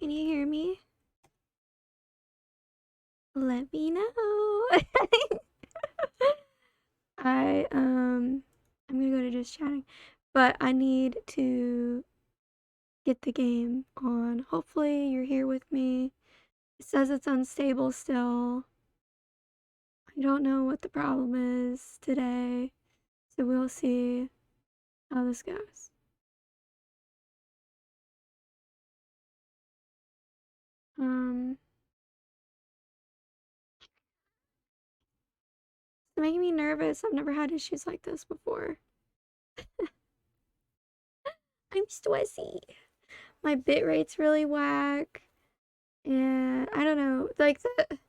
Can you hear me? Let me know. I'm gonna go to just chatting, but I need to get the game on. Hopefully you're here with me. It says it's unstable still. I don't know what the problem is today, so we'll see how this goes. It's making me nervous. I've never had issues like this before. I'm stressy. My bit rate's really whack. And I don't know, like the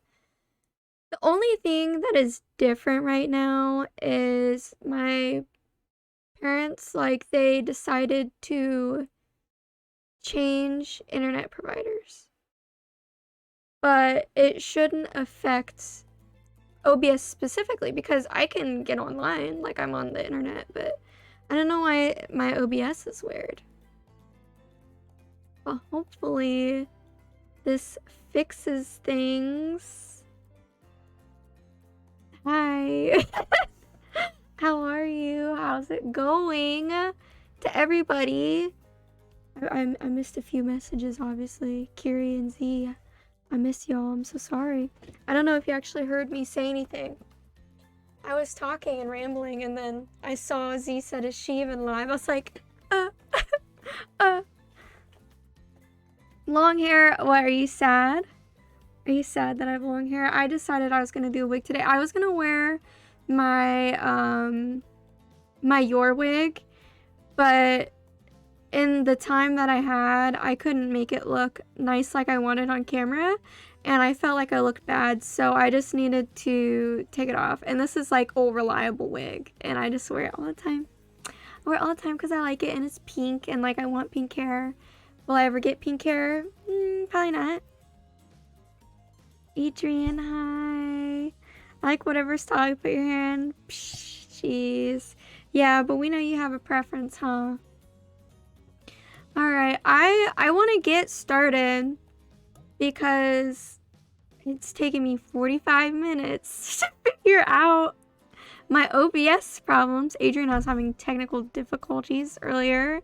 only thing that is different right now is my parents, like, they decided to change internet providers. But it shouldn't affect OBS specifically because I can get online, like I'm on the internet, but I don't know why my OBS is weird. Well, hopefully this fixes things. Hi. How are you? How's it going? To everybody. I missed a few messages, obviously. Kiri and Z. I miss y'all. I'm so sorry. I don't know if you actually heard me say anything. I was talking and rambling, and then I saw Z said, "Is she even live?" I was like, Long hair. What, are you sad? Are you sad that I have long hair? I decided I was gonna do a wig today. I was gonna wear my my Your wig, but in the time that I had, I couldn't make it look nice like I wanted on camera, and I felt like I looked bad, so I just needed to take it off. And this is like old reliable wig, and I just wear it all the time. I wear it all the time because I like it, and it's pink, and like I want pink hair. Will I ever get pink hair? Probably not. Adrian, hi. I like whatever style you put your hair in. Psh, jeez. Yeah, but we know you have a preference, huh? Alright, I want to get started because it's taken me 45 minutes to figure out my OBS problems. Adrian was having technical difficulties earlier.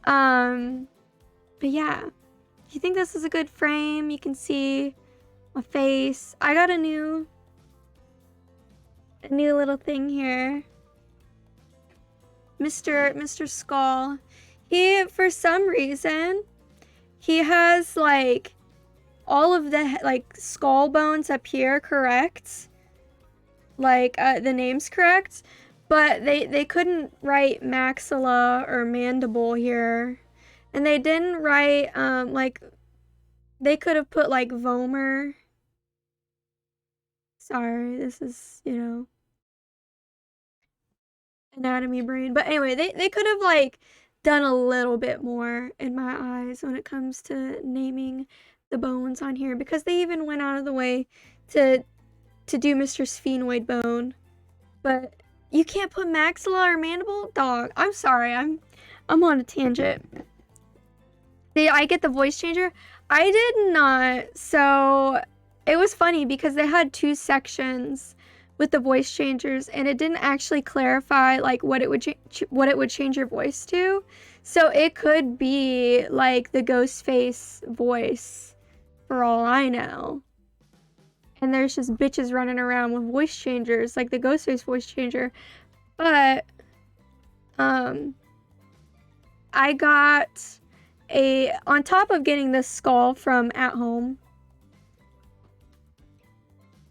But yeah, if you think this is a good frame, you can see my face. I got a new little thing here. Mr. Skull. He, for some reason, he has like all of the like skull bones up here correct, like the name's correct, but they couldn't write maxilla or mandible here, and they didn't write like they could have put like vomer. Sorry, this is, you know, anatomy brain, but anyway, they could have like done a little bit more in my eyes when it comes to naming the bones on here, because they even went out of the way to do Mr. Sphenoid bone. But you can't put maxilla or mandible? Dog, I'm sorry, I'm on a tangent. Did I get the voice changer? I did not. So it was funny because they had two sections with the voice changers, and it didn't actually clarify like what it would change your voice to. So it could be like the Ghostface voice for all I know. And there's just bitches running around with voice changers like the Ghostface voice changer. But I got on top of getting this skull from At Home.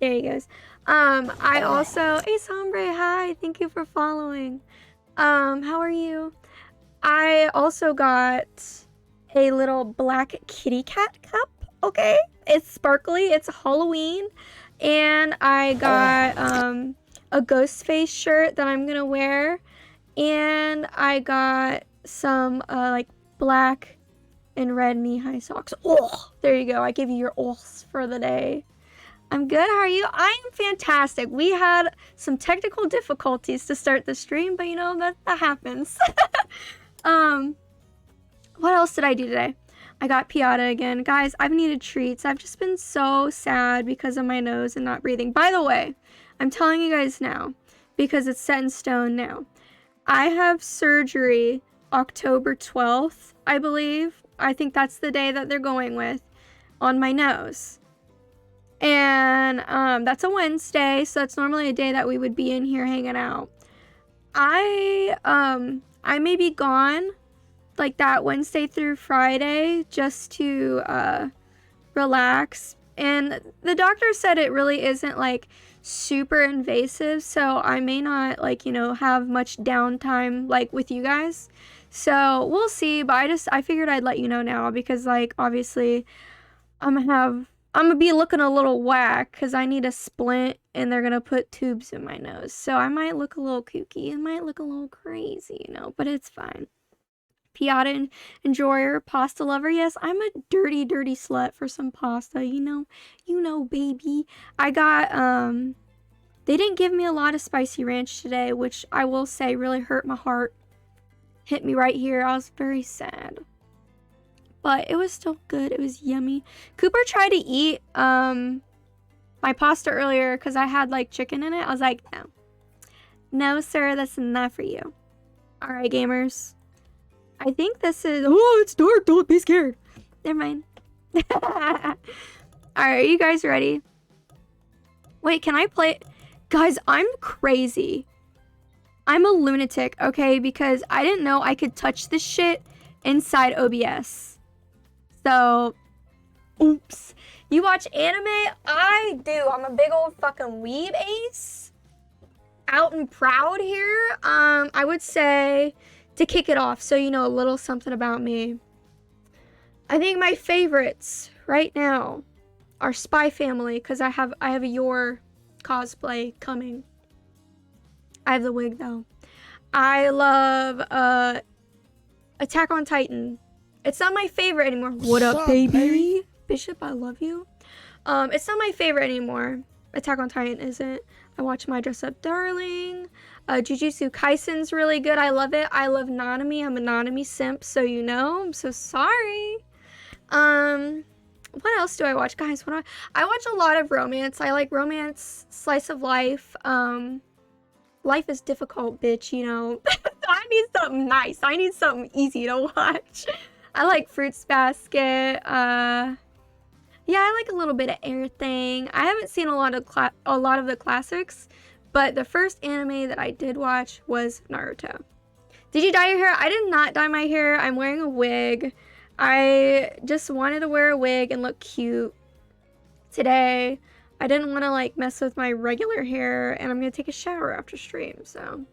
There he goes. I also, hey Sombre, hi, thank you for following. How are you? I also got a little black kitty cat cup, okay? It's sparkly, it's Halloween, and I got a Ghostface shirt that I'm gonna wear, and I got some like black and red knee-high socks. Oh, there you go, I give you your ohs for the day. I'm good, how are you? I am fantastic. We had some technical difficulties to start the stream, but you know, that happens. What else did I do today? I got piata again. Guys, I've needed treats. I've just been so sad because of my nose and not breathing. By the way, I'm telling you guys now because it's set in stone now. I have surgery October 12th, I believe. I think that's the day that they're going with on my nose. And that's a Wednesday, so that's normally a day that we would be in here hanging out. I may be gone like that Wednesday through Friday just to relax. And the doctor said it really isn't like super invasive, so I may not like, you know, have much downtime like with you guys. So we'll see, but I figured I'd let you know now because like obviously I'm gonna be looking a little whack because I need a splint and they're gonna put tubes in my nose. So I might look a little kooky. It might look a little crazy, you know, but it's fine. Piata enjoyer, pasta lover. Yes, I'm a dirty slut for some pasta, you know, baby. I got, they didn't give me a lot of spicy ranch today, which I will say really hurt my heart. Hit me right here. I was very sad. But it was still good. It was yummy. Cooper tried to eat my pasta earlier because I had like chicken in it. I was like, no. No, sir, that's not for you. Alright, gamers. I think this is... Oh, it's dark. Don't be scared. Never mind. Alright, are you guys ready? Wait, can I play... Guys, I'm crazy. I'm a lunatic, okay? Because I didn't know I could touch this shit inside OBS. So, oops. You watch anime? I do. I'm a big old fucking weeb ace. Out and proud here. I would say, to kick it off, so you know a little something about me. I think my favorites right now are Spy Family, because I have a Your cosplay coming. I have the wig though. I love Attack on Titan. It's not my favorite anymore. What up, baby? Bishop, I love you. It's not my favorite anymore. Attack on Titan isn't. I watch My Dress Up Darling. Jujutsu Kaisen's really good. I love it. I love Nanami. I'm a Nanami simp, so you know. I'm so sorry. What else do I watch? Guys, I watch a lot of romance. I like romance, slice of life. Life is difficult, bitch, you know. I need something nice. I need something easy to watch. I like Fruits Basket. Yeah, I like a little bit of everything. I haven't seen a lot of the classics, but the first anime that I did watch was Naruto. Did you dye your hair? I did not dye my hair. I'm wearing a wig. I just wanted to wear a wig and look cute today. I didn't want to like mess with my regular hair, and I'm gonna take a shower after stream, so.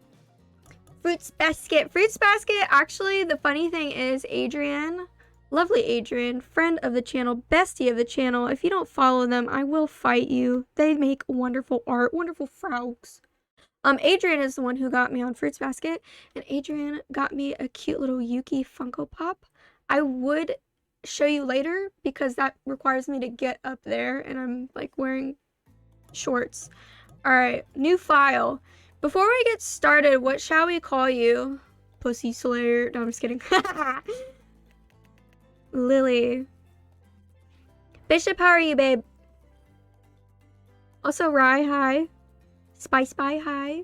Fruits Basket. Fruits Basket, actually, the funny thing is Adrian, lovely Adrian, friend of the channel, bestie of the channel. If you don't follow them, I will fight you. They make wonderful art, wonderful frogs. Adrian is the one who got me on Fruits Basket, and Adrian got me a cute little Yuki Funko Pop. I would show you later because that requires me to get up there and I'm like wearing shorts. Alright, new file. Before we get started, what shall we call you? Pussy Slayer. No, I'm just kidding. Lily. Bishop, how are you, babe? Also, Rye, hi. Spy, hi.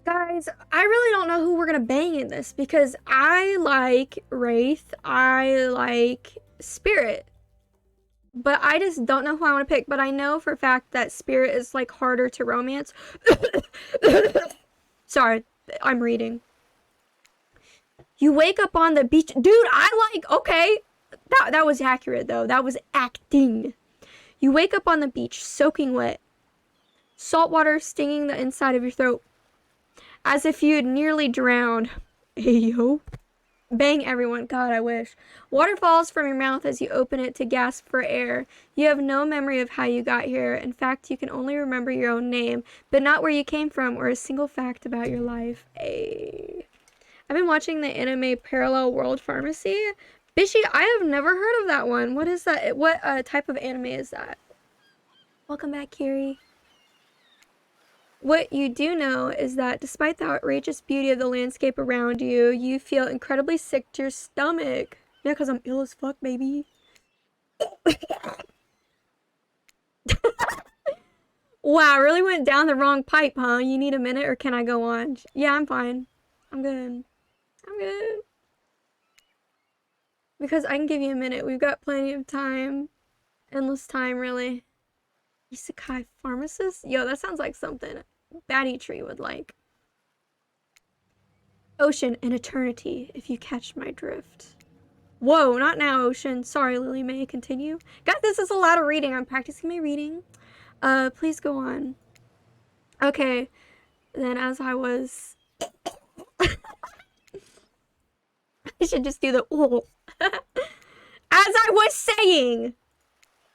Guys, I really don't know who we're gonna bang in this because I like Wraith, I like Spirit, but I just don't know who I want to pick. But I know for a fact that Spirit is like harder to romance. Sorry, I'm reading. You wake up on the beach, dude. Okay, that was accurate though. That was acting. You wake up on the beach, soaking wet, salt water stinging the inside of your throat. As if you had nearly drowned. Hey, yo. Bang everyone. God, I wish. Water falls from your mouth as you open it to gasp for air. You have no memory of how you got here. In fact, you can only remember your own name, but not where you came from or a single fact about your life. Hey. I've been watching the anime Parallel World Pharmacy. Bishy, I have never heard of that one. What is that? What type of anime is that? Welcome back, Kiri. What you do know is that despite the outrageous beauty of the landscape around you, you feel incredibly sick to your stomach. Yeah, because I'm ill as fuck, baby. Wow, I really went down the wrong pipe, huh? You need a minute or can I go on? Yeah, I'm fine. I'm good. I'm good. Because I can give you a minute. We've got plenty of time. Endless time, really. Isekai pharmacist? Yo, that sounds like something Batty Tree would like. Ocean and eternity, if you catch my drift. Whoa, not now, Ocean. Sorry, Lily May. Continue. Guys, this is a lot of reading. I'm practicing my reading. Please go on. Okay. Then as I was... I should just do the... Oh. As I was saying...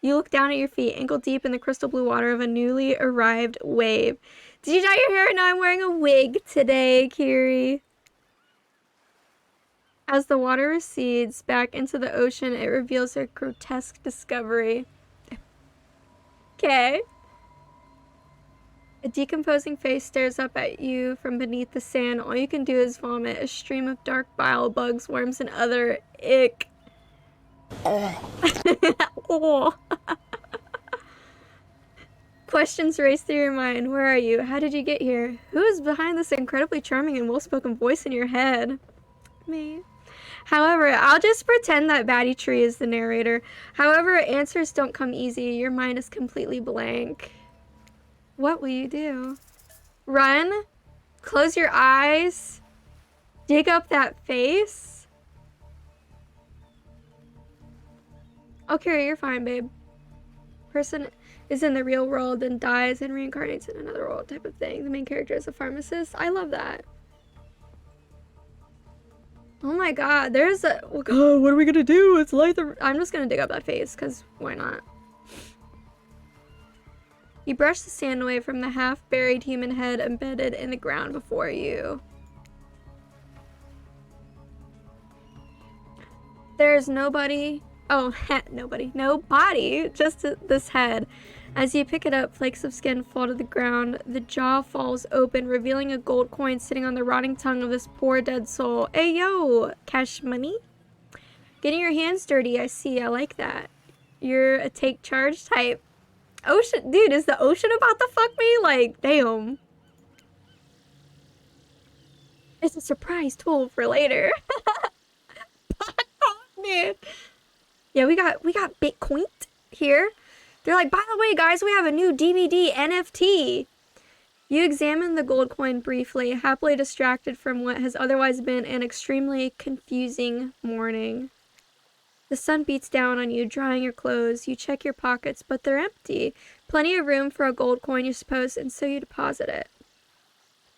You look down at your feet, ankle deep in the crystal blue water of a newly arrived wave. Did you dye your hair? No, I'm wearing a wig today, Kiri. As the water recedes back into the ocean, it reveals a grotesque discovery. Okay. A decomposing face stares up at you from beneath the sand. All you can do is vomit a stream of dark bile, bugs, worms, and other ick. Oh. Questions race through your mind. Where are you? How did you get here? Who is behind this incredibly charming and well-spoken voice in your head? Me. However, I'll just pretend that Batty Tree is the narrator. However, answers don't come easy. Your mind is completely blank. What will you do? Run? Close your eyes? Dig up that face? Okay, you're fine, babe. Person is in the real world, then dies and reincarnates in another world type of thing. The main character is a pharmacist. I love that. Oh my god, there's a... Oh, what are we gonna do? It's like the... I'm just gonna dig up that face, because why not? You brush the sand away from the half-buried human head embedded in the ground before you. There's nobody... Oh, nobody. No body, just this head. As you pick it up, flakes of skin fall to the ground. The jaw falls open, revealing a gold coin sitting on the rotting tongue of this poor dead soul. Hey, yo! Cash money? Getting your hands dirty, I see. I like that. You're a take charge type. Ocean, dude, is the ocean about to fuck me? Like, damn. It's a surprise tool for later. Dude. Yeah, we got Bitcoin here. They're like, by the way, guys, we have a new DVD NFT. You examine the gold coin briefly, happily distracted from what has otherwise been an extremely confusing morning. The sun beats down on you, drying your clothes. You check your pockets, but they're empty. Plenty of room for a gold coin, you suppose, and so you deposit it.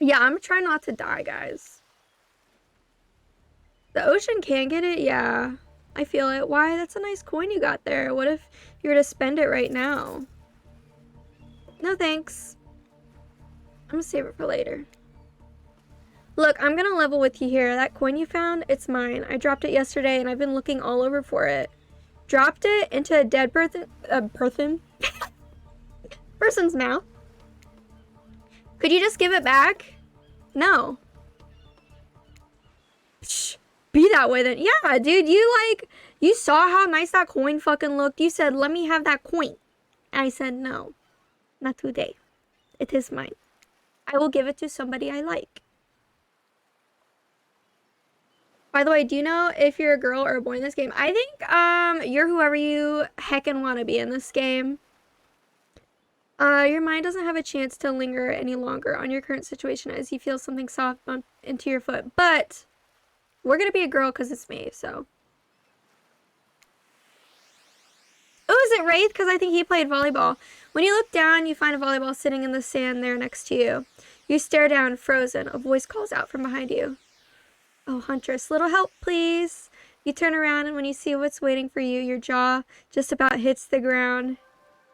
Yeah, I'm trying not to die, guys. The ocean can get it? Yeah, I feel it. Why? That's a nice coin you got there. What if you were to spend it right now? No thanks. I'm gonna save it for later. Look, I'm gonna level with you here. That coin you found, it's mine. I dropped it yesterday and I've been looking all over for it. Dropped it into a dead person's mouth. Could you just give it back? No. Shh, be that way then. Yeah, dude, you saw how nice that coin fucking looked. You said, let me have that coin. And I said, no, not today. It is mine. I will give it to somebody I like. By the way, do you know if you're a girl or a boy in this game? I think you're whoever you heckin' want to be in this game. Your mind doesn't have a chance to linger any longer on your current situation as you feel something soft bump into your foot. But we're gonna be a girl because it's me, so. Oh, is it Wraith? Because I think he played volleyball. When you look down, you find a volleyball sitting in the sand there next to you. You stare down, frozen. A voice calls out from behind you. Oh, Huntress, little help, please. You turn around, and when you see what's waiting for you, your jaw just about hits the ground.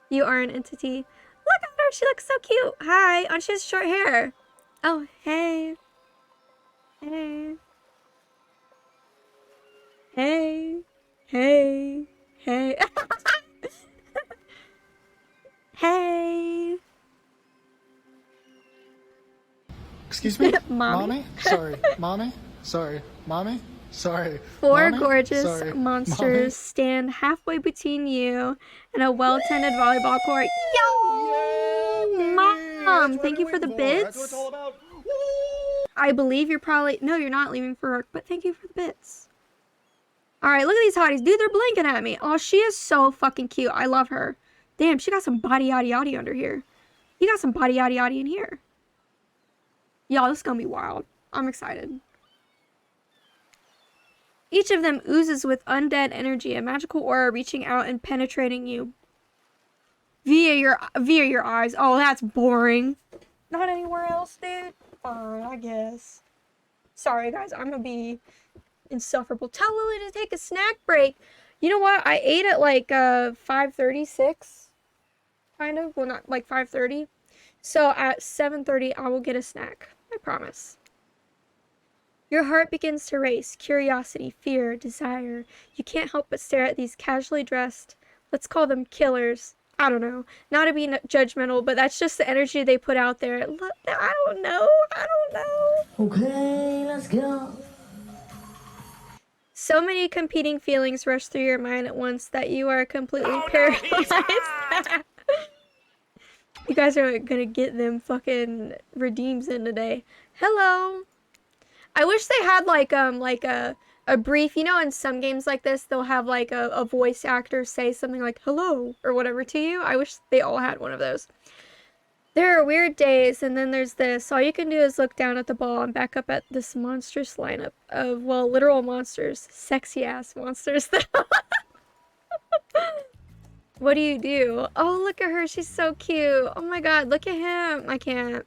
You are an entity. Look at her, she looks so cute. Hi. Oh, she has short hair. Oh, hey. Hey. Hey. Hey. Hey. Hey. Excuse me? Mommy? Sorry. Mommy? Sorry. Mommy? Sorry. Four Mommy? gorgeous Sorry. monsters Mommy? stand halfway between you and a well-tended volleyball court. Yo! Yeah, Mom! baby! Thank you for the That's bits. what it's all about. I believe you're probably... No, you're not leaving for work, but thank you for the bits. Alright, look at these hotties. Dude, they're blinking at me. Oh, she is so fucking cute. I love her. Damn, she got some body yaddy yaddy under here. You got some body yaddy yaddy in here. Y'all, this is gonna be wild. I'm excited. Each of them oozes with undead energy, a magical aura reaching out and penetrating you via your eyes. Oh, that's boring. Not anywhere else, dude. Fine, I guess. Sorry, guys. I'm gonna be insufferable. Tell Lily to take a snack break. You know what? I ate at like 5:36, kind of. Well, not like 5:30. So at 7:30, I will get a snack. I promise. Your heart begins to race. Curiosity, fear, desire. You can't help but stare at these casually dressed, let's call them killers. I don't know. Not to be judgmental, but that's just the energy they put out there. Look, I don't know. Okay, let's go. So many competing feelings rush through your mind at once that you are completely paralyzed. You guys are gonna get them fucking redeems in today. Hello. I wish they had like a brief, you know, in some games like this, they'll have like a voice actor say something like hello or whatever to you. I wish they all had one of those. There are weird days, and then there's this. All you can do is look down at the ball and back up at this monstrous lineup of, well, literal monsters. Sexy ass monsters. What do you do? Oh, look at her. She's so cute. Oh my god, look at him. I can't.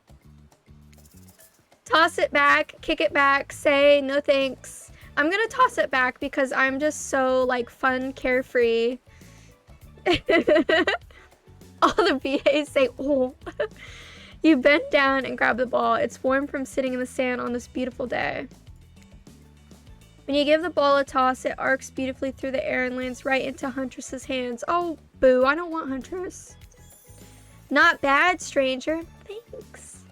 Toss it back, kick it back, say no thanks. I'm gonna toss it back because I'm just so, like, fun, carefree. All the VAs say, oh. You bend down and grab the ball. It's warm from sitting in the sand on this beautiful day. When you give the ball a toss, it arcs beautifully through the air and lands right into Huntress's hands. Oh, boo, I don't want Huntress. Not bad, stranger. Thanks.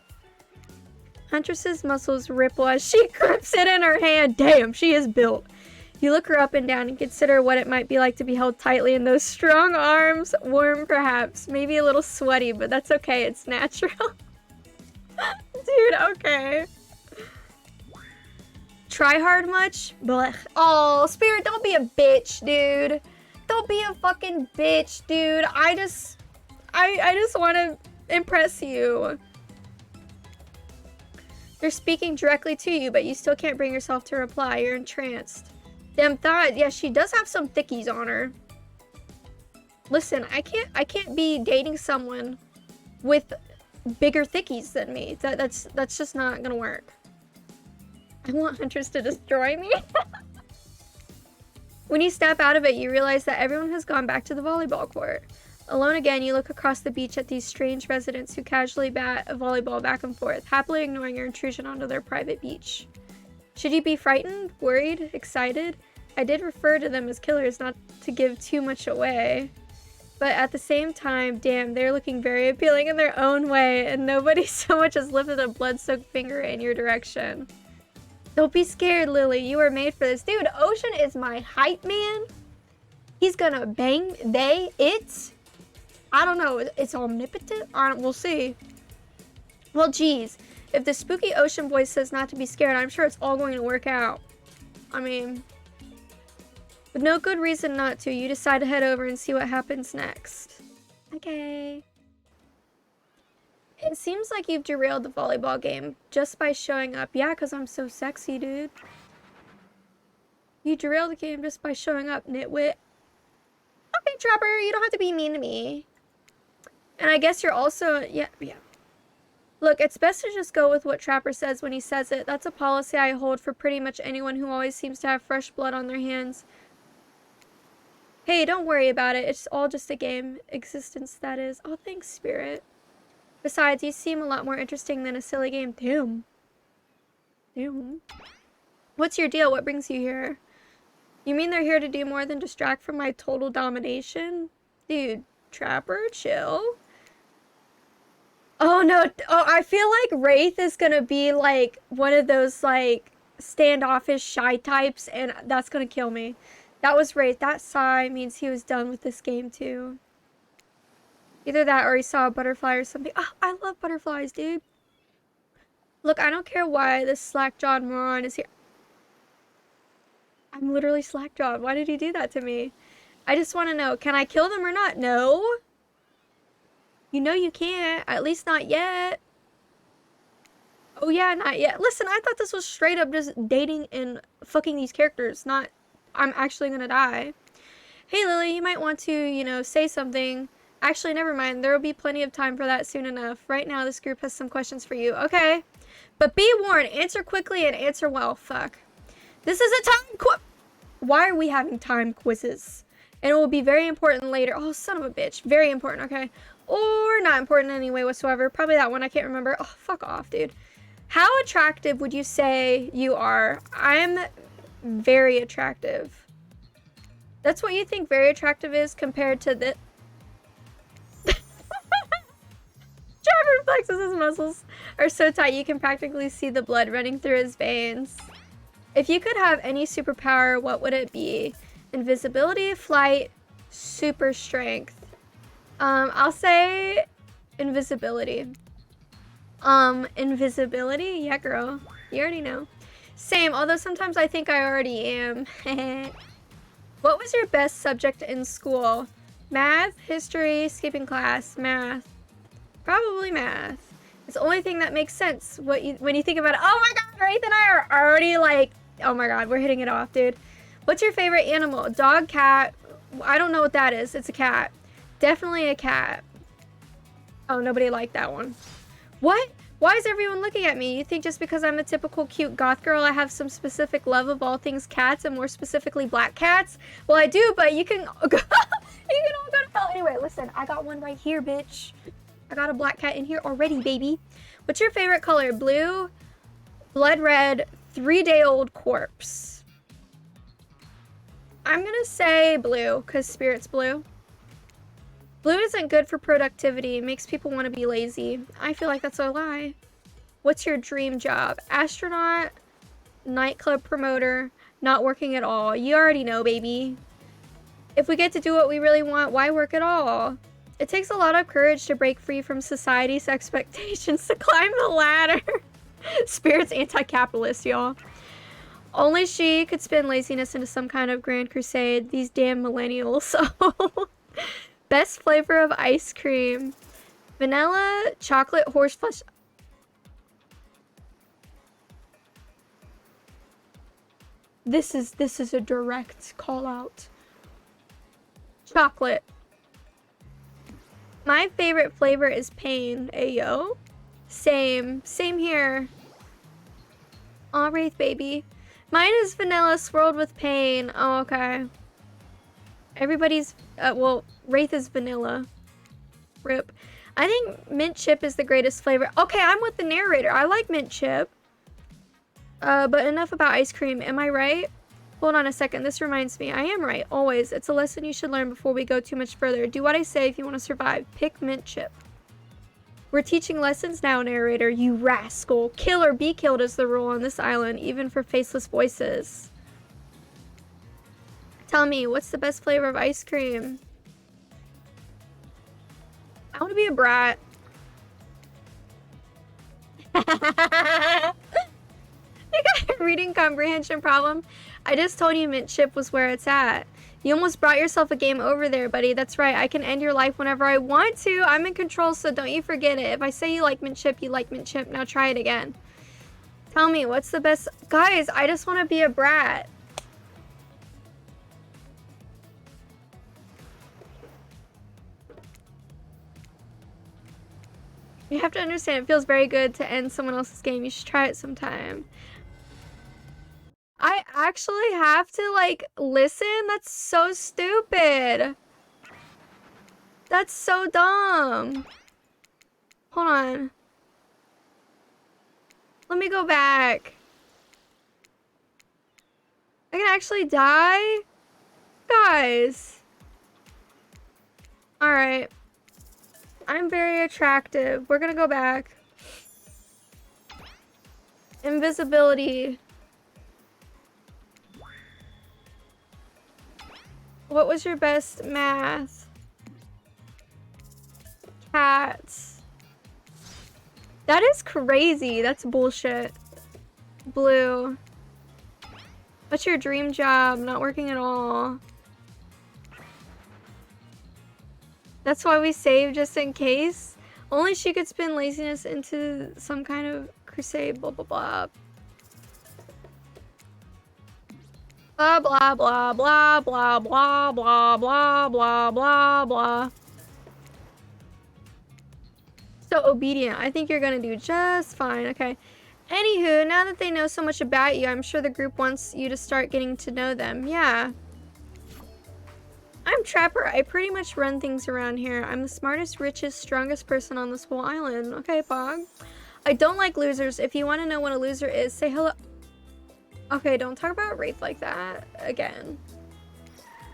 Huntress's muscles ripple as she grips it in her hand. Damn, she is built. You look her up and down and consider what it might be like to be held tightly in those strong arms. Warm, perhaps. Maybe a little sweaty, but that's okay. It's natural. Dude, okay. Try hard much? Blech. Oh, Spirit, don't be a bitch, dude. Don't be a fucking bitch, dude. I just want to impress you. They're speaking directly to you, but you still can't bring yourself to reply. You're entranced. Damn thought, yeah, she does have some thickies on her. Listen, I can't be dating someone with bigger thickies than me. That's just not gonna work. I want Huntress to destroy me. When you step out of it, you realize that everyone has gone back to the volleyball court. Alone again, you look across the beach at these strange residents who casually bat a volleyball back and forth, happily ignoring your intrusion onto their private beach. Should you be frightened, worried, excited? I did refer to them as killers not to give too much away. But at the same time, damn, they're looking very appealing in their own way, and nobody so much as lifted a blood-soaked finger in your direction. Don't be scared, Lily. You were made for this. Dude, Ocean is my hype man. He's gonna bang it. I don't know. It's omnipotent? We'll see. Well, geez. If the spooky Ocean voice says not to be scared, I'm sure it's all going to work out. I mean, with no good reason not to, you decide to head over and see what happens next. Okay. It seems like you've derailed the volleyball game just by showing up. Yeah, because I'm so sexy, dude. You derailed the game just by showing up, nitwit. Okay, Trapper, you don't have to be mean to me. And I guess you're also, yeah. Look, it's best to just go with what Trapper says when he says it. That's a policy I hold for pretty much anyone who always seems to have fresh blood on their hands. Hey, don't worry about it. It's all just a game. Existence, that is. Oh, thanks, Spirit. Besides, you seem a lot more interesting than a silly game. Damn. What's your deal? What brings you here? You mean they're here to do more than distract from my total domination? Dude, Trapper, chill. Oh no. Oh, I feel like Wraith is gonna be like one of those like standoffish shy types, and that's gonna kill me. That was Wraith. That sigh means he was done with this game too. Either that or he saw a butterfly or something. Oh, I love butterflies, dude. Look, I don't care why this slack-jawed moron is here. I'm literally slack-jawed. Why did he do that to me? I just want to know, can I kill them or not? No. You know you can't. At least not yet. Oh yeah, not yet. Listen, I thought this was straight up just dating and fucking these characters, not I'm actually gonna die. Hey Lily, you might want to, you know, say something. Actually, never mind. There will be plenty of time for that soon enough. Right now, this group has some questions for you. Okay. But be warned, answer quickly and answer well. Fuck. This is a time quiz. Why are we having time quizzes? And it will be very important later. Oh, son of a bitch. Very important, okay? Or not important in any way whatsoever. Probably that one. I can't remember. Oh, fuck off, dude. How attractive would you say you are? I'm very attractive. That's what you think very attractive is compared to the... Trevor flexes his muscles are so tight you can practically see the blood running through his veins. If you could have any superpower, what would it be? Invisibility, flight, super strength. I'll say invisibility. Invisibility? Yeah, girl. You already know. Same, although sometimes I think I already am. What was your best subject in school? Math, history, skipping class, math. Probably math. It's the only thing that makes sense when you think about it. Oh my god, Wraith and I are already like, oh my god, we're hitting it off, dude. What's your favorite animal? Dog, cat? I don't know what that is. It's a cat. Definitely a cat. Oh, nobody liked that one. What? Why is everyone looking at me? You think just because I'm a typical cute goth girl, I have some specific love of all things cats, and more specifically black cats? Well, I do, but you can all go to hell. Anyway, listen, I got one right here, bitch. I got a black cat in here already, baby. What's your favorite color? Blue, blood red, 3-day-old corpse. I'm gonna say blue, because spirit's blue. Blue isn't good for productivity. It makes people want to be lazy. I feel like that's a lie. What's your dream job? Astronaut, nightclub promoter, not working at all. You already know, baby. If we get to do what we really want, why work at all? It takes a lot of courage to break free from society's expectations to climb the ladder. Spirit's anti-capitalist, y'all. Only she could spin laziness into some kind of grand crusade. These damn millennials. Best flavor of ice cream. Vanilla, chocolate, horseflesh. This is a direct call out. Chocolate. My favorite flavor is pain. Ayo. Same here. Aw, Wraith baby. Mine is vanilla swirled with pain. Oh, okay. Everybody's, well, Wraith is vanilla. Rip. I think mint chip is the greatest flavor. Okay, I'm with the narrator. I like mint chip. But enough about ice cream. Am I right? Hold on a second. This reminds me. I am right. Always. It's a lesson you should learn before we go too much further. Do what I say if you want to survive. Pick mint chip. We're teaching lessons now, narrator. You rascal. Kill or be killed is the rule on this island, even for faceless voices. Tell me, what's the best flavor of ice cream? I want to be a brat. You got a reading comprehension problem? I just told you mint chip was where it's at. You almost brought yourself a game over there, buddy. That's right. I can end your life whenever I want to. I'm in control, so don't you forget it. If I say you like mint chip, you like mint chip. Now try it again. Tell me, what's the best... Guys, I just want to be a brat. You have to understand, it feels very good to end someone else's game. You should try it sometime. I actually have to, like, listen? That's so stupid. That's so dumb. Hold on. Let me go back. I can actually die? Guys. Alright. I'm very attractive. We're gonna go back. Invisibility. What was your best math? Cats. That is crazy. That's bullshit. Blue. What's your dream job? Not working at all. That's why we save just in case. Only she could spin laziness into some kind of crusade, blah, blah, blah. Blah, blah, blah, blah, blah, blah, blah, blah, blah, blah, blah. So obedient. I think you're gonna do just fine. Okay. Anywho, now that they know so much about you, I'm sure the group wants you to start getting to know them. Yeah. I'm Trapper. I pretty much run things around here. I'm the smartest, richest, strongest person on this whole island. Okay, Pog. I don't like losers. If you want to know what a loser is, say hello. Okay, don't talk about Wraith like that again.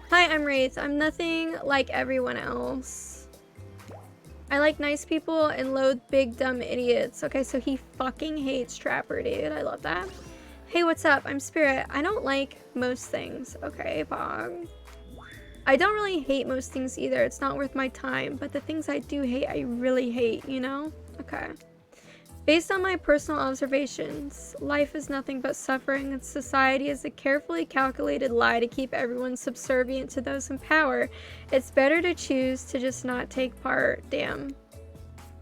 Hi, I'm Wraith. I'm nothing like everyone else. I like nice people and loathe big, dumb idiots. Okay, so he fucking hates Trapper, dude. I love that. Hey, what's up? I'm Spirit. I don't like most things. Okay, Pog. I don't really hate most things either. It's not worth my time. But the things I do hate, I really hate, you know? Okay. Based on my personal observations, life is nothing but suffering, and society is a carefully calculated lie to keep everyone subservient to those in power. It's better to choose to just not take part. Damn.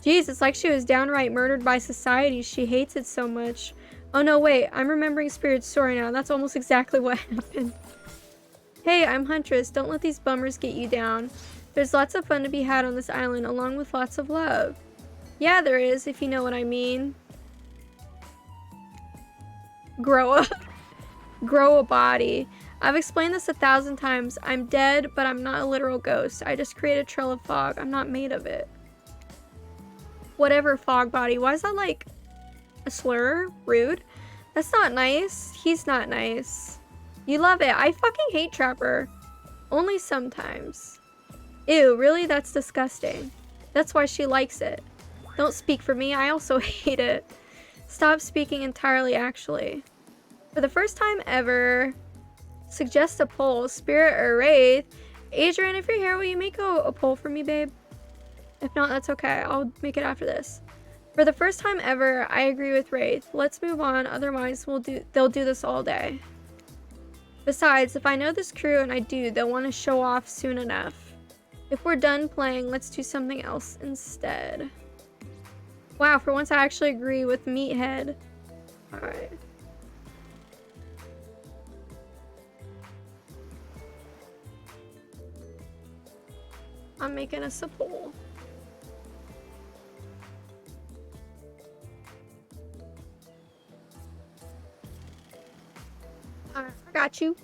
Jeez, it's like she was downright murdered by society. She hates it so much. Oh no, wait. I'm remembering Spirit's story now. That's almost exactly what happened. Hey, I'm Huntress. Don't let these bummers get you down. There's lots of fun to be had on this island, along with lots of love. Yeah, there is, if you know what I mean. Grow up. Grow a body. I've explained this 1,000 times. I'm dead, but I'm not a literal ghost. I just create a trail of fog. I'm not made of it. Whatever, fog body. Why is that like a slur? Rude. That's not nice. He's not nice. You love it. I fucking hate Trapper. Only sometimes. Ew, really? That's disgusting. That's why she likes it. Don't speak for me. I also hate it. Stop speaking entirely, actually. For the first time ever, suggest a poll. Spirit or Wraith? Adrian, if you're here, will you make a poll for me, babe? If not, that's okay. I'll make it after this. For the first time ever, I agree with Wraith. Let's move on. Otherwise, they'll do this all day. Besides, if I know this crew, and I do, they'll want to show off soon enough. If we're done playing, let's do something else instead. Wow, for once I actually agree with Meathead. Alright. I'm making us a poll. Alright, I got you.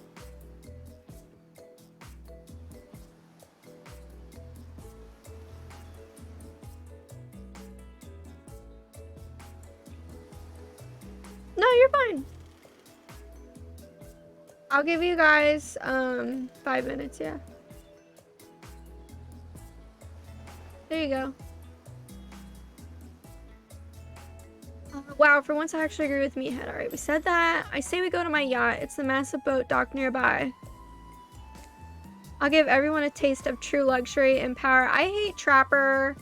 No, you're fine. I'll give you guys 5 minutes, yeah. There you go. Wow, for once I actually agree with Meathead. Alright, we said that. I say we go to my yacht. It's the massive boat docked nearby. I'll give everyone a taste of true luxury and power. I hate Trapper.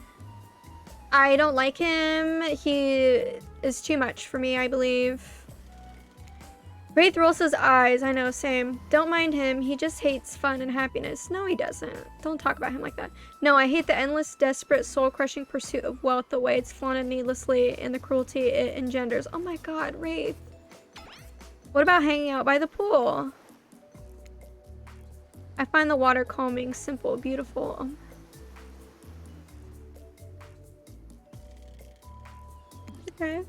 I don't like him. He is too much for me, I believe. Wraith rolls his eyes. I know, same. Don't mind him. He just hates fun and happiness. No, he doesn't. Don't talk about him like that. No, I hate the endless, desperate, soul-crushing pursuit of wealth, the way it's flaunted needlessly, and the cruelty it engenders. Oh my god, Wraith. What about hanging out by the pool? I find the water calming, simple, beautiful. Okay.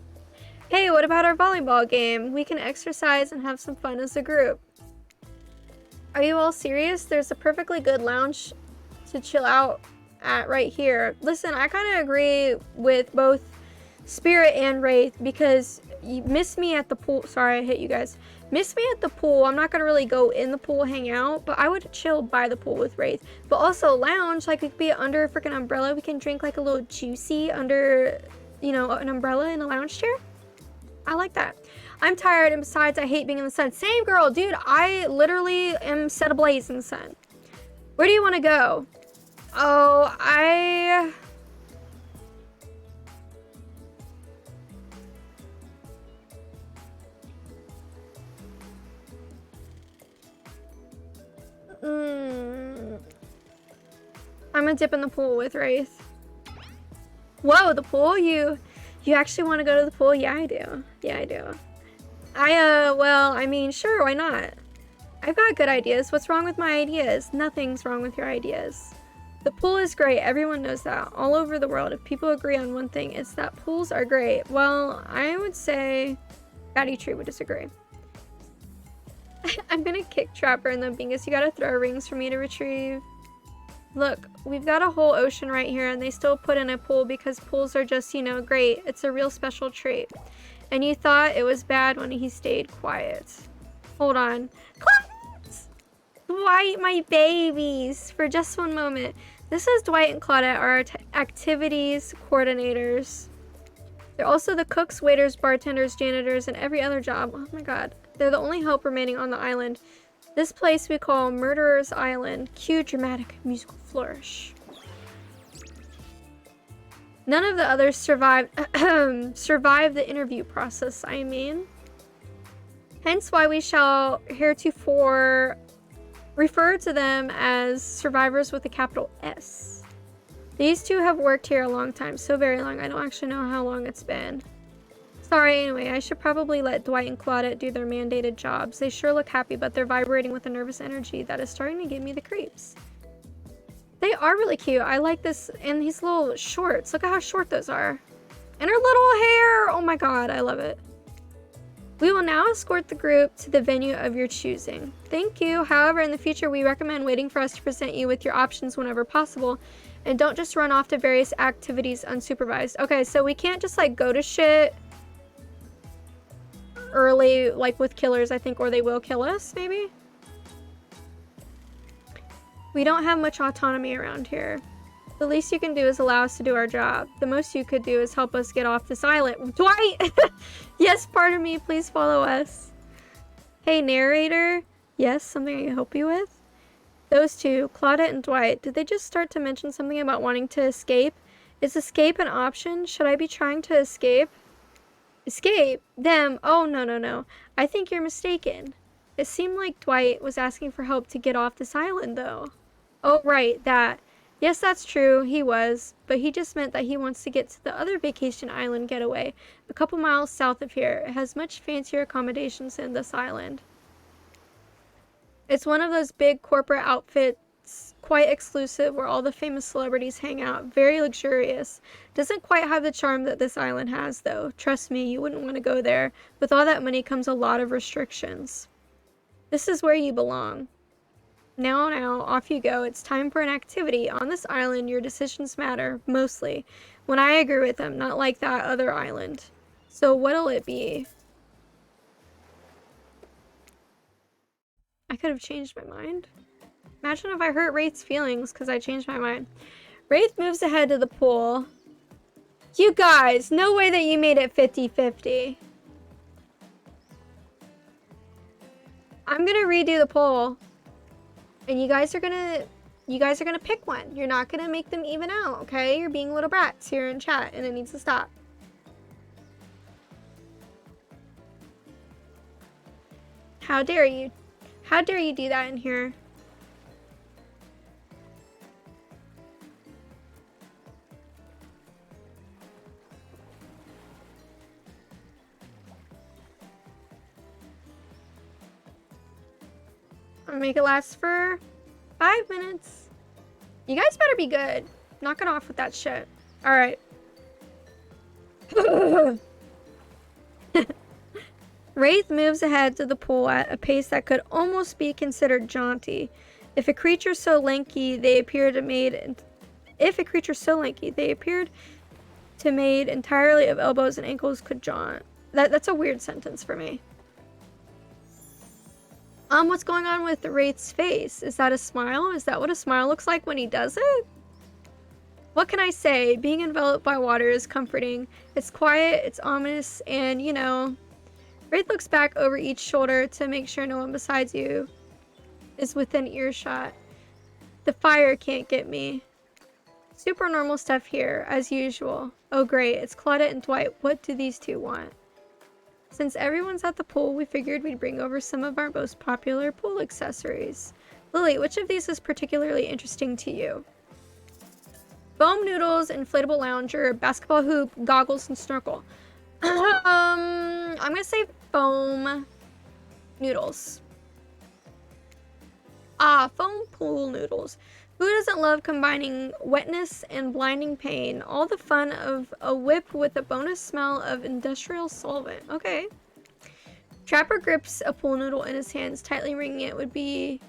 Hey, what about our volleyball game? We can exercise and have some fun as a group. Are you all serious? There's a perfectly good lounge to chill out at right here. Listen, I kind of agree with both Spirit and Wraith because you missed me at the pool. Sorry, I hit you guys. Miss me at the pool. I'm not gonna really go in the pool, hang out, but I would chill by the pool with Wraith. But also lounge, like we could be under a freaking umbrella. We can drink like a little juicy under, you know, an umbrella in a lounge chair. I like that. I'm tired, and besides, I hate being in the sun. Same girl, dude. I literally am set ablaze in the sun. Where do you want to go? Oh, I'm gonna dip in the pool with Wraith. Whoa, the pool? You actually want to go to the pool? Yeah, I do. Yeah, I do. Well, I mean, sure, why not? I've got good ideas. What's wrong with my ideas? Nothing's wrong with your ideas. The pool is great. Everyone knows that. All over the world, if people agree on one thing, it's that pools are great. Well, I would say Batty Tree would disagree. I'm gonna kick Trapper in the bingus. You gotta throw rings for me to retrieve. Look, we've got a whole ocean right here, and they still put in a pool because pools are just, you know, great. It's a real special trait. And you thought it was bad when he stayed quiet. Hold on. Dwight, my babies, for just one moment. This is Dwight and Claudette, our activities coordinators. They're also the cooks, waiters, bartenders, janitors, and every other job. Oh my god. They're the only hope remaining on the island. This place we call Murderer's Island. Cue dramatic musical flourish. None of the others survived the interview process, I mean. Hence why we shall heretofore refer to them as survivors with a capital S. These two have worked here a long time, so very long. I don't actually know how long it's been. Sorry, anyway, I should probably let Dwight and Claudette do their mandated jobs. They sure look happy, but they're vibrating with a nervous energy that is starting to give me the creeps. They are really cute. I like this, and these little shorts. Look at how short those are. And her little hair. Oh my god, I love it. We will now escort the group to the venue of your choosing. Thank you. However, in the future, we recommend waiting for us to present you with your options whenever possible, and don't just run off to various activities unsupervised. Okay, so we can't just like go to shit early, like with killers, I think, or they will kill us, maybe? We don't have much autonomy around here. The least you can do is allow us to do our job. The most you could do is help us get off this island. Dwight! Yes, pardon me, please follow us. Hey, narrator. Yes, something I can help you with? Those two, Claudette and Dwight, did they just start to mention something about wanting to escape? Is escape an option? Should I be trying to escape? Escape? Them? Oh, no. I think you're mistaken. It seemed like Dwight was asking for help to get off this island, though. Oh, right, that. Yes, that's true, he was, but he just meant that he wants to get to the other vacation island getaway, a couple miles south of here. It has much fancier accommodations than this island. It's one of those big corporate outfits, quite exclusive, where all the famous celebrities hang out. Very luxurious. Doesn't quite have the charm that this island has, though. Trust me, you wouldn't want to go there. With all that money comes a lot of restrictions. This is where you belong. Now, off you go. It's time for an activity. On this island, your decisions matter, mostly. When I agree with them, not like that other island. So what'll it be? I could have changed my mind. Imagine if I hurt Wraith's feelings because I changed my mind. Wraith moves ahead to the pool. You guys, no way that you made it 50-50. I'm gonna redo the poll. And you guys are gonna pick one. You're not gonna make them even out, okay? You're being little brats here in chat, and it needs to stop. How dare you? How dare you do that in here? I'm gonna make it last for 5 minutes. You guys better be good. Knock it off with that shit. Alright. Wraith moves ahead to the pool at a pace that could almost be considered jaunty. If a creature so lanky they appeared made entirely of elbows and ankles could jaunt. That's a weird sentence for me. What's going on with Wraith's face? Is that a smile? Is that what a smile looks like when he does it? What can I say? Being enveloped by water is comforting. It's quiet, it's ominous, and, you know, Wraith looks back over each shoulder to make sure no one besides you is within earshot. The fire can't get me. Super normal stuff here, as usual. Oh great, it's Claudette and Dwight. What do these two want? Since everyone's at the pool, we figured we'd bring over some of our most popular pool accessories. Lily, which of these is particularly interesting to you? Foam noodles, inflatable lounger, basketball hoop, goggles, and snorkel. I'm gonna say foam noodles. Foam pool noodles. Who doesn't love combining wetness and blinding pain? All the fun of a whip with a bonus smell of industrial solvent. Okay. Trapper grips a pool noodle in his hands, tightly wringing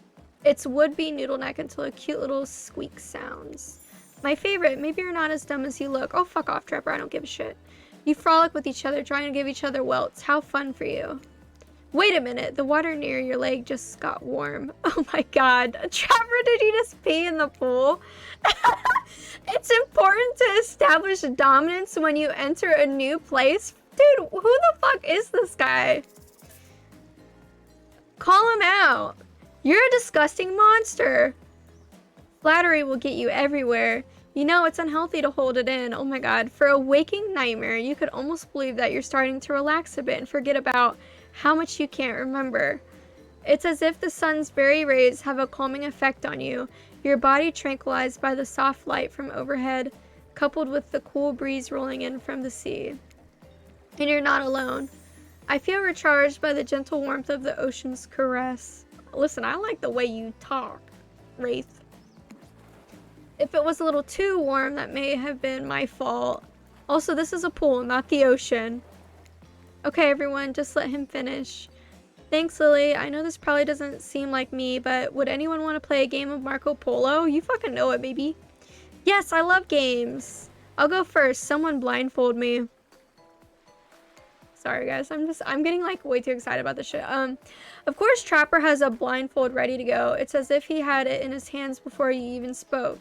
its would-be noodle neck until a cute little squeak sounds. My favorite. Maybe you're not as dumb as you look. Oh, fuck off, Trapper. I don't give a shit. You frolic with each other, trying to give each other welts. How fun for you. Wait a minute. The water near your leg just got warm. Oh my god. Trapper, did you just pee in the pool? It's important to establish dominance when you enter a new place. Dude, who the fuck is this guy? Call him out. You're a disgusting monster. Flattery will get you everywhere. You know, it's unhealthy to hold it in. Oh my god. For a waking nightmare, you could almost believe that you're starting to relax a bit and forget about how much you can't remember. It's as if the sun's very rays have a calming effect on you, your body tranquilized by the soft light from overhead, coupled with the cool breeze rolling in from the sea. And you're not alone. I feel recharged by the gentle warmth of the ocean's caress. Listen, I like the way you talk, Wraith. If it was a little too warm, that may have been my fault. Also, this is a pool, not the ocean. Okay, everyone, just let him finish. Thanks, Lily. I know this probably doesn't seem like me, but would anyone want to play a game of Marco Polo? You fucking know it, baby. Yes, I love games. I'll go first. Someone blindfold me. Sorry, guys. I'm getting, like, way too excited about this shit. Of course, Trapper has a blindfold ready to go. It's as if he had it in his hands before he even spoke.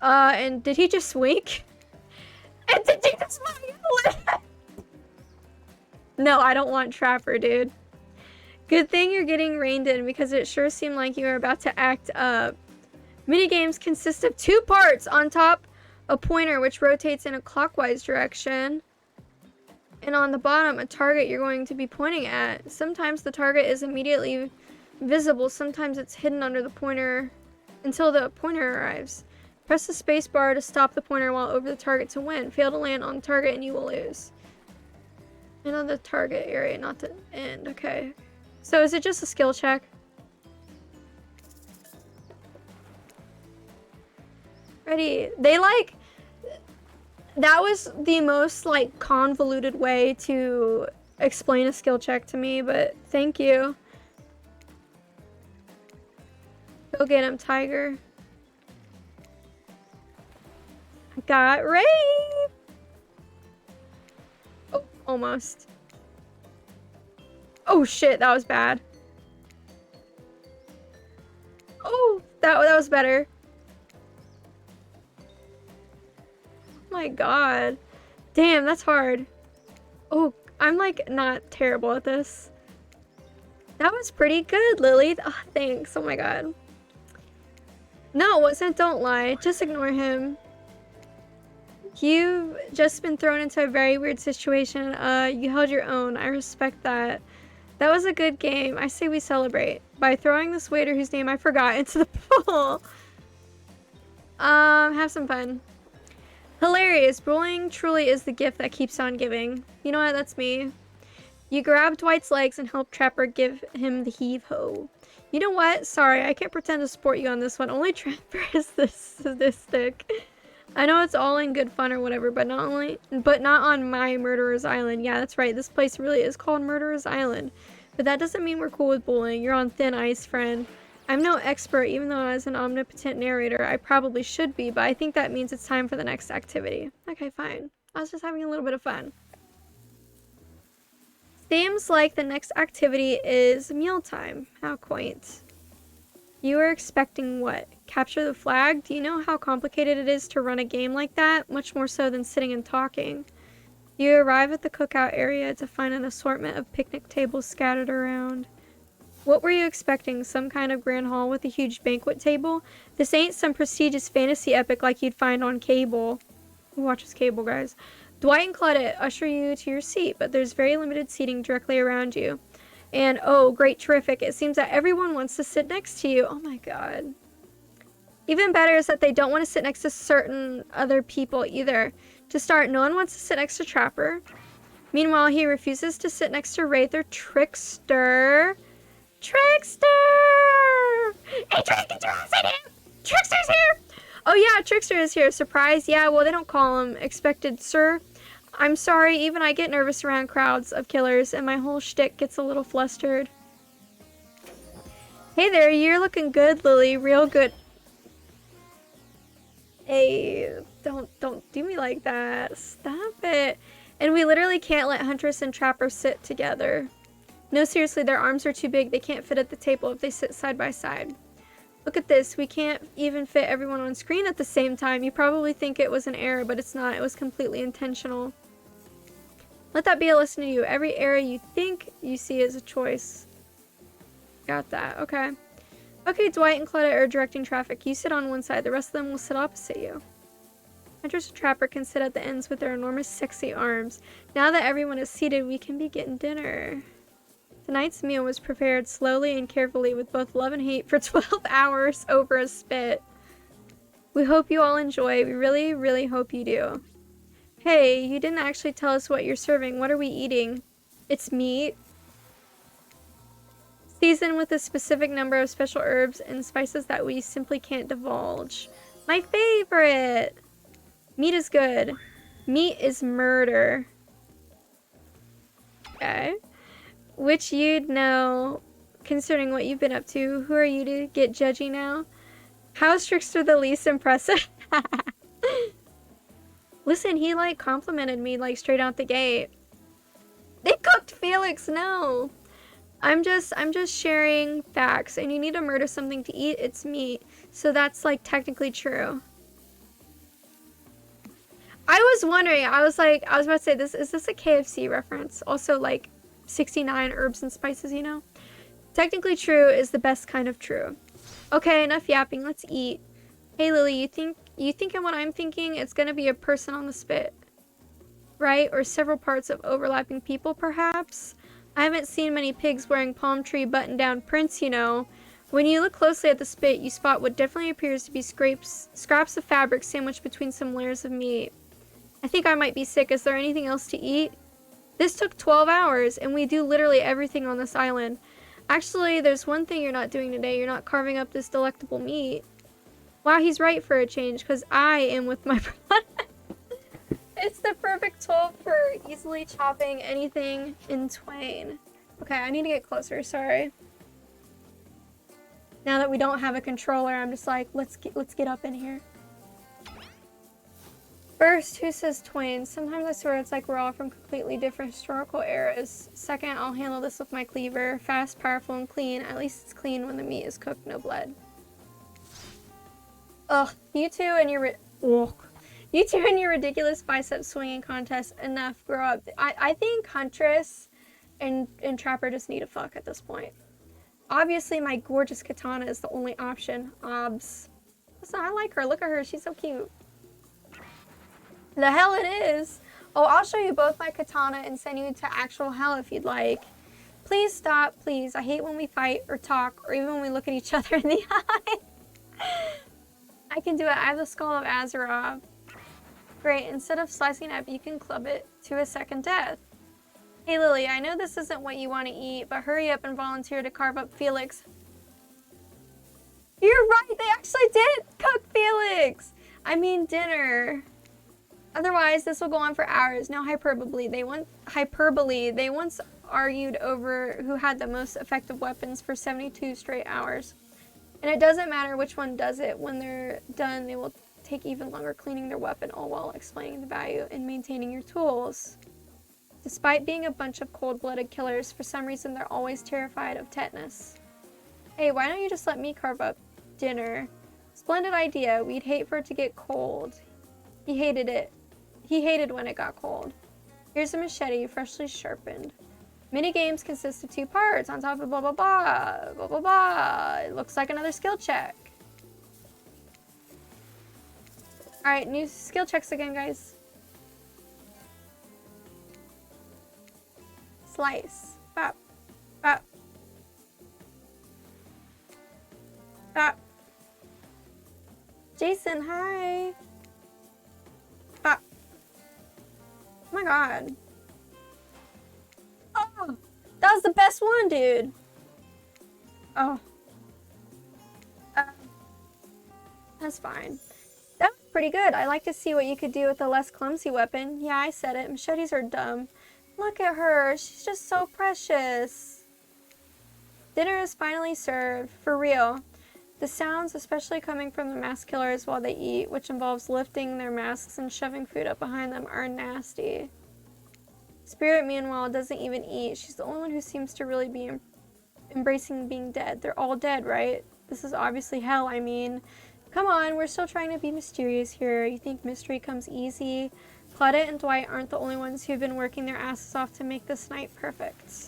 And did he just wink? And did he just smile? No, I don't want Trapper, dude. Good thing you're getting reined in because it sure seemed like you were about to act up. Minigames consist of 2 parts. On top, a pointer which rotates in a clockwise direction. And on the bottom, a target you're going to be pointing at. Sometimes the target is immediately visible. Sometimes it's hidden under the pointer until the pointer arrives. Press the space bar to stop the pointer while over the target to win. Fail to land on the target and you will lose. And on the target area, not the end. Okay. So is it just a skill check? Ready. They like... That was the most like convoluted way to explain a skill check to me, but thank you. Go get him, Tiger. I got Wraith! Oh, almost. Oh shit, that was bad. Oh, that was better. Oh my god. Damn, that's hard. Oh, I'm like not terrible at this. That was pretty good, Lily. Oh, thanks. Oh my god. No, it wasn't. Don't lie. Just ignore him. You've just been thrown into a very weird situation. You held your own. I respect that. That was a good game. I say we celebrate by throwing this waiter whose name I forgot into the pool. Have some fun. Hilarious. Bullying truly is the gift that keeps on giving. You know what? That's me. You grab Dwight's legs and help Trapper give him the heave-ho. You know what? Sorry, I can't pretend to support you on this one. Only Trapper is this sadistic. I know it's all in good fun or whatever, but not on my Murderer's Island. Yeah, that's right. This place really is called Murderer's Island. But that doesn't mean we're cool with bullying. You're on thin ice, friend. I'm no expert, even though as an omnipotent narrator, I probably should be, but I think that means it's time for the next activity. Okay, fine. I was just having a little bit of fun. Seems like the next activity is mealtime. How quaint. You are expecting what? Capture the flag? Do you know how complicated it is to run a game like that? Much more so than sitting and talking. You arrive at the cookout area to find an assortment of picnic tables scattered around. What were you expecting? Some kind of grand hall with a huge banquet table? This ain't some prestigious fantasy epic like you'd find on cable. Who watches cable, guys? Dwight and Claudette usher you to your seat, but there's very limited seating directly around you. And, oh, great, terrific, it seems that everyone wants to sit next to you. Oh my god. Even better is that they don't want to sit next to certain other people either. To start, no one wants to sit next to Trapper. Meanwhile, he refuses to sit next to Wraith or Trickster. Trickster! Hey, Trick, get your ass in here! Trickster's here! Oh yeah, Trickster is here. Surprise? Yeah, well, they don't call him expected, sir. I'm sorry, even I get nervous around crowds of killers, and my whole shtick gets a little flustered. Hey there, you're looking good, Lily. Real good. Hey, don't do me like that. Stop it. And we literally can't let Huntress and Trapper sit together. No, seriously, their arms are too big. They can't fit at the table if they sit side by side. Look at this. We can't even fit everyone on screen at the same time. You probably think it was an error, but it's not. It was completely intentional. Let that be a lesson to you. Every error you think you see is a choice. Got that. Okay. Okay, Dwight and Claudette are directing traffic. You sit on one side. The rest of them will sit opposite you. Huntress and Trapper can sit at the ends with their enormous sexy arms. Now that everyone is seated, we can begin dinner. Tonight's meal was prepared slowly and carefully with both love and hate for 12 hours over a spit. We hope you all enjoy. We really, really hope you do. Hey, you didn't actually tell us what you're serving. What are we eating? It's meat. Seasoned with a specific number of special herbs and spices that we simply can't divulge. My favorite! Meat is good. Meat is murder. Okay. Which you'd know, considering what you've been up to. Who are you to get judgy now? How's Trickster the least impressive? Listen, he like complimented me like straight out the gate. They cooked Felix, no. I'm just sharing facts, and you need to murder something to eat, it's meat. So that's like technically true. I was wondering, I was about to say, is this a KFC reference? Also like 69 herbs and spices, you know? Technically true is the best kind of true. Okay, enough yapping, let's eat. Hey Lily, you thinking what I'm thinking? It's gonna be a person on the spit, right? Or several parts of overlapping people, perhaps? I haven't seen many pigs wearing palm tree button-down prints, you know. When you look closely at the spit, you spot what definitely appears to be scraps of fabric sandwiched between some layers of meat. I think I might be sick. Is there anything else to eat? This took 12 hours, and we do literally everything on this island. Actually, there's one thing you're not doing today. You're not carving up this delectable meat. Wow, he's right for a change, because I am with my brother. It's the perfect tool for easily chopping anything in twain. Okay, I need to get closer, sorry. Now that we don't have a controller, I'm just like, let's get up in here. First, who says twain? Sometimes I swear it's like we're all from completely different historical eras. Second, I'll handle this with my cleaver. Fast, powerful, and clean. At least it's clean when the meat is cooked, no blood. Ugh, you two and your ridiculous bicep swinging contest. Enough, grow up. I think Huntress and Trapper just need to fuck at this point. Obviously, my gorgeous katana is the only option. Obs. Listen, I like her. Look at her. She's so cute. The hell it is. Oh, I'll show you both my katana and send you to actual hell if you'd like. Please stop, please. I hate when we fight or talk or even when we look at each other in the eye. I can do it. I have the skull of Azeroth. Great. Instead of slicing up, you can club it to a second death. Hey, Lily, I know this isn't what you want to eat, but hurry up and volunteer to carve up Felix. You're right. They actually did cook Felix. I mean, dinner. Otherwise, this will go on for hours. No hyperbole. They once argued over who had the most effective weapons for 72 straight hours. And it doesn't matter which one does it. When they're done, they will take even longer cleaning their weapon, all while explaining the value in maintaining your tools. Despite being a bunch of cold-blooded killers, for some reason they're always terrified of tetanus. Hey, why don't you just let me carve up dinner? Splendid idea. We'd hate for it to get cold. He hated it. He hated when it got cold. Here's a machete, freshly sharpened. Mini games consist of 2 parts on top of blah blah blah, blah blah blah. It looks like another skill check. Alright, new skill checks again, guys. Slice. Bop. Bop. Bop. Jason, hi. Bop. Oh my god. Oh, that was the best one, dude. Oh. That's fine. That was pretty good. I like to see what you could do with a less clumsy weapon. Yeah, I said it. Machetes are dumb. Look at her. She's just so precious. Dinner is finally served. For real. The sounds, especially coming from the mask killers while they eat, which involves lifting their masks and shoving food up behind them, are nasty. Spirit, meanwhile, doesn't even eat. She's the only one who seems to really be embracing being dead. They're all dead, right? This is obviously hell, I mean. Come on, we're still trying to be mysterious here. You think mystery comes easy? Claudette and Dwight aren't the only ones who've been working their asses off to make this night perfect.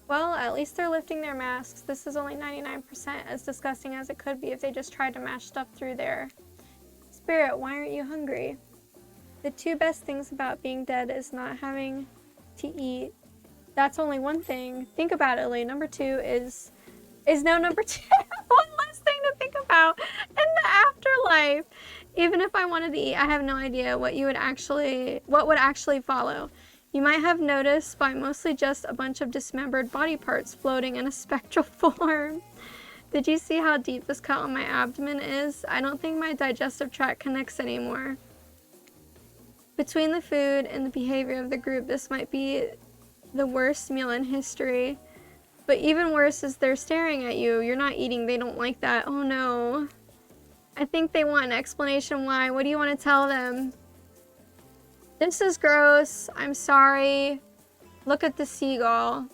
Well, at least they're lifting their masks. This is only 99%, as disgusting as it could be if they just tried to mash stuff through there. Spirit, why aren't you hungry? The 2 best things about being dead is not having to eat. That's only one thing. Think about it, Lee. Number 2 is no number 2. One less thing to think about in the afterlife. Even if I wanted to eat, I have no idea what would actually follow. You might have noticed by mostly just a bunch of dismembered body parts floating in a spectral form. Did you see how deep this cut on my abdomen is? I don't think my digestive tract connects anymore. Between the food and the behavior of the group, this might be the worst meal in history. But even worse is they're staring at you. You're not eating. They don't like that. Oh no. I think they want an explanation why. What do you want to tell them? This is gross. I'm sorry. Look at the seagull.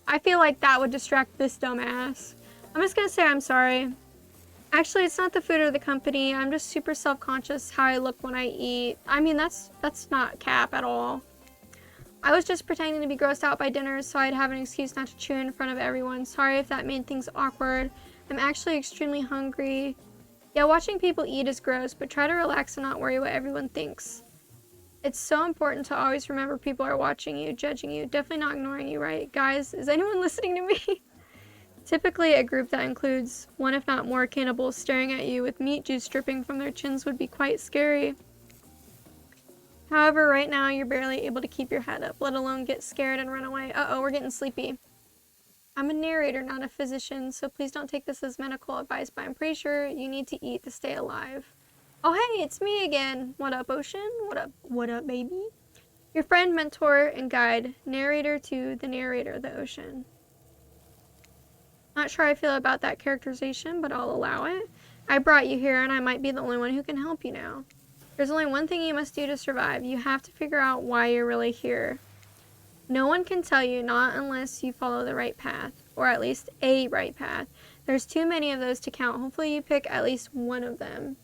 I feel like that would distract this dumbass. I'm just gonna say I'm sorry. Actually, it's not the food or the company. I'm just super self-conscious how I look when I eat. I mean, that's not cap at all. I was just pretending to be grossed out by dinner so I'd have an excuse not to chew in front of everyone. Sorry if that made things awkward. I'm actually extremely hungry. Yeah, watching people eat is gross, but try to relax and not worry what everyone thinks. It's so important to always remember people are watching you, judging you, definitely not ignoring you, right? Guys, is anyone listening to me? Typically, a group that includes one if not more cannibals staring at you with meat juice dripping from their chins would be quite scary. However, right now, you're barely able to keep your head up, let alone get scared and run away. Uh-oh, we're getting sleepy. I'm a narrator, not a physician, so please don't take this as medical advice, but I'm pretty sure you need to eat to stay alive. Oh, hey, it's me again. What up, Ocean? What up, baby? Your friend, mentor, and guide. Narrator to the narrator, the Ocean. Not sure how I feel about that characterization, but I'll allow it. I brought you here, and I might be the only one who can help you now. There's only one thing you must do to survive. You have to figure out why you're really here. No one can tell you, not unless you follow the right path, or at least a right path. There's too many of those to count. Hopefully you pick at least one of them.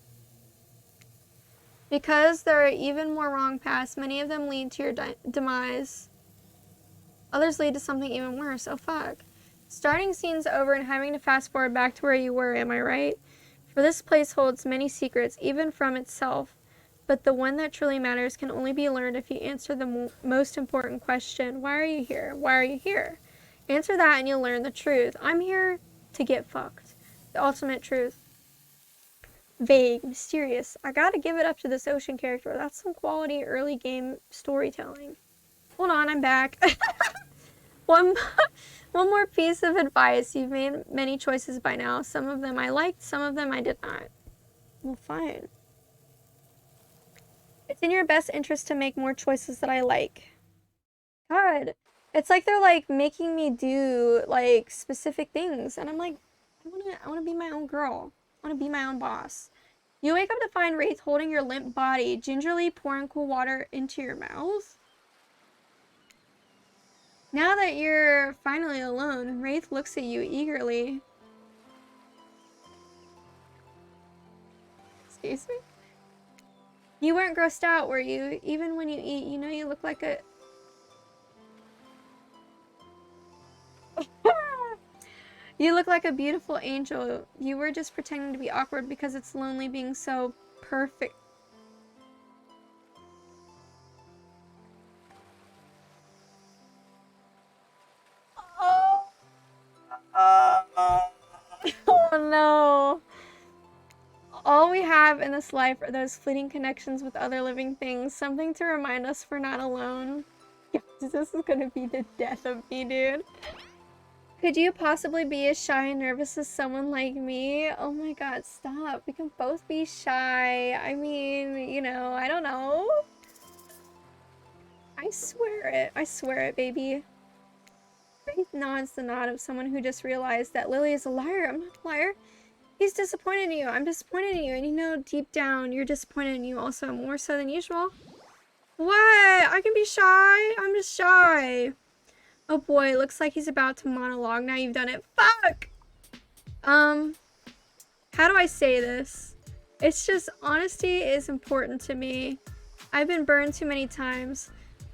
Because there are even more wrong paths, many of them lead to your demise. Others lead to something even worse. Oh, fuck. Starting scene's over and having to fast forward back to where you were, am I right? For this place holds many secrets, even from itself. But the one that truly matters can only be learned if you answer the most important question. Why are you here? Why are you here? Answer that and you'll learn the truth. I'm here to get fucked. The ultimate truth. Vague, mysterious. I gotta give it up to this Ocean character. That's some quality early game storytelling. Hold on, I'm back. One more piece of advice. You've made many choices by now. Some of them I liked, some of them I did not. Well, fine. It's in your best interest to make more choices that I like. God, it's like they're like making me do like specific things, and I'm like, I wanna be my own girl. I wanna be my own boss. You wake up to find Wraith holding your limp body, gingerly pouring cool water into your mouth. Now that you're finally alone, Wraith looks at you eagerly. Excuse me? You weren't grossed out, were you? Even when you eat, you know you look like a... You look like a beautiful angel. You were just pretending to be awkward because it's lonely being so perfect. Oh, oh no. All we have in this life are those fleeting connections with other living things, something to remind us we're not alone. Yeah, this is gonna be the death of me, dude. Could you possibly be as shy and nervous as someone like me? Oh my god, stop. We can both be shy. I mean, you know, I don't know. I swear it, baby. Faith nods the nod of someone who just realized that Lily is a liar. I'm not a liar. He's disappointed in you. I'm disappointed in you. And you know, deep down, you're disappointed in you also, more so than usual. What? I can be shy. I'm just shy. Oh boy, looks like he's about to monologue. Now you've done it. Fuck! How do I say this? It's just, honesty is important to me. I've been burned too many times.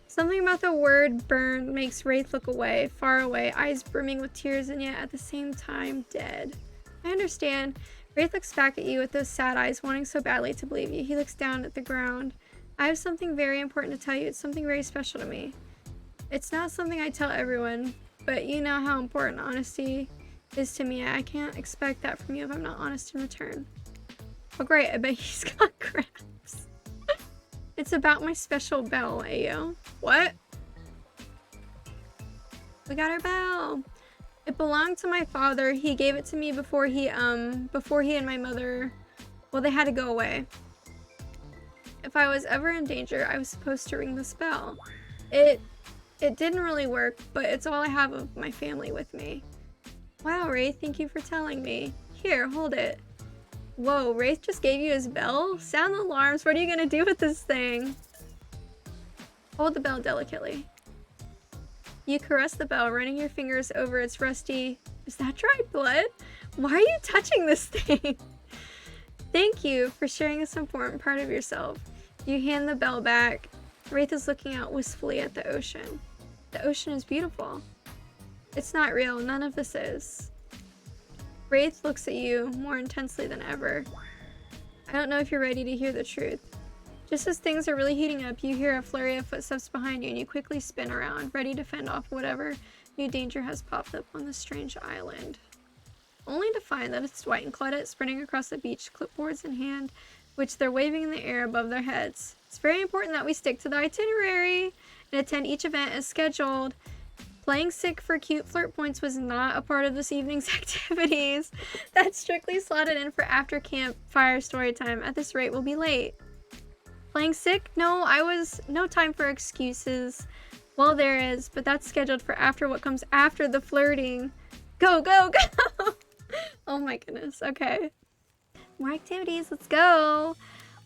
Something about the word burn makes Wraith look away, far away, eyes brimming with tears and yet at the same time dead. I understand. Wraith looks back at you with those sad eyes, wanting so badly to believe you. He looks down at the ground. I have something very important to tell you. It's something very special to me. It's not something I tell everyone, but you know how important honesty is to me. I can't expect that from you if I'm not honest in return. Oh great, I bet he's got cramps. It's about my special bell, Ayo. What? We got our bell. It belonged to my father. He gave it to me before he and my mother, well, they had to go away. If I was ever in danger, I was supposed to ring this bell. It didn't really work, but it's all I have of my family with me. Wow, Wraith, thank you for telling me. Here, hold it. Whoa, Wraith just gave you his bell? Sound the alarms. What are you gonna do with this thing? Hold the bell delicately. You caress the bell, running your fingers over its rusty... Is that dried blood? Why are you touching this thing? Thank you for sharing this important part of yourself. You hand the bell back. Wraith is looking out wistfully at the ocean. The ocean is beautiful. It's not real. None of this is. Wraith looks at you more intensely than ever. I don't know if you're ready to hear the truth. Just as things are really heating up, you hear a flurry of footsteps behind you and you quickly spin around, ready to fend off whatever new danger has popped up on this strange island. Only to find that it's Dwight and Claudette sprinting across the beach, clipboards in hand, which they're waving in the air above their heads. It's very important that we stick to the itinerary and attend each event as scheduled. Playing sick for cute flirt points was not a part of this evening's activities. That's strictly slotted in for after campfire story time. At this rate, we'll be late. Playing sick? No, no time for excuses. Well, there is, but that's scheduled for after what comes after the flirting. Go, go, go! Oh my goodness, okay. More activities, let's go!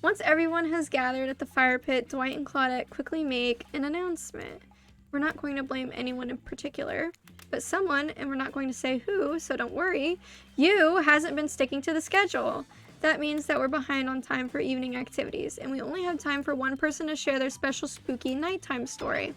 Once everyone has gathered at the fire pit, Dwight and Claudette quickly make an announcement. We're not going to blame anyone in particular, but someone, and we're not going to say who, so don't worry, you hasn't been sticking to the schedule. That means that we're behind on time for evening activities, and we only have time for one person to share their special spooky nighttime story.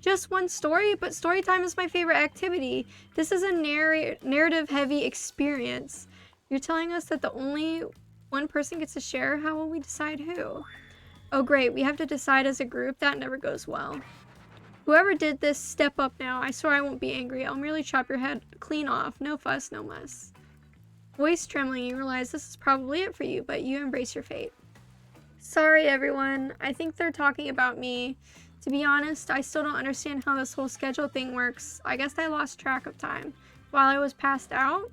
Just one story? But story time is my favorite activity. This is a narrative-heavy experience. You're telling us that the only one person gets to share? How will we decide who? Oh great, we have to decide as a group? That never goes well. Whoever did this, step up now. I swear I won't be angry. I'll merely chop your head clean off. No fuss, no muss. Voice trembling, you realize this is probably it for you, but you embrace your fate. Sorry, everyone. I think they're talking about me. To be honest, I still don't understand how this whole schedule thing works. I guess I lost track of time. While I was passed out?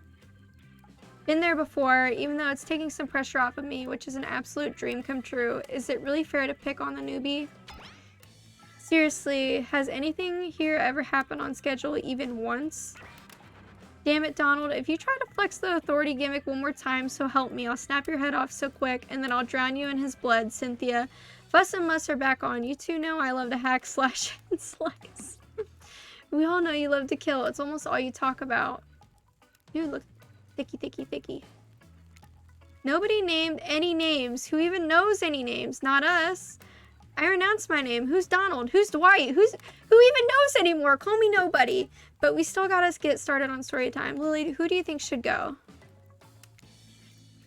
Been there before, even though it's taking some pressure off of me, which is an absolute dream come true. Is it really fair to pick on the newbie? Seriously, has anything here ever happened on schedule even once? Damn it, Donald, if you try to flex the authority gimmick one more time, so help me, I'll snap your head off so quick, and then I'll drown you in his blood, Cynthia. Fuss and muss are back on. You two know I love to hack, slash, and slice. We all know you love to kill. It's almost all you talk about. Dude, look. Thicky. Nobody named any names. Who even knows any names? Not us. I renounced my name. Who's Donald? Who's Dwight? Who even knows anymore? Call me nobody. But we still gotta get started on story time. Lily, who do you think should go?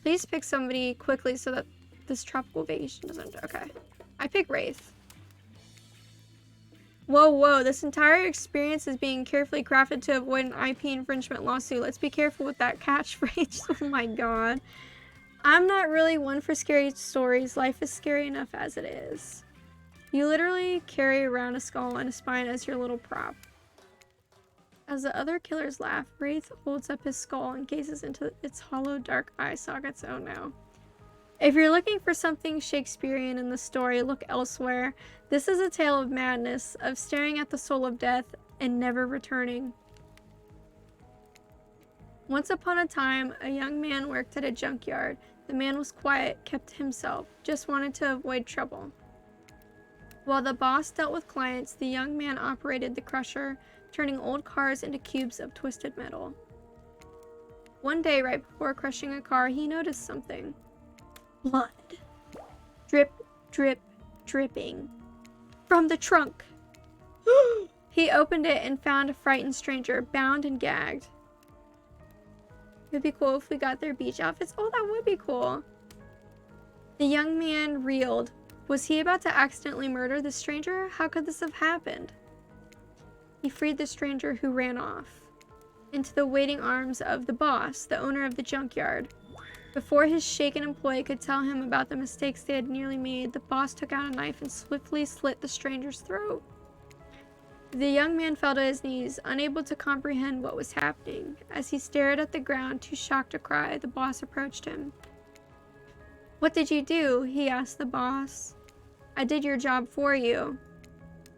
Please pick somebody quickly so that this tropical vacation doesn't... Okay. I pick Wraith. Whoa. This entire experience is being carefully crafted to avoid an IP infringement lawsuit. Let's be careful with that catchphrase. Oh my god. I'm not really one for scary stories. Life is scary enough as it is. You literally carry around a skull and a spine as your little prop. As the other killers laugh, Wraith holds up his skull and gazes into its hollow, dark eye sockets. Oh no. If you're looking for something Shakespearean in the story, look elsewhere. This is a tale of madness, of staring at the soul of death and never returning. Once upon a time, a young man worked at a junkyard. The man was quiet, kept to himself, just wanted to avoid trouble. While the boss dealt with clients, the young man operated the crusher, turning old cars into cubes of twisted metal. One day, right before crushing a car, he noticed something. Blood. Drip, drip, dripping. From the trunk. He opened it and found a frightened stranger, bound and gagged. It would be cool if we got their beach outfits. Oh, that would be cool. The young man reeled. Was he about to accidentally murder the stranger? How could this have happened? He freed the stranger, who ran off into the waiting arms of the boss, the owner of the junkyard. Before his shaken employee could tell him about the mistakes they had nearly made, the boss took out a knife and swiftly slit the stranger's throat. The young man fell to his knees, unable to comprehend what was happening. As he stared at the ground, too shocked to cry, the boss approached him. What did you do? He asked the boss. I did your job for you.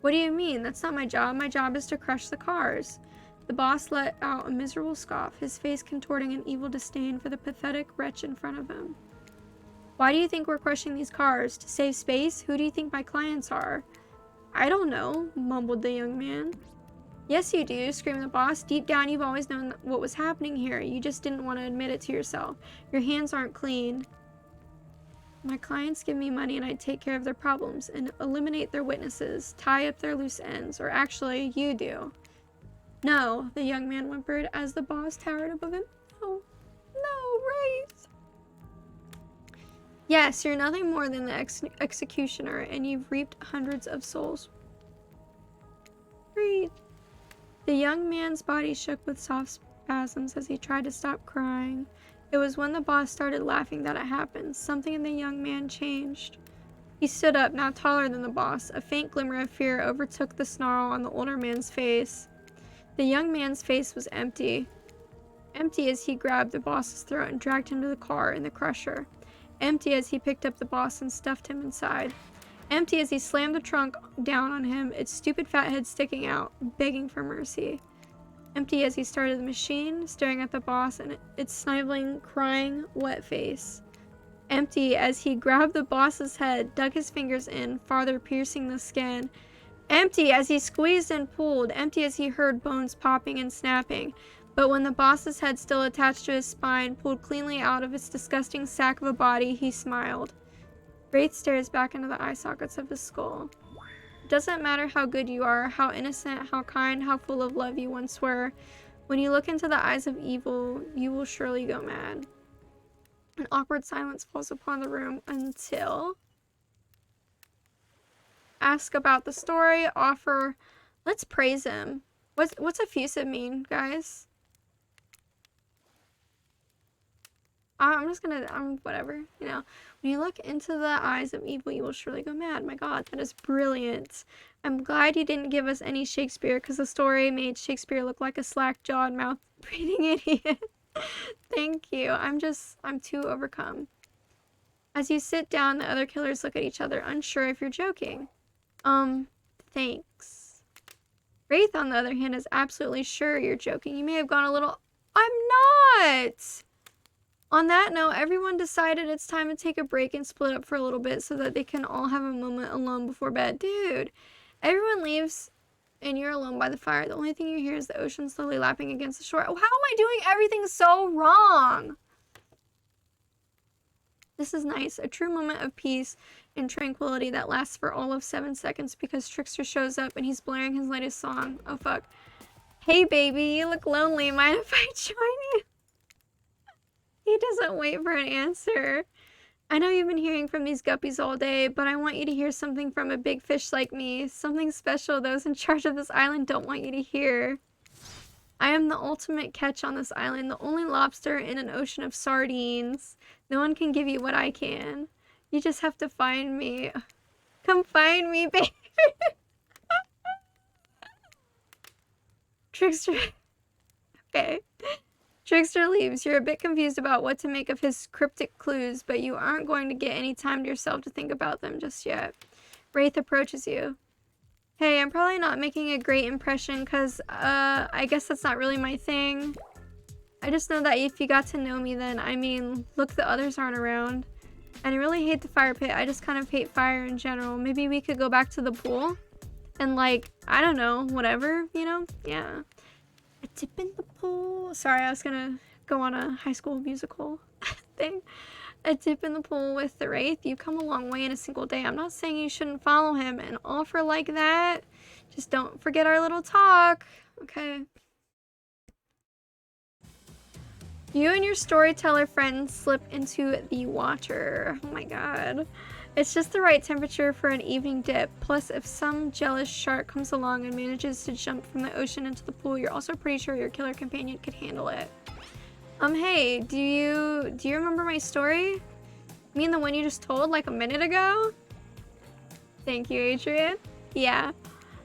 What do you mean? That's not my job. My job is to crush the cars. The boss let out a miserable scoff, his face contorting in evil disdain for the pathetic wretch in front of him. Why do you think we're crushing these cars? To save space? Who do you think my clients are? I don't know, mumbled the young man. Yes, you do, screamed the boss. Deep down, you've always known what was happening here. You just didn't want to admit it to yourself. Your hands aren't clean. My clients give me money and I take care of their problems and eliminate their witnesses, tie up their loose ends, or actually, you do. No, the young man whimpered as the boss towered above him. No, Wraith. Yes, you're nothing more than the executioner, and you've reaped hundreds of souls. Wraith. The young man's body shook with soft spasms as he tried to stop crying. It was when the boss started laughing that it happened. Something in the young man changed. He stood up, now taller than the boss. A faint glimmer of fear overtook the snarl on the older man's face. The young man's face was empty. Empty as he grabbed the boss's throat and dragged him to the car in the crusher. Empty as he picked up the boss and stuffed him inside. Empty as he slammed the trunk down on him, its stupid fat head sticking out, begging for mercy. Empty as he started the machine, staring at the boss and its sniveling, crying, wet face. Empty as he grabbed the boss's head, dug his fingers in, farther piercing the skin. Empty as he squeezed and pulled, empty as he heard bones popping and snapping. But when the boss's head, still attached to his spine, pulled cleanly out of its disgusting sack of a body, he smiled. Wraith stares back into the eye sockets of his skull. It doesn't matter how good you are, how innocent, how kind, how full of love you once were. When you look into the eyes of evil, you will surely go mad. An awkward silence falls upon the room until... Ask about the story, offer... Let's praise him. What's effusive mean, guys? Whatever, you know. When you look into the eyes of evil, you will surely go mad. My god, that is brilliant. I'm glad you didn't give us any Shakespeare, because the story made Shakespeare look like a slack-jawed, mouth-breathing idiot. Thank you. I'm too overcome. As you sit down, the other killers look at each other, unsure if you're joking. Thanks. Wraith, on the other hand, is absolutely sure you're joking. You may have gone a little... I'm not! On that note, everyone decided it's time to take a break and split up for a little bit so that they can all have a moment alone before bed. Dude, everyone leaves and you're alone by the fire. The only thing you hear is the ocean slowly lapping against the shore. How am I doing everything so wrong? This is nice. A true moment of peace and tranquility that lasts for all of 7 seconds because Trickster shows up and he's blaring his latest song. Oh, fuck. Hey, baby, you look lonely. Mind if I join you? He doesn't wait for an answer. I know you've been hearing from these guppies all day, but I want you to hear something from a big fish like me. Something special those in charge of this island don't want you to hear. I am the ultimate catch on this island, the only lobster in an ocean of sardines. No one can give you what I can. You just have to find me. Come find me, baby. Trickster. Okay. Trickster leaves. You're a bit confused about what to make of his cryptic clues, but you aren't going to get any time to yourself to think about them just yet. Wraith approaches you. Hey, I'm probably not making a great impression because, I guess that's not really my thing. I just know that if you got to know me then, I mean, look, the others aren't around. And I really hate the fire pit. I just kind of hate fire in general. Maybe we could go back to the pool and, like, I don't know, whatever, you know? Yeah. A dip in the pool. Sorry, I was gonna go on a High School Musical thing. A dip in the pool with the Wraith. You've come a long way in a single day. I'm not saying you shouldn't follow him and offer like that. Just don't forget our little talk. Okay. You and your storyteller friends slip into the water. Oh my god. It's just the right temperature for an evening dip. Plus, if some jealous shark comes along and manages to jump from the ocean into the pool, you're also pretty sure your killer companion could handle it. Hey, do you remember my story? You mean the one you just told like a minute ago? Thank you, Adrian. Yeah.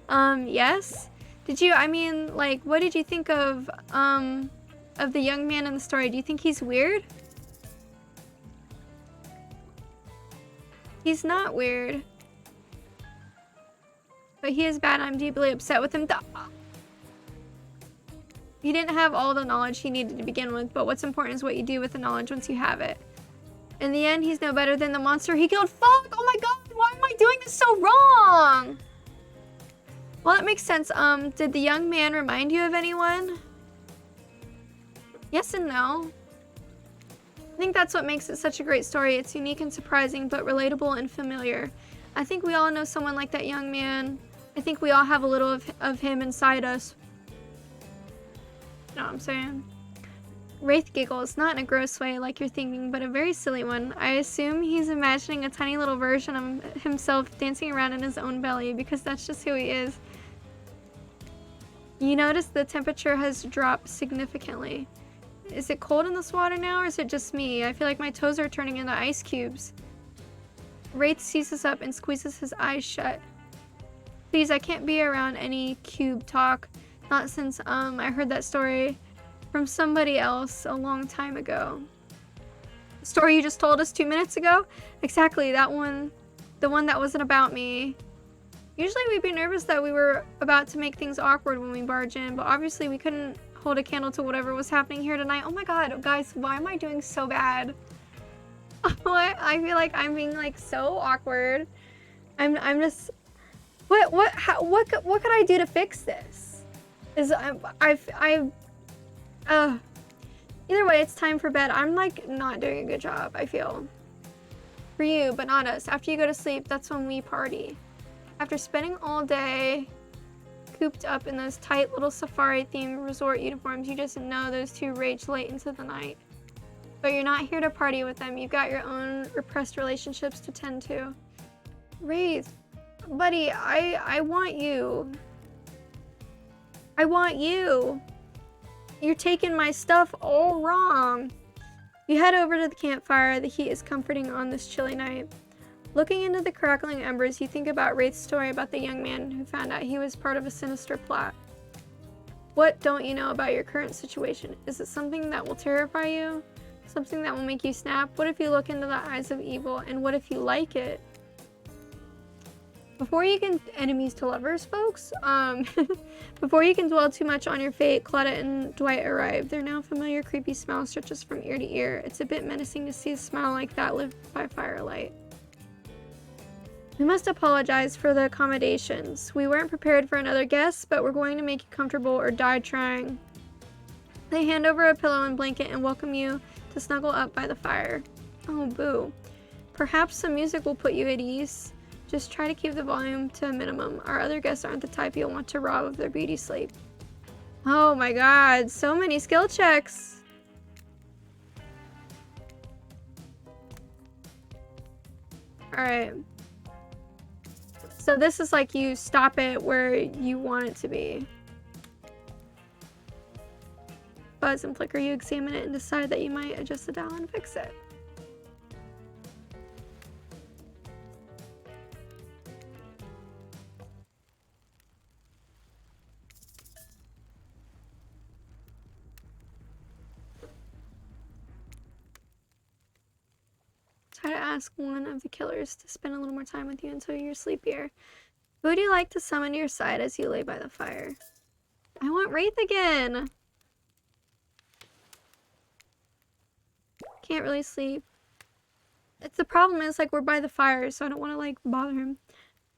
Yes? I mean, like, what did you think of the young man in the story? Do you think he's weird? He's not weird. But he is bad. I'm deeply upset with him. He didn't have all the knowledge he needed to begin with, but what's important is what you do with the knowledge once you have it. In the end, he's no better than the monster he killed. Fuck! Oh my god! Why am I doing this so wrong? Well, that makes sense. Did the young man remind you of anyone? Yes and no. I think that's what makes it such a great story. It's unique and surprising, but relatable and familiar. I think we all know someone like that young man. I think we all have a little of him inside us. You know what I'm saying? Wraith giggles, not in a gross way like you're thinking, but a very silly one. I assume he's imagining a tiny little version of himself dancing around in his own belly, because that's just who he is. You notice the temperature has dropped significantly. Is it cold in this water now, or is it just me? I feel like my toes are turning into ice cubes. Wraith seizes up and squeezes his eyes shut. Please, I can't be around any cube talk. Not since, I heard that story from somebody else a long time ago. The story you just told us 2 minutes ago? Exactly, that one. The one that wasn't about me. Usually we'd be nervous that we were about to make things awkward when we barge in, but obviously we couldn't hold a candle to whatever was happening here tonight. Oh my god, guys, why am I doing so bad? I feel like I'm being like so awkward. I'm just what could I do to fix this? Either way, it's time for bed. I'm like not doing a good job, I feel. For you, but not us. After you go to sleep, that's when we party. After spending all day cooped up in those tight little safari-themed resort uniforms, you just know those two rage late into the night. But you're not here to party with them. You've got your own repressed relationships to tend to. Wraith, buddy, I want you. I want you. You're taking my stuff all wrong. You head over to the campfire. The heat is comforting on this chilly night. Looking into the crackling embers, you think about Wraith's story about the young man who found out he was part of a sinister plot. What don't you know about your current situation? Is it something that will terrify you? Something that will make you snap? What if you look into the eyes of evil, and what if you like it? Before you can enemies to lovers, folks, before you can dwell too much on your fate, Claudette and Dwight arrive. Their now familiar creepy smile stretches from ear to ear. It's a bit menacing to see a smile like that lived by firelight. We must apologize for the accommodations. We weren't prepared for another guest, but we're going to make you comfortable or die trying. They hand over a pillow and blanket and welcome you to snuggle up by the fire. Oh, boo. Perhaps some music will put you at ease. Just try to keep the volume to a minimum. Our other guests aren't the type you'll want to rob of their beauty sleep. Oh my god, so many skill checks. Alright. So this is like you stop it where you want it to be. Buzz and flicker, you examine it and decide that you might adjust the dial and fix it. Try to ask one of the killers to spend a little more time with you until you're sleepier. Who would you like to summon to your side as you lay by the fire? I want Wraith again! Can't really sleep. It's the problem is, like, we're by the fire, so I don't want to, like, bother him.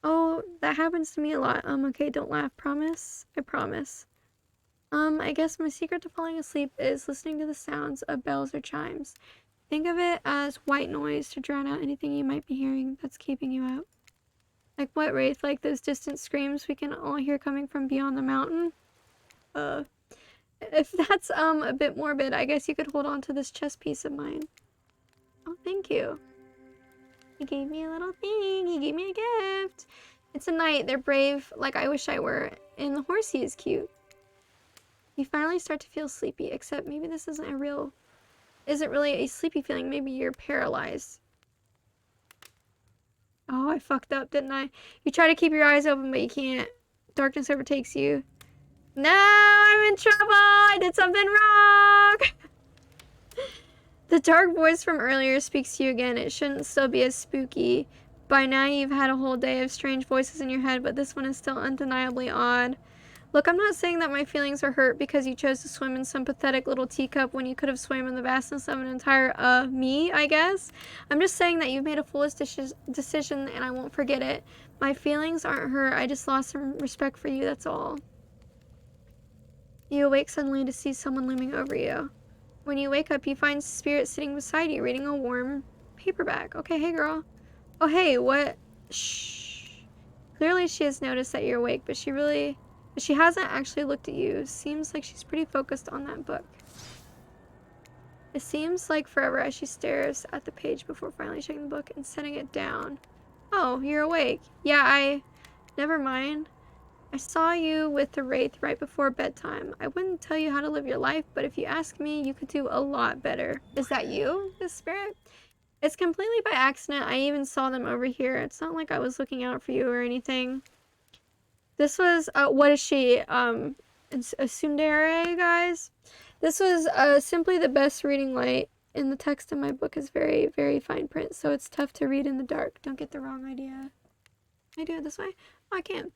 Oh, that happens to me a lot. Okay, don't laugh. Promise? I promise. I guess my secret to falling asleep is listening to the sounds of bells or chimes. Think of it as white noise to drown out anything you might be hearing that's keeping you out. Like what, Wraith? Like those distant screams we can all hear coming from beyond the mountain? If that's, a bit morbid, I guess you could hold on to this chest piece of mine. Oh, thank you. He gave me a little thing. He gave me a gift. It's a knight. They're brave, like I wish I were. And the horsey is cute. You finally start to feel sleepy, except maybe this isn't really a sleepy feeling. Maybe you're paralyzed. Oh, I fucked up, didn't I? You try to keep your eyes open, but you can't. Darkness overtakes you. No, I'm in trouble! I did something wrong! The dark voice from earlier speaks to you again. It shouldn't still be as spooky. By now you've had a whole day of strange voices in your head, but this one is still undeniably odd. Look, I'm not saying that my feelings are hurt because you chose to swim in some pathetic little teacup when you could have swam in the vastness of an entire, me, I guess. I'm just saying that you've made a foolish decision and I won't forget it. My feelings aren't hurt. I just lost some respect for you, that's all. You awake suddenly to see someone looming over you. When you wake up, you find Spirit sitting beside you, reading a warm paperback. Okay, hey girl. Oh, hey, what? Shh. Clearly she has noticed that you're awake, but she hasn't actually looked at you. Seems like she's pretty focused on that book. It seems like forever as she stares at the page before finally shutting the book and setting it down. Oh, you're awake. Yeah, never mind. I saw you with the Wraith right before bedtime. I wouldn't tell you how to live your life, but if you ask me, you could do a lot better. Is that you, this spirit? It's completely by accident. I even saw them over here. It's not like I was looking out for you or anything. This was, what is she? A tsundere, guys? This was, simply the best reading light. And the text in my book is very, very fine print, so it's tough to read in the dark. Don't get the wrong idea. Can I do it this way? Oh, I can.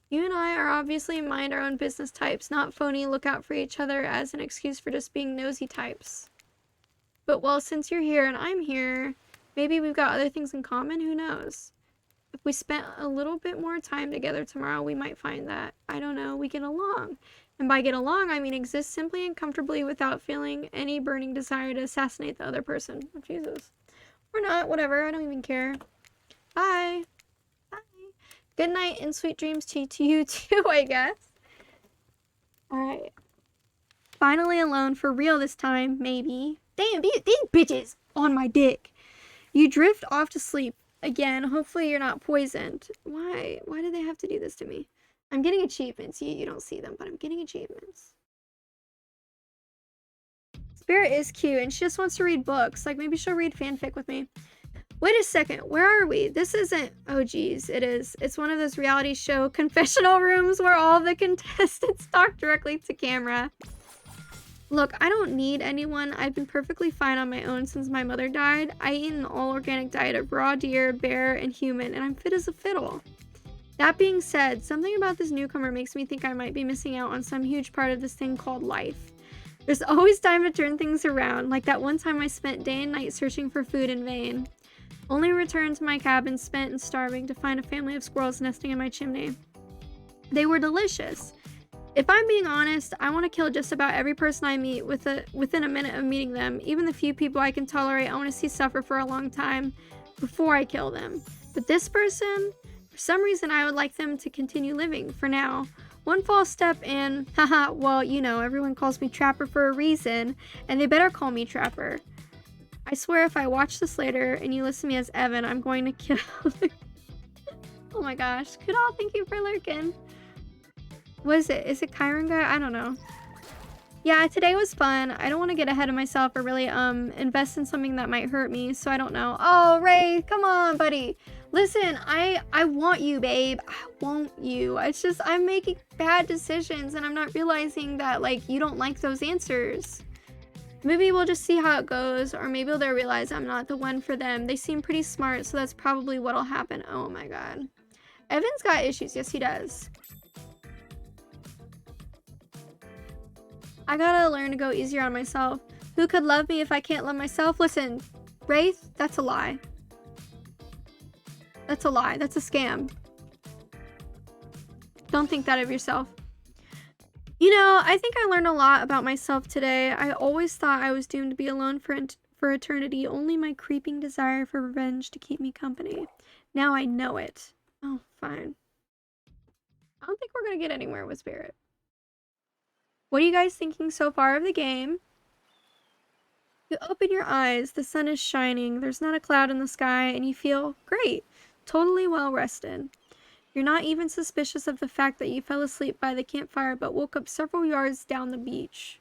You and I are obviously mind our own business types, not phony look out for each other as an excuse for just being nosy types. But well, since you're here and I'm here, maybe we've got other things in common, who knows? If we spent a little bit more time together tomorrow, we might find that, I don't know, we get along. And by get along, I mean exist simply and comfortably without feeling any burning desire to assassinate the other person. Oh, Jesus. Or not, whatever, I don't even care. Bye. Bye. Good night and sweet dreams to you too, I guess. Alright. Finally alone for real this time, maybe. Damn, these bitches on my dick. You drift off to sleep. Again, hopefully you're not poisoned. Why do they have to do this to me? I'm getting achievements. You don't see them, but I'm getting achievements. Spirit is cute, and she just wants to read books. Like, maybe she'll read fanfic with me. Wait a second, where are we? This isn't... Oh, geez, it is. It's one of those reality show confessional rooms where all the contestants talk directly to camera. Look, I don't need anyone. I've been perfectly fine on my own since my mother died. I eat an all-organic diet of raw deer, bear, and human, and I'm fit as a fiddle. That being said, something about this newcomer makes me think I might be missing out on some huge part of this thing called life. There's always time to turn things around, like that one time I spent day and night searching for food in vain. Only returned to my cabin spent and starving to find a family of squirrels nesting in my chimney. They were delicious. If I'm being honest, I want to kill just about every person I meet within a minute of meeting them. Even the few people I can tolerate, I want to see suffer for a long time before I kill them. But this person, for some reason, I would like them to continue living for now. One false step and, haha, well, you know, everyone calls me Trapper for a reason, and they better call me Trapper. I swear if I watch this later and you listen to me as Evan, I'm going to kill... Oh my gosh. Kudal, thank you for lurking. What is it? Is it Chiron guy? I don't know. Yeah, today was fun. I don't want to get ahead of myself or really invest in something that might hurt me, so I don't know. Oh, Wraith, come on, buddy. Listen, I want you, babe. I want you. It's just I'm making bad decisions and I'm not realizing that, like, you don't like those answers. Maybe we'll just see how it goes, or maybe they'll realize I'm not the one for them. They seem pretty smart, so that's probably what'll happen. Oh my god. Evan's got issues. Yes, he does. I gotta learn to go easier on myself. Who could love me if I can't love myself? Listen, Wraith, that's a lie. That's a lie. That's a scam. Don't think that of yourself. You know, I think I learned a lot about myself today. I always thought I was doomed to be alone for eternity. Only my creeping desire for revenge to keep me company. Now I know it. Oh, fine. I don't think we're gonna get anywhere with Spirit. What are you guys thinking so far of the game? You open your eyes, the sun is shining, there's not a cloud in the sky, and you feel great, totally well rested. You're not even suspicious of the fact that you fell asleep by the campfire but woke up several yards down the beach.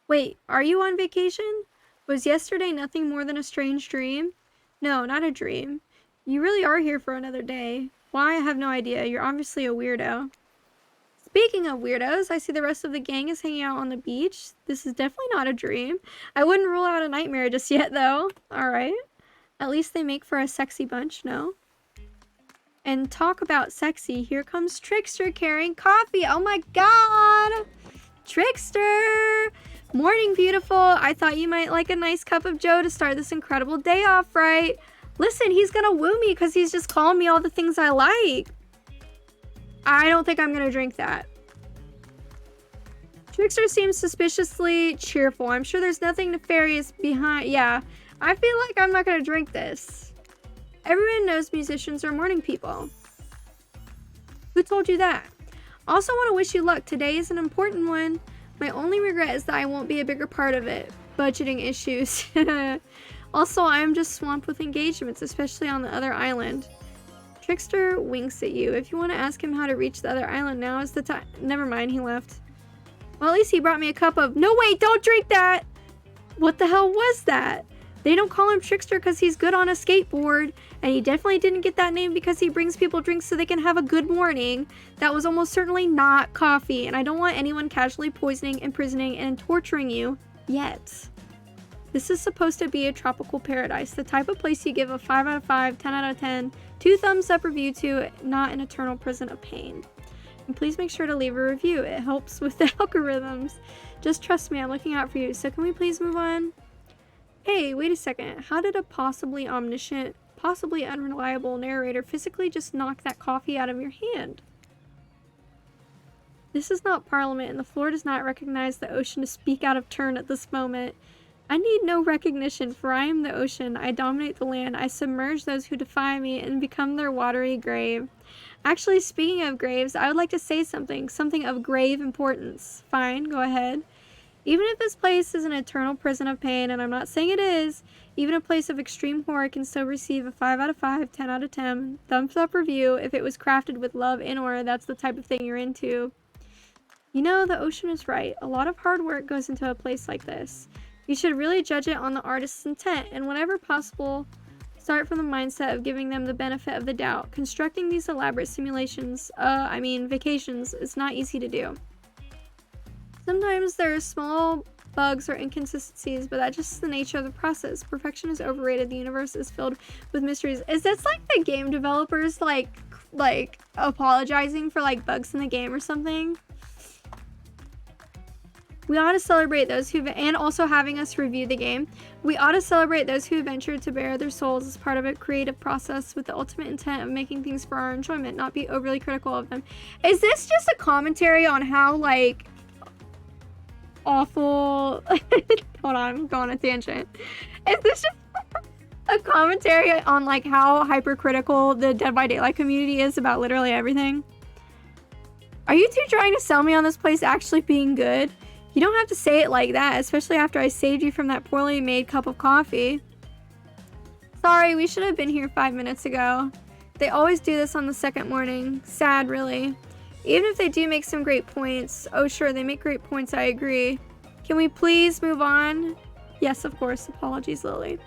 Wait, are you on vacation? Was yesterday nothing more than a strange dream? No, not a dream. You really are here for another day. Why, I have no idea. You're obviously a weirdo. Speaking of weirdos, I see the rest of the gang is hanging out on the beach. This is definitely not a dream. I wouldn't rule out a nightmare just yet, though. Alright. At least they make for a sexy bunch, no? And talk about sexy, here comes Trickster carrying coffee. Oh my god! Trickster! Morning, beautiful. I thought you might like a nice cup of joe to start this incredible day off, right? Listen, he's gonna woo me because he's just calling me all the things I like. I don't think I'm gonna drink that. Trickster seems suspiciously cheerful. I'm sure there's nothing nefarious behind. Yeah, I feel like I'm not gonna drink this. Everyone knows musicians are morning people. Who told you that? Also want to wish you luck. Today is an important one. My only regret is that I won't be a bigger part of it. Budgeting issues. Also, I am just swamped with engagements, especially on the other island. Trickster winks at you. If you want to ask him how to reach the other island, now is the time. Never mind, he left. Well, at least he brought me a cup of... No, wait, don't drink that! What the hell was that? They don't call him Trickster because he's good on a skateboard, and he definitely didn't get that name because he brings people drinks so they can have a good morning. That was almost certainly not coffee, and I don't want anyone casually poisoning, imprisoning, and torturing you yet. This is supposed to be a tropical paradise, the type of place you give a 5 out of 5, 10 out of 10, 2 thumbs up review to, not an eternal prison of pain. And please make sure to leave a review. It helps with the algorithms. Just trust me, I'm looking out for you. So can we please move on? Hey, wait a second. How did a possibly omniscient, possibly unreliable narrator physically just knock that coffee out of your hand? This is not Parliament, and the floor does not recognize the ocean to speak out of turn at this moment. I need no recognition, for I am the ocean. I dominate the land. I submerge those who defy me and become their watery grave. Actually, speaking of graves, I would like to say something of grave importance. Fine, go ahead. Even if this place is an eternal prison of pain, and I'm not saying it is, even a place of extreme horror can still receive a 5 out of 5, 10 out of 10, thumbs up review if it was crafted with love and or that's the type of thing you're into. You know, the ocean is right. A lot of hard work goes into a place like this. You should really judge it on the artist's intent, and whenever possible, start from the mindset of giving them the benefit of the doubt. Constructing these elaborate simulations, vacations, is not easy to do. Sometimes there are small bugs or inconsistencies, but that's just the nature of the process. Perfection is overrated. The universe is filled with mysteries. Is this like the game developers like apologizing for like bugs in the game or something? We ought to celebrate those who, and also having us review the game. We ought to celebrate those who ventured to bare their souls as part of a creative process with the ultimate intent of making things for our enjoyment, not be overly critical of them. Is this just a commentary on how, like, awful... Hold on, I'm going on a tangent. Is this just a commentary on, like, how hypercritical the Dead by Daylight community is about literally everything? Are you two trying to sell me on this place actually being good? You don't have to say it like that, especially after I saved you from that poorly made cup of coffee. Sorry, we should have been here 5 minutes ago. They always do this on the second morning. Sad, really. Even if they do make some great points. Oh, sure, they make great points, I agree. Can we please move on? Yes, of course. Apologies, Lily.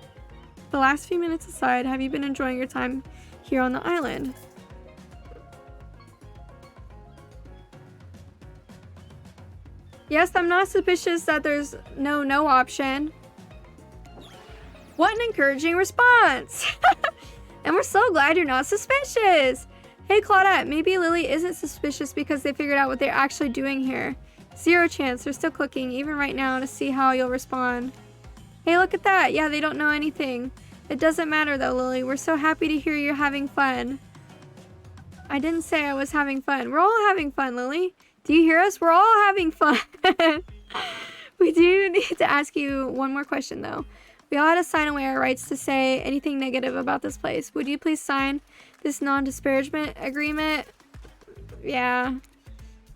The last few minutes aside, have you been enjoying your time here on the island? Yes, I'm not suspicious that there's no option. What an encouraging response! And we're so glad you're not suspicious! Hey Claudette, maybe Lily isn't suspicious because they figured out what they're actually doing here. Zero chance, they're still clicking, even right now, to see how you'll respond. Hey, look at that! Yeah, they don't know anything. It doesn't matter though, Lily. We're so happy to hear you're having fun. I didn't say I was having fun. We're all having fun, Lily. Do you hear us? We're all having fun. We do need to ask you one more question, though. We all had to sign away our rights to say anything negative about this place. Would you please sign this non-disparagement agreement? Yeah.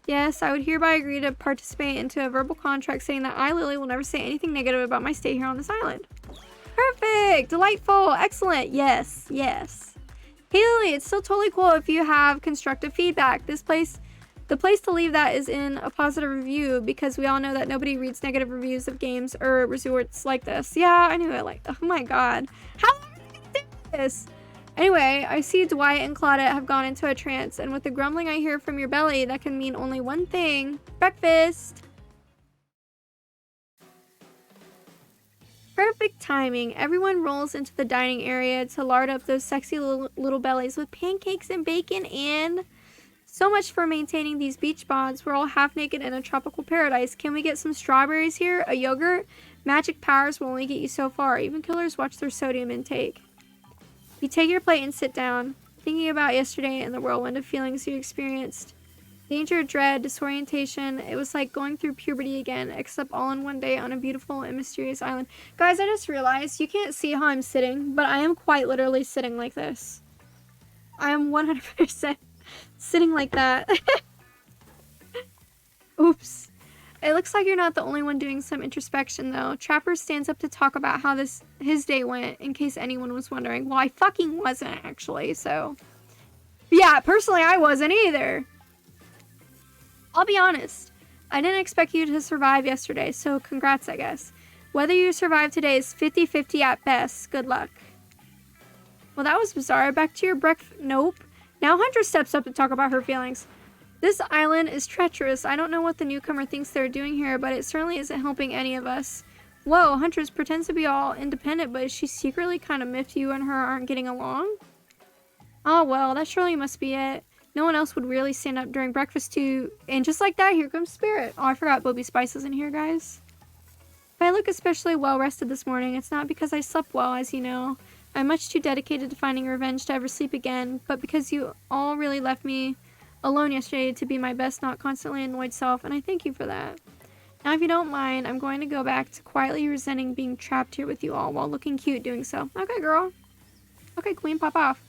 Yes, I would hereby agree to participate into a verbal contract saying that I, Lily, will never say anything negative about my stay here on this island. Perfect! Delightful! Excellent! Yes, yes. Hey, Lily, it's still totally cool if you have constructive feedback. The place to leave that is in a positive review because we all know that nobody reads negative reviews of games or resorts like this. Yeah, I knew it. Like, oh my god. How are we gonna do this? Anyway, I see Dwight and Claudette have gone into a trance, and with the grumbling I hear from your belly, that can mean only one thing. Breakfast! Perfect timing. Everyone rolls into the dining area to lard up those sexy little bellies with pancakes and bacon and... So much for maintaining these beach bonds. We're all half naked in a tropical paradise. Can we get some strawberries here? A yogurt? Magic powers will only get you so far. Even killers watch their sodium intake. You take your plate and sit down, thinking about yesterday and the whirlwind of feelings you experienced. Danger, dread, disorientation. It was like going through puberty again, except all in one day on a beautiful and mysterious island. Guys, I just realized you can't see how I'm sitting, but I am quite literally sitting like this. I am 100% sitting like that. Oops. It looks like you're not the only one doing some introspection, though. Trapper stands up to talk about how his day went, in case anyone was wondering. Well, I fucking wasn't, actually, so... Yeah, personally, I wasn't either. I'll be honest. I didn't expect you to survive yesterday, so congrats, I guess. Whether you survive today is 50-50 at best. Good luck. Well, that was bizarre. Back to your breakfast... Nope. Now Hunter steps up to talk about her feelings. This island is treacherous. I don't know what the newcomer thinks they're doing here, but it certainly isn't helping any of us. Whoa, Huntress pretends to be all independent, but is she secretly kind of miffed you and her aren't getting along? Oh, well, that surely must be it. No one else would really stand up during breakfast too. And just like that, here comes Spirit. Oh, I forgot Bobby Spice is in here, guys. If I look especially well rested this morning, it's not because I slept well, as you know. I'm much too dedicated to finding revenge to ever sleep again, but because you all really left me alone yesterday to be my best, not constantly annoyed self, and I thank you for that. Now, if you don't mind, I'm going to go back to quietly resenting being trapped here with you all while looking cute doing so. Okay, girl. Okay, queen, pop off.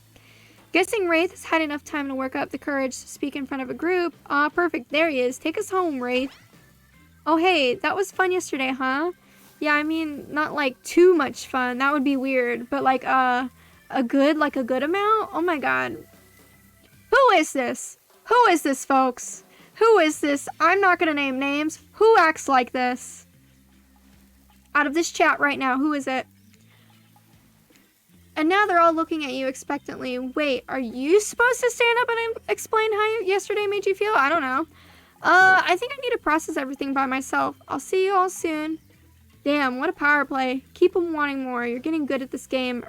Guessing Wraith has had enough time to work up the courage to speak in front of a group. Ah, perfect. There he is. Take us home, Wraith. Oh, hey, that was fun yesterday, huh? Yeah, I mean, not like too much fun. That would be weird. But like a good amount? Oh my god. Who is this? Who is this, folks? Who is this? I'm not gonna name names. Who acts like this? Out of this chat right now, who is it? And now they're all looking at you expectantly. Wait, are you supposed to stand up and explain how yesterday made you feel? I don't know. I think I need to process everything by myself. I'll see you all soon. Damn, what a power play. Keep them wanting more. You're getting good at this game.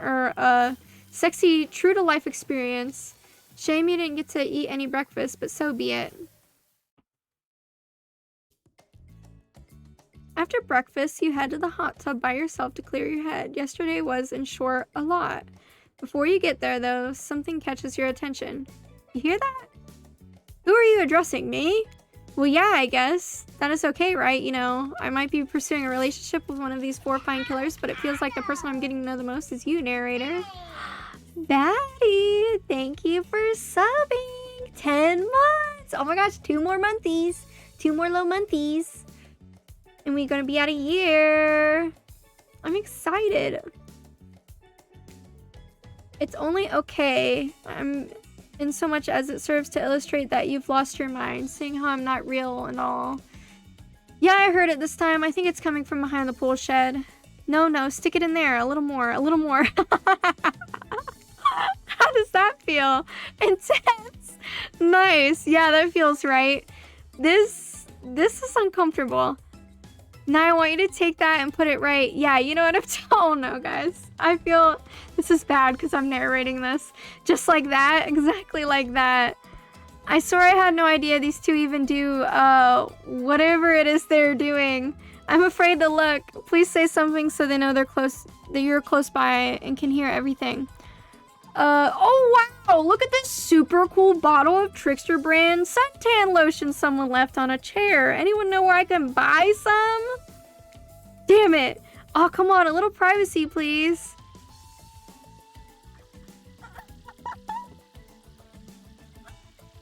Sexy, true-to-life experience. Shame you didn't get to eat any breakfast, but so be it. After breakfast, you head to the hot tub by yourself to clear your head. Yesterday was, in short, a lot. Before you get there, though, something catches your attention. You hear that? Who are you addressing, me? Well, yeah, I guess. That is okay, right? You know, I might be pursuing a relationship with one of these 4 fine killers, but it feels like the person I'm getting to know the most is you, narrator. Batty, thank you for subbing. 10 months. Oh my gosh, 2 more monthlies. 2 more low monthlies. And we're gonna be at a year. I'm excited. It's only okay. I'm in so much as it serves to illustrate that you've lost your mind, seeing how I'm not real and all. Yeah, I heard it this time. I think it's coming from behind the pool shed. No, stick it in there. A little more. How does that feel? Intense. Nice. Yeah, that feels right. This is uncomfortable. Now I want you to take that and put it right. Yeah, you know what I'm oh no, guys. I feel this is bad because I'm narrating this. Just like that, exactly like that. I swear I had no idea these two even do whatever it is they're doing. I'm afraid to look. Please say something so they know they're close, that you're close by and can hear everything. Oh wow, look at this super cool bottle of Trickster brand suntan lotion someone left on a chair. Anyone know where I can buy some? Damn it. Oh, come on, a little privacy, please.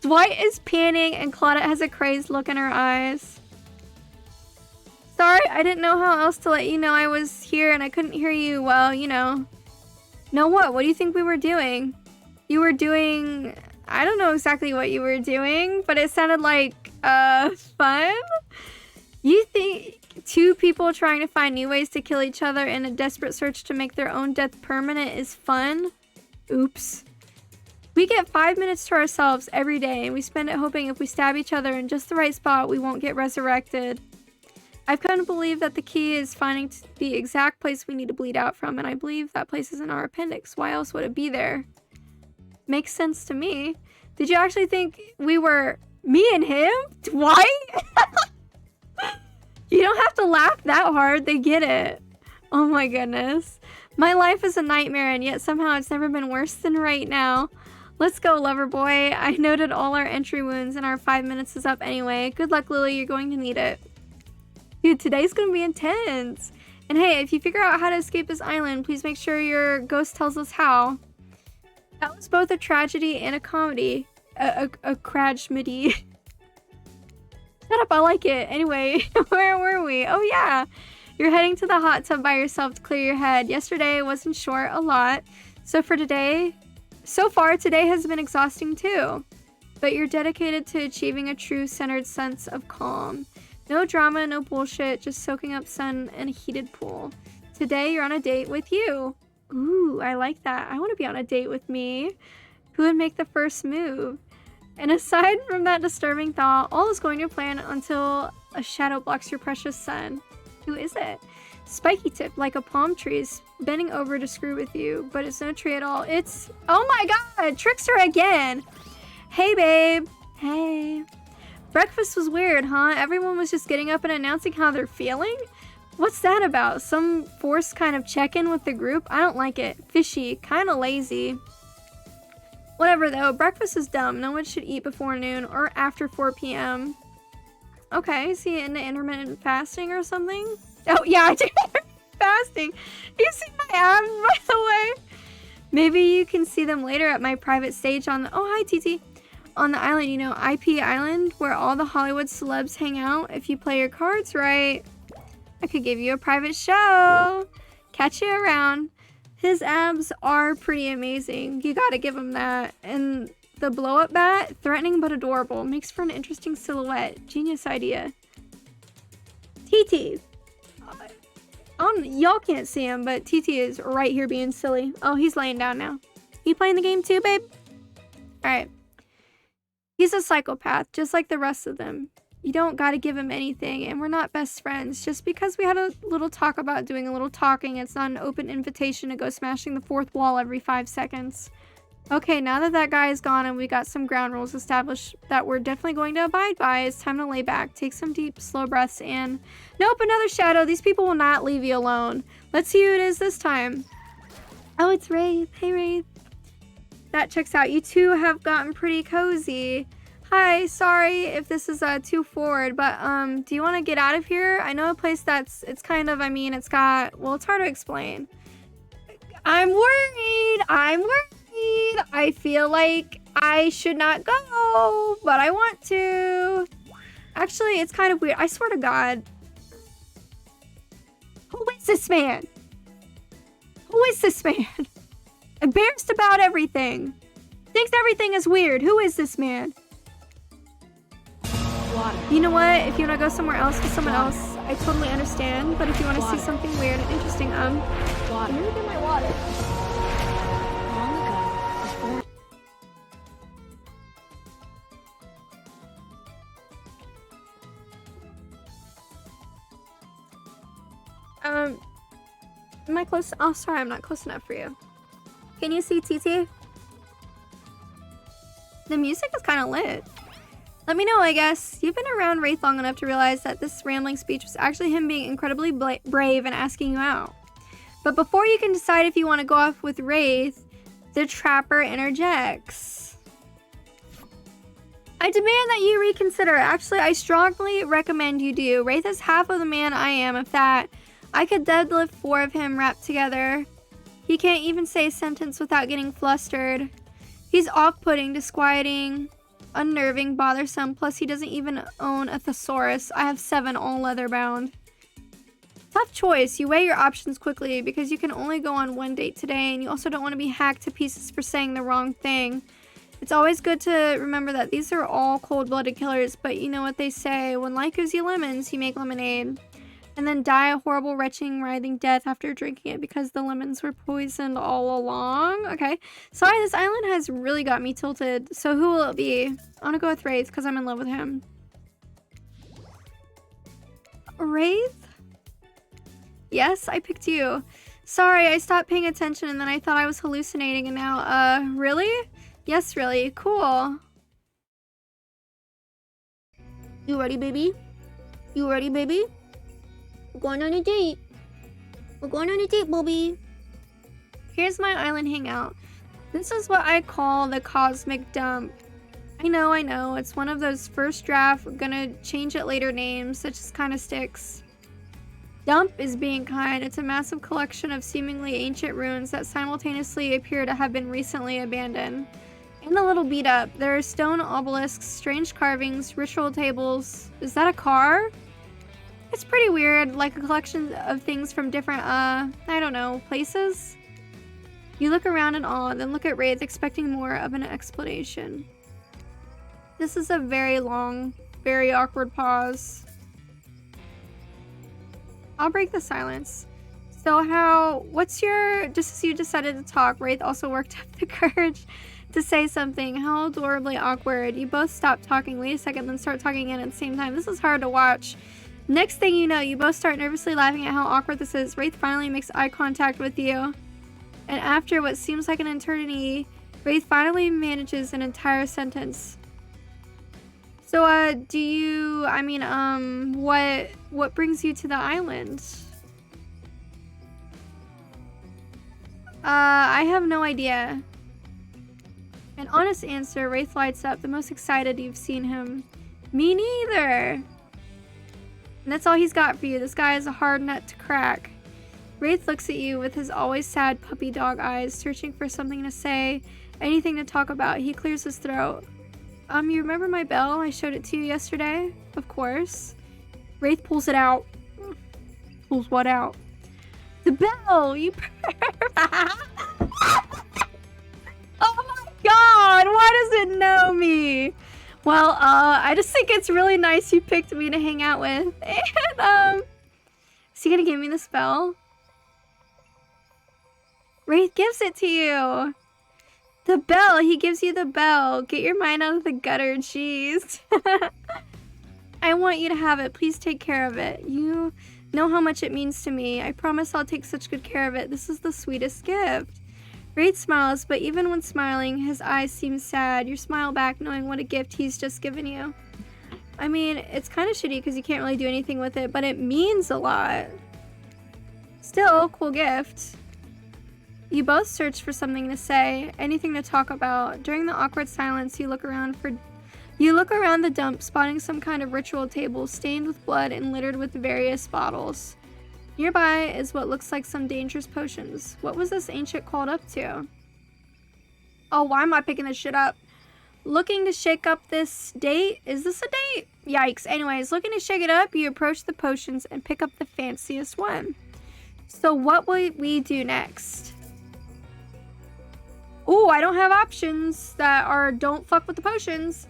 Dwight is panting and Claudette has a crazed look in her eyes. Sorry, I didn't know how else to let you know I was here and I couldn't hear you well, you know. No, what? What do you think we were doing? You were doing... I don't know exactly what you were doing, but it sounded like, fun? You think 2 people trying to find new ways to kill each other in a desperate search to make their own death permanent is fun? Oops. We get 5 minutes to ourselves every day, and we spend it hoping if we stab each other in just the right spot, we won't get resurrected. I've come to believe that the key is finding the exact place we need to bleed out from, and I believe that place is in our appendix. Why else would it be there? Makes sense to me. Did you actually think we were me and him? Dwight? You don't have to laugh that hard. They get it. Oh my goodness. My life is a nightmare, and yet somehow it's never been worse than right now. Let's go, lover boy. I noted all our entry wounds, and our 5 minutes is up anyway. Good luck, Lily. You're going to need it. Dude, today's gonna be intense. And hey, if you figure out how to escape this island, please make sure your ghost tells us how. That was both a tragedy and a comedy. A cragmedy. Shut up, I like it. Anyway, where were we? Oh yeah. You're heading to the hot tub by yourself to clear your head. Yesterday was, in short, a lot. So far, today has been exhausting too. But you're dedicated to achieving a true centered sense of calm. No drama, no bullshit, just soaking up sun in a heated pool. Today, you're on a date with you. Ooh, I like that. I want to be on a date with me. Who would make the first move? And aside from that disturbing thought, all is going to plan until a shadow blocks your precious sun. Who is it? Spiky tip, like a palm tree, is bending over to screw with you, but it's no tree at all. It's... Oh my god! Trickster again! Hey, babe. Hey. Breakfast was weird, huh? Everyone was just getting up and announcing how they're feeling? What's that about? Some forced kind of check-in with the group? I don't like it. Fishy. Kinda lazy. Whatever though, breakfast is dumb. No one should eat before noon or after 4 p.m. Okay, is he into intermittent fasting or something? Oh yeah, I do fasting. You see my abs, by the way? Maybe you can see them later at my private stage on the... Oh, hi, TT. On the island, you know, IP Island, where all the Hollywood celebs hang out. If you play your cards right, I could give you a private show. Catch you around. His abs are pretty amazing. You gotta give him that. And the blow-up bat, threatening but adorable. Makes for an interesting silhouette. Genius idea. TT. Y'all can't see him, but TT is right here being silly. Oh, he's laying down now. You playing the game too, babe? Alright. He's a psychopath, just like the rest of them. You don't gotta give him anything, and we're not best friends. Just because we had a little talk about doing a little talking, it's not an open invitation to go smashing the fourth wall every 5 seconds. Okay, now that that guy is gone and we got some ground rules established that we're definitely going to abide by, it's time to lay back, take some deep, slow breaths, and... Nope, another shadow. These people will not leave you alone. Let's see who it is this time. Oh, it's Wraith. Hey, Wraith. That checks out. You two have gotten pretty cozy. Hi, sorry if this is too forward, but do you want to get out of here? I know a place that's, it's kind of, I mean, it's got, well, it's hard to explain. I'm worried. I feel like I should not go, but I want to. Actually, it's kind of weird. I swear to God. Who is this man? Who is this man? Embarrassed about everything. Thinks everything is weird. Who is this man? Water. You know what? If you want to go somewhere else with someone else, I totally understand. But if you want to see something weird and interesting, Water. let me get my water. Long ago, Am I close? Oh, sorry, I'm not close enough for you. Can you see TT? The music is kind of lit. Let me know, I guess. You've been around Wraith long enough to realize that this rambling speech was actually him being incredibly brave and asking you out. But before you can decide if you want to go off with Wraith, the Trapper interjects. I demand that you reconsider. Actually, I strongly recommend you do. Wraith is half of the man I am. If that, I could deadlift 4 of him wrapped together. He can't even say a sentence without getting flustered. He's off-putting, disquieting, unnerving, bothersome, plus he doesn't even own a thesaurus. I have 7, all leather-bound. Tough choice. You weigh your options quickly because you can only go on 1 date today, and you also don't want to be hacked to pieces for saying the wrong thing. It's always good to remember that these are all cold-blooded killers, but you know what they say, when life gives you lemons, you make lemonade. And then die a horrible, retching, writhing death after drinking it because the lemons were poisoned all along. Okay. Sorry, this island has really got me tilted. So who will it be? I want to go with Wraith because I'm in love with him. Wraith? Yes, I picked you. Sorry, I stopped paying attention and then I thought I was hallucinating and now, really? Yes, really. Cool. You ready, baby? You ready, baby? We're going on a date. We're going on a date, Bobby. Here's my island hangout. This is what I call the cosmic dump. I know. It's one of those first draft, we're gonna change it later names that just kind of sticks. Dump is being kind. It's a massive collection of seemingly ancient ruins that simultaneously appear to have been recently abandoned. And a little beat up. There are stone obelisks, strange carvings, ritual tables. Is that a car? It's pretty weird, like a collection of things from different, I don't know, places? You look around in awe, then look at Wraith, expecting more of an explanation. This is a very long, very awkward pause. I'll break the silence. So just as you decided to talk, Wraith also worked up the courage to say something. How adorably awkward. You both stop talking, wait a second, then start talking again at the same time. This is hard to watch. Next thing you know, you both start nervously laughing at how awkward this is. Wraith finally makes eye contact with you. And after what seems like an eternity, Wraith finally manages an entire sentence. So, what brings you to the island? I have no idea. An honest answer, Wraith lights up, the most excited you've seen him. Me neither. And that's all he's got for you. This guy is a hard nut to crack. Wraith looks at you with his always sad puppy dog eyes, searching for something to say, anything to talk about. He clears his throat. You remember my bell? I showed it to you yesterday? Of course. Wraith pulls it out. Pulls what out? The bell! You Oh my god! Why does it know me? Well, I just think it's really nice you picked me to hang out with. And, is he gonna give me the spell? Wraith gives it to you. The bell. He gives you the bell. Get your mind out of the gutter. Jeez. I want you to have it. Please take care of it. You know how much it means to me. I promise I'll take such good care of it. This is the sweetest gift. Wraith smiles, but even when smiling, his eyes seem sad. You smile back, knowing what a gift he's just given you. I mean, it's kind of shitty because you can't really do anything with it, but it means a lot. Still, cool gift. You both search for something to say, anything to talk about. During the awkward silence, you look around the dump, spotting some kind of ritual table stained with blood and littered with various bottles. Nearby is what looks like some dangerous potions. What was this ancient called up to? Oh, why am I picking this shit up? Looking to shake up this date? Is this a date? Yikes. Anyways, looking to shake it up, you approach the potions and pick up the fanciest one. So what will we do next? Ooh, I don't have options that are don't fuck with the potions.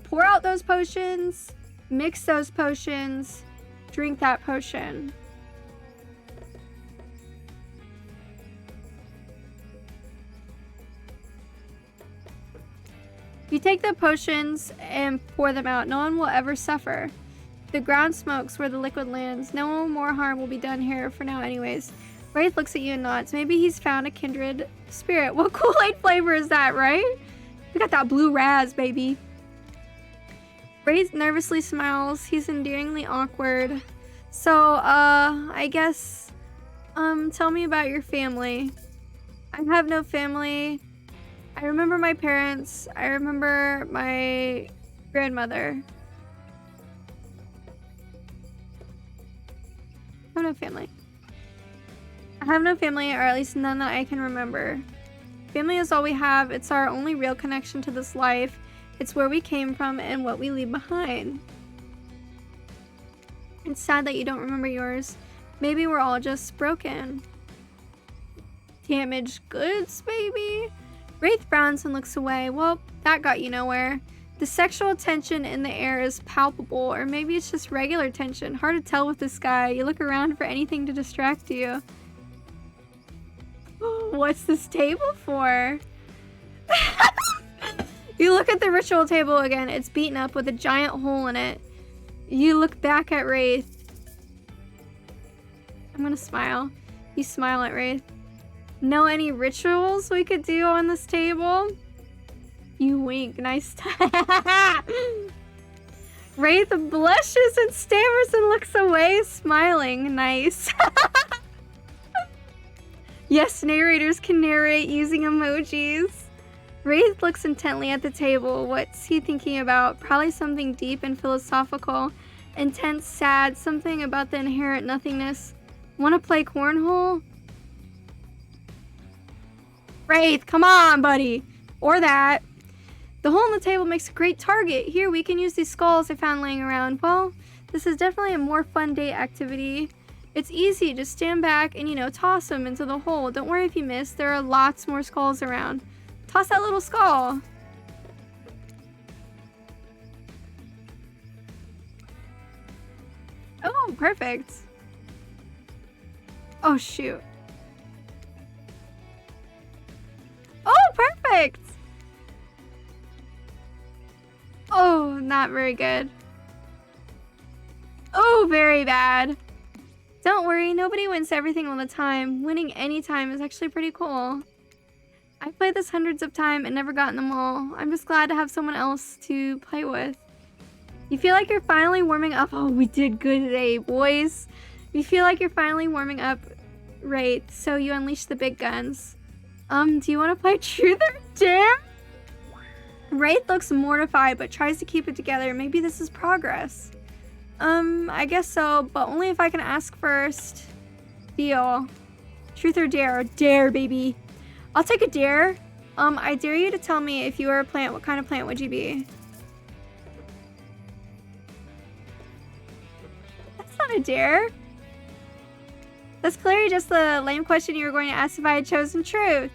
Pour out those potions, mix those potions, drink that potion. You take the potions and pour them out. No one will ever suffer. The ground smokes where the liquid lands. No more harm will be done here for now anyways. Wraith looks at you and nods. Maybe he's found a kindred spirit. What Kool-Aid flavor is that, right? We got that blue raz, baby. Wraith nervously smiles. He's endearingly awkward. So, I guess, tell me about your family. I have no family. I remember my parents. I remember my grandmother. I have no family. I have no family, or at least none that I can remember. Family is all we have. It's our only real connection to this life. It's where we came from and what we leave behind. It's sad that you don't remember yours. Maybe we're all just broken. Damaged goods, maybe? Wraith frowns and looks away. Well, that got you nowhere. The sexual tension in the air is palpable, or maybe it's just regular tension. Hard to tell with this guy. You look around for anything to distract you. What's this table for? You look at the ritual table again. It's beaten up with a giant hole in it. You look back at Wraith. I'm gonna smile. You smile at Wraith. Know any rituals we could do on this table? You wink. Nice time. Wraith blushes and stammers and looks away, smiling. Nice. Yes, narrators can narrate using emojis. Wraith looks intently at the table. What's he thinking about? Probably something deep and philosophical. Intense, sad, something about the inherent nothingness. Want to play cornhole? Wraith, come on, buddy. Or that. The hole in the table makes a great target. Here, we can use these skulls I found laying around. Well, this is definitely a more fun date activity. It's easy. Just stand back and, toss them into the hole. Don't worry if you miss. There are lots more skulls around. Toss that little skull. Oh, perfect. Oh, shoot. Oh, perfect. Oh, not very good. Oh, very bad. Don't worry, nobody wins everything all the time. Winning any time is actually pretty cool. I've played this hundreds of times and never gotten them all. I'm just glad to have someone else to play with. You feel like you're finally warming up. Oh, we did good today, boys. You feel like you're finally warming up, right? So you unleash the big guns. Do you want to play Truth or Dare? Wraith looks mortified but tries to keep it together. Maybe this is progress. I guess so, but only if I can ask first. Deal. Truth or dare? Dare, baby. I'll take a dare. I dare you to tell me if you were a plant, what kind of plant would you be? That's not a dare. That's clearly just the lame question you were going to ask if I had chosen truth.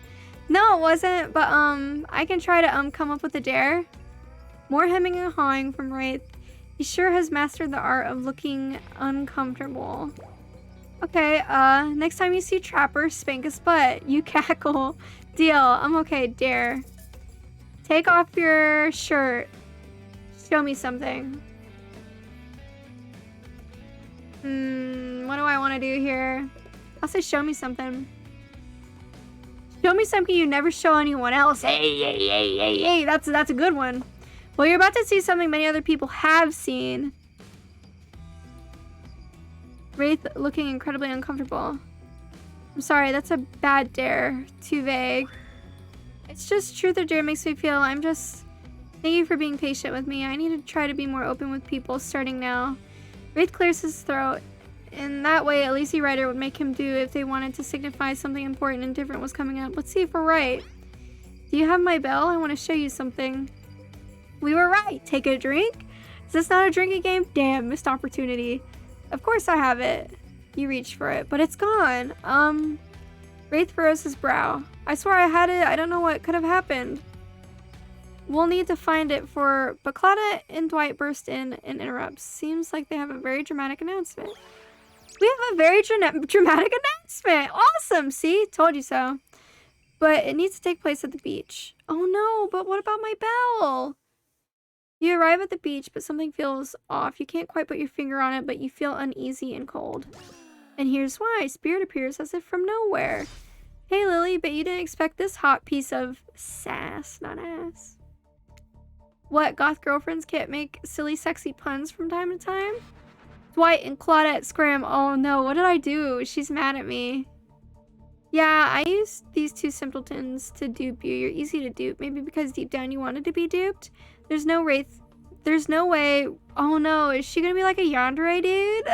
No, it wasn't, but I can try to come up with a dare. More hemming and hawing from Wraith. He sure has mastered the art of looking uncomfortable. Okay, next time you see Trapper, spank his butt. You cackle. Deal. I'm okay. Dare. Take off your shirt. Show me something. What do I want to do here? I'll say show me something. Show me something you never show anyone else. Hey. That's a good one. Well, you're about to see something many other people have seen. Wraith looking incredibly uncomfortable. I'm sorry, that's a bad dare. Too vague. It's just truth or dare makes me feel. Thank you for being patient with me. I need to try to be more open with people starting now. Wraith clears his throat. In that way, a lazy writer would make him do if they wanted to signify something important and different was coming up. Let's see if we're right. Do you have my bell? I want to show you something. We were right. Take a drink? Is this not a drinking game? Damn, missed opportunity. Of course I have it. You reached for it, but it's gone. Wraith furrows his brow. I swear I had it. I don't know what could have happened. We'll need to find it but Claudia and Dwight burst in and interrupt. Seems like they have a very dramatic announcement. We have a very dramatic announcement. Awesome. See? Told you so. But it needs to take place at the beach. Oh no, but what about my bell? You arrive at the beach, but something feels off. You can't quite put your finger on it, but you feel uneasy and cold. And here's why. Spirit appears as if from nowhere. Hey Lily, but you didn't expect this hot piece of sass, not ass. What, goth girlfriends can't make silly sexy puns from time to time? Dwight and Claudette scram. Oh no, what did I do? She's mad at me. Yeah, I used these two simpletons to dupe you. You're easy to dupe. Maybe because deep down you wanted to be duped? There's no Wraith. There's no way. Oh no, is she gonna be like a yandere dude?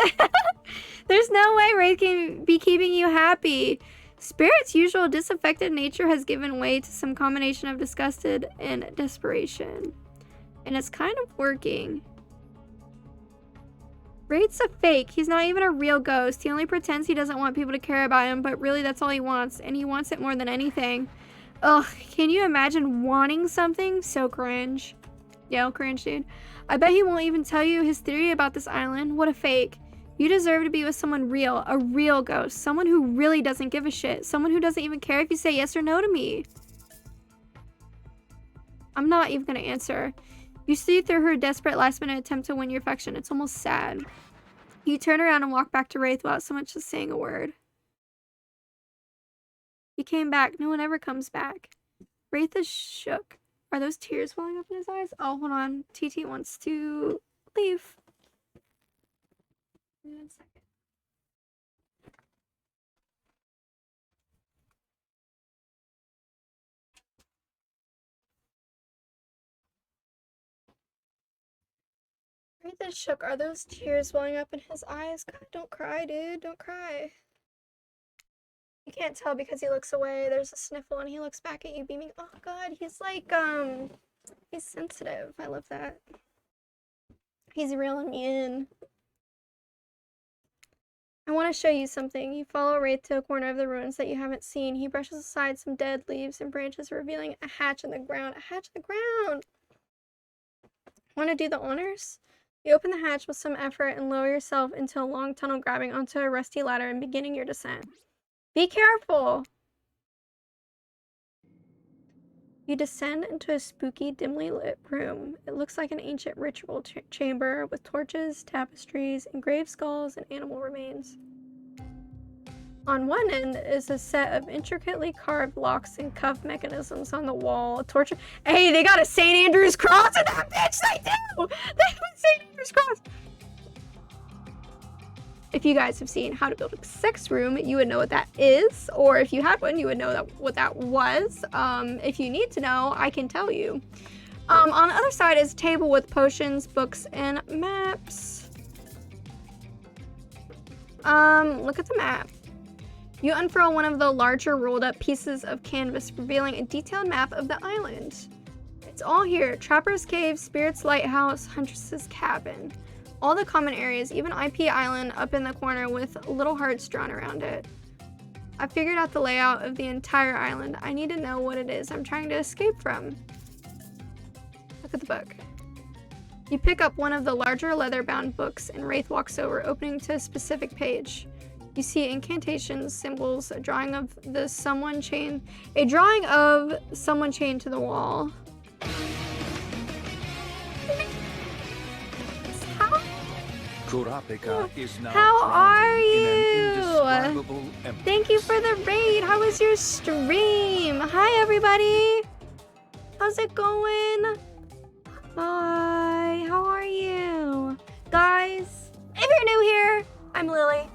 There's no way Wraith can be keeping you happy. Spirit's usual disaffected nature has given way to some combination of disgusted and desperation. And it's kind of working. Wraith's a fake. He's not even a real ghost. He only pretends he doesn't want people to care about him, but really that's all he wants, and he wants it more than anything. Ugh, can you imagine wanting something? So cringe. Yeah, cringe, dude. I bet he won't even tell you his theory about this island. What a fake. You deserve to be with someone real, a real ghost, someone who really doesn't give a shit, someone who doesn't even care if you say yes or no to me. I'm not even gonna answer. You see through her desperate last-minute attempt to win your affection. It's almost sad. You turn around and walk back to Wraith without so much as saying a word. He came back. No one ever comes back. Wraith is shook. Are those tears welling up in his eyes? Oh, hold on. TT wants to leave. Give me 1 second. Wraith is shook. Are those tears welling up in his eyes? God, don't cry, dude. Don't cry. You can't tell because he looks away. There's a sniffle and he looks back at you beaming. Oh god, he's like, he's sensitive. I love that. He's reeling me in. I want to show you something. You follow Wraith to a corner of the ruins that you haven't seen. He brushes aside some dead leaves and branches, revealing a hatch in the ground. A hatch in the ground! Want to do the honors? You open the hatch with some effort and lower yourself into a long tunnel, grabbing onto a rusty ladder and beginning your descent. Be careful! You descend into a spooky, dimly lit room. It looks like an ancient ritual chamber with torches, tapestries, engraved skulls, and animal remains. On one end is a set of intricately carved locks and cuff mechanisms on the wall. A torture. Hey, they got a St. Andrew's cross in that bitch! They do! They have a St. Andrew's cross! If you guys have seen How to Build a Sex Room, you would know what that is. Or if you had one, you would know what that was. If you need to know, I can tell you. On the other side is a table with potions, books, and maps. Look at the map. You unfurl one of the larger rolled up pieces of canvas, revealing a detailed map of the island. It's all here. Trapper's Cave, Spirit's Lighthouse, Huntress's Cabin. All the common areas, even IP Island up in the corner with little hearts drawn around it. I figured out the layout of the entire island. I need to know what it is I'm trying to escape from. Look at the book. You pick up one of the larger leather-bound books and Wraith walks over, opening to a specific page. You see incantations, symbols, a drawing of someone chained to the wall. Kurapika is now How are drowning in an you? indescribable Thank you emptiness. for the raid. How was your stream? Hi, everybody. How's it going? Hi, how are you? Guys, if you're new here, I'm Lily.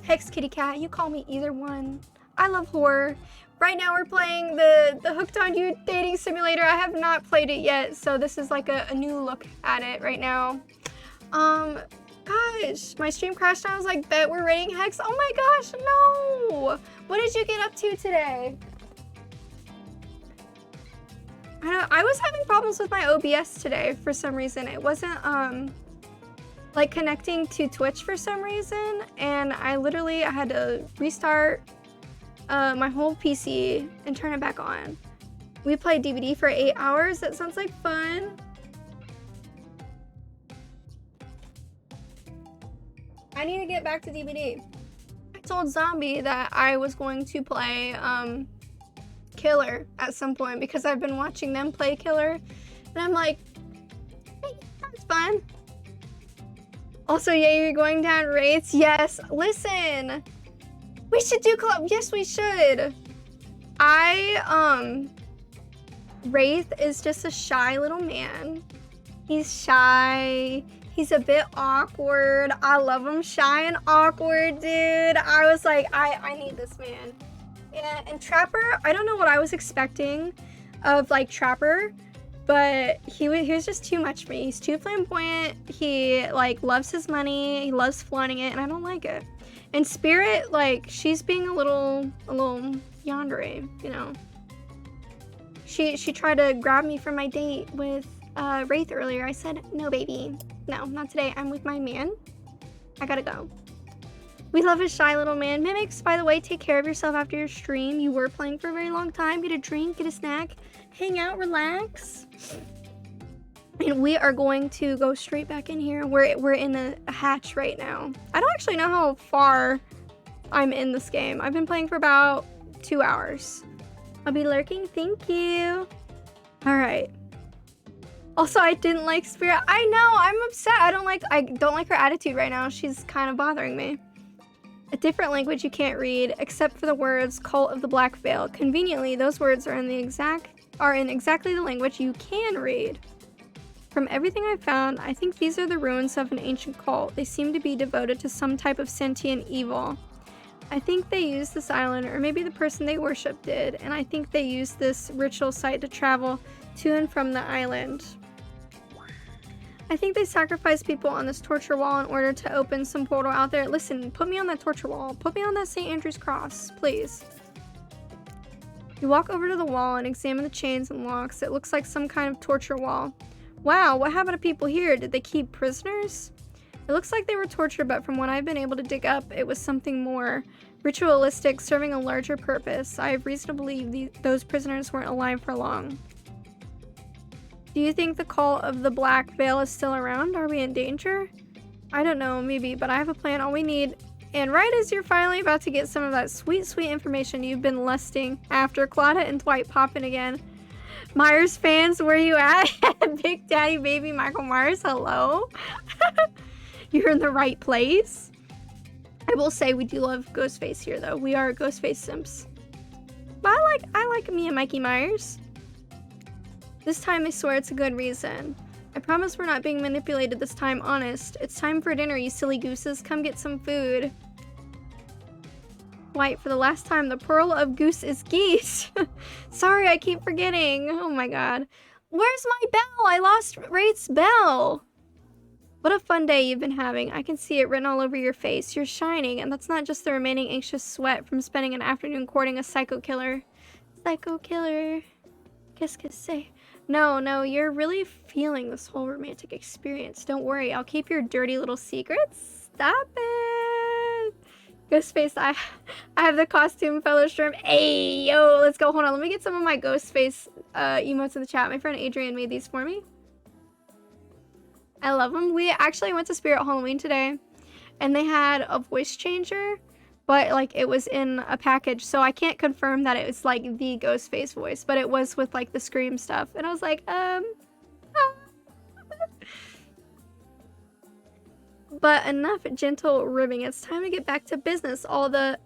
Hex Kitty Cat, you call me either one. I love horror. Right now we're playing the Hooked on You dating simulator. I have not played it yet, so this is like a new look at it right now. Gosh, my stream crashed and I was like, bet we're raiding Hex. Oh my gosh, no! What did you get up to today? I was having problems with my OBS today for some reason. It wasn't, like connecting to Twitch for some reason, and I had to restart my whole PC and turn it back on. We played DVD for 8 hours. That sounds like fun. I need to get back to DVD. I told Zombie that I was going to play Killer at some point because I've been watching them play Killer, and I'm like, hey, that's fun. Also, yeah, you're going down Wraiths. Yes, listen. We should do collab. Yes, we should. Wraith is just a shy little man. He's shy. He's a bit awkward. I love him shy and awkward, dude. I was like, I need this man. Yeah, and Trapper, I don't know what I was expecting of like Trapper, but he was just too much for me. He's too flamboyant. He like loves his money. He loves flaunting it, and I don't like it. And Spirit, like, she's being a little yandere, you know. She tried to grab me for my date with Wraith earlier. I said, no, baby. No, not today. I'm with my man. I gotta go. We love a shy little man. Mimics, by the way, take care of yourself after your stream. You were playing for a very long time. Get a drink, get a snack, hang out, relax. And we are going to go straight back in here. We're in a hatch right now. I don't actually know how far I'm in this game. I've been playing for about 2 hours. I'll be lurking. Thank you. All right. Also, I didn't like Spirit. I know. I'm upset. I don't like her attitude right now. She's kind of bothering me. A different language you can't read, except for the words "Cult of the Black Veil." Conveniently, those words are in exactly the language you can read. From everything I've found, I think these are the ruins of an ancient cult. They seem to be devoted to some type of sentient evil. I think they used this island, or maybe the person they worship did, and I think they used this ritual site to travel to and from the island. I think they sacrificed people on this torture wall in order to open some portal out there. Listen, put me on that torture wall. Put me on that St. Andrew's cross, please. You walk over to the wall and examine the chains and locks. It looks like some kind of torture wall. Wow, what happened to people here? Did they keep prisoners? It looks like they were tortured, but from what I've been able to dig up, it was something more ritualistic, serving a larger purpose. I have reason to believe those prisoners weren't alive for long. Do you think the cult of the Black Veil is still around? Are we in danger? I don't know, maybe, but I have a plan. All we need. And right as you're finally about to get some of that sweet, sweet information you've been lusting after, Claudia and Dwight pop in again. Myers fans, where you at? Big Daddy Baby Michael Myers, hello? You're in the right place. I will say we do love Ghostface here, though. We are Ghostface simps. But I like me and Mikey Myers. This time I swear it's a good reason. I promise we're not being manipulated this time, honest. It's time for dinner, you silly gooses. Come get some food. White, for the last time, the pearl of goose is geese. Sorry, I keep forgetting. Oh my god. Where's my bell? I lost Wraith's bell. What a fun day you've been having. I can see it written all over your face. You're shining, and that's not just the remaining anxious sweat from spending an afternoon courting a psycho killer. Psycho killer. Qu'est-ce que c'est? No, you're really feeling this whole romantic experience. Don't worry, I'll keep your dirty little secrets. Stop it. Ghostface, I have the costume fellowship. Hey, yo, let's go. Hold on, let me get some of my Ghostface emotes in the chat. My friend Adrian made these for me. I love them. We actually went to Spirit Halloween today, and they had a voice changer, but like it was in a package, so I can't confirm that it was like the Ghostface voice, but it was with like the scream stuff, and I was like, But enough gentle ribbing. It's time to get back to business. All the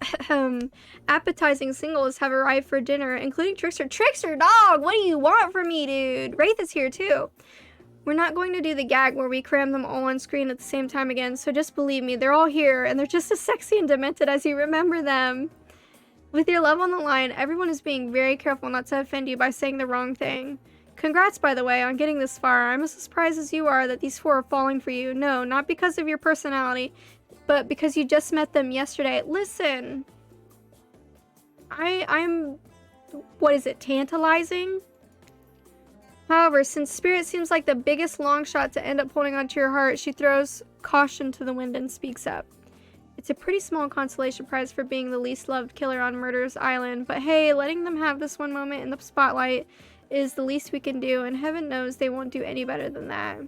appetizing singles have arrived for dinner, including Trickster. Trickster, dog! What do you want from me, dude? Wraith is here, too. We're not going to do the gag where we cram them all on screen at the same time again, so just believe me, they're all here, and they're just as sexy and demented as you remember them. With your love on the line, everyone is being very careful not to offend you by saying the wrong thing. Congrats, by the way, on getting this far. I'm as surprised as you are that these four are falling for you. No, not because of your personality, but because you just met them yesterday. Listen, I'm, what is it, tantalizing? However, since Spirit seems like the biggest long shot to end up holding onto your heart, she throws caution to the wind and speaks up. It's a pretty small consolation prize for being the least loved killer on Murder's Island, but hey, letting them have this one moment in the spotlight is the least we can do, and heaven knows they won't do any better than that.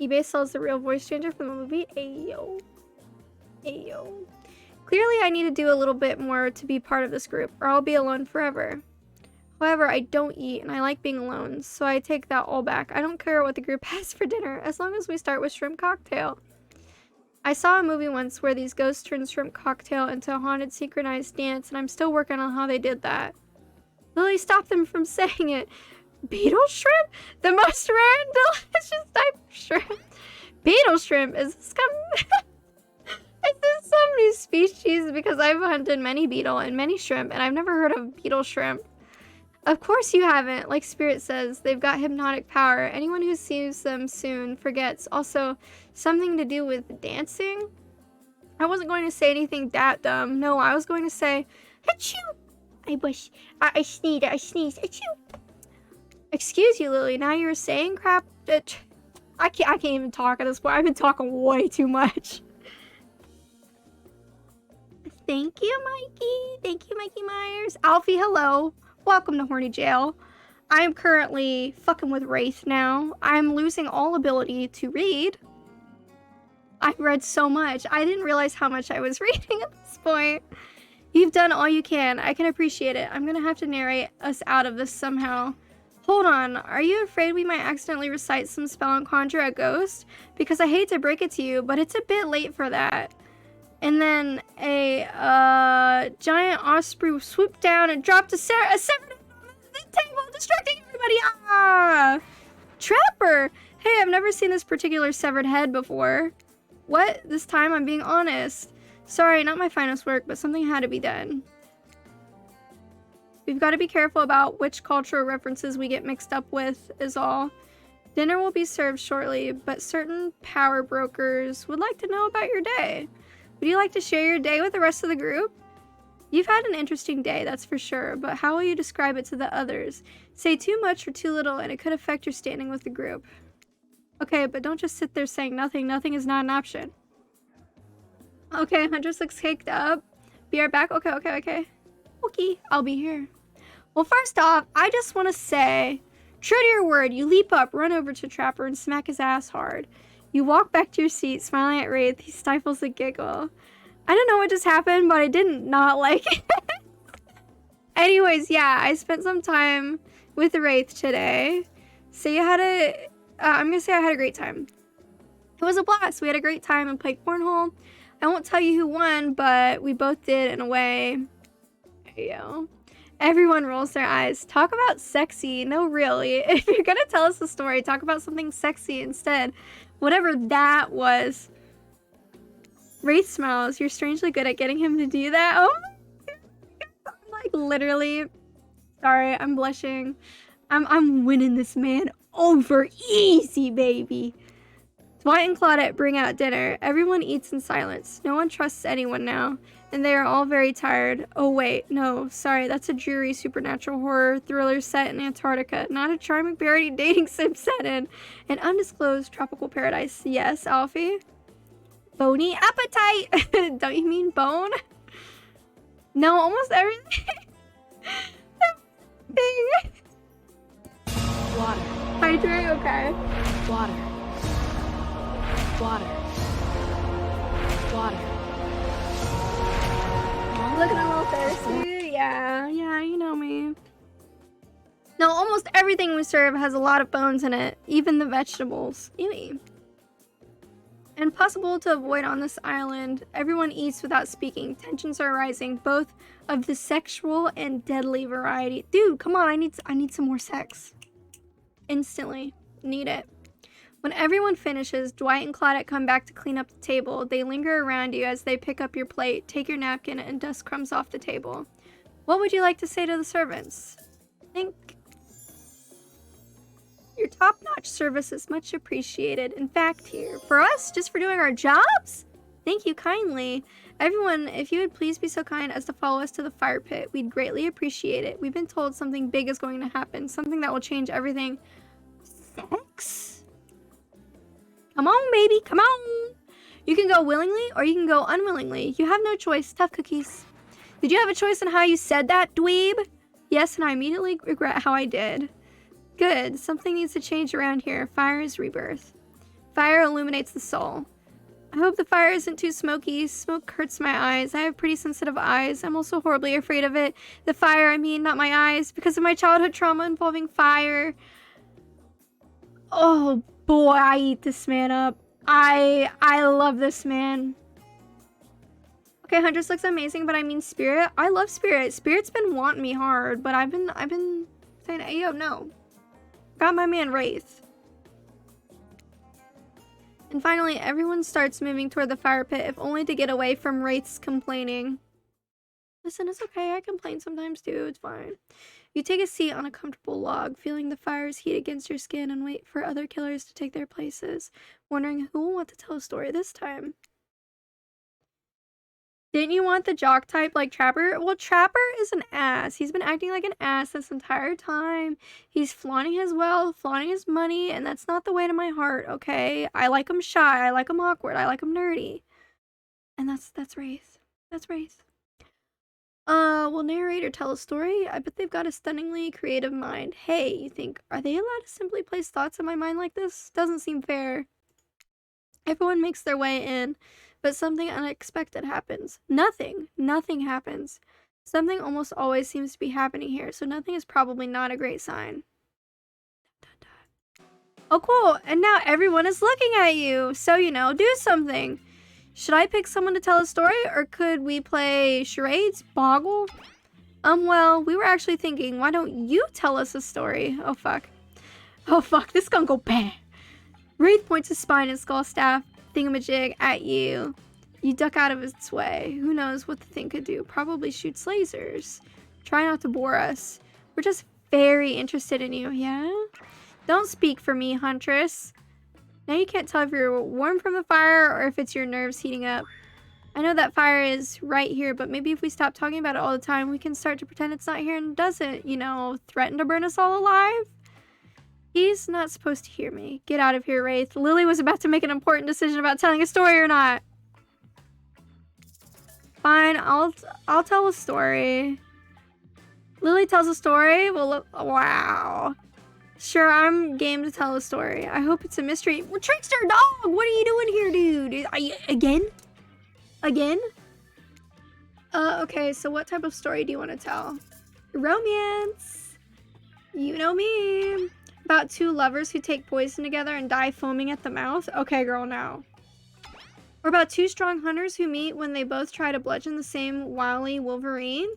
eBay sells the real voice changer from the movie. Ayo. Ayo. Clearly, I need to do a little bit more to be part of this group, or I'll be alone forever. However, I don't eat, and I like being alone, so I take that all back. I don't care what the group has for dinner, as long as we start with shrimp cocktail. I saw a movie once where these ghosts turned shrimp cocktail into a haunted synchronized dance, and I'm still working on how they did that. Lily, stop them from saying it. Beetle shrimp? The most rare and delicious type of shrimp. Beetle shrimp? Is this some new species? Because I've hunted many beetle and many shrimp, and I've never heard of beetle shrimp. Of course you haven't. Like Spirit says, they've got hypnotic power. Anyone who sees them soon forgets. Also, something to do with dancing? I wasn't going to say anything that dumb. No, I was going to say, achoo! I sneezed, achoo! Excuse you, Lily, now you're saying crap? I can't even talk at this point. I've been talking way too much. Thank you, Mikey. Thank you, Mikey Myers. Alfie, hello. Welcome to Horny Jail. I am currently fucking with Wraith now. I'm losing all ability to read. I've read so much. I didn't realize how much I was reading at this point. You've done all you can. I can appreciate it. I'm gonna have to narrate us out of this somehow. Hold on. Are you afraid we might accidentally recite some spell and conjure a ghost? Because I hate to break it to you, but it's a bit late for that. And then a giant osprey swooped down and dropped a severed head on the table, distracting everybody. Ah! Trapper! Hey, I've never seen this particular severed head before. What? This time I'm being honest. Sorry, not my finest work, but something had to be done. We've got to be careful about which cultural references we get mixed up with, is all. Dinner will be served shortly, but certain power brokers would like to know about your day. Would you like to share your day with the rest of the group? You've had an interesting day, that's for sure, but how will you describe it to the others? Say too much or too little, and it could affect your standing with the group. Okay, but don't just sit there saying nothing. Nothing is not an option. Okay, Huntress looks caked up. Be right back. Okay. Okay, I'll be here. Well, first off, I just want to say, true to your word, you leap up, run over to Trapper, and smack his ass hard. You walk back to your seat, smiling at Wraith. He stifles a giggle. I don't know what just happened, but I didn't not like it. Anyways, yeah, I spent some time with Wraith today. So you had a... I'm going to say I had a great time. It was a blast. We had a great time and played cornhole. I won't tell you who won, but we both did in a way. There you go. Everyone rolls their eyes. Talk about sexy. No, really. If you're going to tell us a story, talk about something sexy instead. Whatever that was. Wraith smiles. You're strangely good at getting him to do that. Oh my God. I'm like literally... Sorry, I'm blushing. I'm winning this man over easy, baby. Dwight and Claudette bring out dinner. Everyone eats in silence. No one trusts anyone now. And they are all very tired. Oh wait, no, sorry, that's a dreary supernatural horror thriller set in Antarctica, not a charming parody dating sim set in an undisclosed tropical paradise. Yes, Alfie? Bony appetite! Don't you mean bone? No, almost everything. Water. Hydrate, okay. Water. Water. Water. Looking a little thirsty. Yeah, you know me. No, almost everything we serve has a lot of bones in it, even the vegetables. Ew. Impossible to avoid on this island. Everyone eats without speaking. Tensions are rising, both of the sexual and deadly variety. Dude, come on, I need some more sex. Instantly. Need it. When everyone finishes, Dwight and Claudette come back to clean up the table. They linger around you as they pick up your plate, take your napkin, and dust crumbs off the table. What would you like to say to the servants? Think. Your top-notch service is much appreciated. In fact, here, for us, just for doing our jobs? Thank you kindly. Everyone, if you would please be so kind as to follow us to the fire pit, we'd greatly appreciate it. We've been told something big is going to happen, something that will change everything. Sex? Come on, baby, come on. You can go willingly or you can go unwillingly. You have no choice. Tough cookies. Did you have a choice in how you said that, dweeb? Yes, and I immediately regret how I did. Good. Something needs to change around here. Fire is rebirth. Fire illuminates the soul. I hope the fire isn't too smoky. Smoke hurts my eyes. I have pretty sensitive eyes. I'm also horribly afraid of it. The fire, I mean, not my eyes, because of my childhood trauma involving fire. Oh boy, I eat this man up. I love this man. Okay, Huntress looks amazing, but I mean Spirit. I love Spirit. Spirit's been wanting me hard, but I've been saying, hey, yo, no. Got my man Wraith. And finally, everyone starts moving toward the fire pit, if only to get away from Wraith's complaining. Listen, it's okay. I complain sometimes too. It's fine. You take a seat on a comfortable log, feeling the fire's heat against your skin, and wait for other killers to take their places, wondering who will want to tell a story this time. Didn't you want the jock type like Trapper? Well, Trapper is an ass. He's been acting like an ass this entire time. He's flaunting his wealth, flaunting his money, and that's not the way to my heart, okay? I like him shy, I like him awkward, I like him nerdy. And that's Wraith. That's Wraith. Will narrate or tell a story? I bet they've got a stunningly creative mind. Hey, you think, are they allowed to simply place thoughts in my mind like this? Doesn't seem fair. Everyone makes their way in, but something unexpected happens. Nothing happens. Something almost always seems to be happening here, so nothing is probably not a great sign. Oh, cool. And now everyone is looking at you. So, you know, do something. Should I pick someone to tell a story, or could we play charades? Boggle? Well, we were actually thinking, why don't you tell us a story? Oh, fuck. Oh, fuck. This is gonna go bad. Wraith points his spine and skull staff thingamajig at you. You duck out of its way. Who knows what the thing could do? Probably shoots lasers. Try not to bore us. We're just very interested in you, yeah? Don't speak for me, Huntress. Now you can't tell if you're warm from the fire or if it's your nerves heating up. I know that fire is right here, but maybe if we stop talking about it all the time, we can start to pretend it's not here and doesn't, you know, threaten to burn us all alive. He's not supposed to hear me. Get out of here, Wraith. Lily was about to make an important decision about telling a story or not. Fine, I'll tell a story. Lily tells a story? Well, wow. Sure, I'm game to tell a story. I hope it's a mystery. Well, Trickster Dog! What are you doing here, dude? Are you, again? Again? Okay, so what type of story do you want to tell? Romance! You know me. About two lovers who take poison together and die foaming at the mouth? Okay, girl, now. Or about two strong hunters who meet when they both try to bludgeon the same wily Wolverine?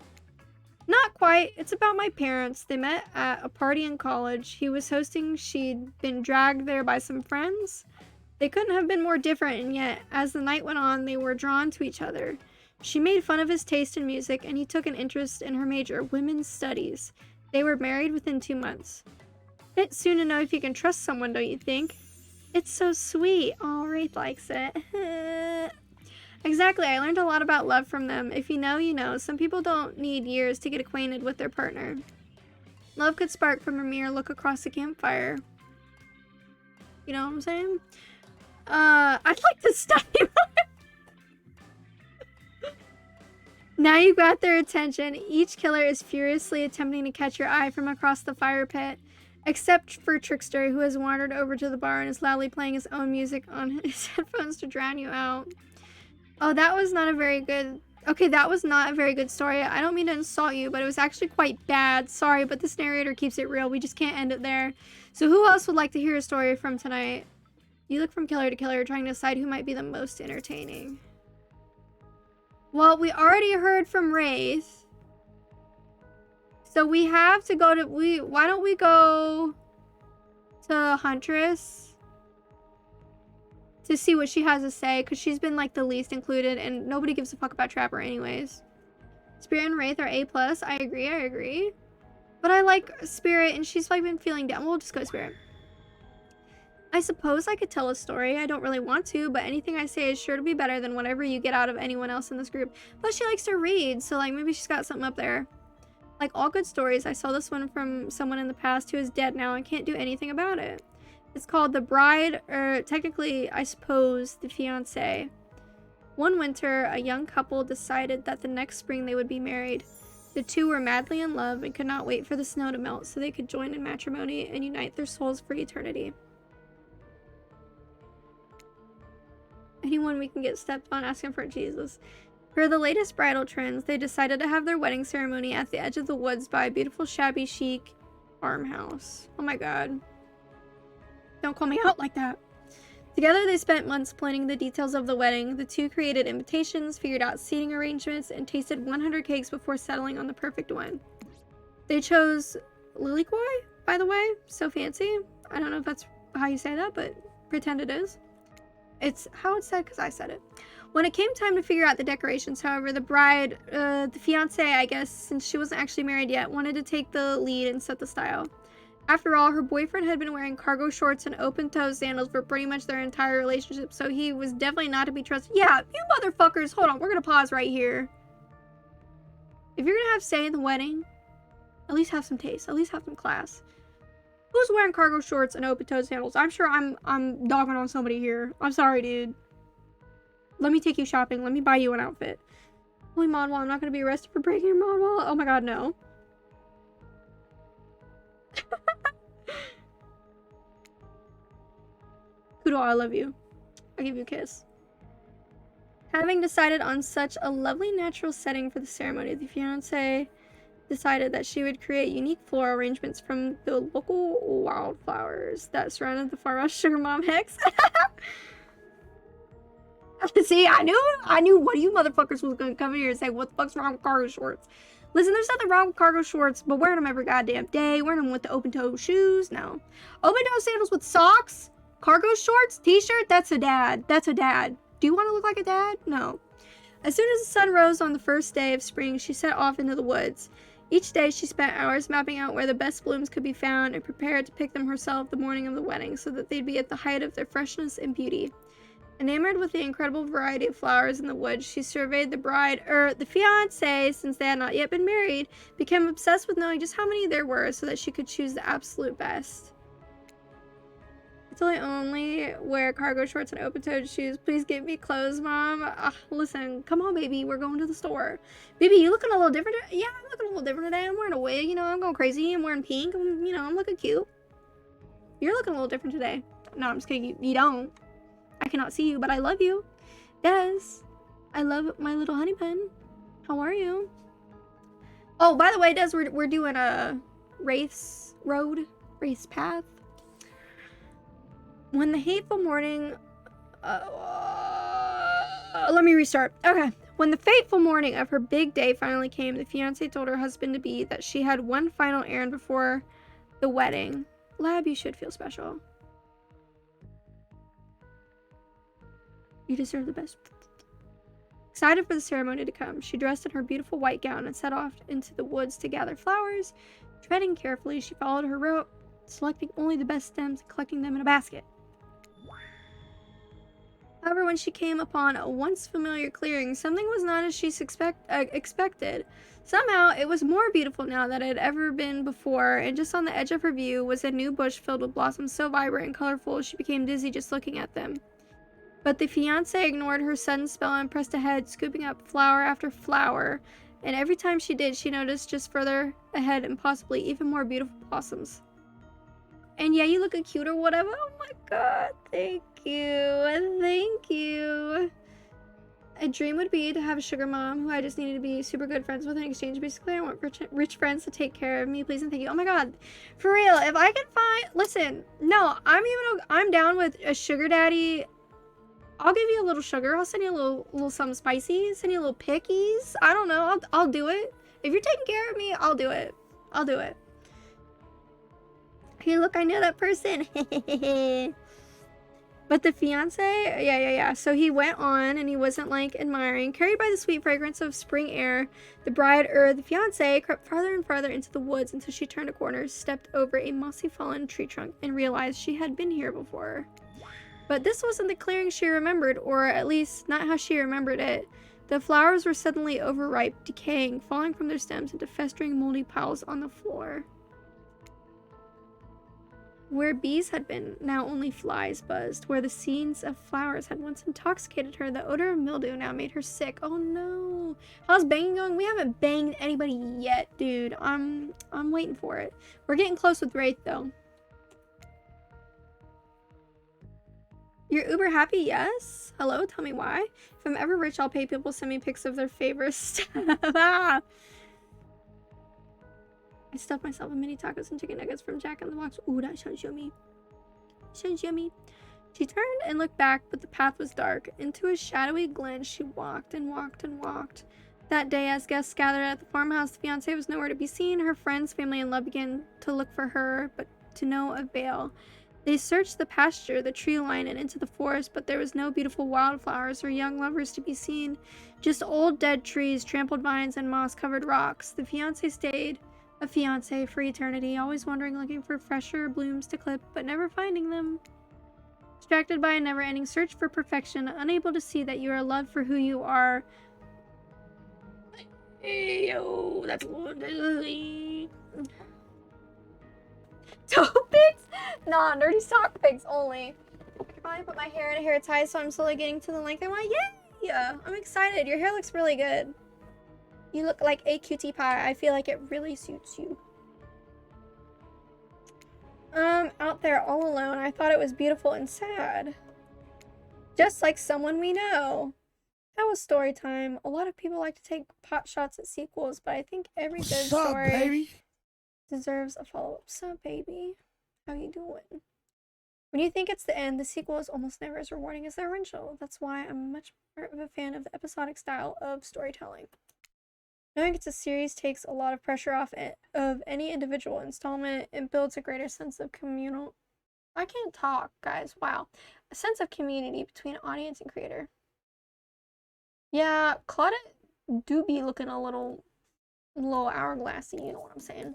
Not quite. It's about my parents. They met at a party in college. He was hosting. She'd been dragged there by some friends. They couldn't have been more different, and yet, as the night went on, they were drawn to each other. She made fun of his taste in music, and he took an interest in her major, women's studies. They were married within 2 months. Bit soon to know if you can trust someone, don't you think? It's so sweet. Oh, Wraith likes it. Exactly, I learned a lot about love from them. If you know, you know. Some people don't need years to get acquainted with their partner. Love could spark from a mere look across the campfire. You know what I'm saying? I'd like to study Now you've got their attention. Each killer is furiously attempting to catch your eye from across the fire pit. Except for Trickster, who has wandered over to the bar and is loudly playing his own music on his headphones to drown you out. Oh, that was not a very good... Okay, that was not a very good story. I don't mean to insult you, but it was actually quite bad. Sorry, but this narrator keeps it real. We just can't end it there. So who else would like to hear a story from tonight? You look from killer to killer, trying to decide who might be the most entertaining. Well, we already heard from Wraith. So we have to go to... Why don't we go to Huntress to see what she has to say, because she's been like the least included and nobody gives a fuck about Trapper anyways. Spirit and Wraith are A+. I agree. But I like Spirit and she's like been feeling down. We'll just go Spirit. I suppose I could tell a story. I don't really want to, but anything I say is sure to be better than whatever you get out of anyone else in this group. But she likes to read, so like maybe she's got something up there. Like all good stories, I saw this one from someone in the past who is dead now and can't do anything about it. It's called The Bride, or technically, I suppose, The Fiancé. One winter, a young couple decided that the next spring they would be married. The two were madly in love and could not wait for the snow to melt so they could join in matrimony and unite their souls for eternity. Anyone we can get stepped on asking for Jesus. For the latest bridal trends, they decided to have their wedding ceremony at the edge of the woods by a beautiful shabby chic farmhouse. Oh my god. Don't call me out like that. Together they spent months planning the details of the wedding. The two created invitations, figured out seating arrangements, and tasted 100 cakes before settling on the perfect one. They chose Lilikoi, by the way. So fancy. I don't know if that's how you say that, but pretend it is. It's how it's said because I said it. When it came time to figure out the decorations, however, the bride, the fiancé, I guess, since she wasn't actually married yet, wanted to take the lead and set the style. After all, her boyfriend had been wearing cargo shorts and open-toe sandals for pretty much their entire relationship, so he was definitely not to be trusted. Yeah, you motherfuckers, hold on, we're gonna pause right here. If you're gonna have say in the wedding, at least have some taste, at least have some class. Who's wearing cargo shorts and open-toe sandals? I'm sure I'm dogging on somebody here. I'm sorry, dude. Let me take you shopping. Let me buy you an outfit. Holy mod wall, I'm not gonna be arrested for breaking your mod wall. Oh my god, no. Kudo, I love you. I'll give you a kiss. Having decided on such a lovely natural setting for the ceremony, the fiancé decided that she would create unique floral arrangements from the local wildflowers that surrounded the farmhouse. Sugar Mom Hex. See, I knew one of you motherfuckers was gonna come in here and say, what the fuck's wrong with cargo shorts? Listen, there's nothing wrong with cargo shorts, but wearing them every goddamn day, wearing them with the open-toe shoes, no. Open-toe sandals with socks, cargo shorts, t-shirt, that's a dad. That's a dad. Do you want to look like a dad? No. As soon as the sun rose on the first day of spring, she set off into the woods. Each day, she spent hours mapping out where the best blooms could be found and prepared to pick them herself the morning of the wedding so that they'd be at the height of their freshness and beauty. Enamored with the incredible variety of flowers in the woods, she surveyed the the fiancé, since they had not yet been married, became obsessed with knowing just how many there were so that she could choose the absolute best. Until I only wear cargo shorts and open-toed shoes. Please get me clothes, Mom. Listen, come on, baby. We're going to the store. Baby, you looking a little different? Yeah, I'm looking a little different today. I'm wearing a wig. You know, I'm going crazy. I'm wearing pink. I'm looking cute. You're looking a little different today. No, I'm just kidding. You don't. I cannot see you, but I love you. Yes. I love my little honey bun. How are you? Oh, by the way, Des, we're doing a Wraith's Road. Wraith's Path. When the hateful morning... let me restart. Okay. When the fateful morning of her big day finally came, the fiancé told her husband-to-be that she had one final errand before the wedding. Lab, you should feel special. You deserve the best. Excited for the ceremony to come, she dressed in her beautiful white gown and set off into the woods to gather flowers. Treading carefully, she followed her route, selecting only the best stems and collecting them in a basket. However, when she came upon a once familiar clearing, something was not as she expected. Somehow, it was more beautiful now than it had ever been before, and just on the edge of her view was a new bush filled with blossoms so vibrant and colorful she became dizzy just looking at them. But the fiancé ignored her sudden spell and pressed ahead, scooping up flower after flower, and every time she did, she noticed just further ahead and possibly even more beautiful blossoms. And yeah, you look cute or whatever. Oh my god, thank you. Thank you. A dream would be to have a sugar mom who I just needed to be super good friends with in exchange. Basically, I want rich friends to take care of me, please and thank you. Oh my god, for real, if I can find, listen, no, I'm down with a sugar daddy. I'll give you a little sugar. I'll send you a little something spicy. Send you a little pickies. I don't know. I'll do it. If you're taking care of me, I'll do it. I'll do it. Hey, look, I know that person. But the fiance, yeah. So he went on and he wasn't like admiring. Carried by the sweet fragrance of spring air, the the fiance crept farther and farther into the woods until she turned a corner, stepped over a mossy fallen tree trunk, and realized she had been here before. But this wasn't the clearing she remembered, or at least not how she remembered it. The flowers were suddenly overripe, decaying, falling from their stems into festering moldy piles on the floor. Where bees had been, now only flies buzzed. Where the scenes of flowers had once intoxicated her, the odor of mildew now made her sick. Oh no. How's banging going? We haven't banged anybody yet, dude. I'm waiting for it. We're getting close with Wraith, though. You're uber happy? Yes? Hello? Tell me why. If I'm ever rich, I'll pay people to send me pics of their favorite stuff. Ah! I stuffed myself with mini tacos and chicken nuggets from Jack in the Box. Ooh, that sounds yummy. Sounds yummy. She turned and looked back, but the path was dark. Into a shadowy glen she walked and walked and walked. That day, as guests gathered at the farmhouse, the fiancé was nowhere to be seen. Her friends, family, and love began to look for her, but to no avail. They searched the pasture, the tree line, and into the forest, but there was no beautiful wildflowers or young lovers to be seen. Just old dead trees, trampled vines, and moss-covered rocks. The fiancé stayed a fiancé for eternity, always wandering, looking for fresher blooms to clip, but never finding them. Distracted by a never-ending search for perfection, unable to see that you are loved for who you are. Yo, that's toe pics? Nah, nerdy sock pics only. I probably put my hair in a hair tie, so I'm slowly getting to the length I want. Yay! I'm excited. Your hair looks really good. You look like a cutie pie. I feel like it really suits you. Out there all alone, I thought it was beautiful and sad. Just like someone we know. That was story time. A lot of people like to take pot shots at sequels, but I think every good story baby? deserves a follow-up. Sup, baby? How you doing? When you think it's the end, the sequel is almost never as rewarding as the original. That's why I'm much more of a fan of the episodic style of storytelling. Knowing it's a series takes a lot of pressure off of any individual installment and builds a greater sense of communal... I can't talk, guys. Wow. A sense of community between audience and creator. Yeah, Claudette do be looking a little hourglassy, you know what I'm saying.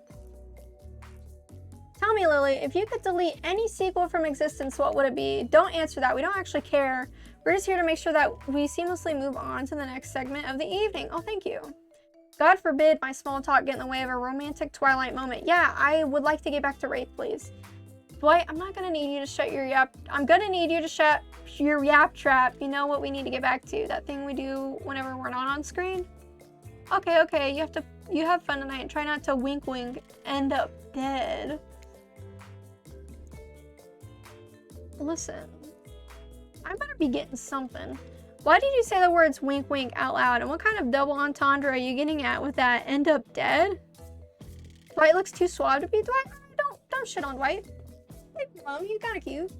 Tell me, Lily, if you could delete any sequel from existence, what would it be? Don't answer that. We don't actually care. We're just here to make sure that we seamlessly move on to the next segment of the evening. Oh, thank you. God forbid my small talk get in the way of a romantic Twilight moment. Yeah, I would like to get back to Wraith, please. Dwight, I'm not gonna need you to shut your yap. I'm gonna need you to shut your yap trap. You know what we need to get back to? That thing we do whenever we're not on screen? Okay, you have fun tonight. Try not to wink, end up dead. Listen, I better be getting something. Why did you say the words wink wink out loud? And what kind of double entendre are you getting at with that end up dead? Dwight looks too suave to be Dwight. Don't shit on Dwight. Leave him alone, he's kinda cute.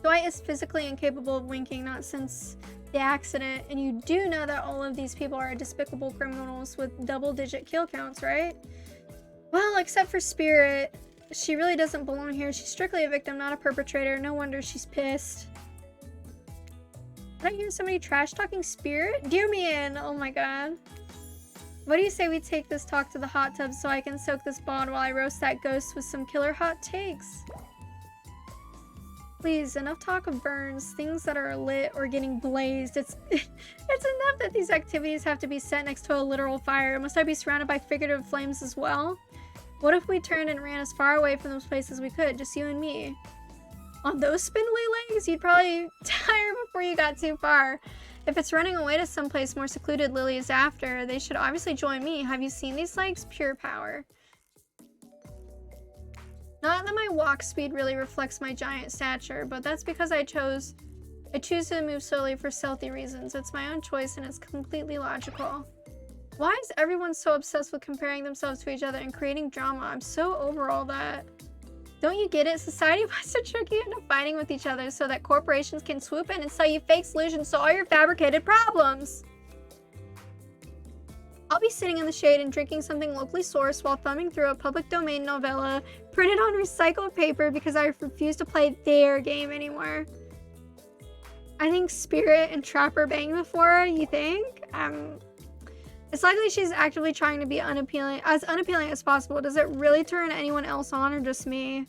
Dwight is physically incapable of winking, not since the accident, and you do know that all of these people are despicable criminals with double-digit kill counts, right? Well, except for Spirit. She really doesn't belong here. She's strictly a victim, not a perpetrator. No wonder she's pissed. Did I hear somebody trash-talking Spirit? Dear me in. Oh my god. What do you say we take this talk to the hot tub so I can soak this bond while I roast that ghost with some killer hot takes? Please, enough talk of burns, things that are lit or getting blazed. It's enough that these activities have to be set next to a literal fire. Must I be surrounded by figurative flames as well? What if we turned and ran as far away from those places as we could, just you and me? On those spindly legs, you'd probably tire before you got too far. If it's running away to someplace more secluded Lily is after, they should obviously join me. Have you seen these legs? Pure power. Not that my walk speed really reflects my giant stature, but that's because I chose I choose to move slowly for stealthy reasons. It's my own choice and it's completely logical. Why is everyone so obsessed with comparing themselves to each other and creating drama? I'm so over all that. Don't you get it? Society wants to trick you into fighting with each other so that corporations can swoop in and sell you fake solutions to all your fabricated problems. I'll be sitting in the shade and drinking something locally sourced while thumbing through a public domain novella printed on recycled paper because I refuse to play their game anymore. I think Spirit and Trapper banged before, you think? It's likely she's actively trying to be unappealing as possible. Does it really turn anyone else on or just me?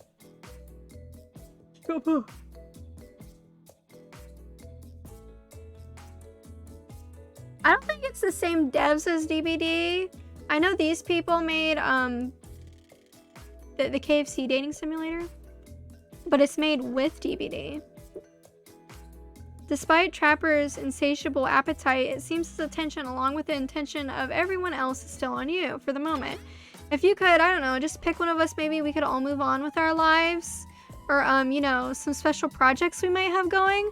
I don't think it's the same devs as DBD. I know these people made the KFC dating simulator, but it's made with DBD. Despite Trapper's insatiable appetite, it seems his attention, along with the intention of everyone else, is still on you for the moment. If you could, I don't know, just pick one of us, maybe we could all move on with our lives. Or, you know, some special projects we might have going.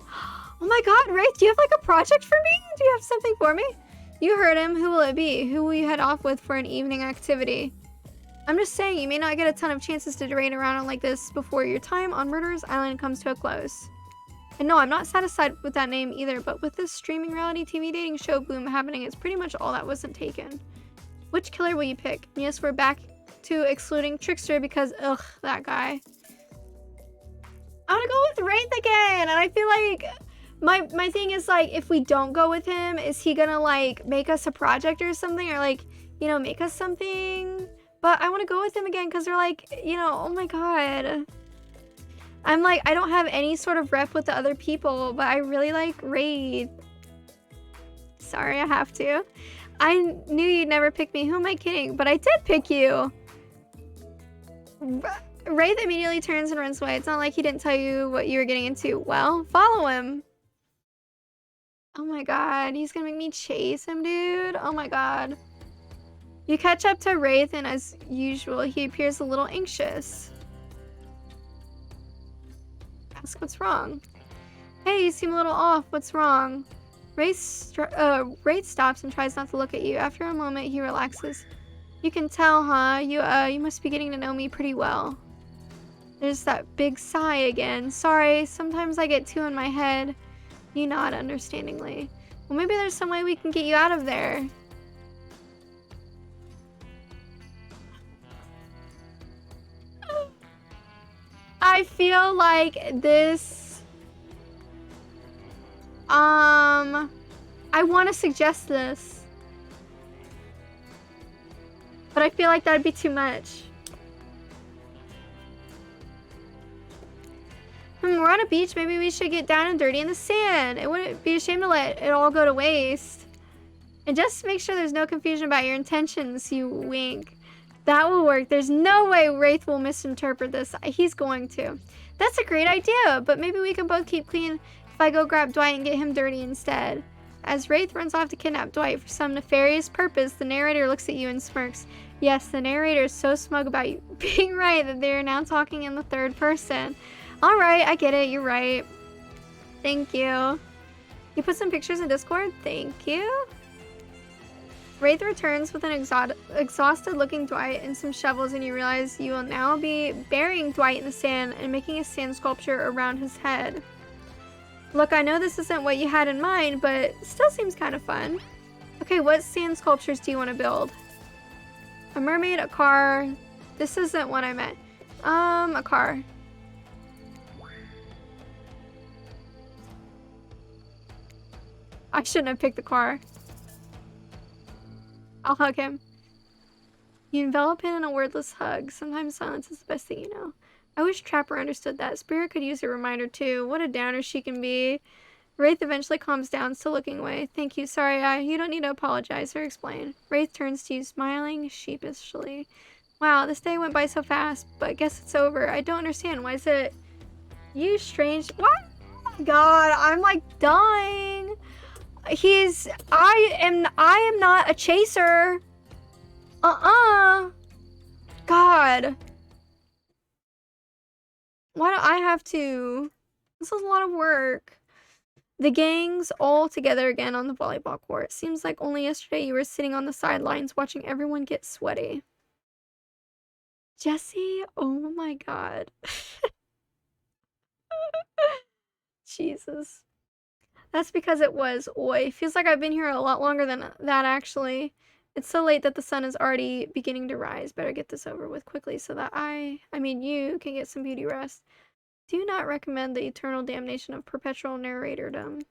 Oh my god, Wraith, do you have like a project for me? Do you have something for me? You heard him. Who will it be? Who will you head off with for an evening activity? I'm just saying, you may not get a ton of chances to raid around like this before your time on Murderer's Island comes to a close. And no, I'm not satisfied with that name either, but with this streaming reality TV dating show boom happening, it's pretty much all that wasn't taken. Which killer will you pick? And yes, we're back to excluding Trickster because, ugh, that guy. I want to go with Wraith again, and I feel like my thing is, like, if we don't go with him, is he gonna, like, make us a project or something, or, like, you know, make us something? But I want to go with him again because they're, like, you know, oh my god. I'm like, I don't have any sort of rep with the other people, but I really like Wraith. Sorry, I have to. I knew you'd never pick me. Who am I kidding? But I did pick you. Wraith immediately turns and runs away. It's not like he didn't tell you what you were getting into. Well, follow him. Oh my god, he's gonna make me chase him, dude. Oh my god. You catch up to Wraith, and as usual, he appears a little anxious. Ask what's wrong. Hey, you seem a little off. What's wrong? Wraith stops and tries not to look at you. After a moment, he relaxes. You can tell, huh? You must be getting to know me pretty well. There's that big sigh again. Sorry, sometimes I get too in my head. You nod understandingly. Well, maybe there's some way we can get you out of there. I feel like this... I want to suggest this. But I feel like that'd be too much. We're on a beach. Maybe we should get down and dirty in the sand. It wouldn't be a shame to let it all go to waste. And just make sure there's no confusion about your intentions, you wink. That will work. There's no way Wraith will misinterpret this. He's going to. That's a great idea, but maybe we can both keep clean if I go grab Dwight and get him dirty instead. As Wraith runs off to kidnap Dwight for some nefarious purpose, the narrator looks at you and smirks. Yes, the narrator is so smug about you being right that they are now talking in the third person. Alright, I get it. You're right. Thank you. You put some pictures in Discord? Thank you. Wraith returns with an exhausted-looking Dwight and some shovels, and you realize you will now be burying Dwight in the sand and making a sand sculpture around his head. Look, I know this isn't what you had in mind, but it still seems kind of fun. Okay, what sand sculptures do you want to build? A mermaid, a car. This isn't what I meant. A car. I shouldn't have picked the car. I'll hug him. You envelop him in a wordless hug. Sometimes silence is the best thing you know. I wish Trapper understood that. Spirit could use a reminder too. What a downer she can be. Wraith eventually calms down, still looking away. Thank you. Sorry, you don't need to apologize or explain. Wraith turns to you, smiling sheepishly. Wow, this day went by so fast, but I guess it's over. I don't understand. Why is it... You strange... What? Oh my god, I'm like dying. I am not a chaser. God. Why do I have to? This is a lot of work. The gang's all together again on the volleyball court. Seems like only yesterday you were sitting on the sidelines watching everyone get sweaty. Jesse, oh my god. Jesus. That's because it was. Oi. Feels like I've been here a lot longer than that, actually. It's so late that the sun is already beginning to rise. Better get this over with quickly so that I mean you, can get some beauty rest. Do not recommend the eternal damnation of perpetual narratordom.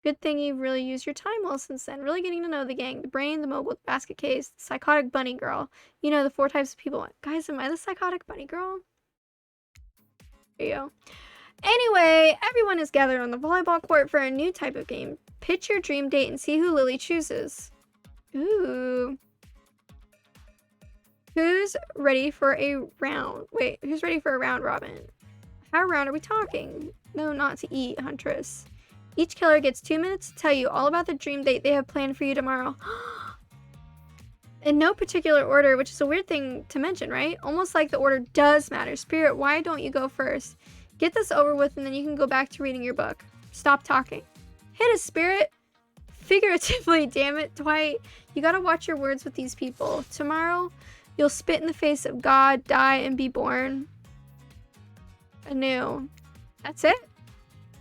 Good thing you've really used your time well since then. Really getting to know the gang. The brain, the mobile, the basket case, the psychotic bunny girl. You know, the 4 types of people. Guys, am I the psychotic bunny girl? There you go. Anyway, everyone is gathered on the volleyball court for a new type of game. Pitch your dream date and see who Lily chooses. Ooh. Who's ready for a round? Wait, who's ready for a round robin? How round are we talking? No, not to eat, Huntress. Each killer gets 2 minutes to tell you all about the dream date they have planned for you tomorrow. In no particular order, which is a weird thing to mention, right? Almost like the order does matter. Spirit, why don't you go first? Get this over with and then you can go back to reading your book. Stop talking. Hit a Spirit. Figuratively, damn it, Dwight. You gotta watch your words with these people. Tomorrow, you'll spit in the face of God, die, and be born anew. That's it?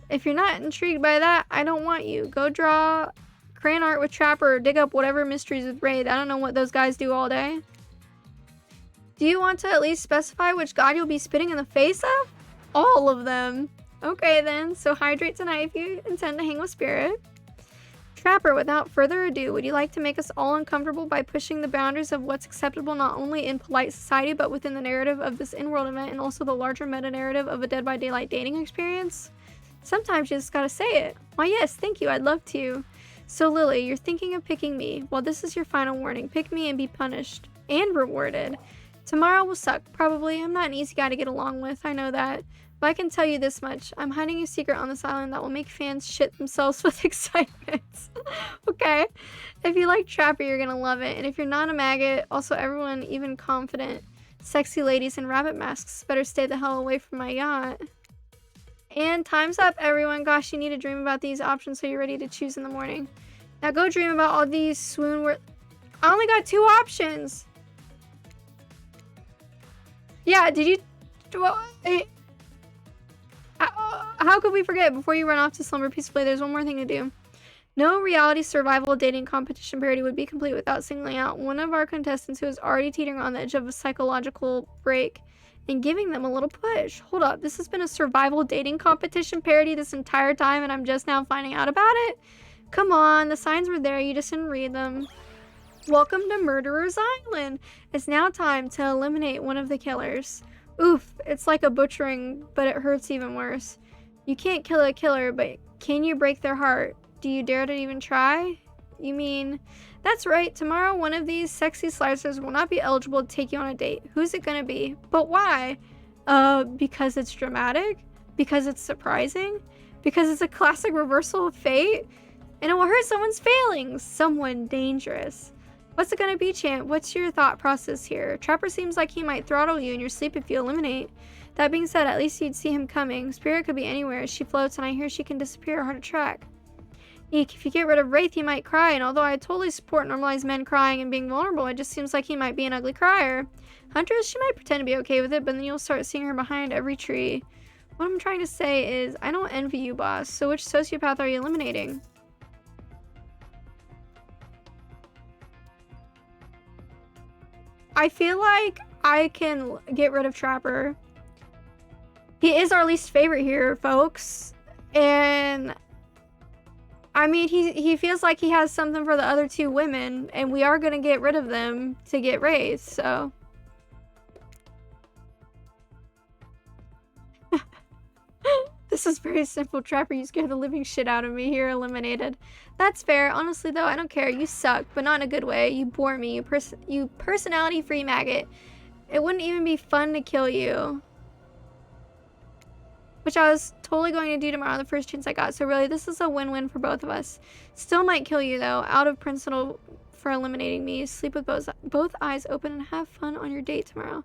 If you're not intrigued by that, I don't want you. Go draw crayon art with Trapper or dig up whatever mysteries with Wraith. I don't know what those guys do all day. Do you want to at least specify which god you'll be spitting in the face of? All of them. Okay then, so hydrate tonight if you intend to hang with Spirit. Trapper, without further ado, would you like to make us all uncomfortable by pushing the boundaries of what's acceptable not only in polite society but within the narrative of this in-world event and also the larger meta-narrative of a Dead by Daylight dating experience? Sometimes you just gotta say it. Why yes, thank you, I'd love to. So Lily, you're thinking of picking me. Well, this is your final warning. Pick me and be punished. And rewarded. Tomorrow will suck, probably. I'm not an easy guy to get along with, I know that. But I can tell you this much. I'm hiding a secret on this island that will make fans shit themselves with excitement. Okay. If you like Trapper, you're gonna love it. And if you're not a maggot, also everyone, even confident, sexy ladies in rabbit masks, better stay the hell away from my yacht. And time's up, everyone. Gosh, you need to dream about these options so you're ready to choose in the morning. Now go dream about all these swoon words. I only got 2 options. Yeah, did you... Well, how could we forget? Before you run off to slumber peacefully, there's one more thing to do. No reality survival dating competition parody would be complete without singling out one of our contestants who is already teetering on the edge of a psychological break and giving them a little push. Hold up, this has been a survival dating competition parody this entire time and I'm just now finding out about it? Come on, the signs were there, you just didn't read them. Welcome to Murderer's Island. It's now time to eliminate one of the killers. Oof, it's like a butchering, but it hurts even worse. You can't kill a killer, but can you break their heart? Do you dare to even try? You mean... That's right, tomorrow one of these sexy slicers will not be eligible to take you on a date. Who's it gonna be? But why? Because it's dramatic? Because it's surprising? Because it's a classic reversal of fate? And it will hurt someone's feelings. Someone dangerous. What's it gonna be, champ? What's your thought process here? Trapper seems like he might throttle you in your sleep if you eliminate. That being said, at least you'd see him coming. Spirit could be anywhere. She floats and I hear she can disappear hard to track. Eek, if you get rid of Wraith, he might cry, and although I totally support normalized men crying and being vulnerable, it just seems like he might be an ugly crier. Huntress, she might pretend to be okay with it, but then you'll start seeing her behind every tree. What I'm trying to say is, I don't envy you, boss, so which sociopath are you eliminating? I feel like I can get rid of Trapper. He is our least favorite here, folks, and... I mean, he feels like he has something for the other 2 women, and we are gonna get rid of them to get Wraith, so. This is very simple, Trapper. You scared the living shit out of me. Here, eliminated. That's fair. Honestly, though, I don't care. You suck, but not in a good way. You bore me. You personality-free maggot. It wouldn't even be fun to kill you. Which I was totally going to do tomorrow the first chance I got. So really, this is a win-win for both of us. Still might kill you, though. Out of principle for eliminating me. Sleep with both eyes open and have fun on your date tomorrow.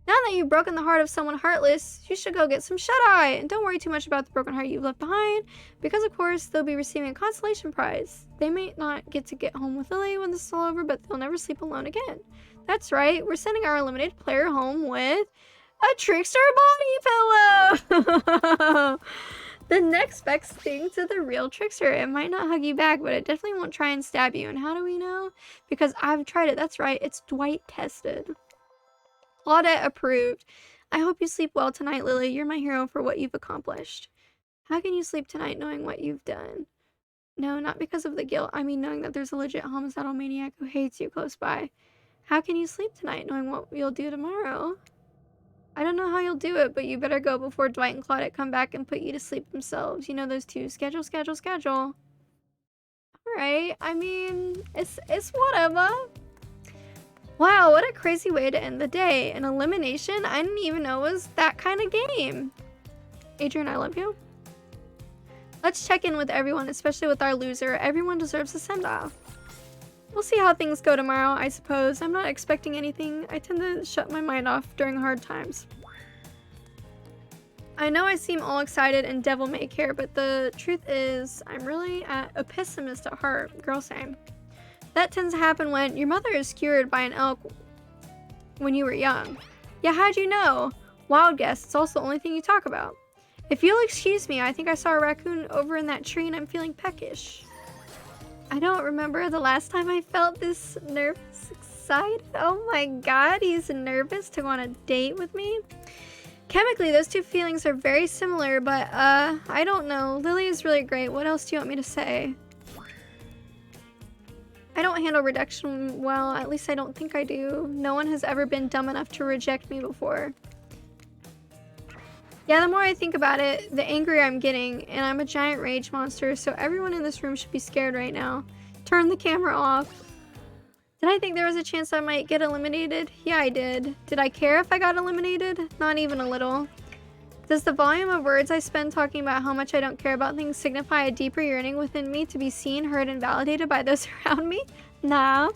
Now that you've broken the heart of someone heartless, you should go get some shut-eye. And don't worry too much about the broken heart you've left behind, because of course they'll be receiving a consolation prize. They may not get to get home with Lily when this is all over, but they'll never sleep alone again. That's right, we're sending our eliminated player home with a trickster body pillow! The next best thing to the real trickster. It might not hug you back, but it definitely won't try and stab you. And how do we know? Because I've tried it. That's right, it's Dwight tested. Claudette approved. I hope you sleep well tonight, Lily. You're my hero for what you've accomplished. How can you sleep tonight knowing what you've done? No, not because of the guilt. I mean knowing that there's a legit homicidal maniac who hates you close by. How can you sleep tonight knowing what you'll do tomorrow? I don't know how you'll do it, but you better go before Dwight and Claudette come back and put you to sleep themselves. You know those two. Schedule, schedule, schedule. Alright, I mean, it's whatever. Wow, what a crazy way to end the day. An elimination I didn't even know was that kind of game. Adrian, I love you. Let's check in with everyone, especially with our loser. Everyone deserves a send-off. We'll see how things go tomorrow, I suppose. I'm not expecting anything. I tend to shut my mind off during hard times. I know I seem all excited and devil-may-care, but the truth is, I'm really a pessimist at heart. Girl, same. That tends to happen when your mother is skewered by an elk when you were young. Yeah, how'd you know? Wild guess, it's also the only thing you talk about. If you'll excuse me, I think I saw a raccoon over in that tree and I'm feeling peckish. I don't remember the last time I felt this nervous, excited. Oh my god, he's nervous to go on a date with me? Chemically, those two feelings are very similar, but I don't know. Lily is really great. What else do you want me to say? I don't handle rejection well, at least I don't think I do. No one has ever been dumb enough to reject me before. Yeah, the more I think about it, the angrier I'm getting, and I'm a giant rage monster, so everyone in this room should be scared right now. Turn the camera off. Did I think there was a chance I might get eliminated? Yeah, I did. Did I care if I got eliminated? Not even a little. Does the volume of words I spend talking about how much I don't care about things signify a deeper yearning within me to be seen, heard, and validated by those around me? Nah.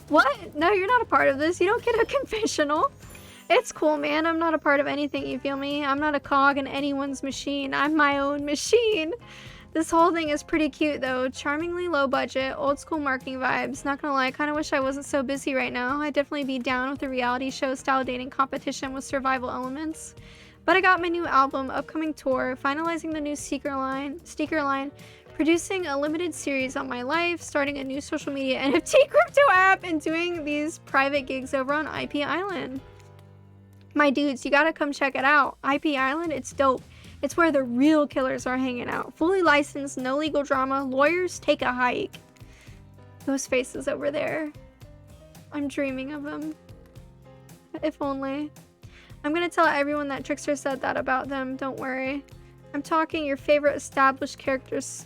What? No, you're not a part of this. You don't get a confessional. It's cool, man. I'm not a part of anything, you feel me? I'm not a cog in anyone's machine. I'm my own machine. This whole thing is pretty cute, though. Charmingly low budget, old school marketing vibes. Not gonna lie, I kind of wish I wasn't so busy right now. I'd definitely be down with a reality show style dating competition with survival elements. But I got my new album, upcoming tour, finalizing the new sneaker line, producing a limited series on my life, starting a new social media NFT crypto app, and doing these private gigs over on IP Island. My dudes, you gotta come check it out. IP Island, it's dope. It's where the real killers are hanging out. Fully licensed, no legal drama. Lawyers, take a hike. Those faces over there. I'm dreaming of them. If only. I'm gonna tell everyone that Trickster said that about them. Don't worry. I'm talking your favorite established characters.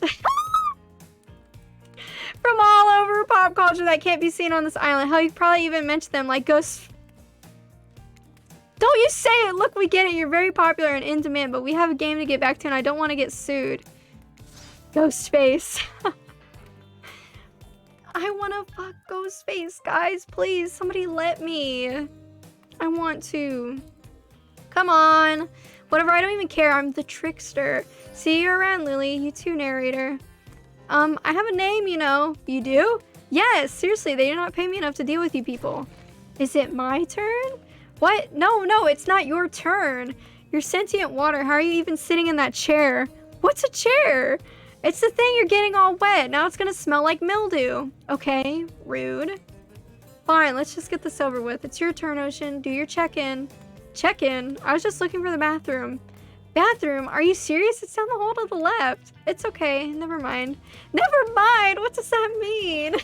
From all over pop culture that can't be seen on this island. Hell, you probably even mentioned them like Ghost... Don't you say it! Look, we get it. You're very popular and in demand, but we have a game to get back to and I don't want to get sued. Ghostface. I want to fuck Ghostface, guys. Please, somebody let me. I want to. Come on. Whatever, I don't even care. I'm the trickster. See you around, Lily. You too, narrator. I have a name, you know. You do? Yes, seriously, they do not pay me enough to deal with you people. Is it my turn? What? No, it's not your turn. You're sentient water. How are you even sitting in that chair? What's a chair? It's the thing you're getting all wet. Now it's gonna smell like mildew. Okay, rude. Fine, let's just get this over with. It's your turn, Ocean. Do your check-in. Check-in? I was just looking for the bathroom. Bathroom? Are you serious? It's down the hall to the left. It's okay. Never mind. Never mind? What does that mean?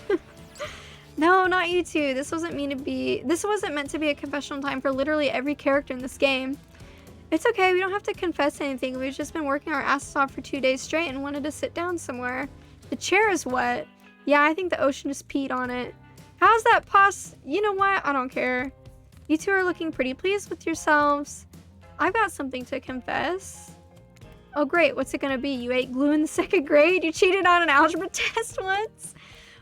No, not you two. This wasn't meant to be a confessional time for literally every character in this game. It's okay, we don't have to confess anything. We've just been working our asses off for 2 days straight and wanted to sit down somewhere. The chair is wet. Yeah, I think the Ocean just peed on it. How's that You know what? I don't care. You two are looking pretty pleased with yourselves. I've got something to confess. Oh great, what's it gonna be? You ate glue in the 2nd grade? You cheated on an algebra test once?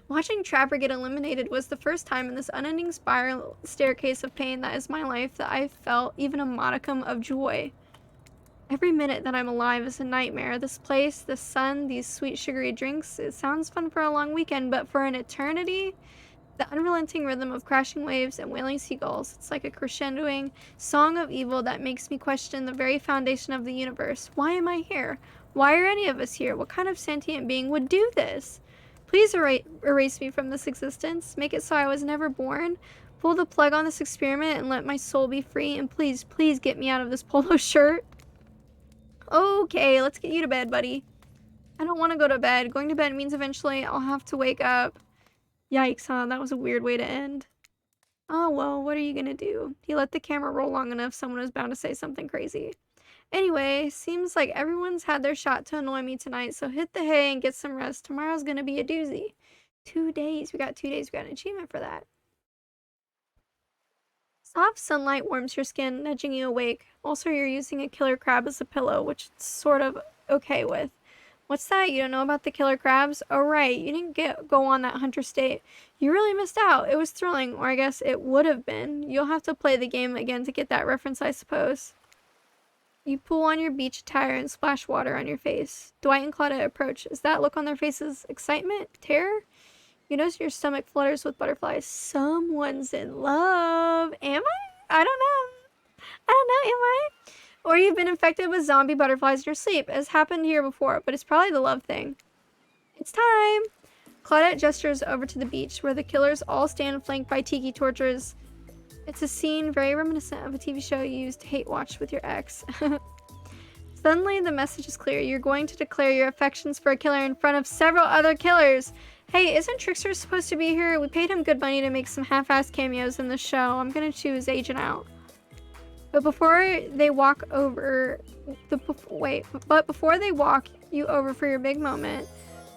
Watching Trapper get eliminated was the first time in this unending spiral staircase of pain that is my life that I felt even a modicum of joy. Every minute that I'm alive is a nightmare. This place, the sun, these sweet sugary drinks, it sounds fun for a long weekend, but for an eternity, the unrelenting rhythm of crashing waves and wailing seagulls, it's like a crescendoing song of evil that makes me question the very foundation of the universe. Why am I here? Why are any of us here? What kind of sentient being would do this? Please erase me from this existence. Make it so I was never born. Pull the plug on this experiment and let my soul be free. And please, please get me out of this polo shirt. Okay, let's get you to bed, buddy. I don't want to go to bed. Going to bed means eventually I'll have to wake up. Yikes, huh? That was a weird way to end. Oh, well, what are you gonna do? He let the camera roll long enough, someone was bound to say something crazy. Anyway, seems like everyone's had their shot to annoy me tonight, so hit the hay and get some rest. Tomorrow's gonna be a doozy. 2 days. We got 2 days. We got an achievement for that. Soft sunlight warms your skin, nudging you awake. Also, you're using a killer crab as a pillow, which it's sort of okay with. What's that? You don't know about the killer crabs? Oh, right. You didn't go on that hunter state. You really missed out. It was thrilling, or I guess it would have been. You'll have to play the game again to get that reference, I suppose. You pull on your beach attire and splash water on your face. Dwight and Claudette approach. Is that look on their faces excitement? Terror? You notice your stomach flutters with butterflies. Someone's in love. Am I? I don't know. I don't know, am I? Or you've been infected with zombie butterflies in your sleep. As happened here before, but it's probably the love thing. It's time! Claudette gestures over to the beach, where the killers all stand flanked by tiki torches. It's a scene very reminiscent of a TV show you used to hate watch with your ex. Suddenly, the message is clear. You're going to declare your affections for a killer in front of several other killers. Hey, isn't Trickster supposed to be here? We paid him good money to make some half-assed cameos in the show. I'm gonna choose Agent out. But before they walk over, before they walk you over for your big moment,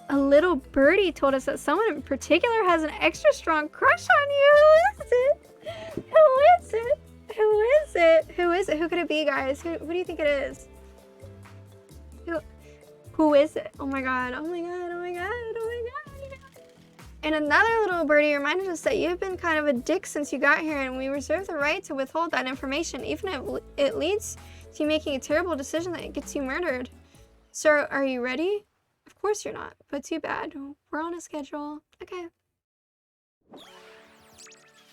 a little birdie told us that someone in particular has an extra strong crush on you. Who is it? Who is it? Who is it? Who is it? Who could it be, guys? Who do you think it is? Who is it? Oh my god, oh my god, oh my god, oh my god. And another little birdie reminded us that you've been kind of a dick since you got here, and we reserve the right to withhold that information, even if it leads to you making a terrible decision that gets you murdered. Sir, are you ready? Of course you're not, but too bad. We're on a schedule. Okay.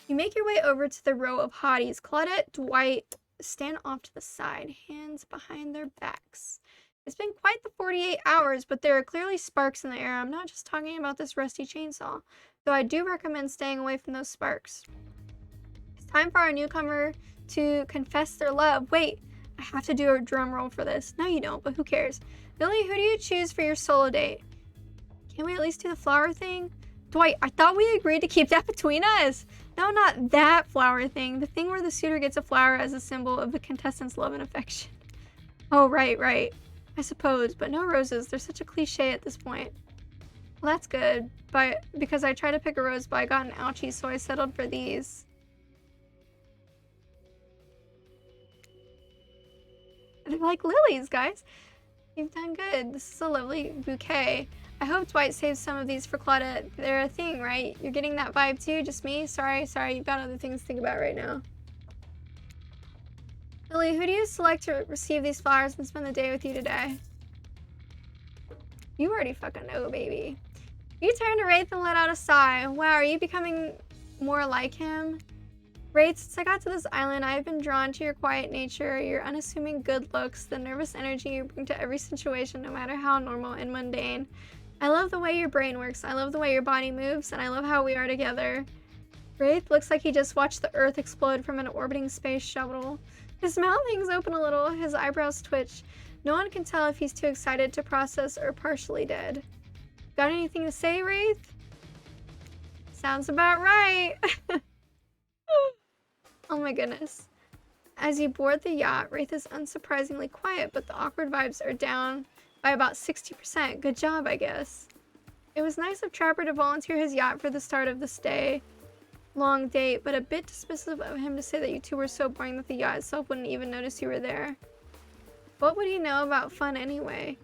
You make your way over to the row of hotties. Claudette, Dwight stand off to the side, hands behind their backs. It's been quite the 48 hours, but there are clearly sparks in the air. I'm not just talking about this rusty chainsaw, though I do recommend staying away from those sparks. It's time for our newcomer to confess their love. Wait, I have to do a drum roll for this. No, you don't, but who cares? Billy, who do you choose for your solo date? Can we at least do the flower thing? Dwight, I thought we agreed to keep that between us. No, not that flower thing. The thing where the suitor gets a flower as a symbol of the contestant's love and affection. Oh, right. I suppose, but no roses. They're such a cliche at this point. Well, that's good, but because I tried to pick a rose, but I got an ouchie, so I settled for these. They're like lilies, guys. You've done good. This is a lovely bouquet. I hope Dwight saves some of these for Claudette. They're a thing, right? You're getting that vibe too? Just me? Sorry. You've got other things to think about right now. Lily, who do you select to receive these flowers and spend the day with you today? You already fucking know, baby. You turn to Wraith and let out a sigh. Wow, are you becoming more like him? Wraith, since I got to this island, I have been drawn to your quiet nature, your unassuming good looks, the nervous energy you bring to every situation, no matter how normal and mundane. I love the way your brain works, I love the way your body moves, and I love how we are together. Wraith looks like he just watched the Earth explode from an orbiting space shuttle. His mouth hangs open a little, his eyebrows twitch. No one can tell if he's too excited to process or partially dead. Got anything to say, Wraith? Sounds about right. Oh my goodness. As you board the yacht, Wraith is unsurprisingly quiet, but the awkward vibes are down by about 60%. Good job, I guess. It was nice of Trapper to volunteer his yacht for the start of this day. Long date, but a bit dismissive of him to say that you two were so boring that the yacht itself wouldn't even notice you were there. What would he know about fun anyway?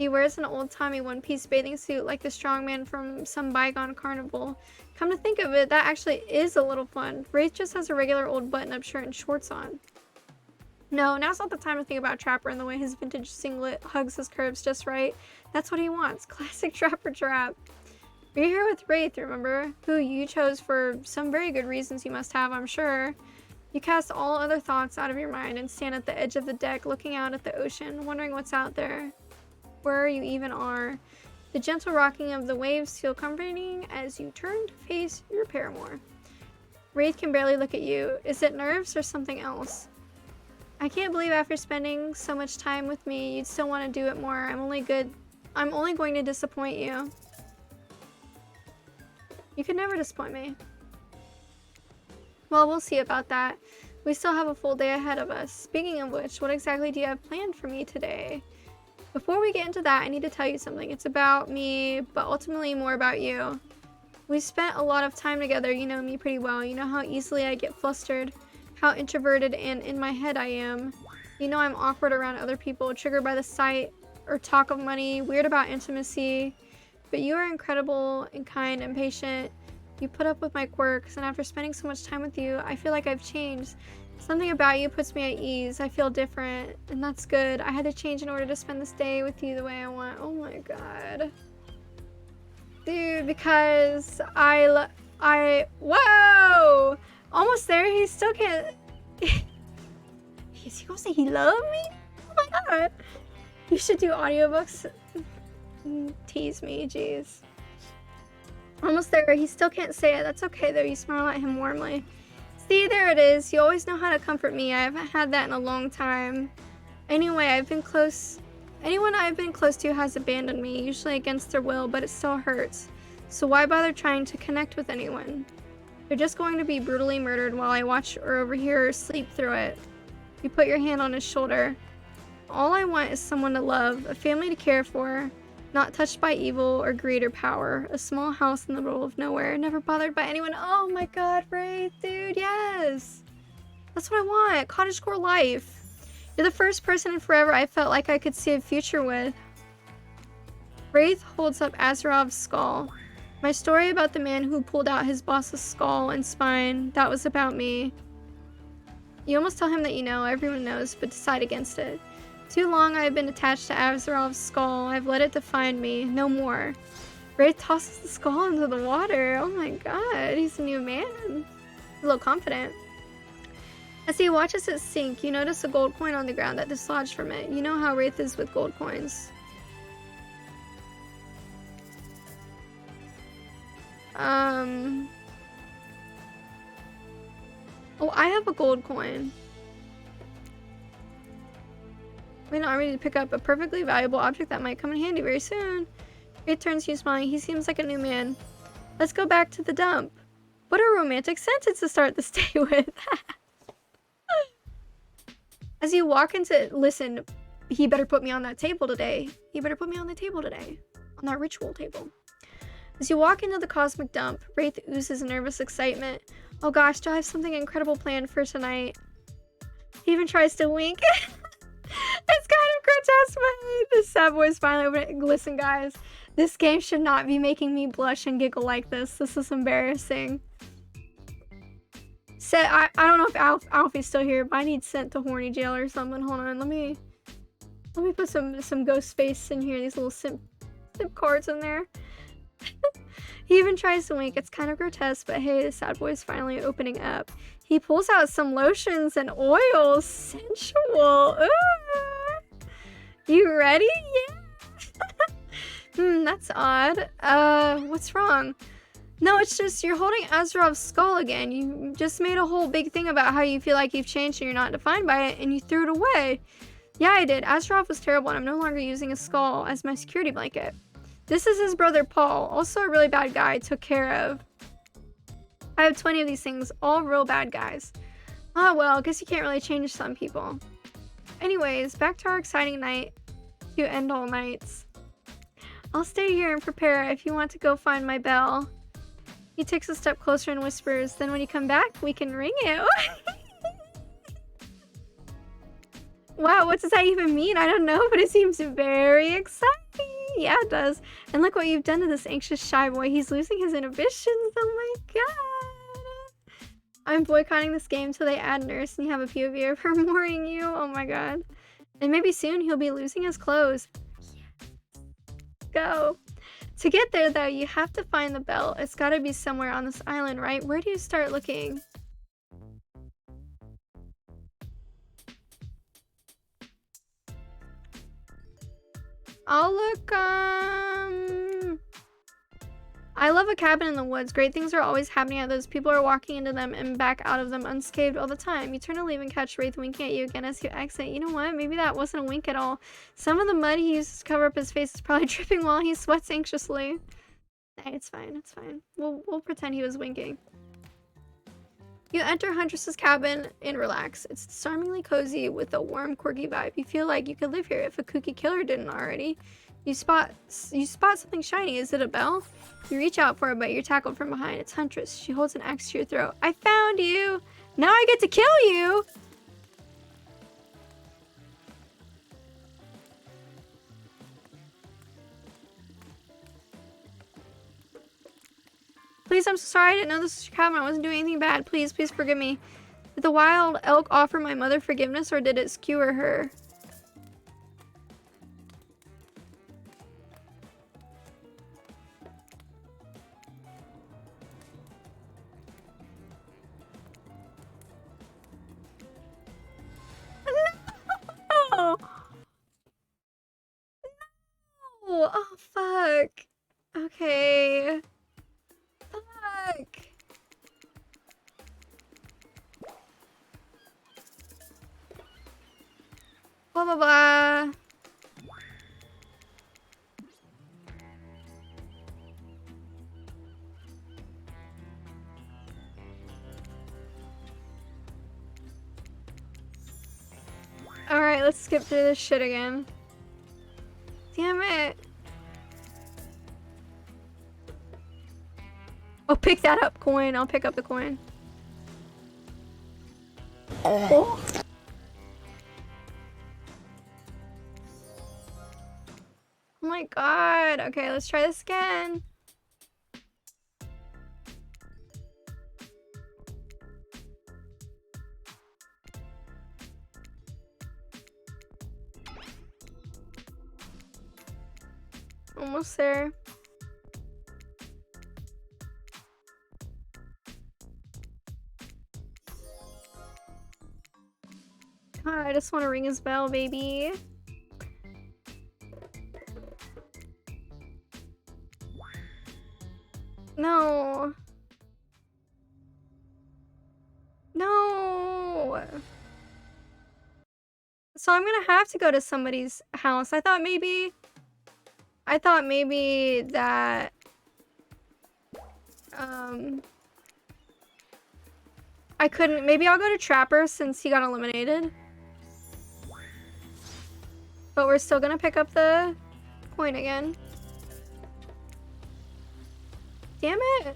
He wears an old-timey one-piece bathing suit like the strongman from some bygone carnival. Come to think of it, that actually is a little fun. Wraith just has a regular old button-up shirt and shorts on. No, now's not the time to think about Trapper and the way his vintage singlet hugs his curves just right. That's what he wants. Classic Trapper trap. You're here with Wraith, remember? Who you chose for some very good reasons you must have, I'm sure. You cast all other thoughts out of your mind and stand at the edge of the deck looking out at the ocean, wondering what's out there. Where you even are. The gentle rocking of the waves feel comforting as you turn to face your paramour. Wraith can barely look at you. Is it nerves or something else? I can't believe after spending so much time with me, you'd still want to do it more. I'm only going to disappoint you. You could never disappoint me. Well, we'll see about that. We still have a full day ahead of us. Speaking of which, what exactly do you have planned for me today? Before we get into that, I need to tell you something. It's about me, but ultimately more about you. We spent a lot of time together. You know me pretty well. You know how easily I get flustered, how introverted and in my head I am. You know I'm awkward around other people, triggered by the sight or talk of money, weird about intimacy. But you are incredible and kind and patient. You put up with my quirks, and after spending so much time with you, I feel like I've changed. Something about you puts me at ease. I feel different, and that's good. I had to change in order to spend this day with you the way I want. Oh my god. Dude, because whoa! Almost there, he still can't... Is he gonna say he loved me? Oh my god. You should do audiobooks. Tease me, jeez. Almost there, he still can't say it. That's okay though, you smile at him warmly. See, there it is. You always know how to comfort me. I haven't had that in a long time. Anyway, anyone I've been close to has abandoned me, usually against their will, but it still hurts. So why bother trying to connect with anyone? They're just going to be brutally murdered while I watch or overhear or sleep through it. You put your hand on his shoulder. All I want is someone to love, a family to care for, not touched by evil or greed or power, a small house in the middle of nowhere, never bothered by anyone. Oh my god, Wraith, dude, yes! That's what I want, cottagecore life. You're the first person in forever I felt like I could see a future with. Wraith holds up Azerov's skull. My story about the man who pulled out his boss's skull and spine, that was about me. You almost tell him that you know, everyone knows, but decide against it. Too long I have been attached to Azerov's skull. I've let it define me. No more. Wraith tosses the skull into the water. Oh my god, he's a new man. A little confident. As he watches it sink, you notice a gold coin on the ground that dislodged from it. You know how Wraith is with gold coins. Oh, I have a gold coin. We're not ready to pick up a perfectly valuable object that might come in handy very soon. Wraith turns to you smiling. He seems like a new man. Let's go back to the dump. What a romantic sentence to start this day with. As you walk into... Listen, he better put me on that table today. He better put me on the table today. On that ritual table. As you walk into the cosmic dump, Wraith oozes nervous excitement. Oh gosh, do I have something incredible planned for tonight? He even tries to wink. It's kind of grotesque, but the sad boy's finally over it. Listen, guys, this game should not be making me blush and giggle like this. This is embarrassing. I don't know if Alfie's still here, but I need sent to horny jail or something. Hold on, let me put some ghost face in here. These little simp cards in there. He even tries to wink. It's kind of grotesque, but hey, the sad boy's finally opening up. He pulls out some lotions and oils. Sensual. Ooh. You ready? Yeah. That's odd. What's wrong? No, it's just you're holding Azerov's skull again. You just made a whole big thing about how you feel like you've changed and you're not defined by it, and you threw it away. Yeah, I did. Azerov was terrible, and I'm no longer using his skull as my security blanket. This is his brother Paul, also a really bad guy I took care of. I have 20 of these things, all real bad guys. Ah, well, I guess you can't really change some people. Anyways, back to our exciting night. You end all nights. I'll stay here and prepare if you want to go find my bell. He takes a step closer and whispers, then when you come back, we can ring it. Wow, what does that even mean? I don't know, but it seems very exciting. Yeah, it does. And look what you've done to this anxious shy boy. He's losing his inhibitions. Oh my god. I'm boycotting this game till they add nurse and you have a POV of her mooring you. Oh my god. And maybe soon he'll be losing his clothes. Go. To get there though, you have to find the bell. It's gotta be somewhere on this island, right? Where do you start looking? I'll look, I love a cabin in the woods. Great things are always happening at those. People are walking into them and back out of them unscathed all the time. You turn to leave and catch Wraith winking at you again as you exit. You know what? Maybe that wasn't a wink at all. Some of the mud he uses to cover up his face is probably dripping while he sweats anxiously. Hey, it's fine, it's fine. We'll pretend he was winking. You enter Huntress's cabin and relax. It's disarmingly cozy with a warm, quirky vibe. You feel like you could live here if a kooky killer didn't already. You spot something shiny. Is it a bell? You reach out for it, but you're tackled from behind. It's Huntress. She holds an axe to your throat. I found you! Now I get to kill you! Please, I'm so sorry. I didn't know this was your cabin. I wasn't doing anything bad. Please, please forgive me. Did the wild elk offer my mother forgiveness, or did it skewer her? No! No! Oh, fuck. Okay. Fuck. Blah, blah, blah. Alright, let's skip through this shit again. Damn it. Oh, pick that up, coin. I'll pick up the coin. Oh. Oh my god. Okay, let's try this again. Almost there. God, I just want to ring his bell, baby. No. No. So I'm gonna have to go to somebody's house. I thought maybe that I couldn't. Maybe I'll go to Trapper since he got eliminated. But we're still gonna pick up the coin again. Damn it.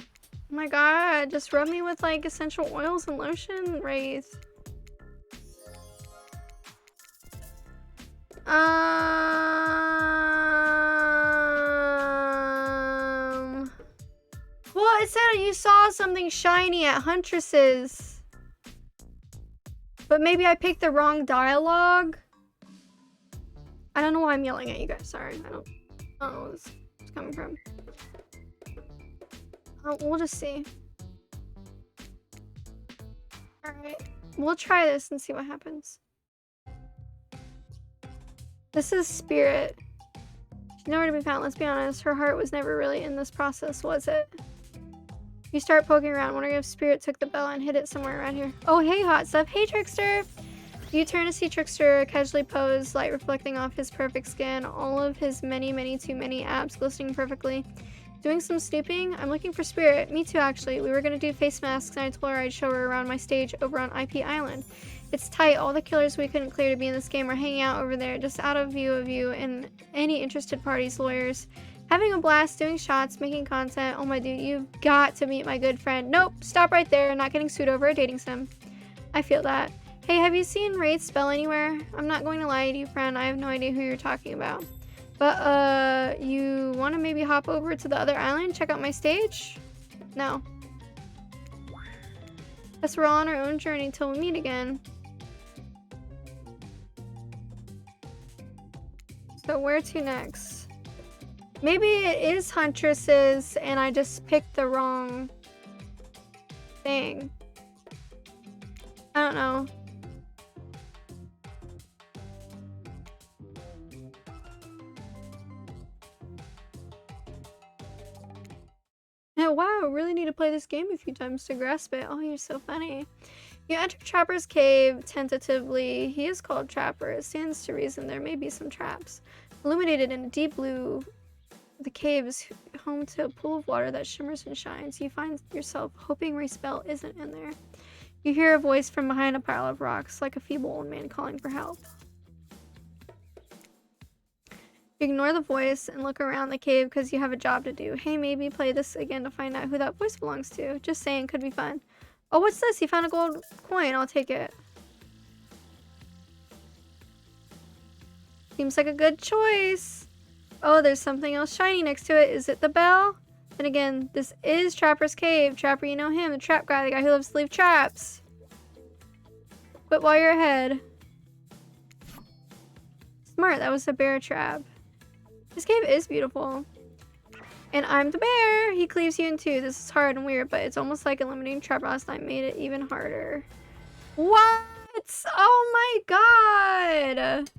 Oh my god, just rub me with like essential oils and lotion, Wraith. Well, it said you saw something shiny at Huntress's. But maybe I picked the wrong dialogue. I don't know why I'm yelling at you guys. Sorry. I don't know where this is coming from. We'll just see. Alright. We'll try this and see what happens. This is Spirit. She's nowhere to be found, let's be honest. Her heart was never really in this process, was it? You start poking around, wondering if Spirit took the bell and hid it somewhere around here. Oh, hey, hot stuff. Hey, Trickster! You turn to see Trickster casually posed, light reflecting off his perfect skin, all of his many too many abs glistening perfectly. Doing some snooping? I'm looking for Spirit. Me too, actually. We were gonna do face masks, and I told her I'd show her around my stage over on IP Island. It's tight. All the killers we couldn't clear to be in this game are hanging out over there, just out of view of you and any interested parties, lawyers. Having a blast, doing shots, making content. Oh my dude, you've got to meet my good friend. Nope, stop right there. Not getting sued over a dating sim. I feel that. Hey, have you seen Wraith spell anywhere? I'm not going to lie to you, friend. I have no idea who you're talking about. But, you want to maybe hop over to the other island? Check out my stage? No. Guess we're all on our own journey till we meet again. So where to next? Maybe it is Huntress's and I just picked the wrong thing. I don't know. Oh, wow, I really need to play this game a few times to grasp it. Oh, you're so funny. You enter Trapper's cave tentatively. He is called Trapper. It stands to reason there may be some traps. Illuminated in a deep blue, the cave is home to a pool of water that shimmers and shines. You find yourself hoping Wraith's spell isn't in there. You hear a voice from behind a pile of rocks, like a feeble old man calling for help. You ignore the voice and look around the cave because you have a job to do. Hey, maybe play this again to find out who that voice belongs to. Just saying, could be fun. Oh, what's this? He found a gold coin. I'll take it. Seems like a good choice. Oh, there's something else shiny next to it. Is it the bell? Then again, this is Trapper's cave. Trapper, you know him, the trap guy, the guy who loves to leave traps. Quit while you're ahead. Smart, that was a bear trap. This cave is beautiful. And I'm the bear. He cleaves you in two. This is hard and weird, but it's almost like eliminating trap last night made it even harder. What? Oh my god.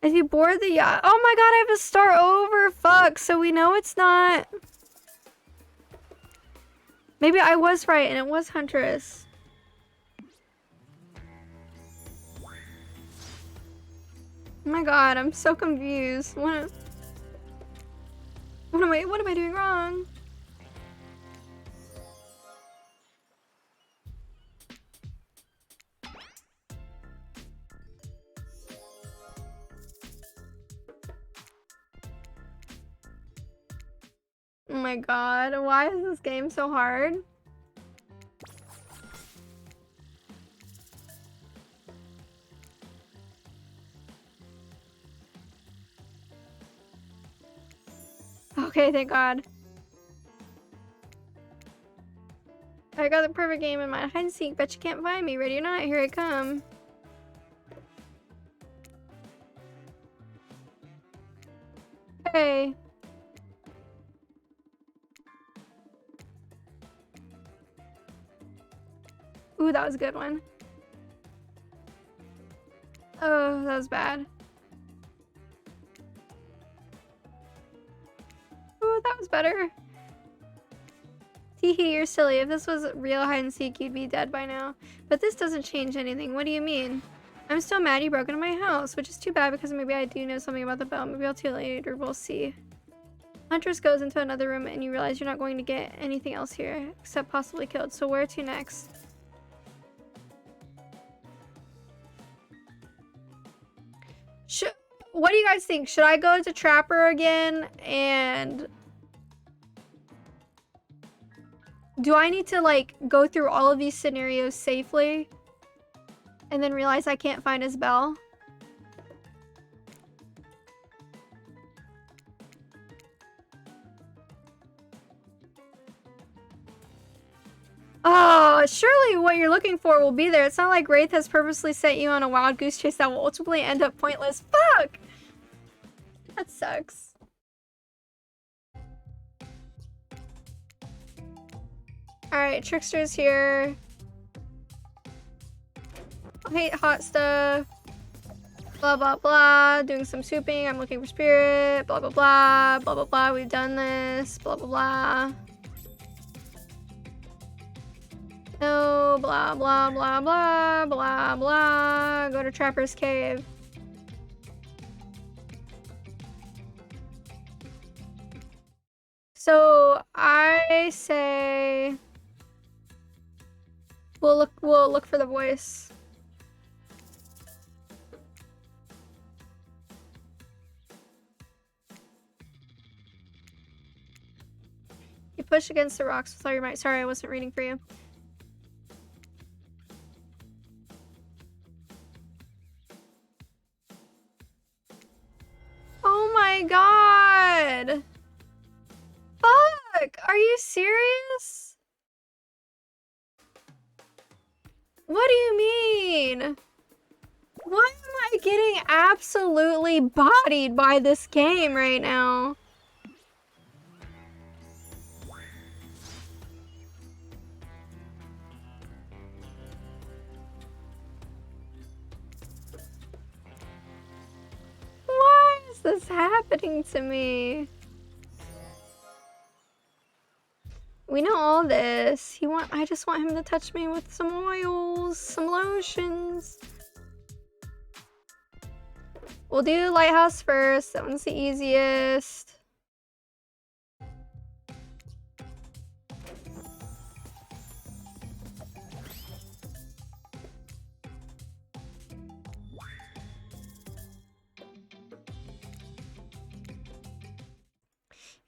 If you board the yacht. Oh my god, I have to start over. Fuck. So we know it's not. Maybe I was right and it was Huntress. Oh my god, I'm so confused. What am I doing wrong? Oh my god, why is this game so hard? Okay, thank god. I got the perfect game in mind. Hide and seek, bet you can't find me. Ready or not, here I come. Hey. Ooh, that was a good one. Oh, that was bad. Ooh, that was better. Teehee, you're silly. If this was real hide and seek, you'd be dead by now. But this doesn't change anything. What do you mean? I'm still mad you broke into my house, which is too bad because maybe I do know something about the bell. Maybe I'll tell you later. We'll see. Huntress goes into another room and you realize you're not going to get anything else here, except possibly killed. So where to next? What do you guys think? Should I go to Trapper again and... Do I need to, like, go through all of these scenarios safely? And then realize I can't find his bell? Oh, surely what you're looking for will be there. It's not like Wraith has purposely set you on a wild goose chase that will ultimately end up pointless. Fuck! That sucks. Alright, Trickster's here. I hate hot stuff. Blah, blah, blah. Doing some souping. I'm looking for spirit. Blah, blah, blah. Blah, blah, blah. We've done this. Blah, blah, blah. No, blah, blah, blah, blah, blah, blah. Go to Trapper's cave. So I say we'll look for the voice. You push against the rocks with all your might. Sorry, I wasn't reading for you. Are you serious? What do you mean? Why am I getting absolutely bodied by this game right now? Why is this happening to me? We know all this. I just want him to touch me with some oils, some lotions. We'll do Lighthouse first. That one's the easiest.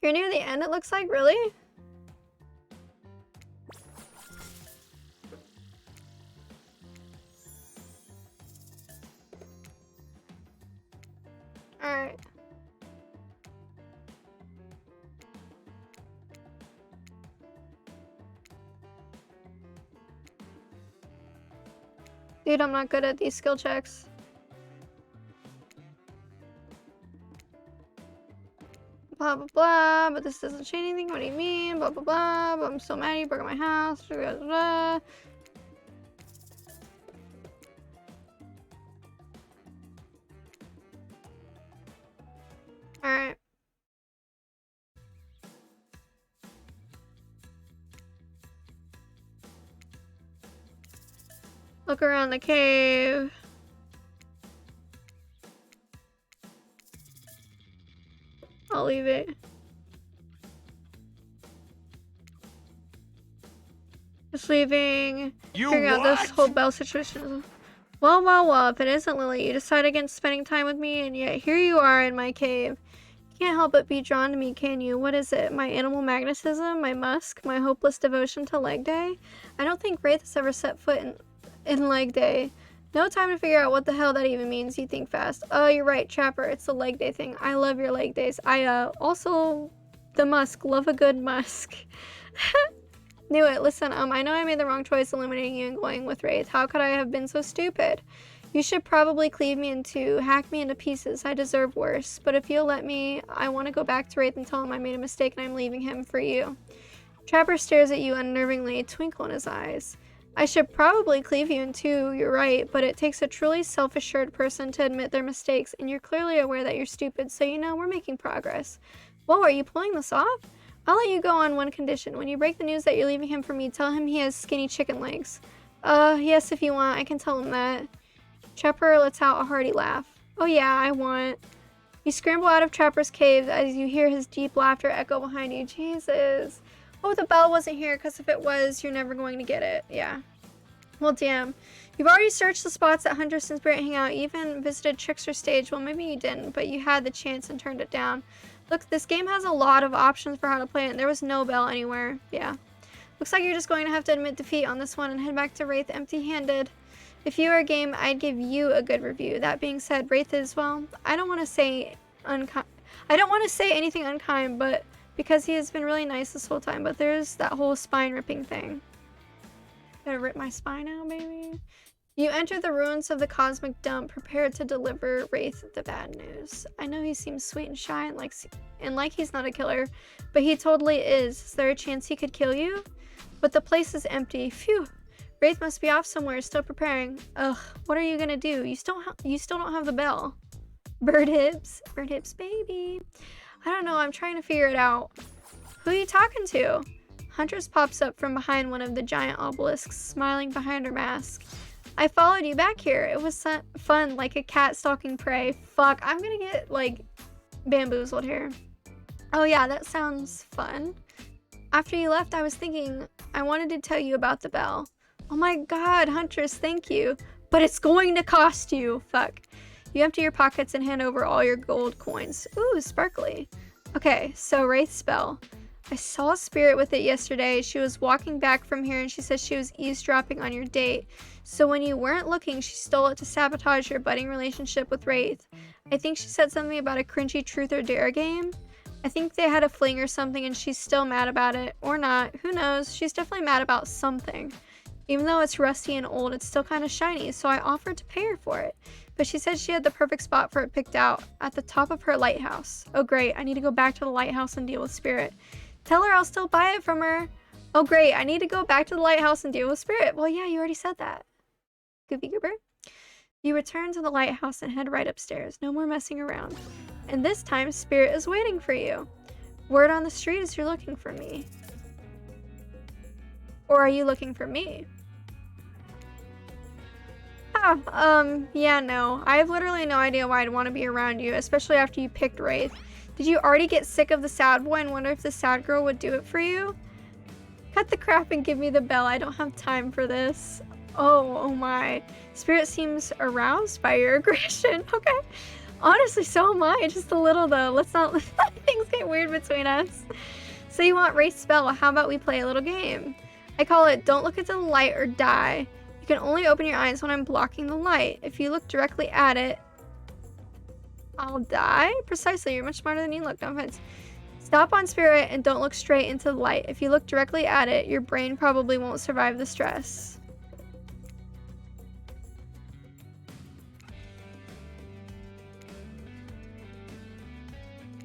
You're near the end, it looks like, really? Alright. Dude, I'm not good at these skill checks. Blah, blah, blah, but this doesn't change anything. What do you mean? Blah, blah, blah, but I'm so mad you broke up my house. Blah, blah, blah. Alright. Look around the cave. I'll leave it. Just leaving. Figuring out this whole Belle situation. Well, if it isn't Lily, you decide against spending time with me, and yet here you are in my cave. You can't help but be drawn to me, can you? What is it? My animal magnetism? My musk? My hopeless devotion to leg day? I don't think Wraith has ever set foot in leg day. No time to figure out what the hell that even means. You think fast. Oh, you're right, Trapper. It's the leg day thing. I love your leg days. Also, the musk. Love a good musk. Knew it. Listen, I know I made the wrong choice eliminating you and going with Wraith. How could I have been so stupid? You should probably cleave me in two, hack me into pieces. I deserve worse. But if you'll let me, I want to go back to Wraith and tell him I made a mistake and I'm leaving him for you. Trapper stares at you unnervingly, a twinkle in his eyes. I should probably cleave you in two, you're right, but it takes a truly self-assured person to admit their mistakes, and you're clearly aware that you're stupid, so you know we're making progress. Whoa, are you pulling this off? I'll let you go on one condition. When you break the news that you're leaving him for me, tell him he has skinny chicken legs. Yes, if you want, I can tell him that. Trapper lets out a hearty laugh. Oh yeah, I want. You scramble out of Trapper's cave as you hear his deep laughter echo behind you. Jesus. Oh, the bell wasn't here, because if it was, you're never going to get it. Yeah. Well, damn. You've already searched the spots that Hunter and Spirit hang out, even visited Trickster Stage. Well, maybe you didn't, but you had the chance and turned it down. Look, this game has a lot of options for how to play it, and there was no bell anywhere. Yeah. Looks like you're just going to have to admit defeat on this one and head back to Wraith empty-handed. If you were a game, I'd give you a good review. That being said, Wraith is, well, I don't want to say anything unkind, but because he has been really nice this whole time, but there's that whole spine-ripping thing. Gotta rip my spine out, baby. You enter the ruins of the cosmic dump, prepared to deliver Wraith the bad news. I know he seems sweet and shy and like he's not a killer, but he totally is. Is there a chance he could kill you? But the place is empty. Phew. Wraith must be off somewhere, still preparing. Ugh, what are you gonna do? You still don't have the bell. Bird hips, baby. I don't know, I'm trying to figure it out. Who are you talking to? Huntress pops up from behind one of the giant obelisks, smiling behind her mask. I followed you back here. It was fun, like a cat stalking prey. Fuck, I'm gonna get, like, bamboozled here. Oh yeah, that sounds fun. After you left, I was thinking I wanted to tell you about the bell. Oh my god, Huntress, thank you. But it's going to cost you. Fuck. You empty your pockets and hand over all your gold coins. Ooh, sparkly. Okay, so Wraith's spell. I saw a spirit with it yesterday. She was walking back from here and she said she was eavesdropping on your date. So when you weren't looking, she stole it to sabotage your budding relationship with Wraith. I think she said something about a cringy truth or dare game. I think they had a fling or something and she's still mad about it. Or not. Who knows? She's definitely mad about something. Even though it's rusty and old, it's still kind of shiny, so I offered to pay her for it. But she said she had the perfect spot for it picked out, at the top of her lighthouse. Oh great, I need to go back to the lighthouse and deal with Spirit. Tell her I'll still buy it from her. Oh great, I need to go back to the lighthouse and deal with Spirit. Well, yeah, you already said that. Goofy Goober. You return to the lighthouse and head right upstairs. No more messing around. And this time, Spirit is waiting for you. Word on the street is you're looking for me. Or are you looking for me? Yeah, no. I have literally no idea why I'd want to be around you, especially after you picked Wraith. Did you already get sick of the sad boy and wonder if the sad girl would do it for you? Cut the crap and give me the bell. I don't have time for this. Oh my. Spirit seems aroused by your aggression. Okay. Honestly, so am I. Just a little though. Let's not let things get weird between us. So you want Wraith's spell? How about we play a little game? I call it don't look into the light or die. You can only open your eyes when I'm blocking the light. If you look directly at it, I'll die? Precisely, you're much smarter than you look. No offense. Stop on Spirit and don't look straight into the light. If you look directly at it, your brain probably won't survive the stress.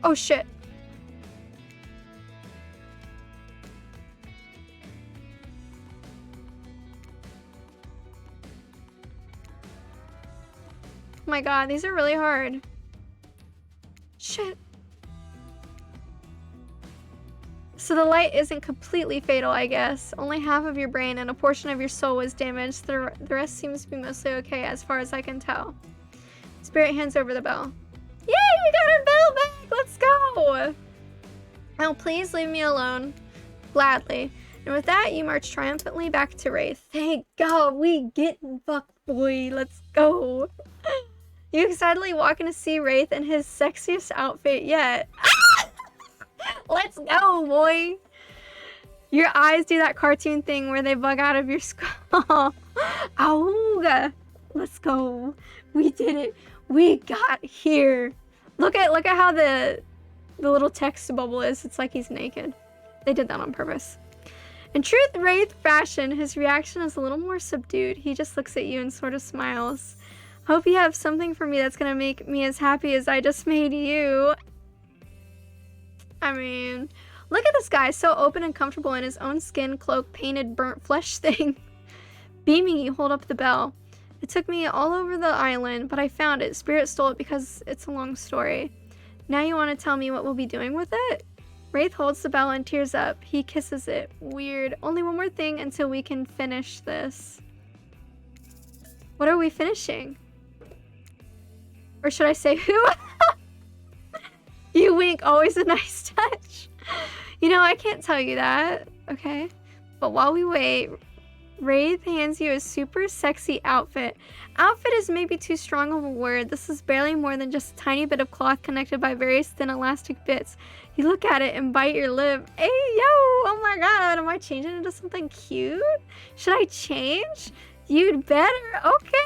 Oh shit. Oh my god, these are really hard. Shit. So the light isn't completely fatal, I guess. Only half of your brain and a portion of your soul was damaged. The rest seems to be mostly okay as far as I can tell. Spirit hands over the bell. Yay, we got our bell back! Let's go! Now please leave me alone. Gladly. And with that, you march triumphantly back to Wraith. Thank God, we getting fucked, boy. Let's go. You excitedly walk in to see Wraith in his sexiest outfit yet. Let's go, boy. Your eyes do that cartoon thing where they bug out of your skull. Auga. Let's go. We did it. We got here. Look at how the little text bubble is. It's like he's naked. They did that on purpose. In truth Wraith fashion, his reaction is a little more subdued. He just looks at you and sort of smiles. Hope you have something for me that's gonna make me as happy as I just made you. I mean, look at this guy, so open and comfortable in his own skin, cloak, painted, burnt flesh thing. Beaming, you hold up the bell. It took me all over the island, but I found it. Spirit stole it because it's a long story. Now you want to tell me what we'll be doing with it? Wraith holds the bell and tears up. He kisses it. Weird. Only one more thing until we can finish this. What are we finishing? Or should I say who? You wink, always a nice touch. You know, I can't tell you that, okay? But while we wait, Wraith hands you a super sexy outfit. Outfit is maybe too strong of a word. This is barely more than just a tiny bit of cloth connected by various thin elastic bits. You look at it and bite your lip. Hey, yo! Oh my god, am I changing into something cute? Should I change? You'd better. Okay.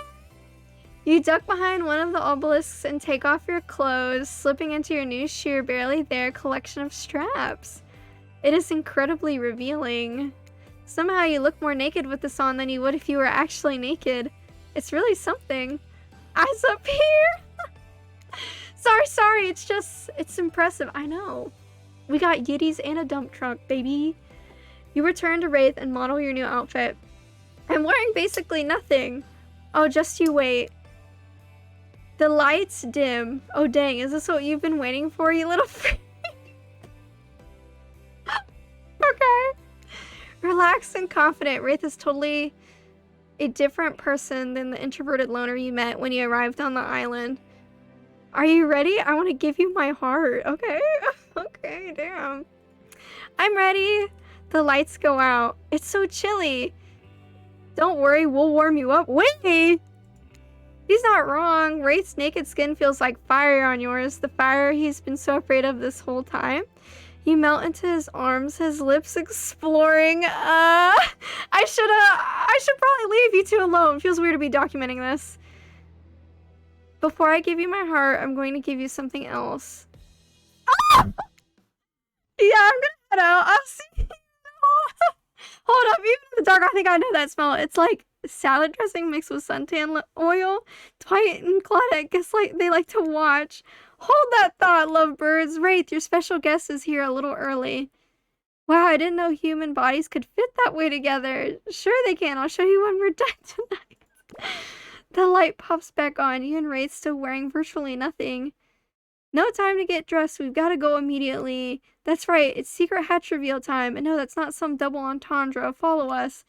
You duck behind one of the obelisks and take off your clothes, slipping into your new sheer, barely there collection of straps. It is incredibly revealing. Somehow you look more naked with this on than you would if you were actually naked. It's really something. Eyes up here! Sorry, it's impressive. I know. We got yitties and a dump truck, baby. You return to Wraith and model your new outfit. I'm wearing basically nothing. Oh, just you wait. The lights dim. Oh dang, is this what you've been waiting for, you little freak? Okay. Relaxed and confident, Wraith is totally a different person than the introverted loner you met when you arrived on the island. Are you ready? I want to give you my heart. Okay. Okay, damn. I'm ready. The lights go out. It's so chilly. Don't worry, we'll warm you up. Wait! He's not wrong. Wraith's naked skin feels like fire on yours. The fire he's been so afraid of this whole time. You melt into his arms, his lips exploring. I should probably leave you two alone. Feels weird to be documenting this. Before I give you my heart, I'm going to give you something else. Ah! I think I know that smell. It's like salad dressing mixed with suntan oil. Dwight and Claudette guess like they like to watch. Hold that thought, lovebirds. Wraith, your special guest is here a little early. Wow, I didn't know human bodies could fit that way together. Sure they can. I'll show you when we're done tonight. The light pops back on. You and Wraith still wearing virtually nothing. No time to get dressed. We've got to go immediately. That's right. It's secret hatch reveal time. And no, that's not some double entendre. Follow us.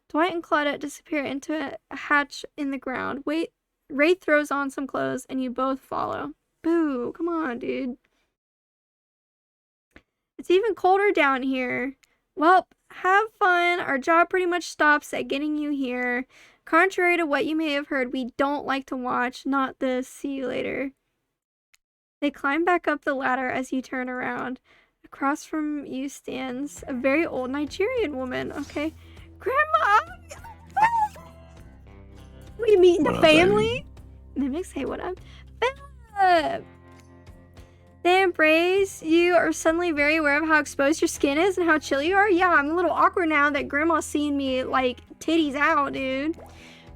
Dwight and Claudette disappear into a hatch in the ground. Wait, Wraith throws on some clothes and you both follow. Boo. Come on, dude. It's even colder down here. Well, have fun. Our job pretty much stops at getting you here. Contrary to what you may have heard, we don't like to watch. Not this. See you later. They climb back up the ladder as you turn around. Across from you stands a very old Nigerian woman. Okay. Grandma! We meeting the family? Mimics, hey, what up? Philip! They embrace. You are suddenly very aware of how exposed your skin is and how chill you are. Yeah, I'm a little awkward now that Grandma's seeing me, like, titties out, dude.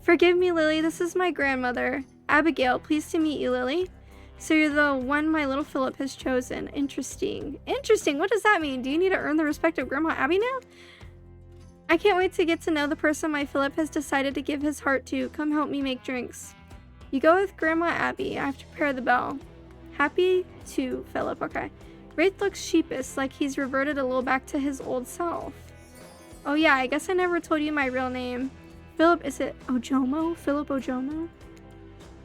Forgive me, Lily. This is my grandmother. Abigail, pleased to meet you, Lily. So you're the one my little Philip has chosen. Interesting. Interesting. What does that mean? Do you need to earn the respect of Grandma Abby now? I can't wait to get to know the person my Philip has decided to give his heart to. Come help me make drinks. You go with Grandma Abby. I have to prepare the bell. Happy to Philip. Okay. Wraith looks sheepish, like he's reverted a little back to his old self. Oh yeah, I guess I never told you my real name. Philip, is it Ojomo? Philip Ojomo?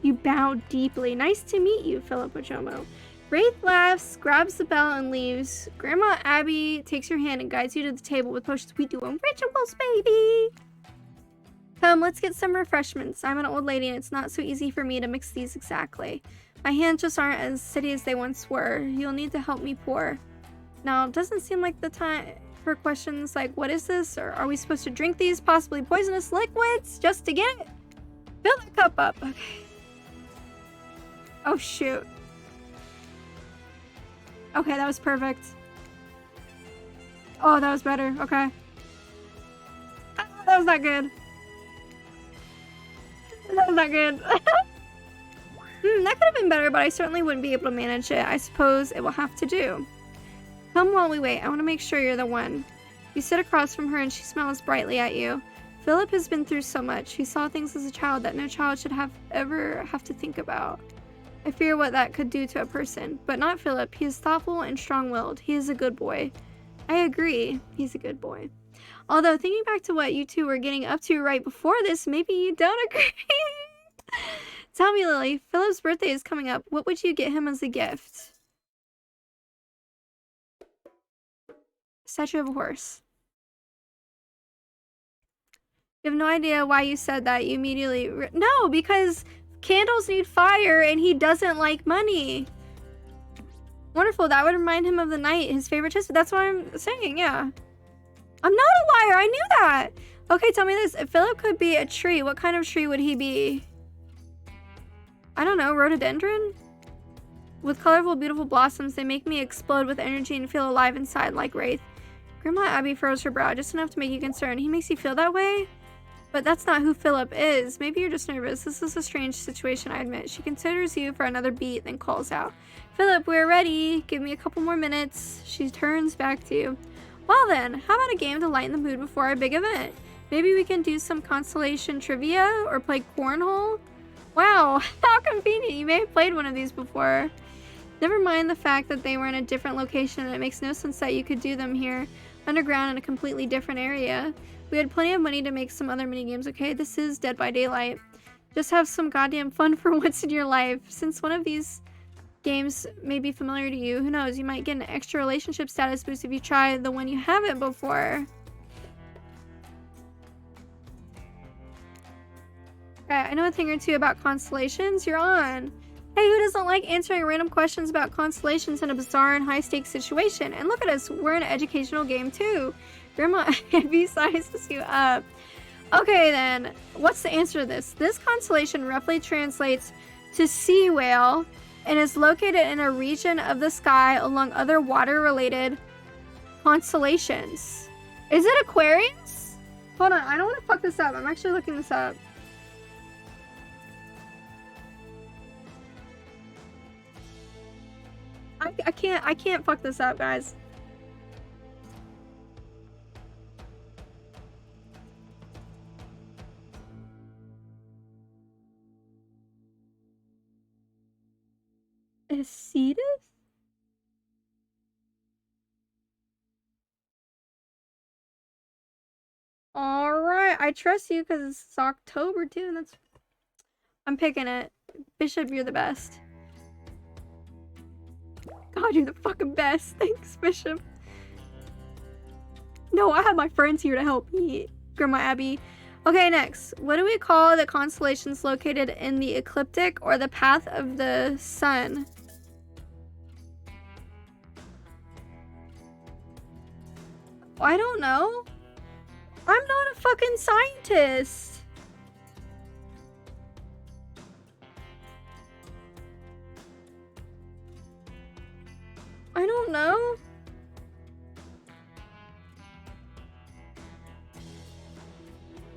You bow deeply. Nice to meet you, Philip Ojomo. Wraith laughs, grabs the bell, and leaves. Grandma Abby takes your hand and guides you to the table with potions. We do rituals, baby! Come, let's get some refreshments. I'm an old lady and it's not so easy for me to mix these exactly. My hands just aren't as steady as they once were. You'll need to help me pour. Now, it doesn't seem like the time for questions like, what is this? Or are we supposed to drink these possibly poisonous liquids just to get it? Fill the cup up. Okay. Oh, shoot. Okay, that was perfect. Oh, that was better. Okay. Oh, that was not good. That was not good. That could have been better, but I certainly wouldn't be able to manage it. I suppose it will have to do. Come while we wait. I want to make sure you're the one. You sit across from her and she smiles brightly at you. Philip has been through so much. He saw things as a child that no child should ever have to think about. I fear what that could do to a person. But not Philip. He is thoughtful and strong-willed. He is a good boy. I agree. He's a good boy. Although, thinking back to what you two were getting up to right before this, maybe you don't agree. Tell me, Lily, Philip's birthday is coming up. What would you get him as a gift? Statue of a horse. You have no idea why you said that. You immediately... No, because candles need fire and he doesn't like money. Wonderful. That would remind him of the night, his favorite chest. That's what I'm saying, yeah. I'm not a liar. I knew that. Okay, tell me this. If Philip could be a tree, what kind of tree would he be? I don't know. Rhododendron? With colorful, beautiful blossoms, they make me explode with energy and feel alive inside like Wraith. Grandma Abby furrows her brow just enough to make you concerned. He makes you feel that way? But that's not who Philip is. Maybe you're just nervous. This is a strange situation, I admit. She considers you for another beat, then calls out. Philip, we're ready. Give me a couple more minutes. She turns back to you. Well then, how about a game to lighten the mood before our big event? Maybe we can do some constellation trivia or play cornhole? Wow, how convenient. You may have played one of these before. Never mind the fact that they were in a different location and it makes no sense that you could do them here underground in a completely different area. We had plenty of money to make some other minigames, okay? This is Dead by Daylight. Just have some goddamn fun for once in your life. Since one of these games may be familiar to you, who knows, you might get an extra relationship status boost if you try the one you haven't before. Okay, I know a thing or two about constellations. You're on. Hey, who doesn't like answering random questions about constellations in a bizarre and high-stakes situation? And look at us, we're an educational game too. Grandma Abby sizes you up. Okay then, what's the answer to this? This constellation roughly translates to sea whale and is located in a region of the sky along other water-related constellations. Is it Aquarius? Hold on, I don't want to fuck this up. I'm actually looking this up. I can't fuck this up, guys. Acetus? Alright, I trust you because it's October too, and that's... I'm picking it. Bishop, you're the best. God, you're the fucking best. Thanks, Bishop. No, I have my friends here to help me, Grandma Abby. Okay, next. What do we call the constellations located in the ecliptic or the path of the sun? I don't know. I'm not a fucking scientist. I don't know.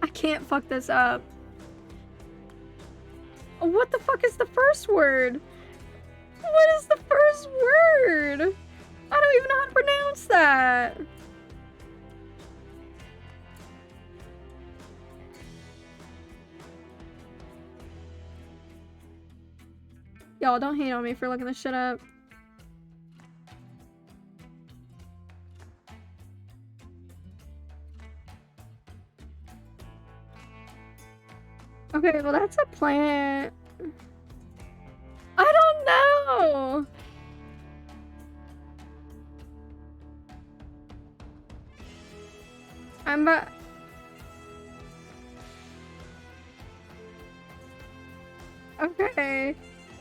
I can't fuck this up. What the fuck is the first word? What is the first word? I don't even know how to pronounce that. Y'all, don't hate on me for looking this shit up. Okay, well that's a plant. I don't know. I'm about... Okay.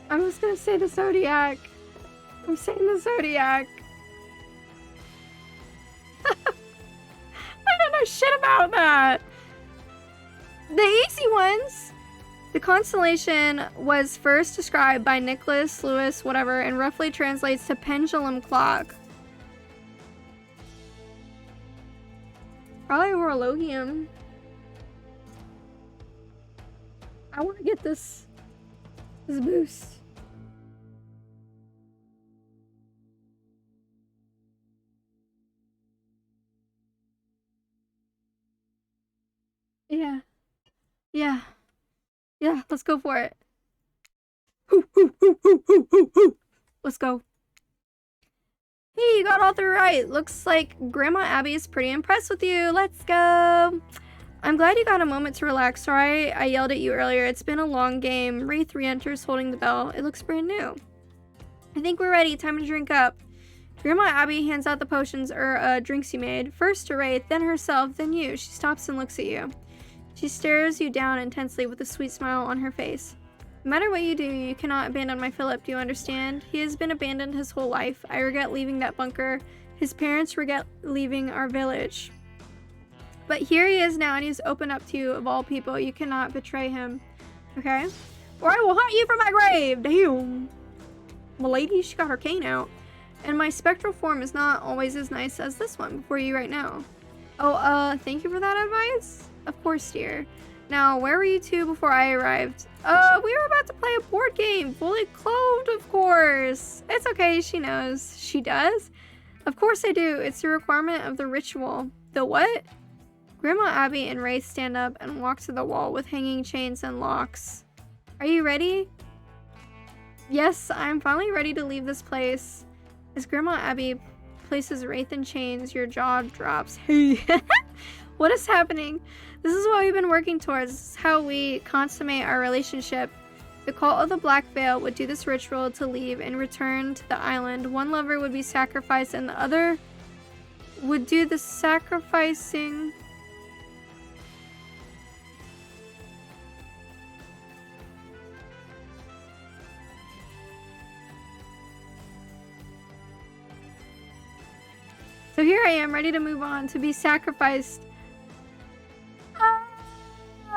I'm just gonna say the Zodiac. I'm saying the Zodiac. I don't know shit about that. The easy ones. The constellation was first described by Nicholas Lewis, whatever, and roughly translates to pendulum clock. Probably Horologium. I want to get this boost. Yeah. Yeah. Yeah, let's go for it. Let's go. Hey, you got all three right. Looks like Grandma Abby is pretty impressed with you. Let's go. I'm glad you got a moment to relax. Sorry I yelled at you earlier. It's been a long game. Wraith re-enters holding the bell. It looks brand new. I think we're ready. Time to drink up. Grandma Abby hands out the potions or drinks you made. First to Wraith, then herself, then you. She stops and looks at you. She stares you down intensely with a sweet smile on her face. No matter what you do, you cannot abandon my Philip. Do you understand? He has been abandoned his whole life. I regret leaving that bunker. His parents regret leaving our village. But here he is now, and he's opened up to you of all people. You cannot betray him. Okay? Or I will haunt you from my grave! Damn! Milady, she got her cane out. And my spectral form is not always as nice as this one before you right now. Oh, thank you for that advice? Of course, dear. Now, where were you two before I arrived? We were about to play a board game, fully clothed, of course. It's okay, she knows. She does? Of course I do. It's a requirement of the ritual. The what? Grandma Abby and Wraith stand up and walk to the wall with hanging chains and locks. Are you ready? Yes, I'm finally ready to leave this place. As Grandma Abby places Wraith in chains, your jaw drops. Hey, what is happening? This is what we've been working towards. This is how we consummate our relationship. The cult of the Black Veil would do this ritual to leave and return to the island. One lover would be sacrificed and the other would do the sacrificing. So here I am, ready to move on, to be sacrificed.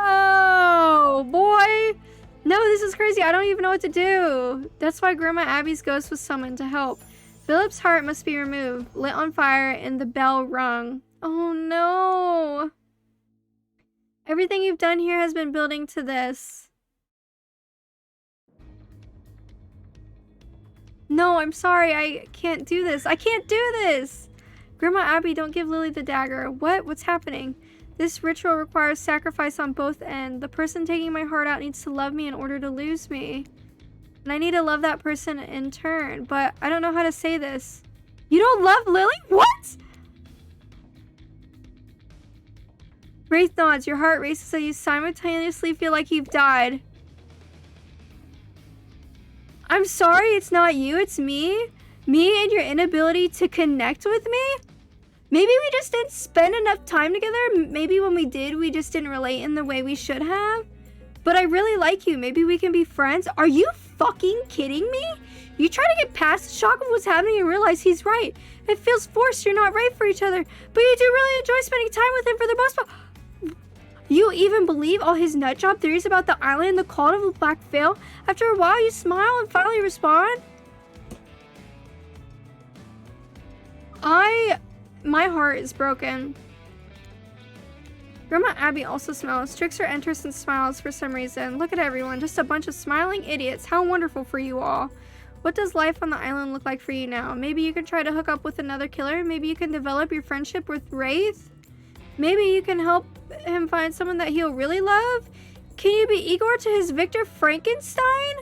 Oh, boy. No, this is crazy. I don't even know what to do. That's why Grandma Abby's ghost was summoned to help. Philip's heart must be removed, lit on fire, and the bell rung. Oh, no. Everything you've done here has been building to this. No, I'm sorry. I can't do this. I can't do this. Grandma Abby, don't give Lily the dagger. What? What's happening? This ritual requires sacrifice on both ends. The person taking my heart out needs to love me in order to lose me. And I need to love that person in turn. But I don't know how to say this. You don't love Lily? What? Wraith nods. Your heart races so you simultaneously feel like you've died. I'm sorry, it's not you, it's me. Me and your inability to connect with me. Maybe we just didn't spend enough time together. Maybe when we did, we just didn't relate in the way we should have. But I really like you. Maybe we can be friends. Are you fucking kidding me? You try to get past the shock of what's happening and realize he's right. It feels forced. You're not right for each other. But you do really enjoy spending time with him for the most part. You even believe all his nutjob theories about the island and the cult of the Black Veil? After a while, you smile and finally respond. My heart is broken. Grandma Abby also smiles. Tricks her enters and smiles for some reason. Look at everyone, just a bunch of smiling idiots. How wonderful for you all. What does life on the island look like for you now? Maybe you can try to hook up with another killer. Maybe you can develop your friendship with Wraith. Maybe you can help him find someone that he'll really love. Can you be Igor to his Victor Frankenstein?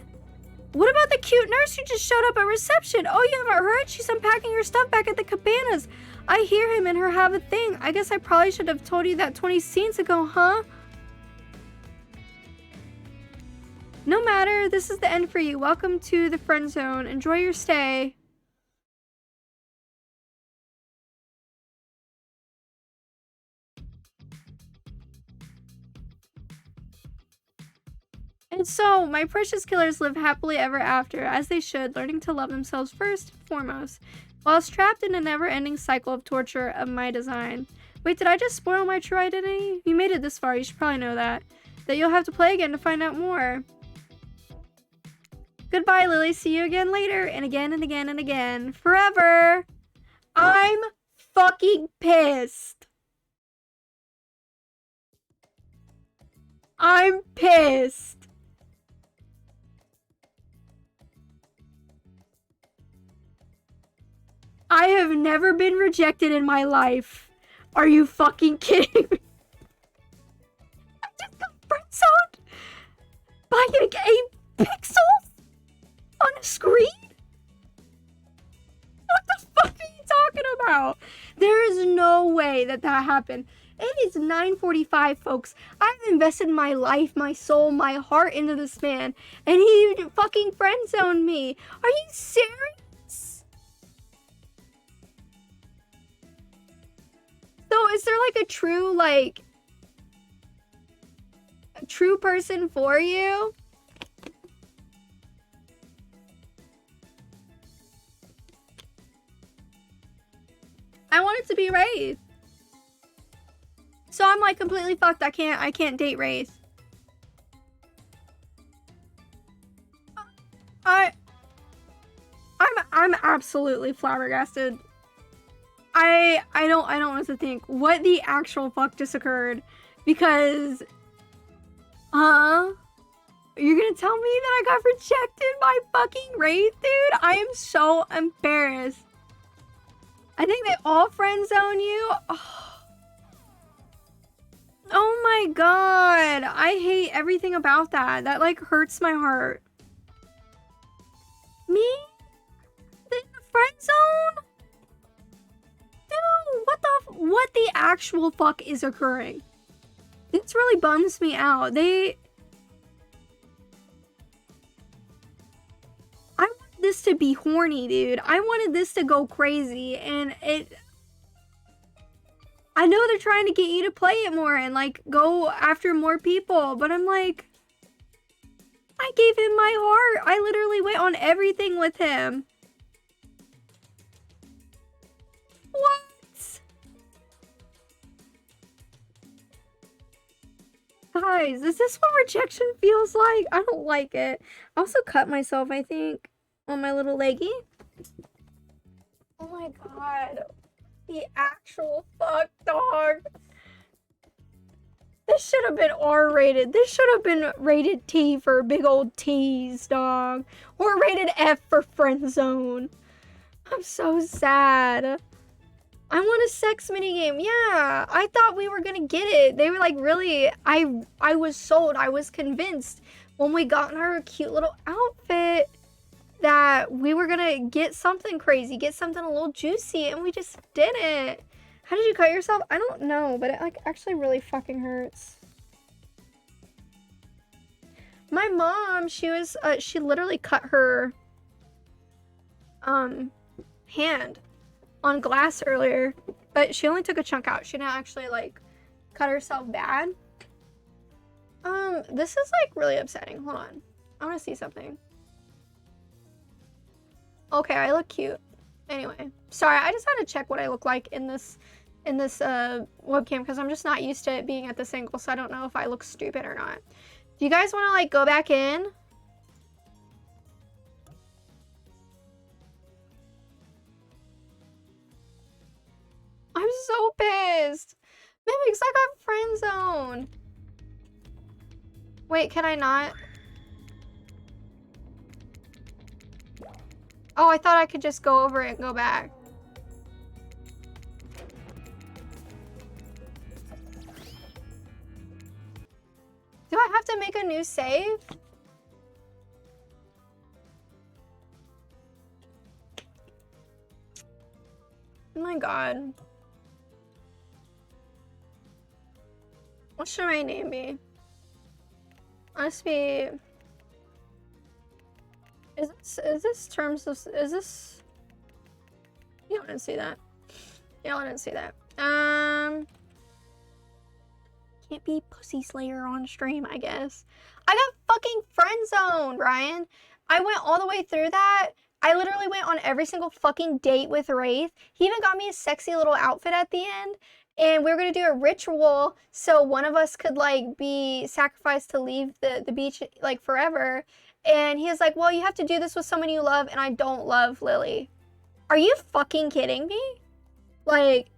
What about the cute nurse who just showed up at reception? Oh, you haven't heard? She's unpacking her stuff back at the cabanas. I hear him and her have a thing. I guess I probably should have told you that 20 scenes ago, huh? No matter, this is the end for you. Welcome to the friend zone. Enjoy your stay. And so, my precious killers live happily ever after, as they should, learning to love themselves first and foremost, whilst trapped in a never-ending cycle of torture of my design. Wait, did I just spoil my true identity? You made it this far, you should probably know that. That you'll have to play again to find out more. Goodbye, Lily. See you again later, and again and again and again. Forever! I'm fucking pissed. I'm pissed. I have never been rejected in my life. Are you fucking kidding me? I just got friend-zoned by a pixel on a screen? What the fuck are you talking about? There is no way that happened. It is 9:45, folks. I've invested my life, my soul, my heart into this man, and he fucking friend-zoned me. Are you serious? So is there like a true person for you? I want it to be Wraith. So I'm like completely fucked. I can't date Wraith. I'm absolutely flabbergasted. I don't know what to think. What the actual fuck just occurred? Because you're gonna tell me that I got rejected by fucking Wraith, dude? I am so embarrassed. I think they all friend zone you. Oh my god. I hate everything about that. That like hurts my heart. Me? In the friend zone? Dude, what the actual fuck is occurring? This really bums me out. I want this to be horny, dude. I wanted this to go crazy, and I know they're trying to get you to play it more and like go after more people, but I'm like, I gave him my heart. I literally went on everything with him. What? Guys, is this what rejection feels like? I don't like it. I also cut myself, I think, on my little leggy. Oh my god. The actual fuck, dog. This This should have been R-rated. This should have been rated T for big old T's, dog. Or rated F for friend zone. I'm so sad. I want a sex minigame. Yeah, I thought we were gonna get it. They were like, really, I was sold. I was convinced when we got in her cute little outfit that we were gonna get something crazy, get something a little juicy, and we just didn't. How did you cut yourself? I don't know, but it like actually really fucking hurts. My mom, she literally cut her hand on glass earlier, but she only took a chunk out. She didn't actually like cut herself bad. This is like really upsetting. Hold on. I want to see something. Okay, I look cute. Anyway, sorry, I just had to check what I look like in this webcam because I'm just not used to it being at this angle, so I don't know if I look stupid or not. Do you guys want to like go back in? I'm so pissed. Mimics, I got friend zone. Wait, can I not? Oh, I thought I could just go over it and go back. Do I have to make a new save? Oh my god. What should my name be? Must be... Is this terms of... Is this... Y'all didn't see that. Y'all didn't see that. Can't be Pussy Slayer on stream, I guess. I got fucking friend zoned, Ryan. I went all the way through that. I literally went on every single fucking date with Wraith. He even got me a sexy little outfit at the end. And we were going to do a ritual so one of us could, like, be sacrificed to leave the beach, like, forever. And he was like, well, you have to do this with someone you love, and I don't love Lily. Are you fucking kidding me? Like,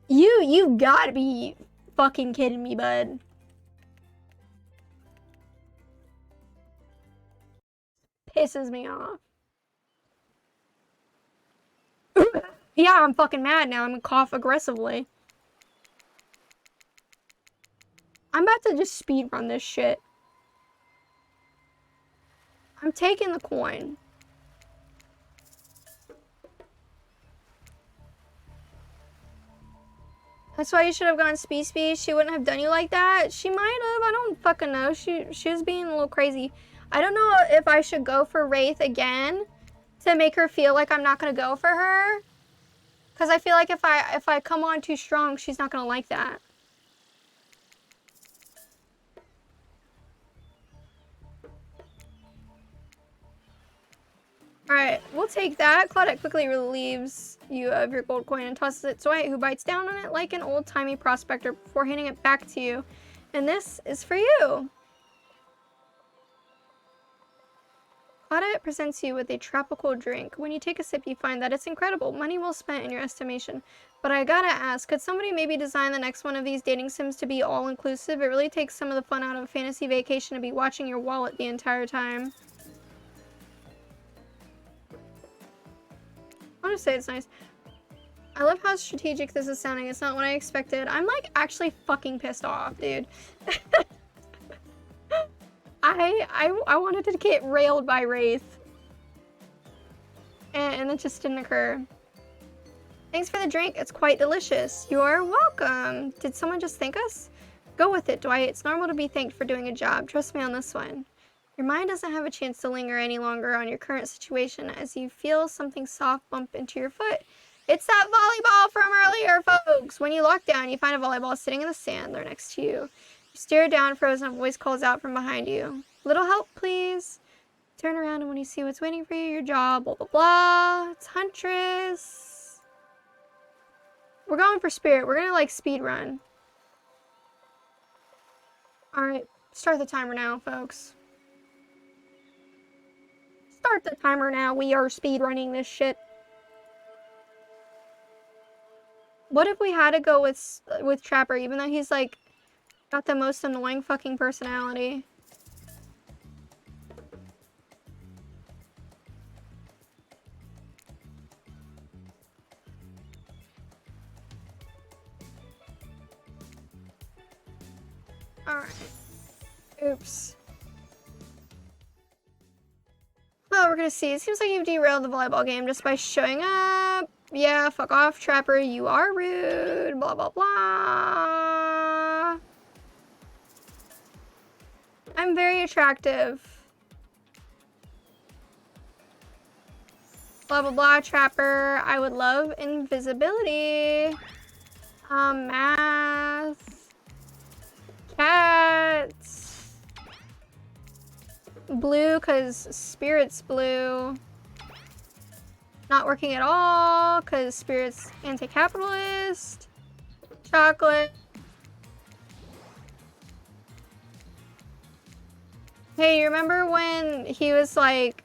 you gotta be fucking kidding me, bud. Pisses me off. Yeah, I'm fucking mad now. I'm gonna cough aggressively. I'm about to just speedrun this shit. I'm taking the coin. That's why you should have gone speed. She wouldn't have done you like that. She might have. I don't fucking know. She was being a little crazy. I don't know if I should go for Wraith again to make her feel like I'm not gonna go for her. Cause I feel like if I come on too strong, she's not gonna like that. Alright, we'll take that. Claudette quickly relieves you of your gold coin and tosses it to Dwight, who bites down on it like an old-timey prospector before handing it back to you. And this is for you. Claudette presents you with a tropical drink. When you take a sip, you find that it's incredible. Money well spent in your estimation. But I gotta ask, could somebody maybe design the next one of these dating sims to be all-inclusive? It really takes some of the fun out of a fantasy vacation to be watching your wallet the entire time. I'll just say it's nice. I love how strategic this is sounding. It's not what I expected. I'm like actually fucking pissed off, dude. I wanted to get railed by Wraith. And it just didn't occur. Thanks for the drink. It's quite delicious. You're welcome. Did someone just thank us? Go with it, Dwight. It's normal to be thanked for doing a job. Trust me on this one. Your mind doesn't have a chance to linger any longer on your current situation as you feel something soft bump into your foot. It's that volleyball from earlier, folks! When you look down, you find a volleyball sitting in the sand there next to you. You stare down, frozen, a voice calls out from behind you. Little help, please. Turn around, and when you see what's waiting for you, your job, blah, blah, blah. It's Huntress. We're going for Spirit. We're gonna, like, speed run. Alright, start the timer now, folks. Start the timer now. We are speed running this shit. What if we had to go with Trapper, even though he's like Got the most annoying fucking personality. Alright. Oops. Well, we're gonna see. It seems like you've derailed the volleyball game just by showing up. Yeah, fuck off, Trapper. You are rude. Blah, blah, blah. I'm very attractive. Blah, blah, blah, Trapper. I would love invisibility. Math. Cats. Blue, because Spirit's blue. Not working at all, because Spirit's anti-capitalist. Chocolate. Hey, you remember when he was like,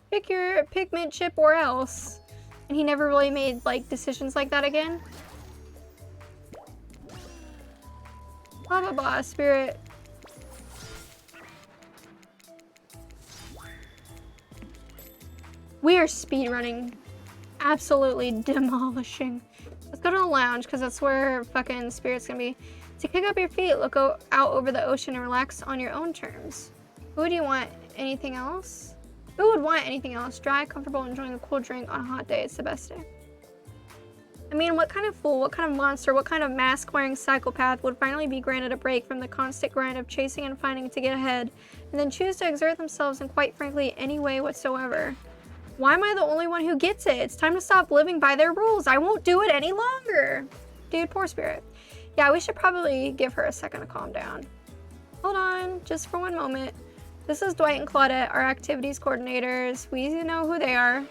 pick mint chip or else? And he never really made like decisions like that again? Blah, blah, blah, Spirit. We are speedrunning. Absolutely demolishing. Let's go to the lounge, because that's where fucking Spirit's gonna be. To kick up your feet, look out over the ocean and relax on your own terms. Who would you want? Anything else? Who would want anything else? Dry, comfortable, enjoying a cool drink on a hot day. It's the best day. I mean, what kind of fool, what kind of monster, what kind of mask-wearing psychopath would finally be granted a break from the constant grind of chasing and finding to get ahead, and then choose to exert themselves in, quite frankly, any way whatsoever? Why am I the only one who gets it? It's time to stop living by their rules. I won't do it any longer. Dude, poor Spirit. Yeah, we should probably give her a second to calm down. Hold on, just for one moment. This is Dwight and Claudette, our activities coordinators. We know who they are.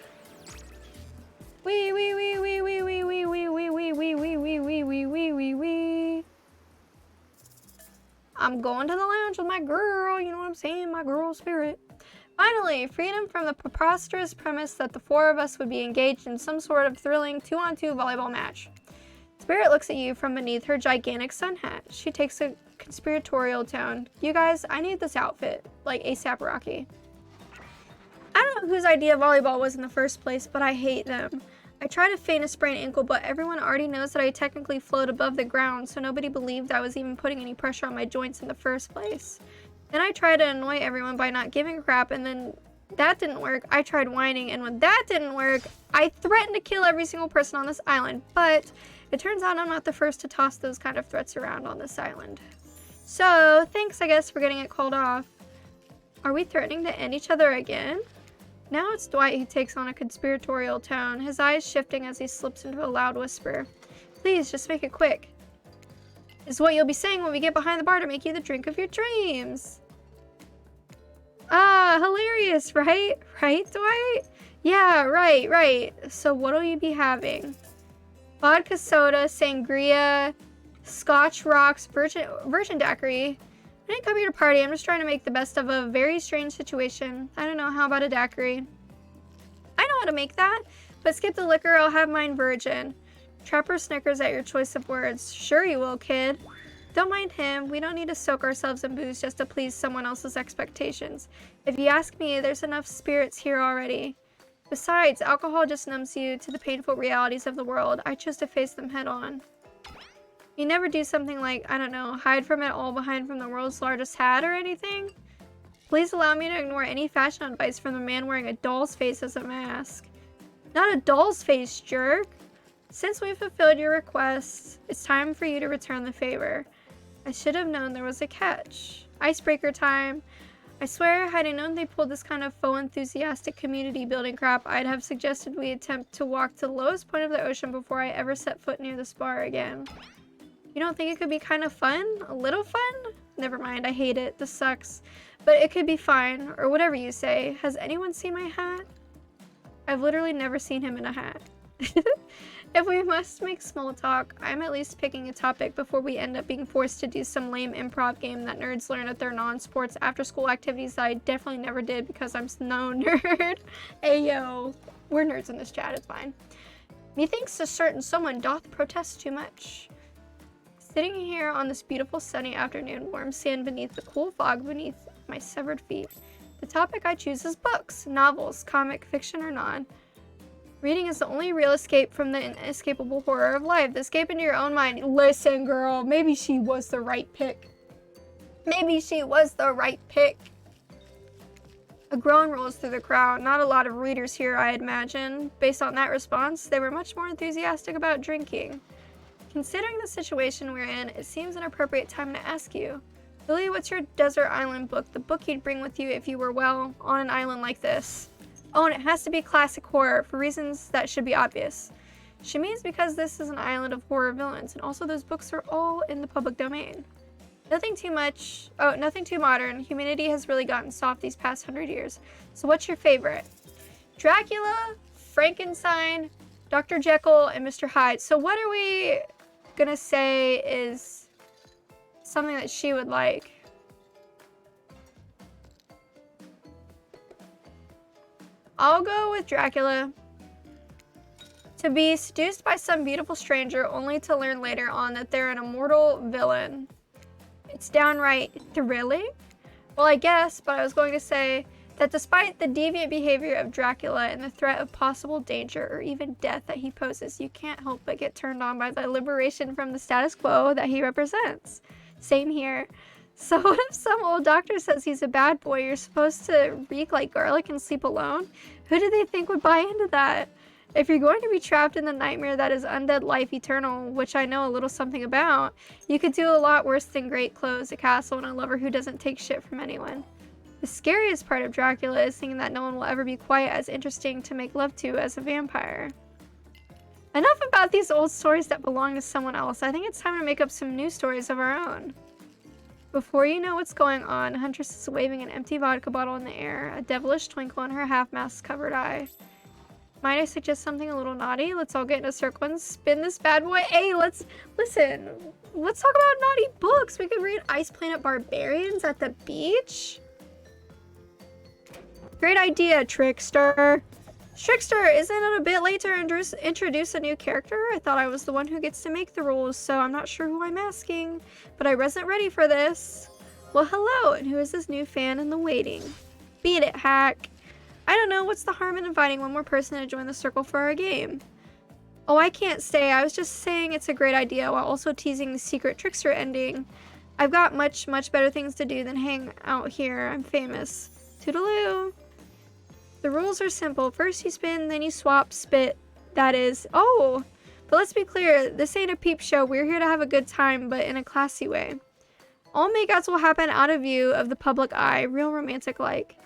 I'm going to the lounge with my girl, you know what I'm saying? My girl Spirit. Finally, freedom from the preposterous premise that the four of us would be engaged in some sort of thrilling 2-on-2 volleyball match. Spirit looks at you from beneath her gigantic sun hat. She takes a conspiratorial tone. You guys, I need this outfit. Like ASAP Rocky. I don't know whose idea volleyball was in the first place, but I hate them. I tried to feign a sprained ankle, but everyone already knows that I technically float above the ground, so nobody believed I was even putting any pressure on my joints in the first place. Then I tried to annoy everyone by not giving a crap, and then that didn't work. I tried whining, and when that didn't work, I threatened to kill every single person on this island. But it turns out I'm not the first to toss those kind of threats around on this island. So, thanks, I guess, for getting it called off. Are we threatening to end each other again? Now it's Dwight who takes on a conspiratorial tone, his eyes shifting as he slips into a loud whisper. Please, just make it quick. Is what you'll be saying when we get behind the bar to make you the drink of your dreams. Ah, hilarious, right? Right, Dwight? Yeah, right. So what'll you be having? Vodka soda, sangria, scotch rocks, virgin daiquiri. I didn't come here to party, I'm just trying to make the best of a very strange situation. I don't know, how about a daiquiri? I know how to make that, but skip the liquor, I'll have mine virgin. Trapper snickers at your choice of words. Sure you will, kid. Don't mind him. We don't need to soak ourselves in booze just to please someone else's expectations. If you ask me, there's enough spirits here already. Besides, alcohol just numbs you to the painful realities of the world. I choose to face them head on. You never do something like, I don't know, hide from it all behind from the world's largest hat or anything? Please allow me to ignore any fashion advice from the man wearing a doll's face as a mask. Not a doll's face, jerk! Since we've fulfilled your requests, it's time for you to return the favor. I should have known there was a catch. Icebreaker time. I swear, had I known they pulled this kind of faux enthusiastic community building crap, I'd have suggested we attempt to walk to the lowest point of the ocean before I ever set foot near this bar again. You don't think it could be kind of fun? A little fun? Never mind, I hate it. This sucks. But it could be fine, or whatever you say. Has anyone seen my hat? I've literally never seen him in a hat. If we must make small talk, I'm at least picking a topic before we end up being forced to do some lame improv game that nerds learn at their non-sports after-school activities that I definitely never did because I'm no nerd. Ayo. We're nerds in this chat, it's fine. Methinks a certain someone doth protest too much. Sitting here on this beautiful sunny afternoon, warm sand beneath the cool fog beneath my severed feet. The topic I choose is books, novels, comic, fiction, or non. Reading is the only real escape from the inescapable horror of life. The escape into your own mind. Listen, girl, maybe she was the right pick. Maybe she was the right pick. A groan rolls through the crowd. Not a lot of readers here, I imagine. Based on that response, they were much more enthusiastic about drinking. Considering the situation we're in, it seems an appropriate time to ask you. Lily, what's your desert island book? The book you'd bring with you if you were, well, on an island like this. Oh, and it has to be classic horror, for reasons that should be obvious. She means because this is an island of horror villains, and also those books are all in the public domain. Nothing too modern. Humanity has really gotten soft these past 100 years. So what's your favorite? Dracula, Frankenstein, Dr. Jekyll, and Mr. Hyde. So what are we gonna say is something that she would like? I'll go with Dracula. To be seduced by some beautiful stranger only to learn later on that they're an immortal villain. It's downright thrilling. Well, I guess, but I was going to say that despite the deviant behavior of Dracula and the threat of possible danger or even death that he poses, you can't help but get turned on by the liberation from the status quo that he represents. Same here. So what if some old doctor says he's a bad boy, you're supposed to reek like garlic and sleep alone? Who do they think would buy into that? If you're going to be trapped in the nightmare that is undead life eternal, which I know a little something about, you could do a lot worse than great clothes, a castle, and a lover who doesn't take shit from anyone. The scariest part of Dracula is thinking that no one will ever be quite as interesting to make love to as a vampire. Enough about these old stories that belong to someone else. I think it's time to make up some new stories of our own. Before you know what's going on, Huntress is waving an empty vodka bottle in the air, a devilish twinkle in her half-mask-covered eye. Might I suggest something a little naughty? Let's all get in a circle and spin this bad boy. Hey, let's talk about naughty books. We could read Ice Planet Barbarians at the beach. Great idea, Trickster. Trickster, isn't it a bit late to introduce a new character? I thought I was the one who gets to make the rules, so I'm not sure who I'm asking. But I wasn't ready for this. Well, hello, and who is this new fan in the waiting? Beat it, Hack. I don't know, what's the harm in inviting one more person to join the circle for our game? Oh, I can't stay. I was just saying it's a great idea while also teasing the secret Trickster ending. I've got much better things to do than hang out here. I'm famous. Toodaloo. The rules are simple. First you spin, then you swap, spit. That is. Oh, but let's be clear. This ain't a peep show. We're here to have a good time, but in a classy way. All makeouts will happen out of view of the public eye. Real romantic-like.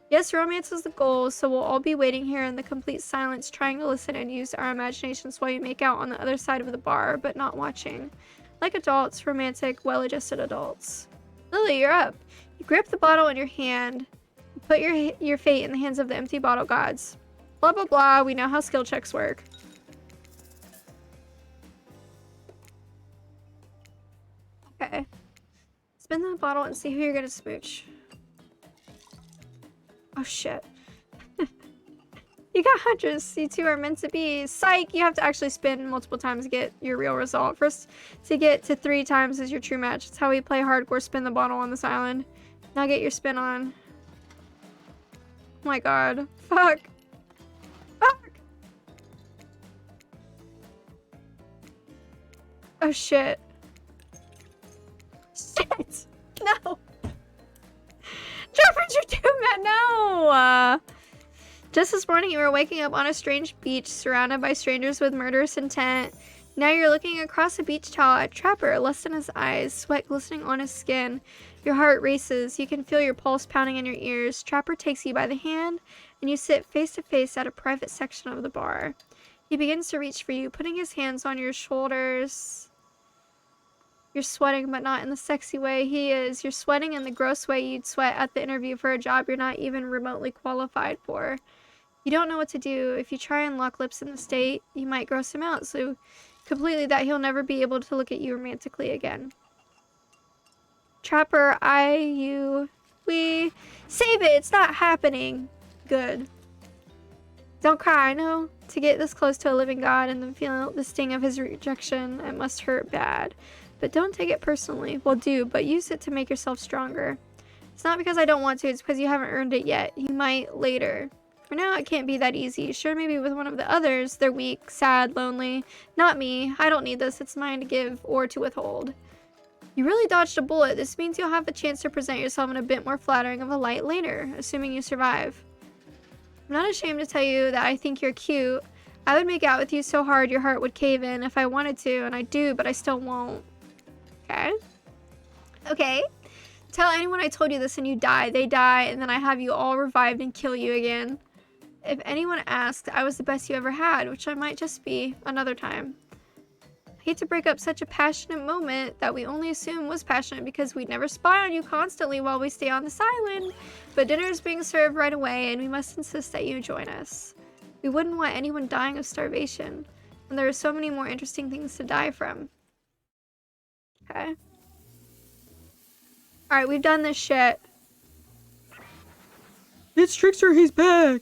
Yes, romance is the goal, so we'll all be waiting here in the complete silence, trying to listen and use our imaginations while you make out on the other side of the bar, but not watching. Like adults, romantic, well-adjusted adults. Lily, you're up. You grip the bottle in your hand. Put your fate in the hands of the empty bottle gods. Blah, blah, blah. We know how skill checks work. Okay. Spin the bottle and see who you're gonna smooch. Oh, shit. You got Huntress. You two are meant to be. Psych! You have to actually spin multiple times to get your real result. First, to get to 3 times is your true match. It's how we play hardcore spin the bottle on this island. Now get your spin on. Oh my god. Fuck. Fuck! Oh, shit. Shit! No! Jeffrey, you're too mad. No! Just this morning, you were waking up on a strange beach, surrounded by strangers with murderous intent. Now you're looking across a beach towel at Trapper, lust in his eyes, sweat glistening on his skin. Your heart races. You can feel your pulse pounding in your ears. Trapper takes you by the hand, and you sit face to face at a private section of the bar. He begins to reach for you, putting his hands on your shoulders. You're sweating, but not in the sexy way he is. You're sweating in the gross way you'd sweat at the interview for a job you're not even remotely qualified for. You don't know what to do. If you try and lock lips in the state, you might gross him out so completely that he'll never be able to look at you romantically again. Trapper, we... Save it! It's not happening! Good. Don't cry, I know. To get this close to a living god and then feel the sting of his rejection, it must hurt bad. But don't take it personally. Well, do, but use it to make yourself stronger. It's not because I don't want to, it's because you haven't earned it yet. You might later. For now, it can't be that easy. Sure, maybe with one of the others, they're weak, sad, lonely. Not me. I don't need this. It's mine to give or to withhold. You really dodged a bullet. This means you'll have the chance to present yourself in a bit more flattering of a light later, assuming you survive. I'm not ashamed to tell you that I think you're cute. I would make out with you so hard your heart would cave in if I wanted to, and I do, but I still won't. Okay? Okay. Tell anyone I told you this and you die. They die, and then I have you all revived and kill you again. If anyone asked, I was the best you ever had, which I might just be another time. I hate to break up such a passionate moment that we only assume was passionate because we'd never spy on you constantly while we stay on this island. But dinner is being served right away, and we must insist that you join us. We wouldn't want anyone dying of starvation, and there are so many more interesting things to die from. Okay. Alright, we've done this shit. It's Trickster, he's back!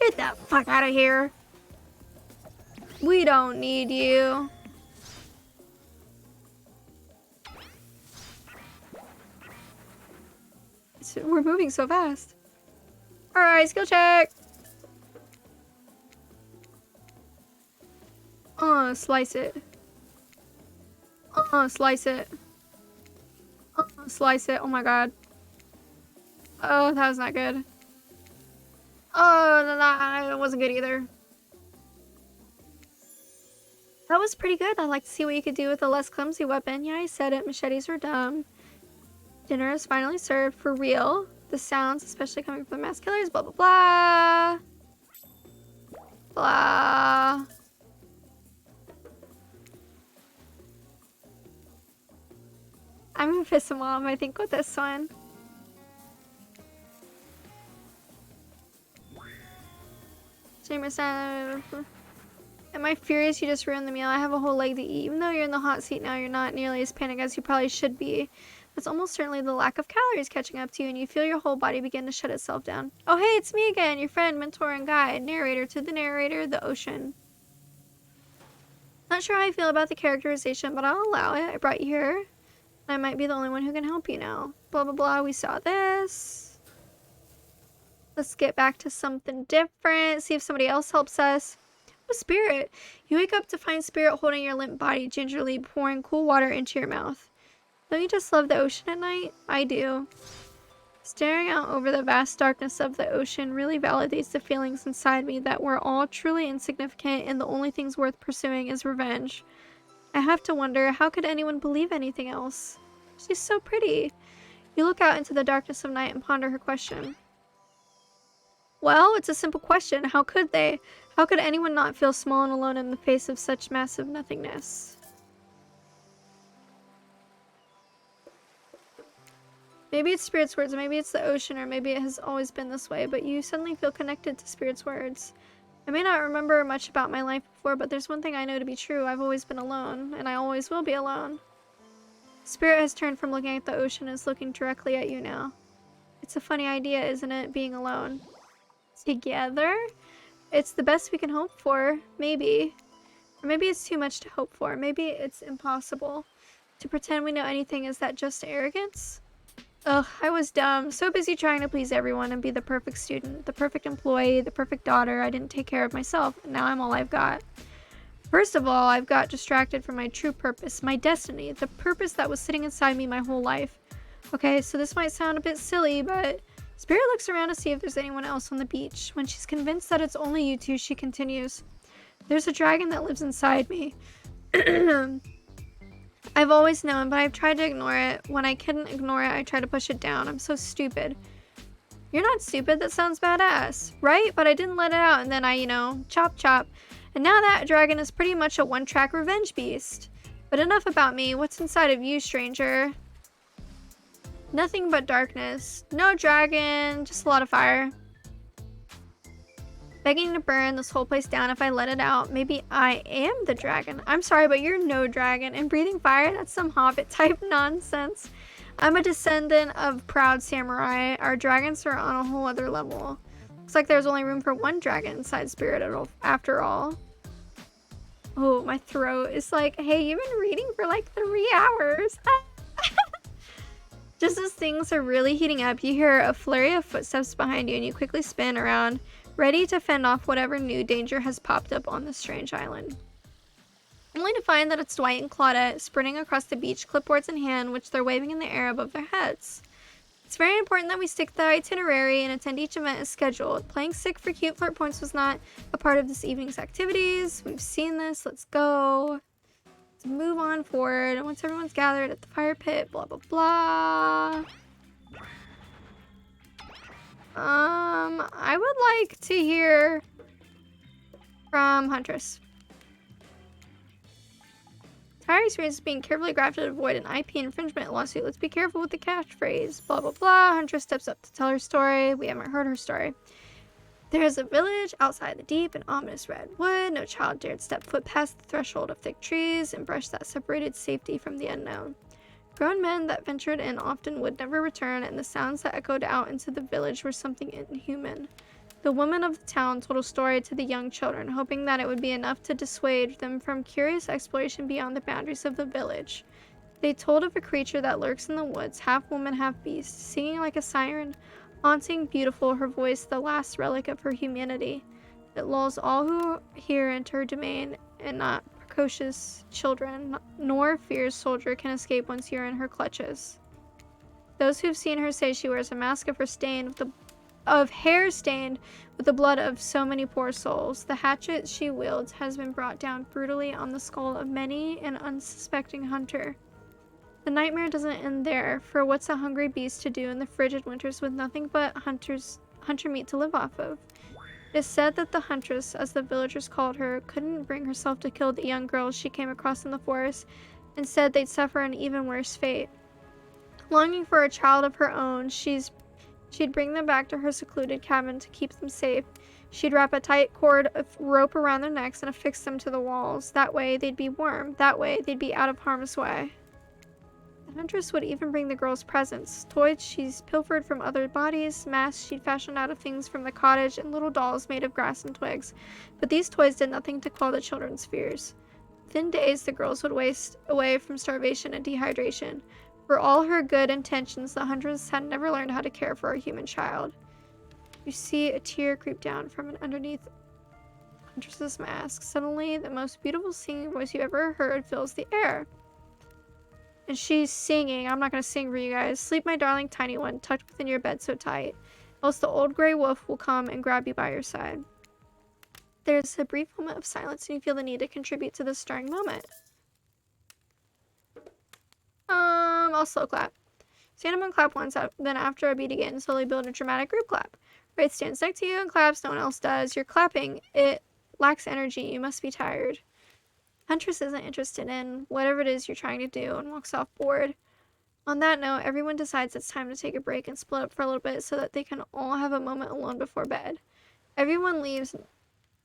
Get the fuck out of here. We don't need you. We're moving so fast. Alright, skill check. Slice it. Slice it. Slice it. Oh my god. Oh, that was not good. Oh, no, that wasn't good either. That was pretty good. I'd like to see what you could do with a less clumsy weapon. Yeah, I said it. Machetes were dumb. Dinner is finally served for real. The sounds, especially coming from the mass killers, blah, blah, blah. Blah. I'm gonna piss him off, I think, with this one. Jamerson. Am I furious you just ruined the meal? I have a whole leg to eat. Even though you're in the hot seat now, you're not nearly as panicked as you probably should be. It's almost certainly the lack of calories catching up to you, and you feel your whole body begin to shut itself down. Oh, hey, it's me again, your friend, mentor, and guide. Narrator to the narrator, the ocean. Not sure how I feel about the characterization, but I'll allow it. I brought you here. I might be the only one who can help you now. Blah, blah, blah. We saw this. Let's get back to something different. See if somebody else helps us. Oh, Spirit. You wake up to find Spirit holding your limp body, gingerly pouring cool water into your mouth. Don't you just love the ocean at night? I do. Staring out over the vast darkness of the ocean really validates the feelings inside me that we're all truly insignificant and the only things worth pursuing is revenge. I have to wonder, how could anyone believe anything else? She's so pretty. You look out into the darkness of night and ponder her question. Well, it's a simple question. How could they? How could anyone not feel small and alone in the face of such massive nothingness? Maybe it's Spirit's words, maybe it's the ocean, or maybe it has always been this way, but you suddenly feel connected to Spirit's words. I may not remember much about my life before, but there's one thing I know to be true. I've always been alone, and I always will be alone. Spirit has turned from looking at the ocean and is looking directly at you now. It's a funny idea, isn't it, being alone? Together? It's the best we can hope for, maybe. Or maybe it's too much to hope for. Maybe it's impossible. To pretend we know anything, is that just arrogance? Ugh, I was dumb. So busy trying to please everyone and be the perfect student, the perfect employee, the perfect daughter. I didn't take care of myself, and now I'm all I've got. First of all, I've got distracted from my true purpose, my destiny, the purpose that was sitting inside me my whole life. Okay, so this might sound a bit silly, but Spirit looks around to see if there's anyone else on the beach. When she's convinced that it's only you two, she continues. There's a dragon that lives inside me. I've always known, but I've tried to ignore it. When I couldn't ignore it, I tried to push it down. I'm so stupid. You're not stupid. That sounds badass, right? But I didn't let it out, and then I, chop chop. And now that dragon is pretty much a one-track revenge beast. But enough about me. What's inside of you, stranger? Nothing but darkness. No dragon, just a lot of fire. Begging to burn this whole place down if I let it out. Maybe I am the dragon. I'm sorry, but you're no dragon. And breathing fire, that's some hobbit type nonsense. I'm a descendant of proud samurai. Our dragons are on a whole other level. Looks like there's only room for one dragon inside Spirit after all. Oh, my throat is like, hey, you've been reading for like 3 hours. Just as things are really heating up, you hear a flurry of footsteps behind you and you quickly spin around, ready to fend off whatever new danger has popped up on this strange island. Only to find that it's Dwight and Claudette sprinting across the beach, clipboards in hand, which they're waving in the air above their heads. It's very important that we stick to the itinerary and attend each event as scheduled. Playing sick for cute flirt points was not a part of this evening's activities. We've seen this. Let's go. Let's move on forward. Once everyone's gathered at the fire pit, blah, blah, blah. I would like to hear from Huntress. Entire experience is being carefully crafted to avoid an IP infringement lawsuit. Let's be careful with the catchphrase. Blah, blah, blah. Huntress steps up to tell her story. We haven't heard her story. There is a village outside the deep and ominous red wood. No child dared step foot past the threshold of thick trees and brush that separated safety from the unknown. Grown men that ventured in often would never return, and the sounds that echoed out into the village were something inhuman. The woman of the town told a story to the young children, hoping that it would be enough to dissuade them from curious exploration beyond the boundaries of the village. They told of a creature that lurks in the woods, half woman, half beast, singing like a siren, haunting, beautiful, her voice the last relic of her humanity. It lulls all who hear into her domain, and not precocious children, nor fierce soldier can escape once you're in her clutches. Those who've seen her say she wears a mask of hair stained with the blood of so many poor souls. The hatchet she wields has been brought down brutally on the skull of many an unsuspecting hunter. The nightmare doesn't end there, for what's a hungry beast to do in the frigid winters with nothing but hunter meat to live off of? It is said that the huntress, as the villagers called her, couldn't bring herself to kill the young girls she came across in the forest, and said they'd suffer an even worse fate. Longing for a child of her own, she'd bring them back to her secluded cabin to keep them safe. She'd wrap a tight cord of rope around their necks and affix them to the walls. That way they'd be warm. That way they'd be out of harm's way. The huntress would even bring the girls presents. Toys she's pilfered from other bodies, masks she'd fashioned out of things from the cottage, and little dolls made of grass and twigs. But these toys did nothing to quell the children's fears. Within days, the girls would waste away from starvation and dehydration. For all her good intentions, the huntress had never learned how to care for a human child. You see a tear creep down from underneath Huntress's mask. Suddenly, the most beautiful singing voice you ever heard fills the air. And she's singing. I'm not going to sing for you guys. Sleep, my darling tiny one, tucked within your bed so tight. Else the old gray wolf will come and grab you by your side. There's a brief moment of silence and you feel the need to contribute to this stirring moment. I'll slow clap. Stand up and clap once, then after I beat again, slowly build a dramatic group clap. Wraith stands next to you and claps, no one else does. You're clapping. It lacks energy. You must be tired. Huntress isn't interested in whatever it is you're trying to do and walks off bored. On that note, everyone decides it's time to take a break and split up for a little bit so that they can all have a moment alone before bed. Everyone leaves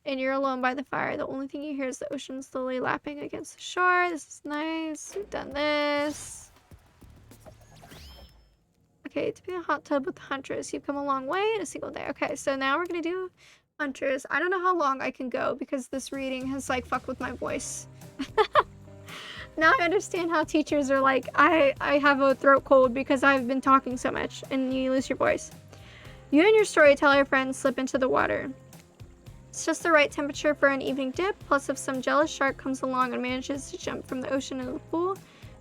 and you're alone by the fire. The only thing you hear is the ocean slowly lapping against the shore. This is nice. We've done this. Okay, to be a hot tub with the Huntress. You've come a long way in a single day. Okay, so now we're gonna do Huntress. I don't know how long I can go because this reading has like fucked with my voice. Now I understand how teachers are like, I have a throat cold because I've been talking so much and you lose your voice. You and your storyteller friends slip into the water. It's just the right temperature for an evening dip, plus if some jealous shark comes along and manages to jump from the ocean into the pool,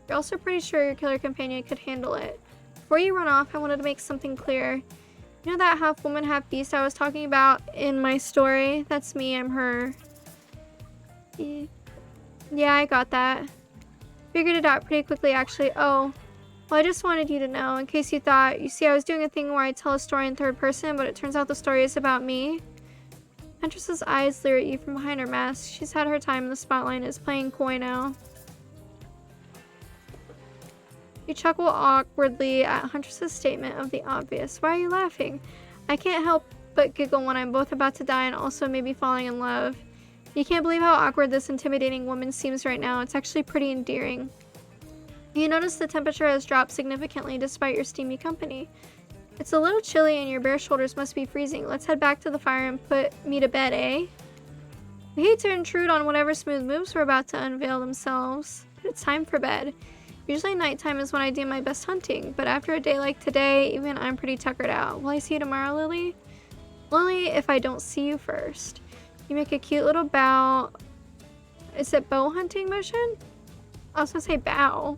you're also pretty sure your killer companion could handle it. Before you run off, I wanted to make something clear. You know that half woman, half beast I was talking about in my story? That's me, I'm her. Yeah, I got that. Figured it out pretty quickly, actually. Oh, well, I just wanted you to know, in case you thought. You see, I was doing a thing where I tell a story in third person, but it turns out the story is about me. Huntress's eyes leer at you from behind her mask. She's had her time in the spotlight and is playing coy now. You chuckle awkwardly at Huntress's statement of the obvious. Why are you laughing? I can't help but giggle when I'm both about to die and also maybe falling in love. You can't believe how awkward this intimidating woman seems right now. It's actually pretty endearing. You notice the temperature has dropped significantly despite your steamy company. It's a little chilly and your bare shoulders must be freezing. Let's head back to the fire and put me to bed, eh? I hate to intrude on whatever smooth moves we're about to unveil themselves, but it's time for bed. Usually nighttime is when I do my best hunting, but after a day like today, even I'm pretty tuckered out. Will I see you tomorrow, Lily? Only if I don't see you first. You make a cute little bow. Is it bow hunting mission? I was gonna say bow.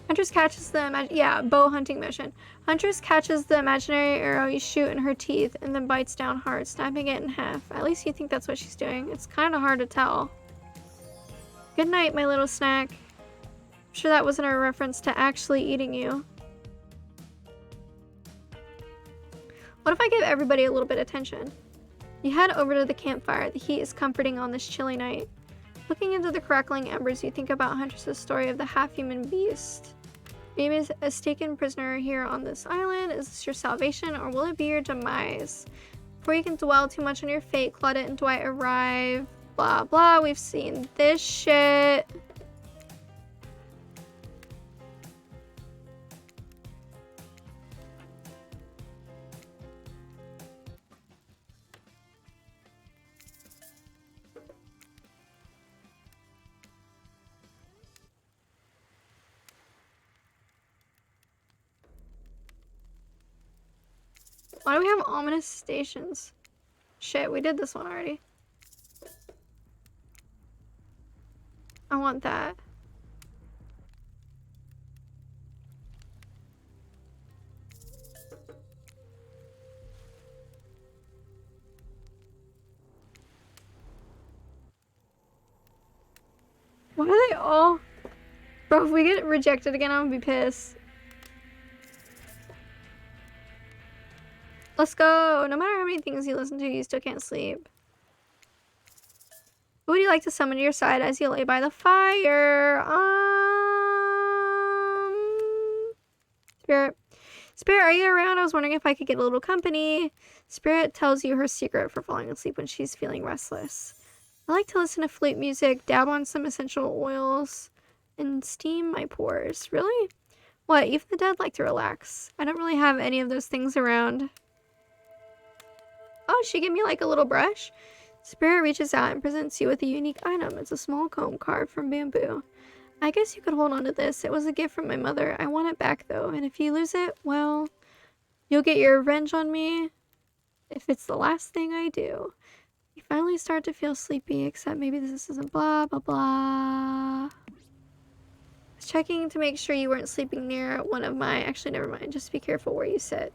Huntress catches the bow hunting mission. Huntress catches the imaginary arrow you shoot in her teeth and then bites down hard, snapping it in half. At least you think that's what she's doing. It's kind of hard to tell. Good night, my little snack. I'm sure that wasn't a reference to actually eating you. What if I give everybody a little bit of attention? You head over to the campfire. The heat is comforting on this chilly night. Looking into the crackling embers, you think about Huntress's story of the half-human beast. Maybe a taken prisoner here on this island. Is this your salvation, or will it be your demise? Before you can dwell too much on your fate, Claudette and Dwight arrive. Blah, blah. We've seen this shit. Why do we have ominous stations? Shit, we did this one already. I want that. Why are they all... Bro, if we get rejected again, I'm gonna be pissed. Let's go. No matter how many things you listen to, you still can't sleep. Who would you like to summon to your side as you lay by the fire? Spirit. Spirit, are you around? I was wondering if I could get a little company. Spirit tells you her secret for falling asleep when she's feeling restless. I like to listen to flute music, dab on some essential oils, and steam my pores. Really? What? Even the dead like to relax. I don't really have any of those things around. Oh, she gave me like a little brush. Spirit reaches out and presents you with a unique item. It's a small comb carved from bamboo. I guess you could hold on to this. It was a gift from my mother. I want it back though, and if you lose it, well, you'll get your revenge on me if it's the last thing I do. You finally start to feel sleepy, except maybe this isn't blah blah blah. I was checking to make sure you weren't sleeping near one of my... Actually, never mind. Just be careful where you sit.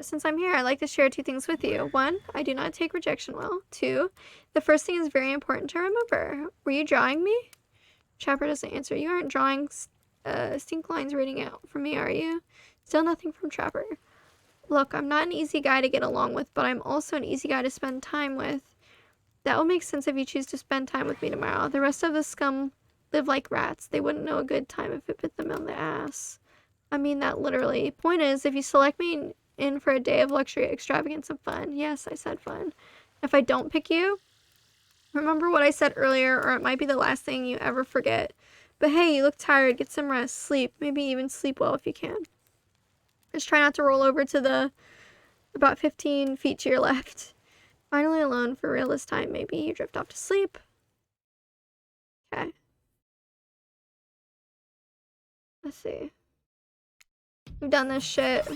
Since I'm here, I'd like to share 2 things with you. 1, I do not take rejection well. 2, the first thing is very important to remember. Were you drawing me? Chapter doesn't answer. You aren't drawing stink lines reading out from me, are you? Still nothing from Trapper. Look, I'm not an easy guy to get along with, but I'm also an easy guy to spend time with. That will make sense if you choose to spend time with me tomorrow. The rest of the scum live like rats. They wouldn't know a good time if it bit them on the ass. I mean that literally. Point is, if you select me in for a day of luxury, extravagance, and fun. Yes, I said fun. If I don't pick you, remember what I said earlier, or it might be the last thing you ever forget. But hey, you look tired. Get some rest. Sleep. Maybe even sleep well if you can. Just try not to roll over to the about 15 feet to your left. Finally alone for real this time. Maybe you drift off to sleep. Okay. Let's see. We've done this shit.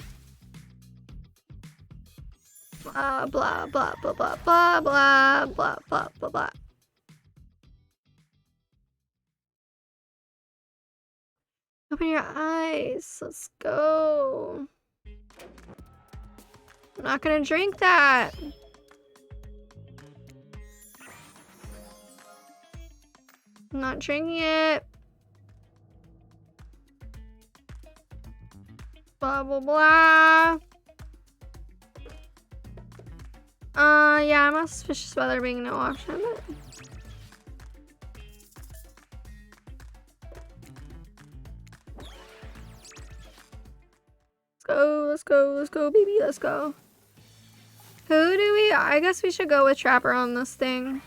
Blah, blah, blah, blah, blah, blah, blah, blah, blah, blah, blah. Open your eyes. Let's go. I'm not gonna drink that. I'm not drinking it. Blah, blah, blah. Yeah, I'm not suspicious about there being no option, but... Let's go, baby, let's go. Who do we... I guess we should go with Trapper on this thing.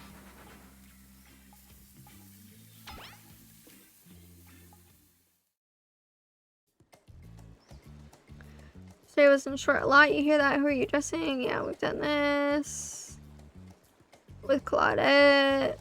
Today was in short a lot. You hear that? Who are you dressing? Yeah, we've done this. with Claudette.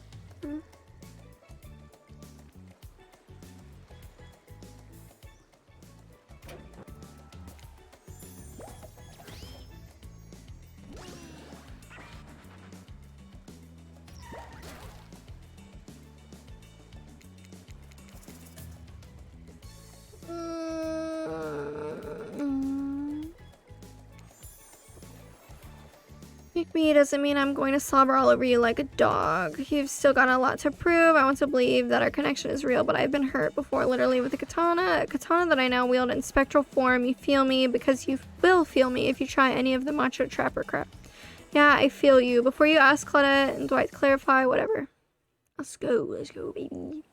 Pick me doesn't mean I'm going to slobber all over you like a dog. You've still got a lot to prove. I want to believe that our connection is real, but I've been hurt before, literally with a katana that I now wield in spectral form. You feel me because you will feel me if you try any of the macho trapper crap. Yeah, I feel you. Before you ask Claudette and Dwight to clarify, whatever. Let's go, baby.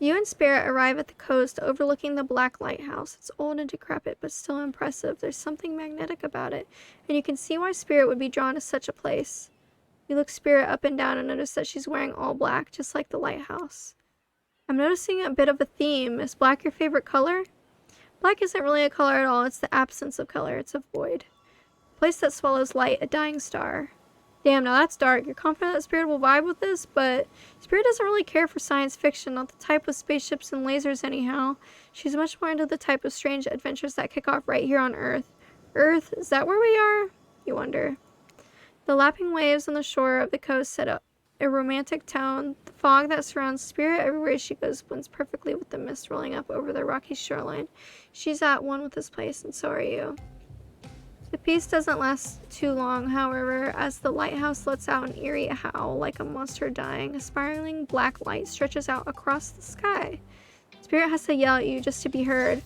You and Spirit arrive at the coast overlooking the Black Lighthouse. It's old and decrepit, but still impressive. There's something magnetic about it, and you can see why Spirit would be drawn to such a place. You look Spirit up and down and notice that she's wearing all black, just like the lighthouse. I'm noticing a bit of a theme. Is black your favorite color? Black isn't really a color at all. It's the absence of color. It's a void. A place that swallows light, a dying star. Damn, now that's dark. You're confident that Spirit will vibe with this, but Spirit doesn't really care for science fiction, not the type with spaceships and lasers anyhow. She's much more into the type of strange adventures that kick off right here on Earth. Earth? Is that where we are? You wonder. The lapping waves on the shore of the coast set up a romantic tone. The fog that surrounds Spirit everywhere she goes blends perfectly with the mist rolling up over the rocky shoreline. She's at one with this place, and so are you. The peace doesn't last too long, however, as the lighthouse lets out an eerie howl like a monster dying. A spiraling black light stretches out across the sky. Spirit has to yell at you just to be heard.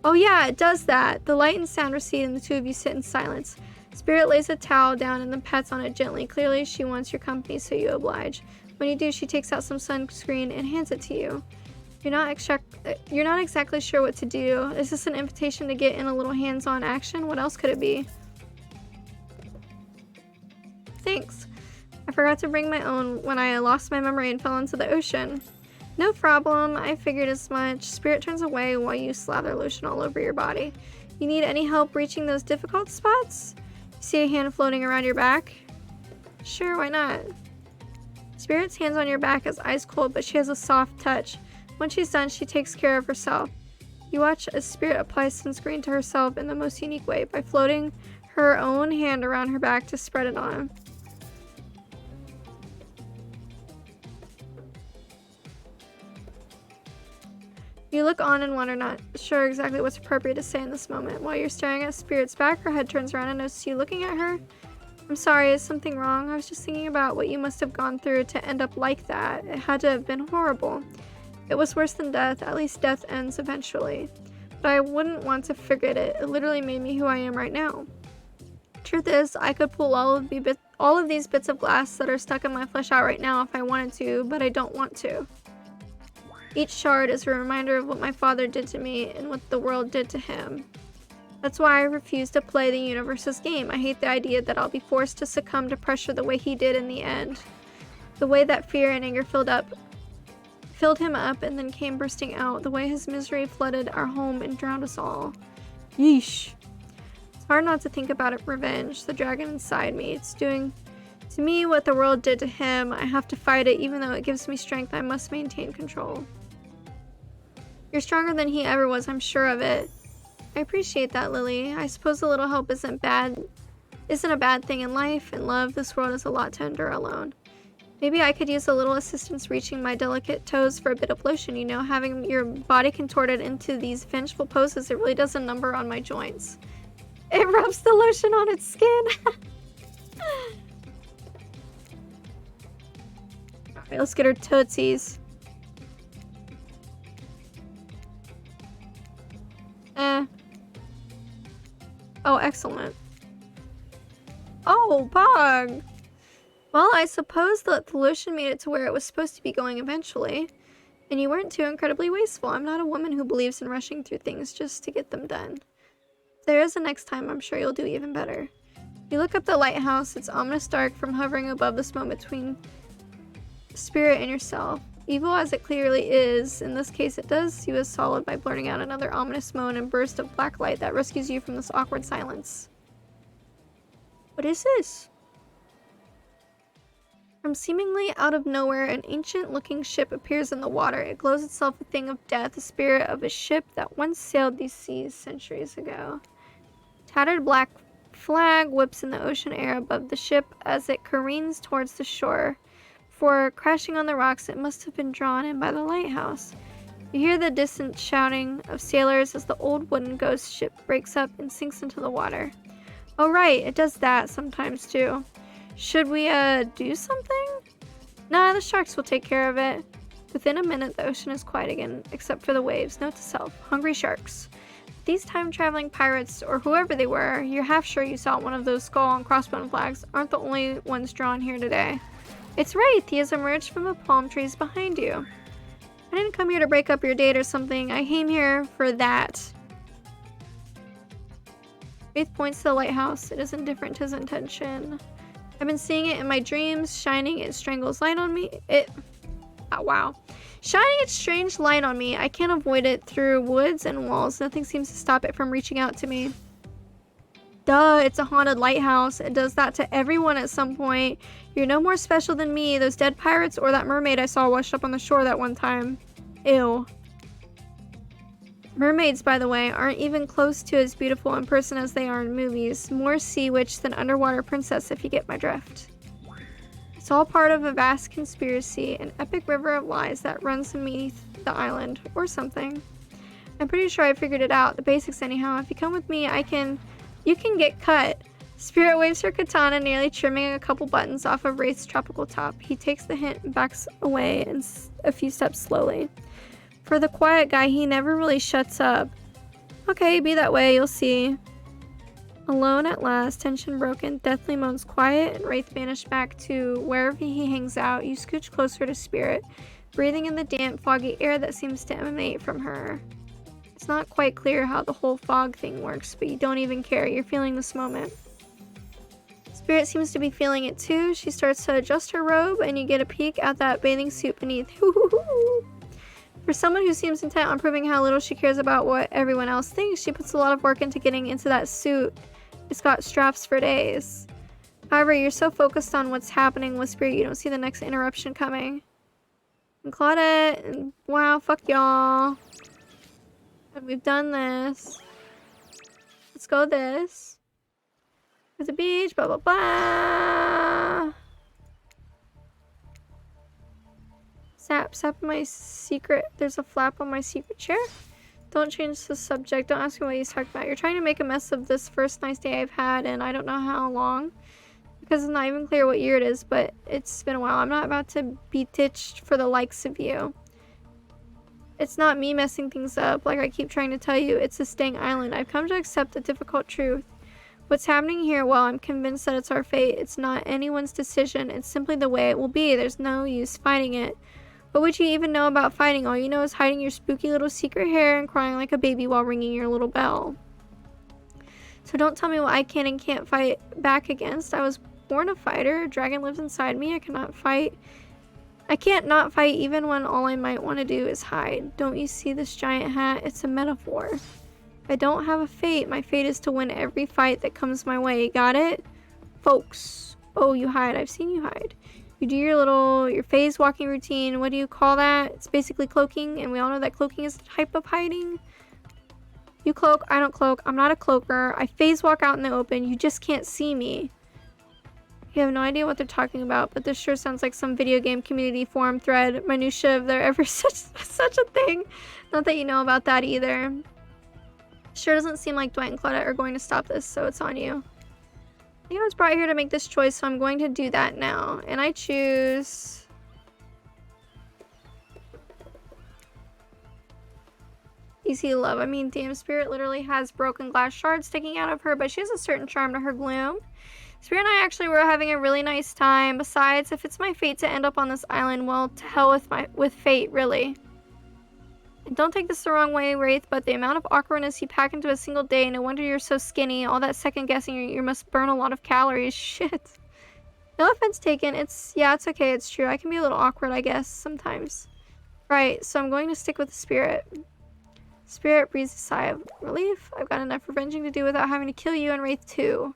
Oh yeah, it does that. The light and sound recede and the two of you sit in silence. Spirit lays a towel down and then pats on it gently. Clearly, she wants your company, so you oblige. When you do, she takes out some sunscreen and hands it to you. You're not exactly sure what to do. Is this an invitation to get in a little hands-on action? What else could it be? Thanks. I forgot to bring my own when I lost my memory and fell into the ocean. No problem. I figured as much. Spirit turns away while you slather lotion all over your body. You need any help reaching those difficult spots? You see a hand floating around your back? Sure, why not? Spirit's hands on your back is ice cold, but she has a soft touch. When she's done, she takes care of herself. You watch as Spirit applies sunscreen to herself in the most unique way by floating her own hand around her back to spread it on. You look on and wonder, not sure exactly what's appropriate to say in this moment. While you're staring at Spirit's back, her head turns around and notices you looking at her. I'm sorry, is something wrong? I was just thinking about what you must have gone through to end up like that. It had to have been horrible. It was worse than death. At least death ends eventually. But I wouldn't want to forget it. It literally made me who I am right now. Truth is, I could pull all of these bits of glass that are stuck in my flesh out right now if I wanted to, but I don't want to. Each shard is a reminder of what my father did to me and what the world did to him. That's why I refuse to play the universe's game. I hate the idea that I'll be forced to succumb to pressure the way he did in the end. The way that fear and anger filled him up and then came bursting out. The way his misery flooded our home and drowned us all. Yeesh. It's hard not to think about it. Revenge, the dragon inside me. It's doing to me what the world did to him. I have to fight it. Even though it gives me strength, I must maintain control. You're stronger than he ever was, I'm sure of it. I appreciate that, Lily. I suppose a little help isn't a bad thing in life. In love, this world is a lot to endure alone. Maybe I could use a little assistance reaching my delicate toes for a bit of lotion, you know, having your body contorted into these vengeful poses, it really does a number on my joints. It rubs the lotion on its skin. Alright, let's get her tootsies. Oh, excellent. Oh, Bog! Well, I suppose that the lotion made it to where it was supposed to be going eventually. And you weren't too incredibly wasteful. I'm not a woman who believes in rushing through things just to get them done. If there is a next time, I'm sure you'll do even better. You look up the lighthouse. It's ominous dark from hovering above this moment between Spirit and yourself. Evil as it clearly is, in this case it does you as solid by blurting out another ominous moan and burst of black light that rescues you from this awkward silence. What is this? From seemingly out of nowhere, an ancient-looking ship appears in the water. It glows itself a thing of death, the spirit of a ship that once sailed these seas centuries ago. Tattered black flag whips in the ocean air above the ship as it careens towards the shore. Before crashing on the rocks, it must have been drawn in by the lighthouse. You hear the distant shouting of sailors as the old wooden ghost ship breaks up and sinks into the water. Oh right, it does that sometimes too. Should we, do something? Nah, the sharks will take care of it. Within a minute, the ocean is quiet again, except for the waves. Note to self, hungry sharks. These time-traveling pirates, or whoever they were, you're half sure you saw one of those skull and crossbone flags, aren't the only ones drawn here today. It's Wraith. He has emerged from the palm trees behind you. I didn't come here to break up your date or something. I came here for that. Wraith points to the lighthouse. It is indifferent to his intention. I've been seeing it in my dreams, shining its strangles light on me. Oh, wow. Shining its strange light on me. I can't avoid it through woods and walls. Nothing seems to stop it from reaching out to me. Duh, it's a haunted lighthouse. It does that to everyone at some point. You're no more special than me, those dead pirates, or that mermaid I saw washed up on the shore that one time. Ew. Mermaids, by the way, aren't even close to as beautiful in person as they are in movies. More sea witch than underwater princess, if you get my drift. It's all part of a vast conspiracy, an epic river of lies that runs beneath the island, or something. I'm pretty sure I figured it out, the basics anyhow. If you come with me, you can get cut. Spirit waves her katana, nearly trimming a couple buttons off of Wraith's tropical top. He takes the hint and backs away and a few steps slowly. For the quiet guy, he never really shuts up. Okay, be that way, you'll see. Alone at last, tension broken, deathly moans quiet, and Wraith vanished back to wherever he hangs out. You scooch closer to Spirit, breathing in the damp, foggy air that seems to emanate from her. It's not quite clear how the whole fog thing works, but you don't even care. You're feeling this moment. Spirit seems to be feeling it too. She starts to adjust her robe, and you get a peek at that bathing suit beneath. For someone who seems intent on proving how little she cares about what everyone else thinks, she puts a lot of work into getting into that suit. It's got straps for days. However, you're so focused on what's happening with Spirit, you don't see the next interruption coming. And Claudette, and wow, fuck y'all. And we've done this. Let's go this. There's a beach, blah, blah, blah. Sap my secret. There's a flap on my secret chair. Don't change the subject. Don't ask me what he's talking about. You're trying to make a mess of this first nice day I've had, and I don't know how long. Because it's not even clear what year it is, but it's been a while. I'm not about to be ditched for the likes of you. It's not me messing things up, like I keep trying to tell you. It's a staying island. I've come to accept the difficult truth. What's happening here, well, I'm convinced that it's our fate. It's not anyone's decision. It's simply the way it will be. There's no use fighting it. What would you even know about fighting? All you know is hiding your spooky little secret hair and crying like a baby while ringing your little bell. So don't tell me what I can and can't fight back against. I was born a fighter. A dragon lives inside me. I cannot fight. I can't not fight even when all I might want to do is hide. Don't you see this giant hat? It's a metaphor. If I don't have a fate, my fate is to win every fight that comes my way. Got it? Folks. Oh, you hide. I've seen you hide. You do your phase walking routine. What do you call that? It's basically cloaking, and we all know that cloaking is a type of hiding. You cloak, I don't cloak. I'm not a cloaker. I phase walk out in the open. You just can't see me. You have no idea what they're talking about, but this sure sounds like some video game community forum thread. Minutia if there ever such a thing. Not that you know about that either. Sure doesn't seem like Dwight and Claudette are going to stop this, so it's on you. I think I was brought here to make this choice, so I'm going to do that now. And I choose... easy love. I mean, damn, Spirit literally has broken glass shards sticking out of her, but she has a certain charm to her gloom. Spirit and I actually were having a really nice time. Besides, if it's my fate to end up on this island, well, to hell with fate, really. And don't take this the wrong way, Wraith, but the amount of awkwardness you pack into a single day, no wonder you're so skinny. All that second guessing, you must burn a lot of calories. Shit. No offense taken. Yeah, it's okay. It's true. I can be a little awkward, I guess, sometimes. Right, so I'm going to stick with the Spirit. Spirit breathes a sigh of relief. I've got enough revenging to do without having to kill you and Wraith too.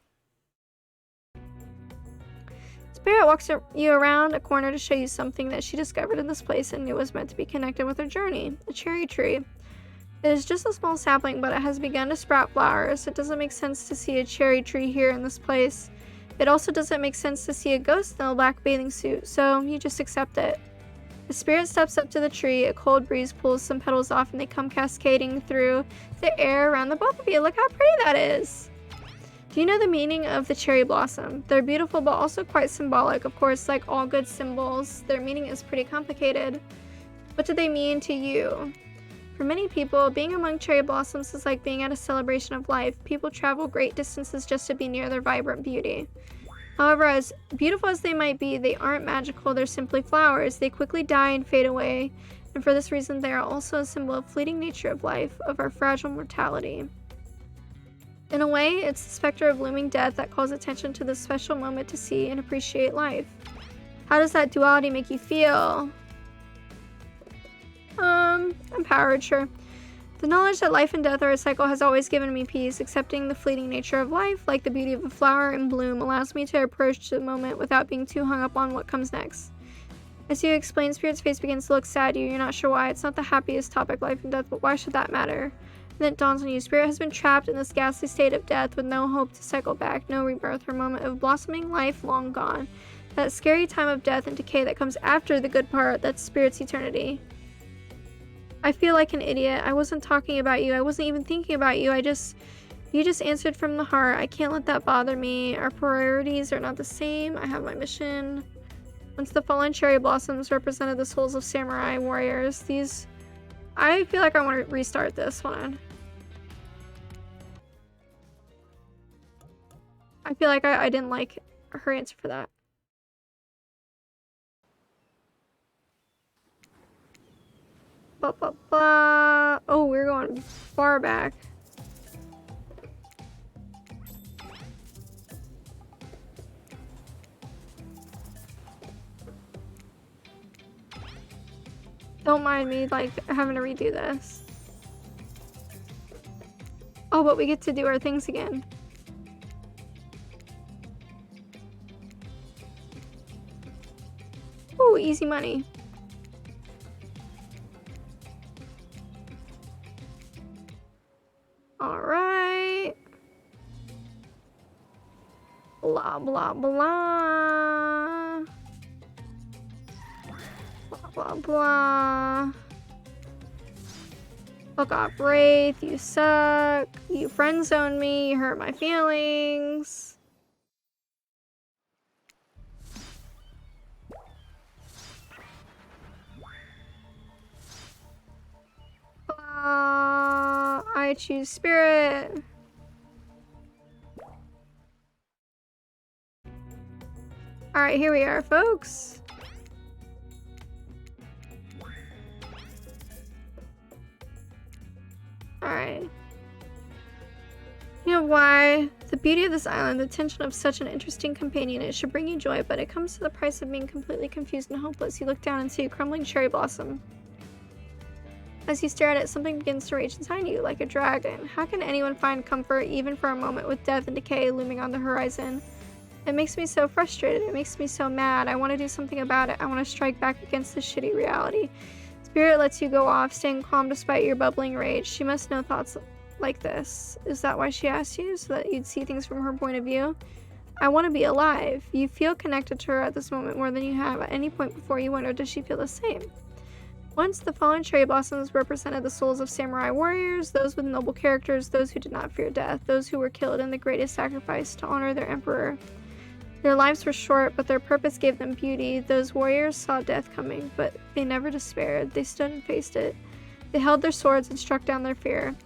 Spirit walks you around a corner to show you something that she discovered in this place and knew was meant to be connected with her journey. A cherry tree. It is just a small sapling, but it has begun to sprout flowers. It doesn't make sense to see a cherry tree here in this place. It also doesn't make sense to see a ghost in a black bathing suit, so you just accept it. The spirit steps up to the tree, a cold breeze pulls some petals off and they come cascading through the air around the both of you. Look how pretty that is! Do you know the meaning of the cherry blossom? They're beautiful but also quite symbolic. Of course, like all good symbols, their meaning is pretty complicated. What do they mean to you? For many people, being among cherry blossoms is like being at a celebration of life. People travel great distances just to be near their vibrant beauty. However, as beautiful as they might be, they aren't magical, they're simply flowers. They quickly die and fade away, and for this reason they are also a symbol of fleeting nature of life, of our fragile mortality. In a way, it's the specter of looming death that calls attention to this special moment to see and appreciate life. How does that duality make you feel? Empowered, sure. The knowledge that life and death are a cycle has always given me peace. Accepting the fleeting nature of life, like the beauty of a flower in bloom, allows me to approach the moment without being too hung up on what comes next. As you explain, Spirit's face begins to look sad to you. You're not sure why. It's not the happiest topic, life and death, but why should that matter? And then it dawns on you. Spirit has been trapped in this ghastly state of death with no hope to cycle back, no rebirth. Her moment of blossoming life long gone. That scary time of death and decay that comes after the good part, that's Spirit's eternity. I feel like an idiot. I wasn't talking about you. I wasn't even thinking about you. You just answered from the heart. I can't let that bother me. Our priorities are not the same. I have my mission. Once the fallen cherry blossoms represented the souls of samurai warriors, I feel like I want to restart this one. I feel like I didn't like her answer for that. Blah, blah, blah. Oh, we're going far back. Don't mind me, like, having to redo this. Oh, but we get to do our things again. Ooh, easy money. Alright. Blah, blah, blah. Blah, blah, blah. Fuck off, Wraith. You suck. You friend-zoned me. You hurt my feelings. I choose Spirit. Alright, here we are, folks. Alright. You know why? The beauty of this island, the tension of such an interesting companion, it should bring you joy, but it comes to the price of being completely confused and hopeless. You look down and see a crumbling cherry blossom. As you stare at it, something begins to rage inside you, like a dragon. How can anyone find comfort, even for a moment, with death and decay looming on the horizon? It makes me so frustrated. It makes me so mad. I want to do something about it. I want to strike back against this shitty reality. Spirit lets you go off, staying calm despite your bubbling rage. She must know thoughts like this. Is that why she asked you? So that you'd see things from her point of view? I want to be alive. You feel connected to her at this moment more than you have at any point before. You wonder, does she feel the same? Once the fallen cherry blossoms represented the souls of samurai warriors, those with noble characters, those who did not fear death, those who were killed in the greatest sacrifice to honor their emperor. Their lives were short, but their purpose gave them beauty. Those warriors saw death coming, but they never despaired. They stood and faced it. They held their swords and struck down their fear.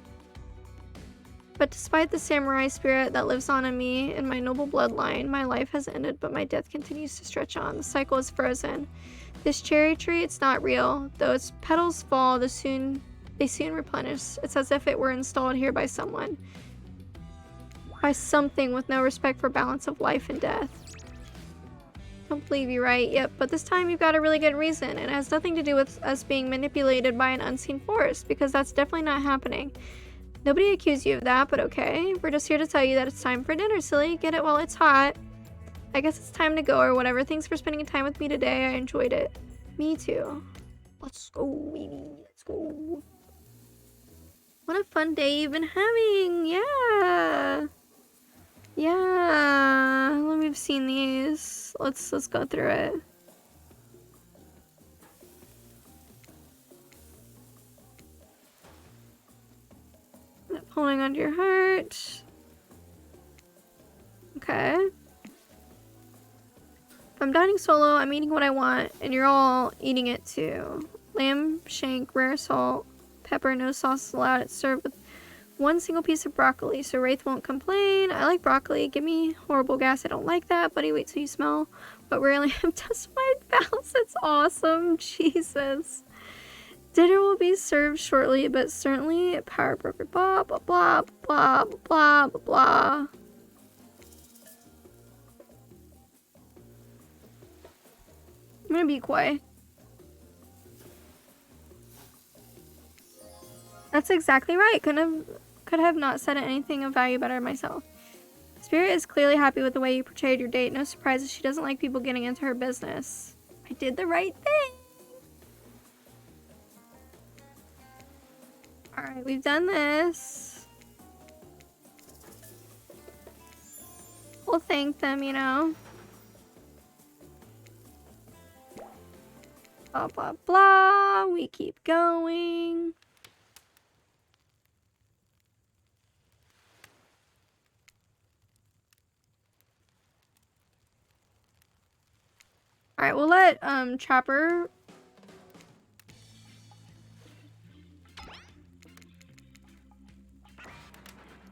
But despite the samurai spirit that lives on in me and my noble bloodline, my life has ended, but my death continues to stretch on. The cycle is frozen. This cherry tree, it's not real. Though its petals fall, they soon replenish. It's as if it were installed here by someone. By something with no respect for balance of life and death. Don't believe you, right? Yep, but this time you've got a really good reason, and it has nothing to do with us being manipulated by an unseen force, because that's definitely not happening. Nobody accused you of that, but okay. We're just here to tell you that it's time for dinner, silly. Get it while it's hot. I guess it's time to go or whatever. Thanks for spending time with me today. I enjoyed it. Me too. Let's go, baby. Let's go. What a fun day you've been having. Yeah. Yeah. Let me have seen these. Let's go through it. Holding onto your heart. Okay. If I'm dining solo, I'm eating what I want, and you're all eating it too. Lamb shank, rare salt, pepper, no sauce allowed. It's served with one single piece of broccoli, so Wraith won't complain. I like broccoli. Give me horrible gas. I don't like that. Buddy, wait till you smell what rarely have testified bowels. It's awesome. Jesus. Dinner will be served shortly, but certainly power broker. Blah, blah, blah, blah, blah, blah, blah. I'm gonna be quiet. That's exactly right. Could have not said anything of value better myself. Spirit is clearly happy with the way you portrayed your date. No surprises, she doesn't like people getting into her business. I did the right thing. Alright, we've done this. We'll thank them, you know. Blah, blah, blah. We keep going. Alright, we'll let, Trapper...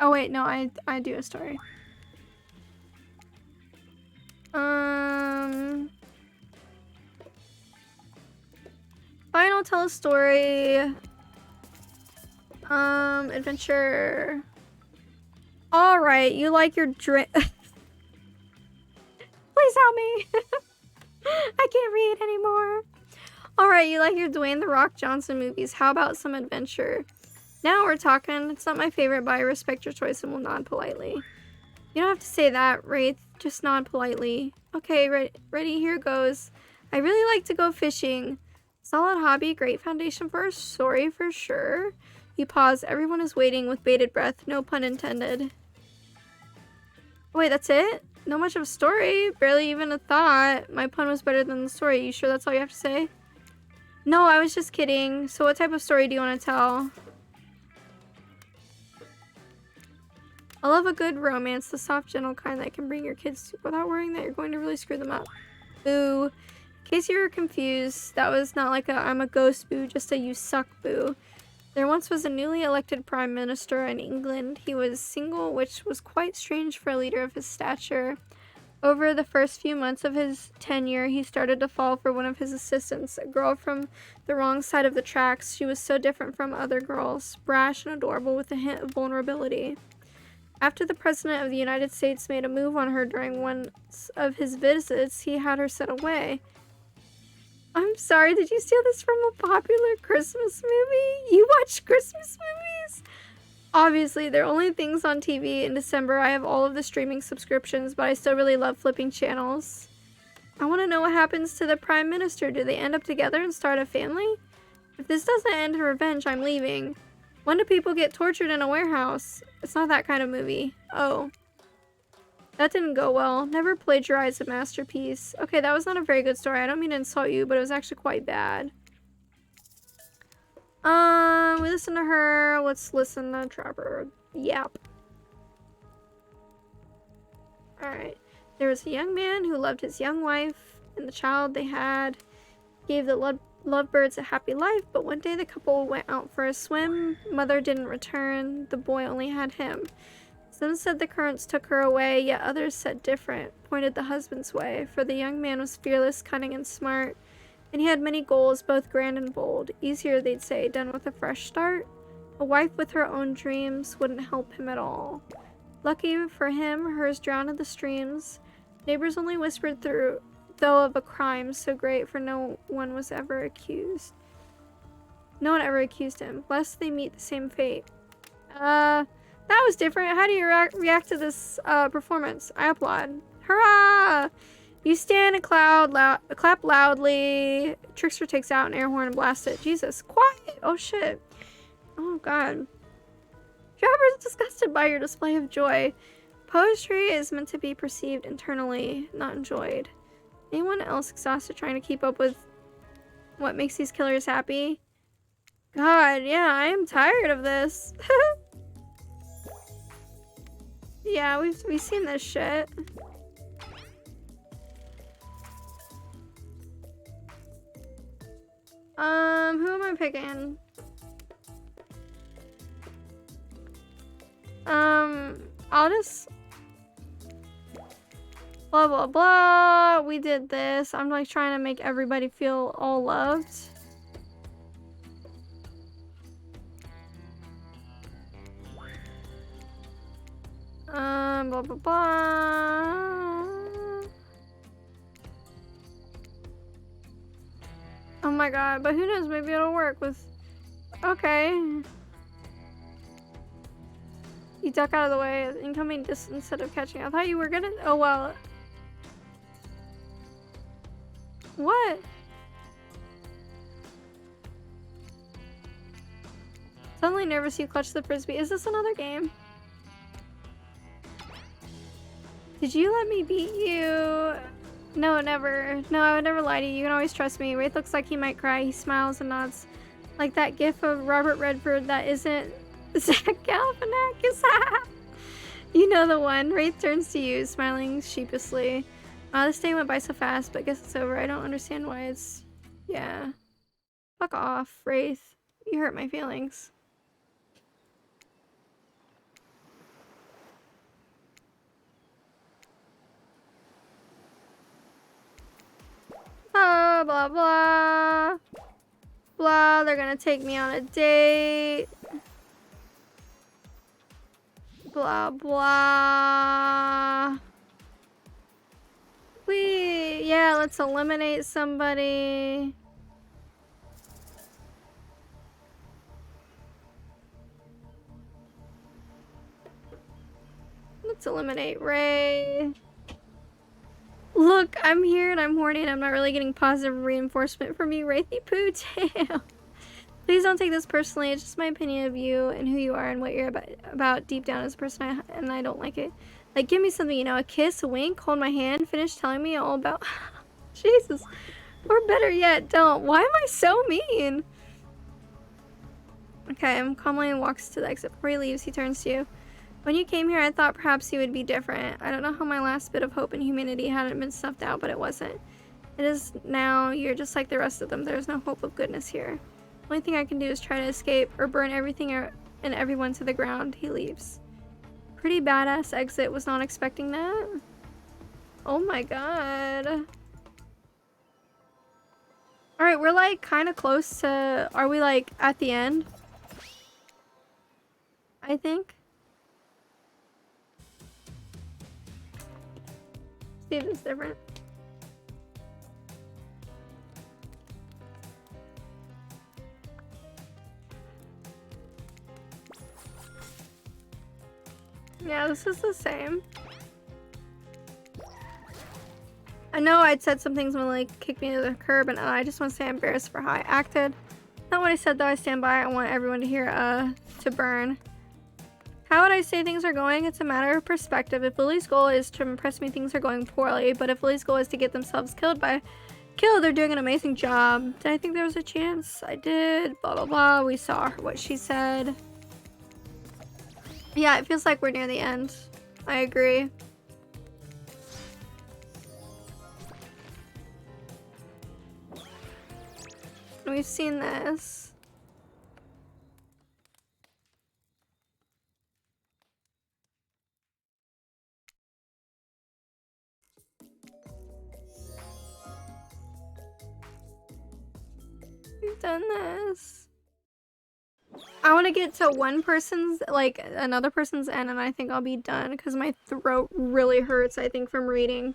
Oh wait, no, I do a story. Final tell a story. Adventure. Alright, you like your drink. Please help me. I can't read anymore. Alright, you like your Dwayne The Rock Johnson movies. How about some adventure? Now we're talking. It's not my favorite, but I respect your choice and will nod politely. You don't have to say that, Wraith. Just nod politely. Okay, ready? Here goes. I really like to go fishing. Solid hobby, great foundation for a story for sure. You pause. Everyone is waiting with bated breath. No pun intended. Wait, that's it? Not much of a story. Barely even a thought. My pun was better than the story. You sure that's all you have to say? No, I was just kidding. So what type of story do you want to tell? I love a good romance, the soft, gentle kind that can bring your kids to without worrying that you're going to really screw them up. Boo. In case you were confused, that was not like a I'm a ghost boo, just a you suck boo. There once was a newly elected prime minister in England. He was single, which was quite strange for a leader of his stature. Over the first few months of his tenure, he started to fall for one of his assistants, a girl from the wrong side of the tracks. She was so different from other girls, brash and adorable with a hint of vulnerability. After the President of the United States made a move on her during one of his visits, he had her sent away. I'm sorry, did you steal this from a popular Christmas movie? You watch Christmas movies? Obviously, they're only things on TV in December. I have all of the streaming subscriptions, but I still really love flipping channels. I want to know what happens to the Prime Minister. Do they end up together and start a family? If this doesn't end in revenge, I'm leaving. When do people get tortured in a warehouse? It's not that kind of movie. Oh. That didn't go well. Never plagiarize a masterpiece. Okay, that was not a very good story. I don't mean to insult you, but it was actually quite bad. We listened to her. Let's listen to Trapper. Yep. Alright. There was a young man who loved his young wife and the child they had. Gave the lovebirds a happy life, but one day the couple went out for a swim. Mother didn't return. The boy only had him. Some said the currents took her away, yet others said different, pointed the husband's way, for the young man was fearless, cunning, and smart, and he had many goals, both grand and bold. Easier, they'd say, done with a fresh start. A wife with her own dreams wouldn't help him at all. Lucky for him, hers drowned in the streams. Neighbors only whispered through, though, of a crime so great, for no one was ever accused. No one ever accused him, lest they meet the same fate. That was different. How do you react to this performance? I applaud. Hurrah! You stand and clap loudly. Trickster takes out an air horn and blasts it. Jesus, quiet! Oh shit. Oh god. Trapper is disgusted by your display of joy. Poetry is meant to be perceived internally, not enjoyed. Anyone else exhausted trying to keep up with what makes these killers happy? God, yeah, I am tired of this. Yeah, we've seen this shit. Who am I picking? I'll just blah blah blah. We did this. I'm like trying to make everybody feel all loved. Blah blah blah. Oh my god, but who knows, maybe it'll work with... Okay. You duck out of the way, incoming distance instead of catching. I thought you were gonna... Oh well. What? Suddenly nervous, you clutch the frisbee. Is this another game? Did you let me beat you? No, never. No, I would never lie to you. You can always trust me. Wraith looks like he might cry. He smiles and nods. Like that gif of Robert Redford that isn't Zach Galifianakis. You know the one. Wraith turns to you, smiling sheepishly. This day went by so fast, but guess it's over. I don't understand why it's... Yeah. Fuck off, Wraith. You hurt my feelings. Blah, blah, blah. Blah, they're gonna take me on a date. Blah, blah. Yeah, let's eliminate somebody. Let's eliminate Ray. Look, I'm here and I'm horny and I'm not really getting positive reinforcement from you, Wraithy Poo. Damn. Please don't take this personally. It's just my opinion of you and who you are and what you're about deep down as a person, and I don't like it. Like, give me something, you know, a kiss, a wink, hold my hand, finish telling me all about... Jesus. Or better yet, don't. Why am I so mean? Okay, calmly walks to the exit. Before he leaves, he turns to you. When you came here, I thought perhaps you would be different. I don't know how my last bit of hope and humanity hadn't been snuffed out, but it wasn't. It is now. You're just like the rest of them. There's no hope of goodness here. The only thing I can do is try to escape or burn everything and everyone to the ground. He leaves. Pretty badass exit. Was not expecting that. Oh my god. Alright, we're like kind of close to... Are we like at the end? I think. See if it's different. Yeah, this is the same. I know I'd said some things when like kicked me to the curb, and I just want to say I'm embarrassed for how I acted. Not what I said though. I stand by. I want everyone to hear to burn. How would I say things are going? It's a matter of perspective. If Lily's goal is to impress me, things are going poorly. But if Lily's goal is to get themselves killed, they're doing an amazing job. Did I think there was a chance? I did. Blah, blah, blah. We saw what she said. Yeah, it feels like we're near the end. I agree. We've seen this. We've done this. I want to get to one person's, like, another person's end, and I think I'll be done, because my throat really hurts, I think, from reading.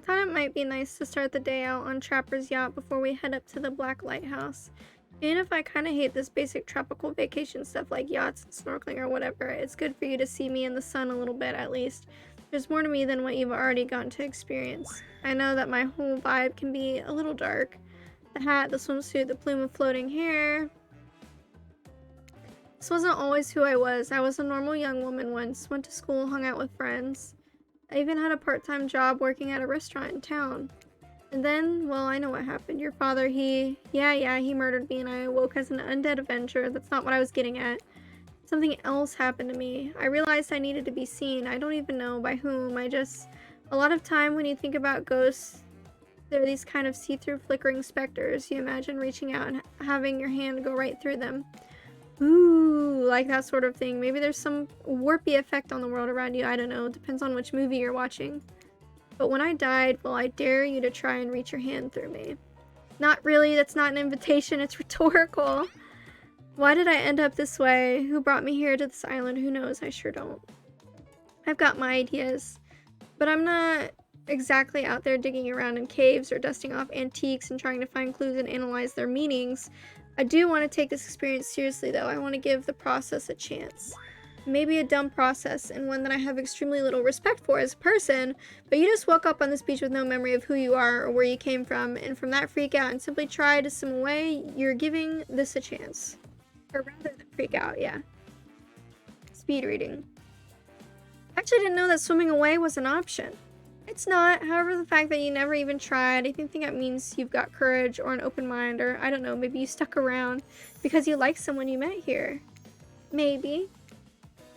thought it might be nice to start the day out on Trapper's yacht before we head up to the Black Lighthouse. And if I kind of hate this basic tropical vacation stuff like yachts and snorkeling or whatever, it's good for you to see me in the sun a little bit at least. There's more to me than what you've already gotten to experience. I know that my whole vibe can be a little dark. The hat, the swimsuit, the plume of floating hair. This wasn't always who I was. I was a normal young woman once, went to school, hung out with friends. I even had a part-time job working at a restaurant in town. And then, well, I know what happened. Your father, he murdered me and I awoke as an undead avenger. That's not what I was getting at. Something else happened to me. I realized I needed to be seen. I don't even know by whom. A lot of time when you think about ghosts, they're these kind of see-through flickering specters. You imagine reaching out and having your hand go right through them. Ooh, like that sort of thing. Maybe there's some warpy effect on the world around you. I don't know. Depends on which movie you're watching. But when I died, well, I dare you to try and reach your hand through me. Not really. That's not an invitation. It's rhetorical. Why did I end up this way? Who brought me here to this island? Who knows? I sure don't. I've got my ideas. But I'm not exactly out there digging around in caves or dusting off antiques and trying to find clues and analyze their meanings. I do want to take this experience seriously, though. I want to give the process a chance. Maybe a dumb process, and one that I have extremely little respect for as a person, but you just woke up on this beach with no memory of who you are or where you came from, and from that freak out and simply try to swim away, you're giving this a chance. Or rather than freak out, yeah. Speed reading. I actually didn't know that swimming away was an option. It's not. However, the fact that you never even tried, I think that means you've got courage or an open mind, or I don't know, maybe you stuck around because you like someone you met here. Maybe.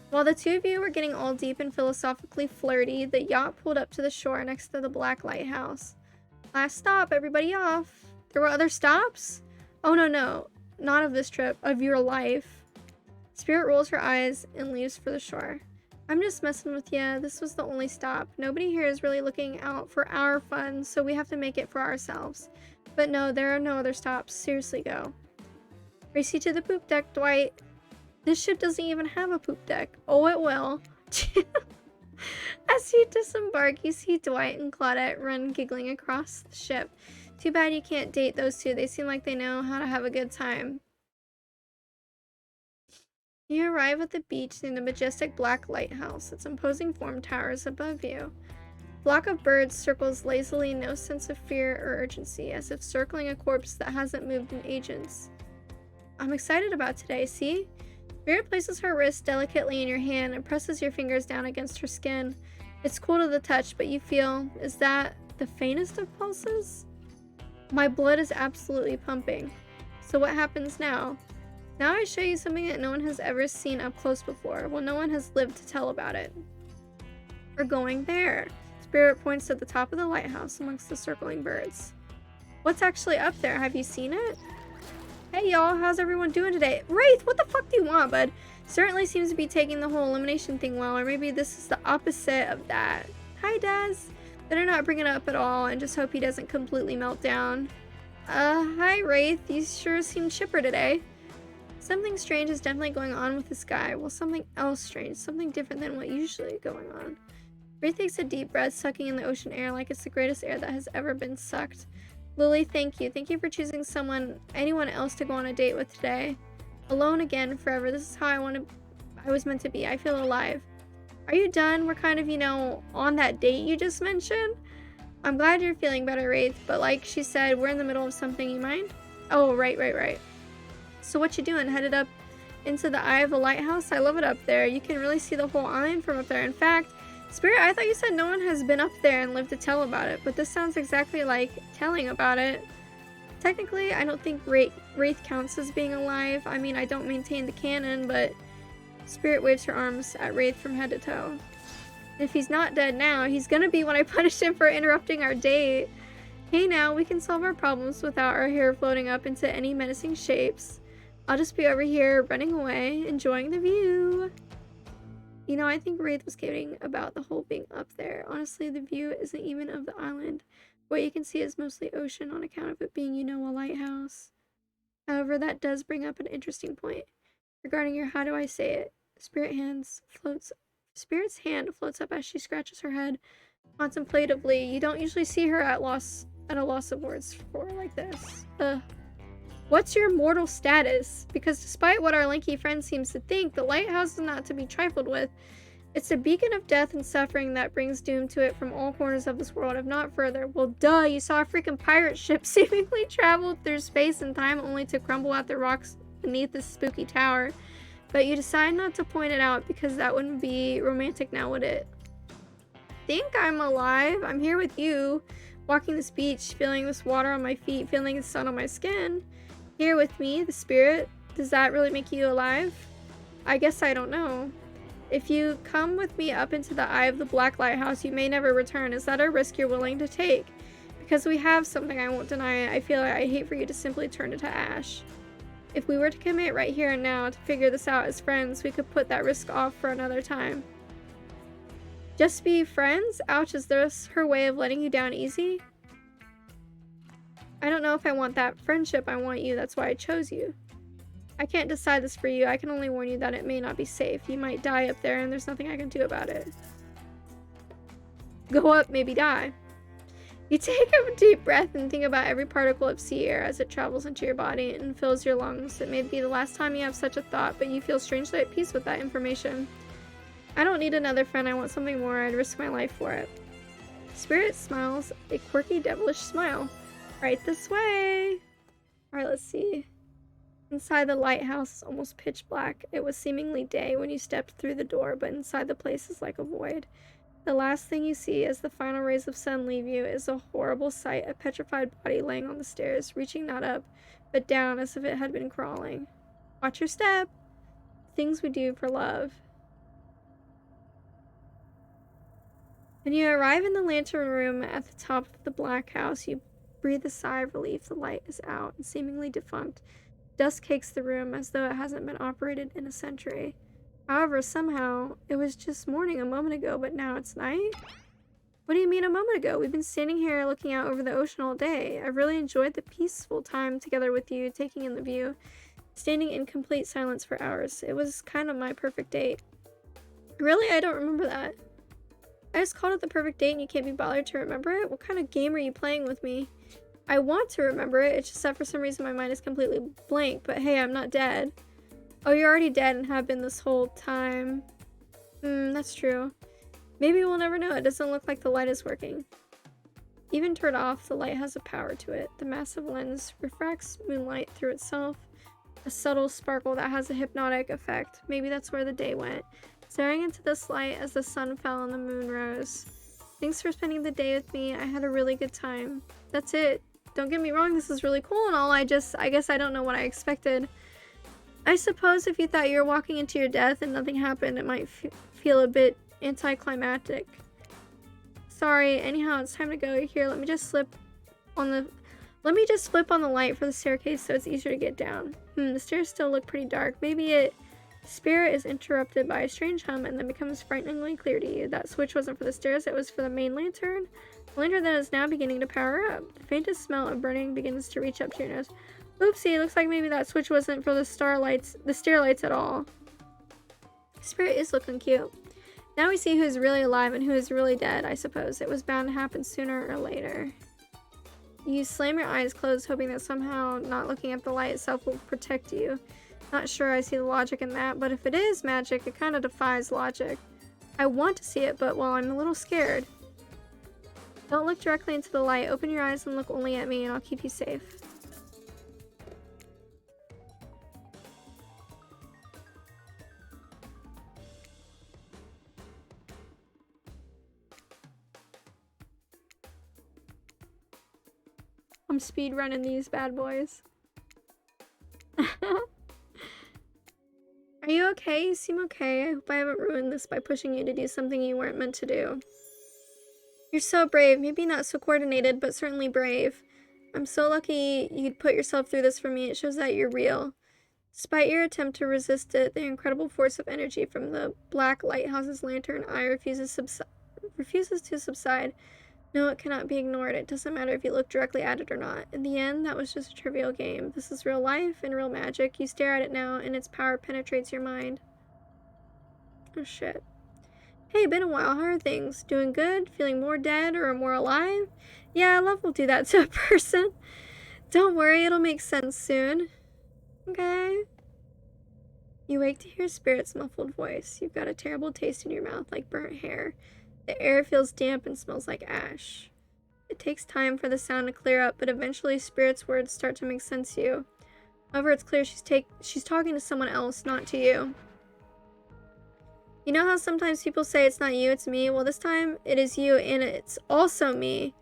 While the two of you were getting all deep and philosophically flirty, the yacht pulled up to the shore next to the Black Lighthouse. Last stop, everybody off. There were other stops? Oh no, not of this trip, of your life. Spirit rolls her eyes and leaves for the shore. I'm just messing with you. This was the only stop. Nobody here is really looking out for our fun, so we have to make it for ourselves. But no, there are no other stops. Seriously, go. Race you to the poop deck, Dwight. This ship doesn't even have a poop deck. Oh, it will. As you disembark, you see Dwight and Claudette run giggling across the ship. Too bad you can't date those two. They seem like they know how to have a good time. You arrive at the beach near the majestic Black Lighthouse. Its imposing form towers above you. A flock of birds circles lazily, no sense of fear or urgency, as if circling a corpse that hasn't moved in ages. I'm excited about today, see? Spirit places her wrist delicately in your hand and presses your fingers down against her skin. It's cool to the touch, but you feel, is that the faintest of pulses? My blood is absolutely pumping. So what happens now? Now I show you something that no one has ever seen up close before. Well, no one has lived to tell about it. We're going there. Spirit points to the top of the lighthouse amongst the circling birds. What's actually up there? Have you seen it? Hey y'all, how's everyone doing today? Wraith, what the fuck do you want, bud? Certainly seems to be taking the whole elimination thing well, or maybe this is the opposite of that. Hi, Daz. Better not bring it up at all and just hope he doesn't completely melt down. Hi, Wraith. You sure seem chipper today. Something strange is definitely going on with this guy. Well, something else strange. Something different than what usually going on. Wraith takes a deep breath, sucking in the ocean air like it's the greatest air that has ever been sucked. Lily, thank you. Thank you for choosing anyone else to go on a date with today. Alone again, forever. This is how I was meant to be. I feel alive. Are you done? We're kind of, on that date you just mentioned. I'm glad you're feeling better, Wraith, but like she said, we're in the middle of something. You mind? Oh, right. So what you doing? Headed up into the eye of the lighthouse? I love it up there. You can really see the whole island from up there. In fact, Spirit, I thought you said no one has been up there and lived to tell about it, but this sounds exactly like telling about it. Technically, I don't think Wraith counts as being alive. I mean, I don't maintain the canon, but Spirit waves her arms at Wraith from head to toe. If he's not dead now, he's gonna be when I punish him for interrupting our date. Hey now, we can solve our problems without our hair floating up into any menacing shapes. I'll just be over here running away, enjoying the view. I think Wraith was kidding about the whole being up there. Honestly, the view isn't even of the island. What you can see is mostly ocean on account of it being, a lighthouse. However, that does bring up an interesting point regarding your how do I say it. Spirit's hand floats up as she scratches her head. contemplatively. You don't usually see her at a loss of words for like this. What's your mortal status? Because despite what our lanky friend seems to think, the lighthouse is not to be trifled with. It's a beacon of death and suffering that brings doom to it from all corners of this world, if not further. Well, duh, you saw a freaking pirate ship seemingly travel through space and time only to crumble at the rocks beneath this spooky tower. But you decide not to point it out because that wouldn't be romantic now, would it? Think I'm alive. I'm here with you, walking this beach, feeling this water on my feet, feeling the sun on my skin. Here with me, the spirit. Does that really make you alive? I guess I don't know. If you come with me up into the eye of the Black Lighthouse, you may never return. Is that a risk you're willing to take? Because we have something, I won't deny it. I feel like I'd hate for you to simply turn it to ash. If we were to commit right here and now to figure this out as friends, we could put that risk off for another time. Just be friends? Ouch, is this her way of letting you down easy? I don't know if I want that friendship. I want you. That's why I chose you. I can't decide this for you. I can only warn you that it may not be safe. You might die up there and there's nothing I can do about it. Go up, maybe die. You take a deep breath and think about every particle of sea air as it travels into your body and fills your lungs. It may be the last time you have such a thought, but you feel strangely at peace with that information. I don't need another friend. I want something more. I'd risk my life for it. Spirit smiles a quirky, devilish smile. Right this way. Alright, let's see. Inside the lighthouse is almost pitch black. It was seemingly day when you stepped through the door, but inside the place is like a void. The last thing you see as the final rays of sun leave you is a horrible sight, a petrified body laying on the stairs, reaching not up, but down as if it had been crawling. Watch your step. Things we do for love. When you arrive in the lantern room at the top of the black house, you breathe a sigh of relief. The light is out and seemingly defunct. Dust cakes the room as though it hasn't been operated in a century. However, somehow, it was just morning a moment ago, but now it's night? What do you mean a moment ago? We've been standing here looking out over the ocean all day. I've really enjoyed the peaceful time together with you, taking in the view, standing in complete silence for hours. It was kind of my perfect date. Really? I don't remember that. I just called it the perfect date and you can't be bothered to remember it? What kind of game are you playing with me? I want to remember it, it's just that for some reason my mind is completely blank, but hey, I'm not dead. Oh, you're already dead and have been this whole time. That's true. Maybe we'll never know. It doesn't look like the light is working. Even turned off, the light has a power to it. The massive lens refracts moonlight through itself, a subtle sparkle that has a hypnotic effect. Maybe that's where the day went. Staring into this light as the sun fell and the moon rose. Thanks for spending the day with me. I had a really good time. That's it. Don't get me wrong, this is really cool and all. I guess I don't know what I expected. I suppose if you thought you were walking into your death and nothing happened, it might feel a bit anticlimactic. Sorry, anyhow, it's time to go. Here, let me just flip on the light for the staircase so it's easier to get down. The stairs still look pretty dark. Maybe spirit is interrupted by a strange hum and then becomes frighteningly clear to you. That switch wasn't for the stairs, it was for the main lantern. The lantern that is now beginning to power up. The faintest smell of burning begins to reach up to your nose. Oopsie, looks like maybe that switch wasn't for the stair lights at all. Spirit is looking cute. Now we see who is really alive and who is really dead, I suppose. It was bound to happen sooner or later. You slam your eyes closed, hoping that somehow not looking at the light itself will protect you. Not sure I see the logic in that, but if it is magic, it kind of defies logic. I want to see it, but well, I'm a little scared. Don't look directly into the light. Open your eyes and look only at me, and I'll keep you safe. I'm speedrunning these bad boys. Are you okay? You seem okay. I hope I haven't ruined this by pushing you to do something you weren't meant to do. You're so brave. Maybe not so coordinated, but certainly brave. I'm so lucky you'd put yourself through this for me. It shows that you're real. Despite your attempt to resist it, the incredible force of energy from the Black Lighthouse's lantern eye refuses to subside. No, it cannot be ignored. It doesn't matter if you look directly at it or not. In the end, that was just a trivial game. This is real life and real magic. You stare at it now, and its power penetrates your mind. Oh, shit. Hey, been a while. How are things? Doing good? Feeling more dead or more alive? Yeah, love will do that to a person. Don't worry, it'll make sense soon. Okay. You wake to hear Spirit's muffled voice. You've got a terrible taste in your mouth, like burnt hair. The air feels damp and smells like ash. It takes time for the sound to clear up, but eventually Spirit's words start to make sense to you. However, it's clear she's talking to someone else, not to you. You know how sometimes people say it's not you, it's me? Well, this time it is you, and it's also me.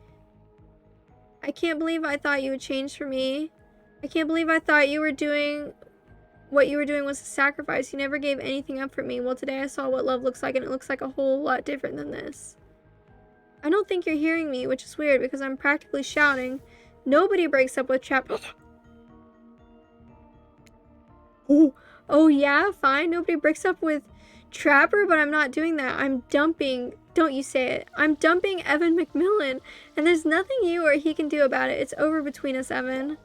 I can't believe I thought you would change for me. I can't believe I thought you were doing what you were doing was a sacrifice. You never gave anything up for me. Well, today I saw what love looks like, and it looks like a whole lot different than this. I don't think you're hearing me, which is weird because I'm practically shouting. Nobody breaks up with Chapter. Oh yeah, fine. Nobody breaks up with Trapper, but I'm not doing that. I'm dumping. Don't you say it. I'm dumping Evan McMillan, and there's nothing you or he can do about it. It's over between us, Evan.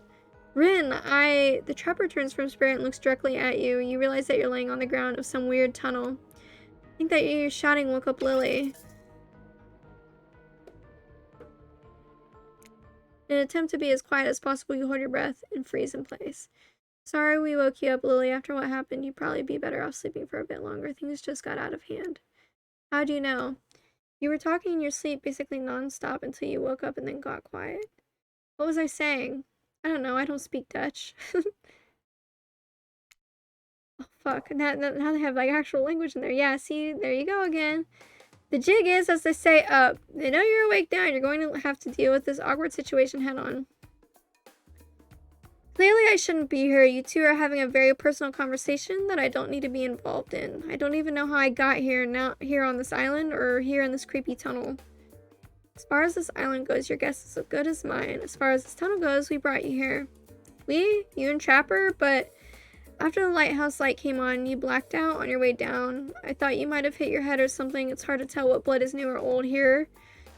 Rin, the Trapper turns from Spirit and looks directly at you. You realize that you're laying on the ground of some weird tunnel. I think that your shouting woke up Lily. In an attempt to be as quiet as possible, you hold your breath and freeze in place. Sorry we woke you up, Lily. After what happened, you'd probably be better off sleeping for a bit longer. Things just got out of hand. How do you know? You were talking in your sleep basically non-stop until you woke up and then got quiet. What was I saying? I don't know. I don't speak Dutch. Oh, fuck. Now they have, like, actual language in there. Yeah, see? There you go again. The jig is, as they say, up. They know you're awake now, and you're going to have to deal with this awkward situation head on. Clearly, I shouldn't be here. You two are having a very personal conversation that I don't need to be involved in. I don't even know how I got here, not here on this island, or here in this creepy tunnel. As far as this island goes, your guess is as good as mine. As far as this tunnel goes, we brought you here. You and Trapper, but after the lighthouse light came on, you blacked out on your way down. I thought you might have hit your head or something. It's hard to tell what blood is new or old here.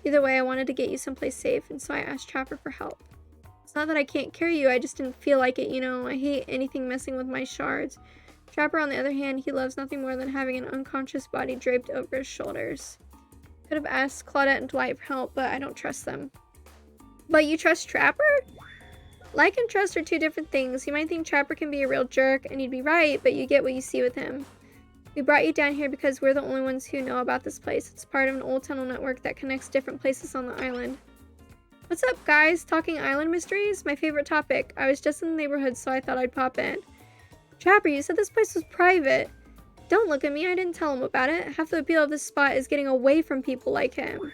Either way, I wanted to get you someplace safe, and so I asked Trapper for help. It's not that I can't carry you, I just didn't feel like it, you know. I hate anything messing with my shards. Trapper, on the other hand, he loves nothing more than having an unconscious body draped over his shoulders. Could have asked Claudette and Dwight for help, but I don't trust them. But you trust Trapper? Like and trust are two different things. You might think Trapper can be a real jerk, and you'd be right, but you get what you see with him. We brought you down here because we're the only ones who know about this place. It's part of an old tunnel network that connects different places on the island. What's up, guys? Talking island mysteries? My favorite topic. I was just in the neighborhood, so I thought I'd pop in. Trapper, you said this place was private. Don't look at me, I didn't tell him about it. Half the appeal of this spot is getting away from people like him.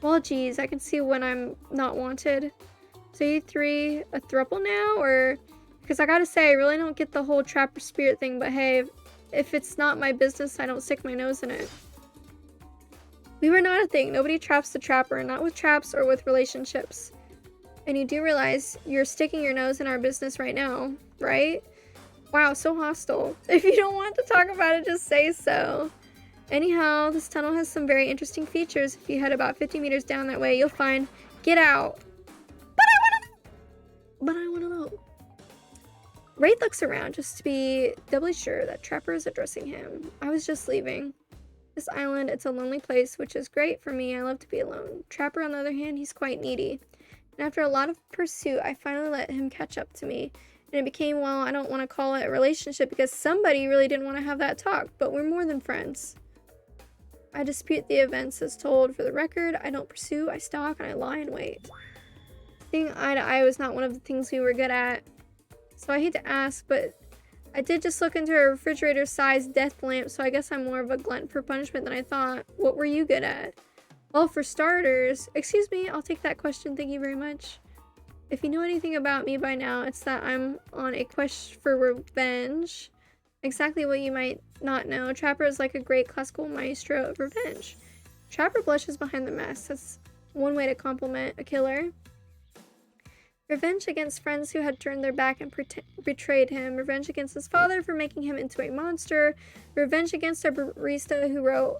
Well, geez, I can see when I'm not wanted. So you three a throuple now, or... Because I gotta say, I really don't get the whole Trapper spirit thing, but hey, if it's not my business, I don't stick my nose in it. We were not a thing. Nobody traps the Trapper, not with traps or with relationships. And you do realize you're sticking your nose in our business right now, right? Wow, so hostile. If you don't want to talk about it, just say so. Anyhow, this tunnel has some very interesting features. If you head about 50 meters down that way, you'll find... Get out! But I wanna know. Wraith looks around just to be doubly sure that Trapper is addressing him. I was just leaving. This island, it's a lonely place, which is great for me. I love to be alone. Trapper, on the other hand, he's quite needy. And after a lot of pursuit, I finally let him catch up to me. And it became, well, I don't want to call it a relationship because somebody really didn't want to have that talk, but we're more than friends. I dispute the events as told. For the record, I don't pursue, I stalk, and I lie in wait. Seeing eye to eye was not one of the things we were good at. So I hate to ask, but I did just look into a refrigerator-sized death lamp, so I guess I'm more of a glutton for punishment than I thought. What were you good at? Well, for starters... Excuse me, I'll take that question, thank you very much. If you know anything about me by now, it's that I'm on a quest for revenge. Exactly what you might not know. Trapper is like a great classical maestro of revenge. Trapper blushes behind the mask. That's one way to compliment a killer. Revenge against friends who had turned their back and betrayed him. Revenge against his father for making him into a monster. Revenge against a barista who wrote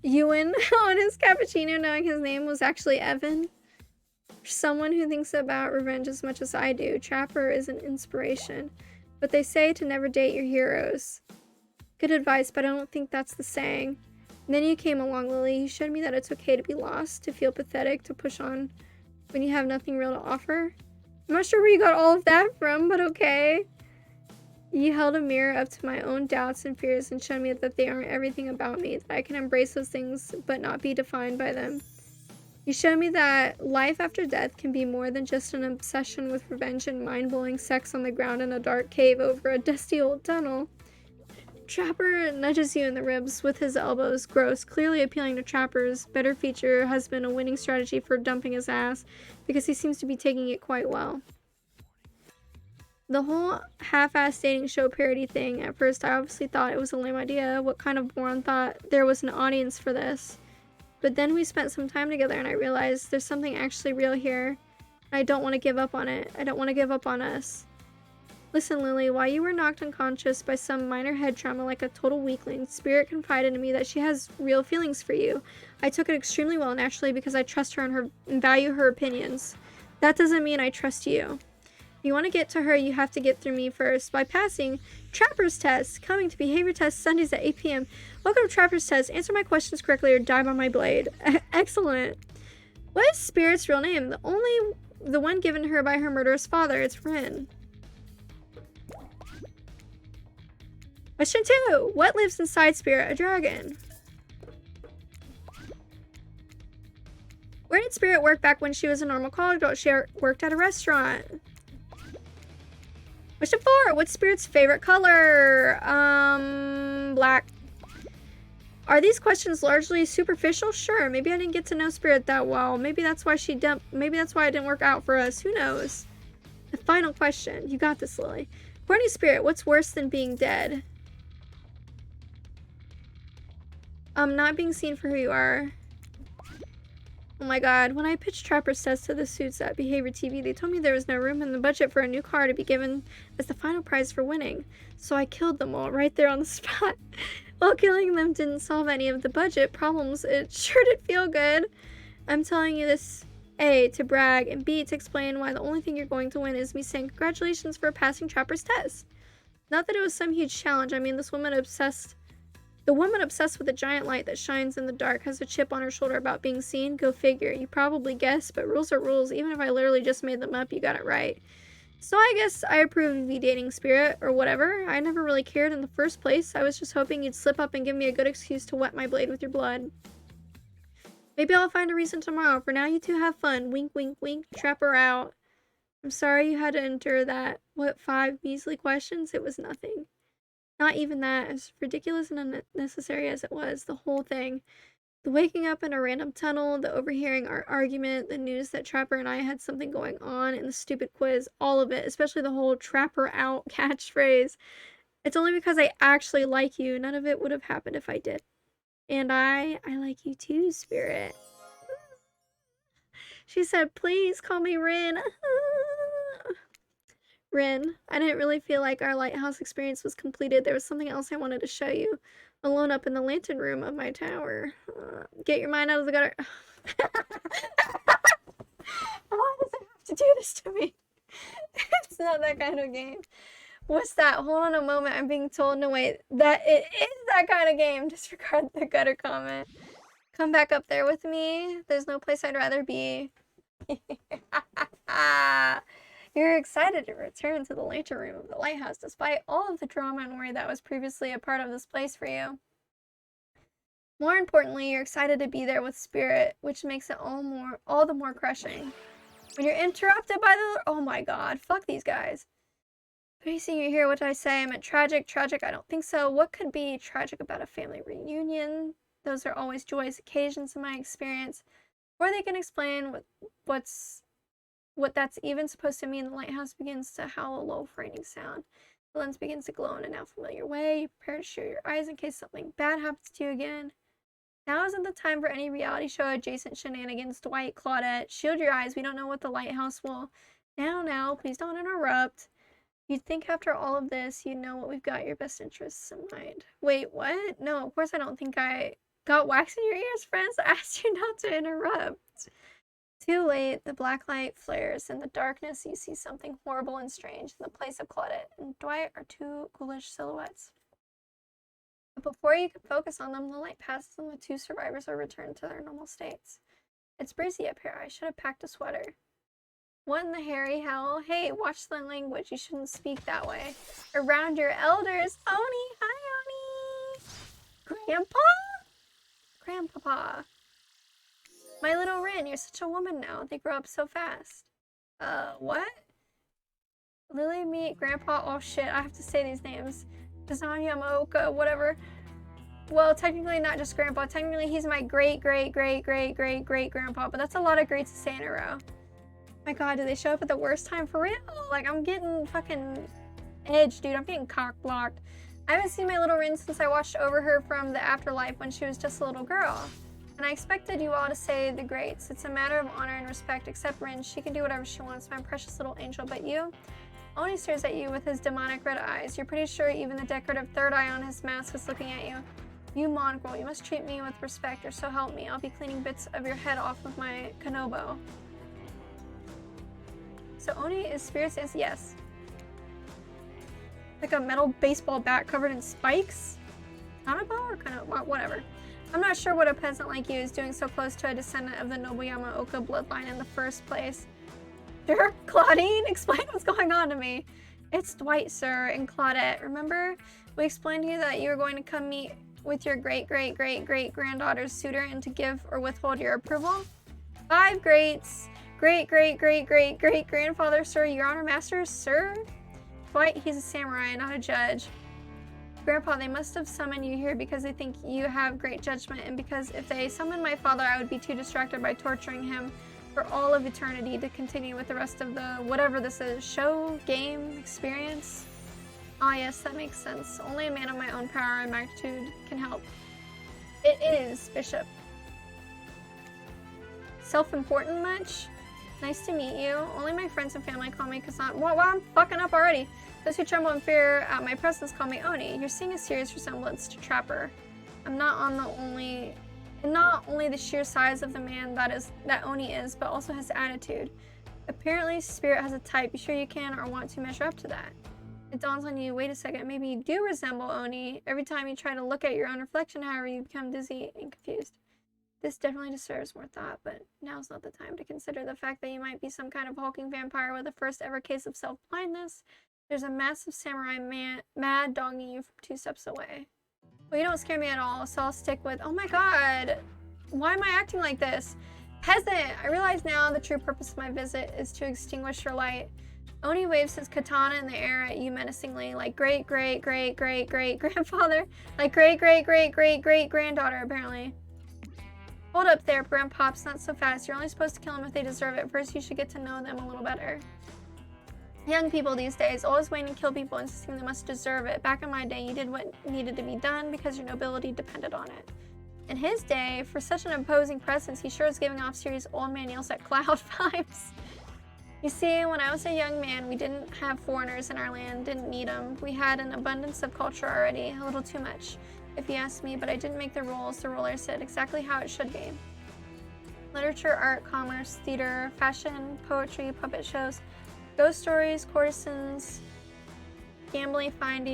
Ewan on his cappuccino knowing his name was actually Evan. For someone who thinks about revenge as much as I do, Trapper is an inspiration. But they say to never date your heroes. Good advice, but I don't think that's the saying. And then you came along, Lily. You showed me that it's okay to be lost, to feel pathetic, to push on when you have nothing real to offer. I'm not sure where you got all of that from, but okay. You held a mirror up to my own doubts and fears and showed me that they aren't everything about me, that I can embrace those things but not be defined by them. You showed me that life after death can be more than just an obsession with revenge and mind-blowing sex on the ground in a dark cave over a dusty old tunnel. Trapper nudges you in the ribs with his elbows, gross, clearly appealing to Trapper's better feature has been a winning strategy for dumping his ass, because he seems to be taking it quite well. The whole half-assed dating show parody thing, at first I obviously thought it was a lame idea. What kind of moron thought there was an audience for this? But then we spent some time together and I realized there's something actually real here. I don't want to give up on it. I don't want to give up on us. Listen, Lily, while you were knocked unconscious by some minor head trauma like a total weakling, Spirit confided in me that she has real feelings for you. I took it extremely well, naturally, because I trust her and value her opinions. That doesn't mean I trust you. If you want to get to her, you have to get through me first by passing Trapper's Test. Coming to Behavior Test Sundays at 8 p.m. Welcome to Trapper's Test. Answer my questions correctly or die by my blade. Excellent. What is Spirit's real name? The one given her by her murderous father. It's Rin. Question 2. What lives inside Spirit? A dragon. Where did Spirit work back when she was a normal college girl? She worked at a restaurant. Question 4. What's Spirit's favorite color? Black. Are these questions largely superficial? Sure. Maybe I didn't get to know Spirit that well. Maybe that's why she dumped. Maybe that's why it didn't work out for us. Who knows? The final question. You got this, Lily. According to Spirit, what's worse than being dead? Not being seen for who you are. Oh my god, when I pitched Trapper's Test to the suits at Behavior TV, they told me there was no room in the budget for a new car to be given as the final prize for winning. So I killed them all right there on the spot. While killing them didn't solve any of the budget problems, it sure did feel good. I'm telling you this, A, to brag, and B, to explain why the only thing you're going to win is me saying congratulations for passing Trapper's Test. Not that it was some huge challenge. I mean, the woman obsessed with a giant light that shines in the dark has a chip on her shoulder about being seen. Go figure. You probably guessed, but rules are rules. Even if I literally just made them up, you got it right. So I guess I approve of you dating Spirit, or whatever. I never really cared in the first place. I was just hoping you'd slip up and give me a good excuse to wet my blade with your blood. Maybe I'll find a reason tomorrow. For now, you two have fun. Wink, wink, wink. Trapper out. I'm sorry you had to endure that. What, 5 measly questions? It was nothing. Not even that, as ridiculous and unnecessary as it was, the whole thing. The waking up in a random tunnel, the overhearing our argument, the news that Trapper and I had something going on, and the stupid quiz, all of it, especially the whole Trapper out catchphrase. It's only because I actually like you. None of it would have happened if I did. And I like you too, Spirit. She said, please call me Rin. Rin, I didn't really feel like our lighthouse experience was completed. There was something else I wanted to show you. Alone up in the lantern room of my tower. Get your mind out of the gutter. Why does it have to do this to me? It's not that kind of game. What's that? Hold on a moment. I'm being told. No, wait. That it is that kind of game. Disregard the gutter comment. Come back up there with me. There's no place I'd rather be. You're excited to return to the lantern room of the lighthouse despite all of the drama and worry that was previously a part of this place for you. More importantly, you're excited to be there with Spirit, which makes it all the more crushing. When you're interrupted by oh my god, fuck these guys. Facing you here, what did I say? I meant tragic, I don't think so. What could be tragic about a family reunion? Those are always joyous occasions in my experience. Or they can explain what that's even supposed to mean. The lighthouse begins to howl a low, frightening sound. The lens begins to glow in a now familiar way. You prepare to shut your eyes in case something bad happens to you again. Now isn't the time for any reality show adjacent shenanigans. Dwight, Claudette, shield your eyes. We don't know what the lighthouse will. Now, please don't interrupt. You'd think after all of this, you'd know what we've got your best interests in mind. Wait, what? No, of course I don't think I got wax in your ears, friends. I asked you not to interrupt. Too late, the black light flares. In the darkness, you see something horrible and strange. In the place of Claudette and Dwight are 2 ghoulish silhouettes. before you can focus on them, the light passes and the two survivors are returned to their normal states. It's breezy up here. I should have packed a sweater. What in the hairy hell? Hey, watch the language. You shouldn't speak that way. Around your elders. Oni! Hi, Oni! Grandpa? Grandpapa. My little Rin, you're such a woman now. They grow up so fast. What? Lily, meet Grandpa. Oh shit, I have to say these names. Kazan Yamaoka, whatever. Well, technically not just Grandpa. Technically he's my great-great-great-great-great-great-grandpa, but that's a lot of greats to say in a row. My god, did they show up at the worst time for real? Like, I'm getting fucking edged, dude. I'm getting cock-blocked. I haven't seen my little Rin since I watched over her from the afterlife when she was just a little girl. And I expected you all to say the greats. It's a matter of honor and respect, except Rin. She can do whatever she wants, my precious little angel. But you? Oni stares at you with his demonic red eyes. You're pretty sure even the decorative third eye on his mask is looking at you. You mongrel, you must treat me with respect, or so help me. I'll be cleaning bits of your head off with my kanobo. So Oni is spirits as yes. Like a metal baseball bat covered in spikes? Kanabo or Kanobo? Whatever. I'm not sure what a peasant like you is doing so close to a descendant of the Nobuya Oka bloodline in the first place. Sure, Claudine, explain what's going on to me. It's Dwight, sir, and Claudette. Remember, we explained to you that you were going to come meet with your great-great-great-great-granddaughter's suitor and to give or withhold your approval? 5 greats. Great-great-great-great-great-grandfather, sir, your honor master, sir? Dwight, he's a samurai, not a judge. Grandpa, they must have summoned you here because they think you have great judgment, and because if they summoned my father, I would be too distracted by torturing him for all of eternity to continue with the rest of the whatever this is, show, game, experience. Ah yes, that makes sense. Only a man of my own power and magnitude can help. It is, Bishop. Self-important much? Nice to meet you. Only my friends and family call me Kazan. Wow, I'm fucking up already. Those who tremble in fear at my presence call me Oni. You're seeing a serious resemblance to Trapper. I'm not only the sheer size of the man that Oni is, but also his attitude. Apparently, Spirit has a type. Be sure you can or want to measure up to that. It dawns on you, wait a second, maybe you do resemble Oni. Every time you try to look at your own reflection, however, you become dizzy and confused. This definitely deserves more thought, but now's not the time to consider the fact that you might be some kind of hulking vampire with the first ever case of self-blindness. There's a massive samurai mad dogging you from 2 steps away. Well, you don't scare me at all, so I'll stick with, oh my god, why am I acting like this? Peasant! I realize now the true purpose of my visit is to extinguish your light. Oni waves his katana in the air at you menacingly, like great-great-great-great-great-grandfather, like great-great-great-great-great-granddaughter, apparently. Hold up there, Grandpops, not so fast. You're only supposed to kill them if they deserve it. First, you should get to know them a little better. Young people these days, always waiting to kill people, insisting they must deserve it. Back in my day, you did what needed to be done because your nobility depended on it. In his day, for such an imposing presence, he sure is giving off serious old man yells at Cloud vibes. You see, when I was a young man, we didn't have foreigners in our land, didn't need them. We had an abundance of culture already, a little too much, if you ask me, but I didn't make the rules. The rulers did exactly how it should be. Literature, art, commerce, theater, fashion, poetry, puppet shows, ghost stories, courtesans, gambling, fine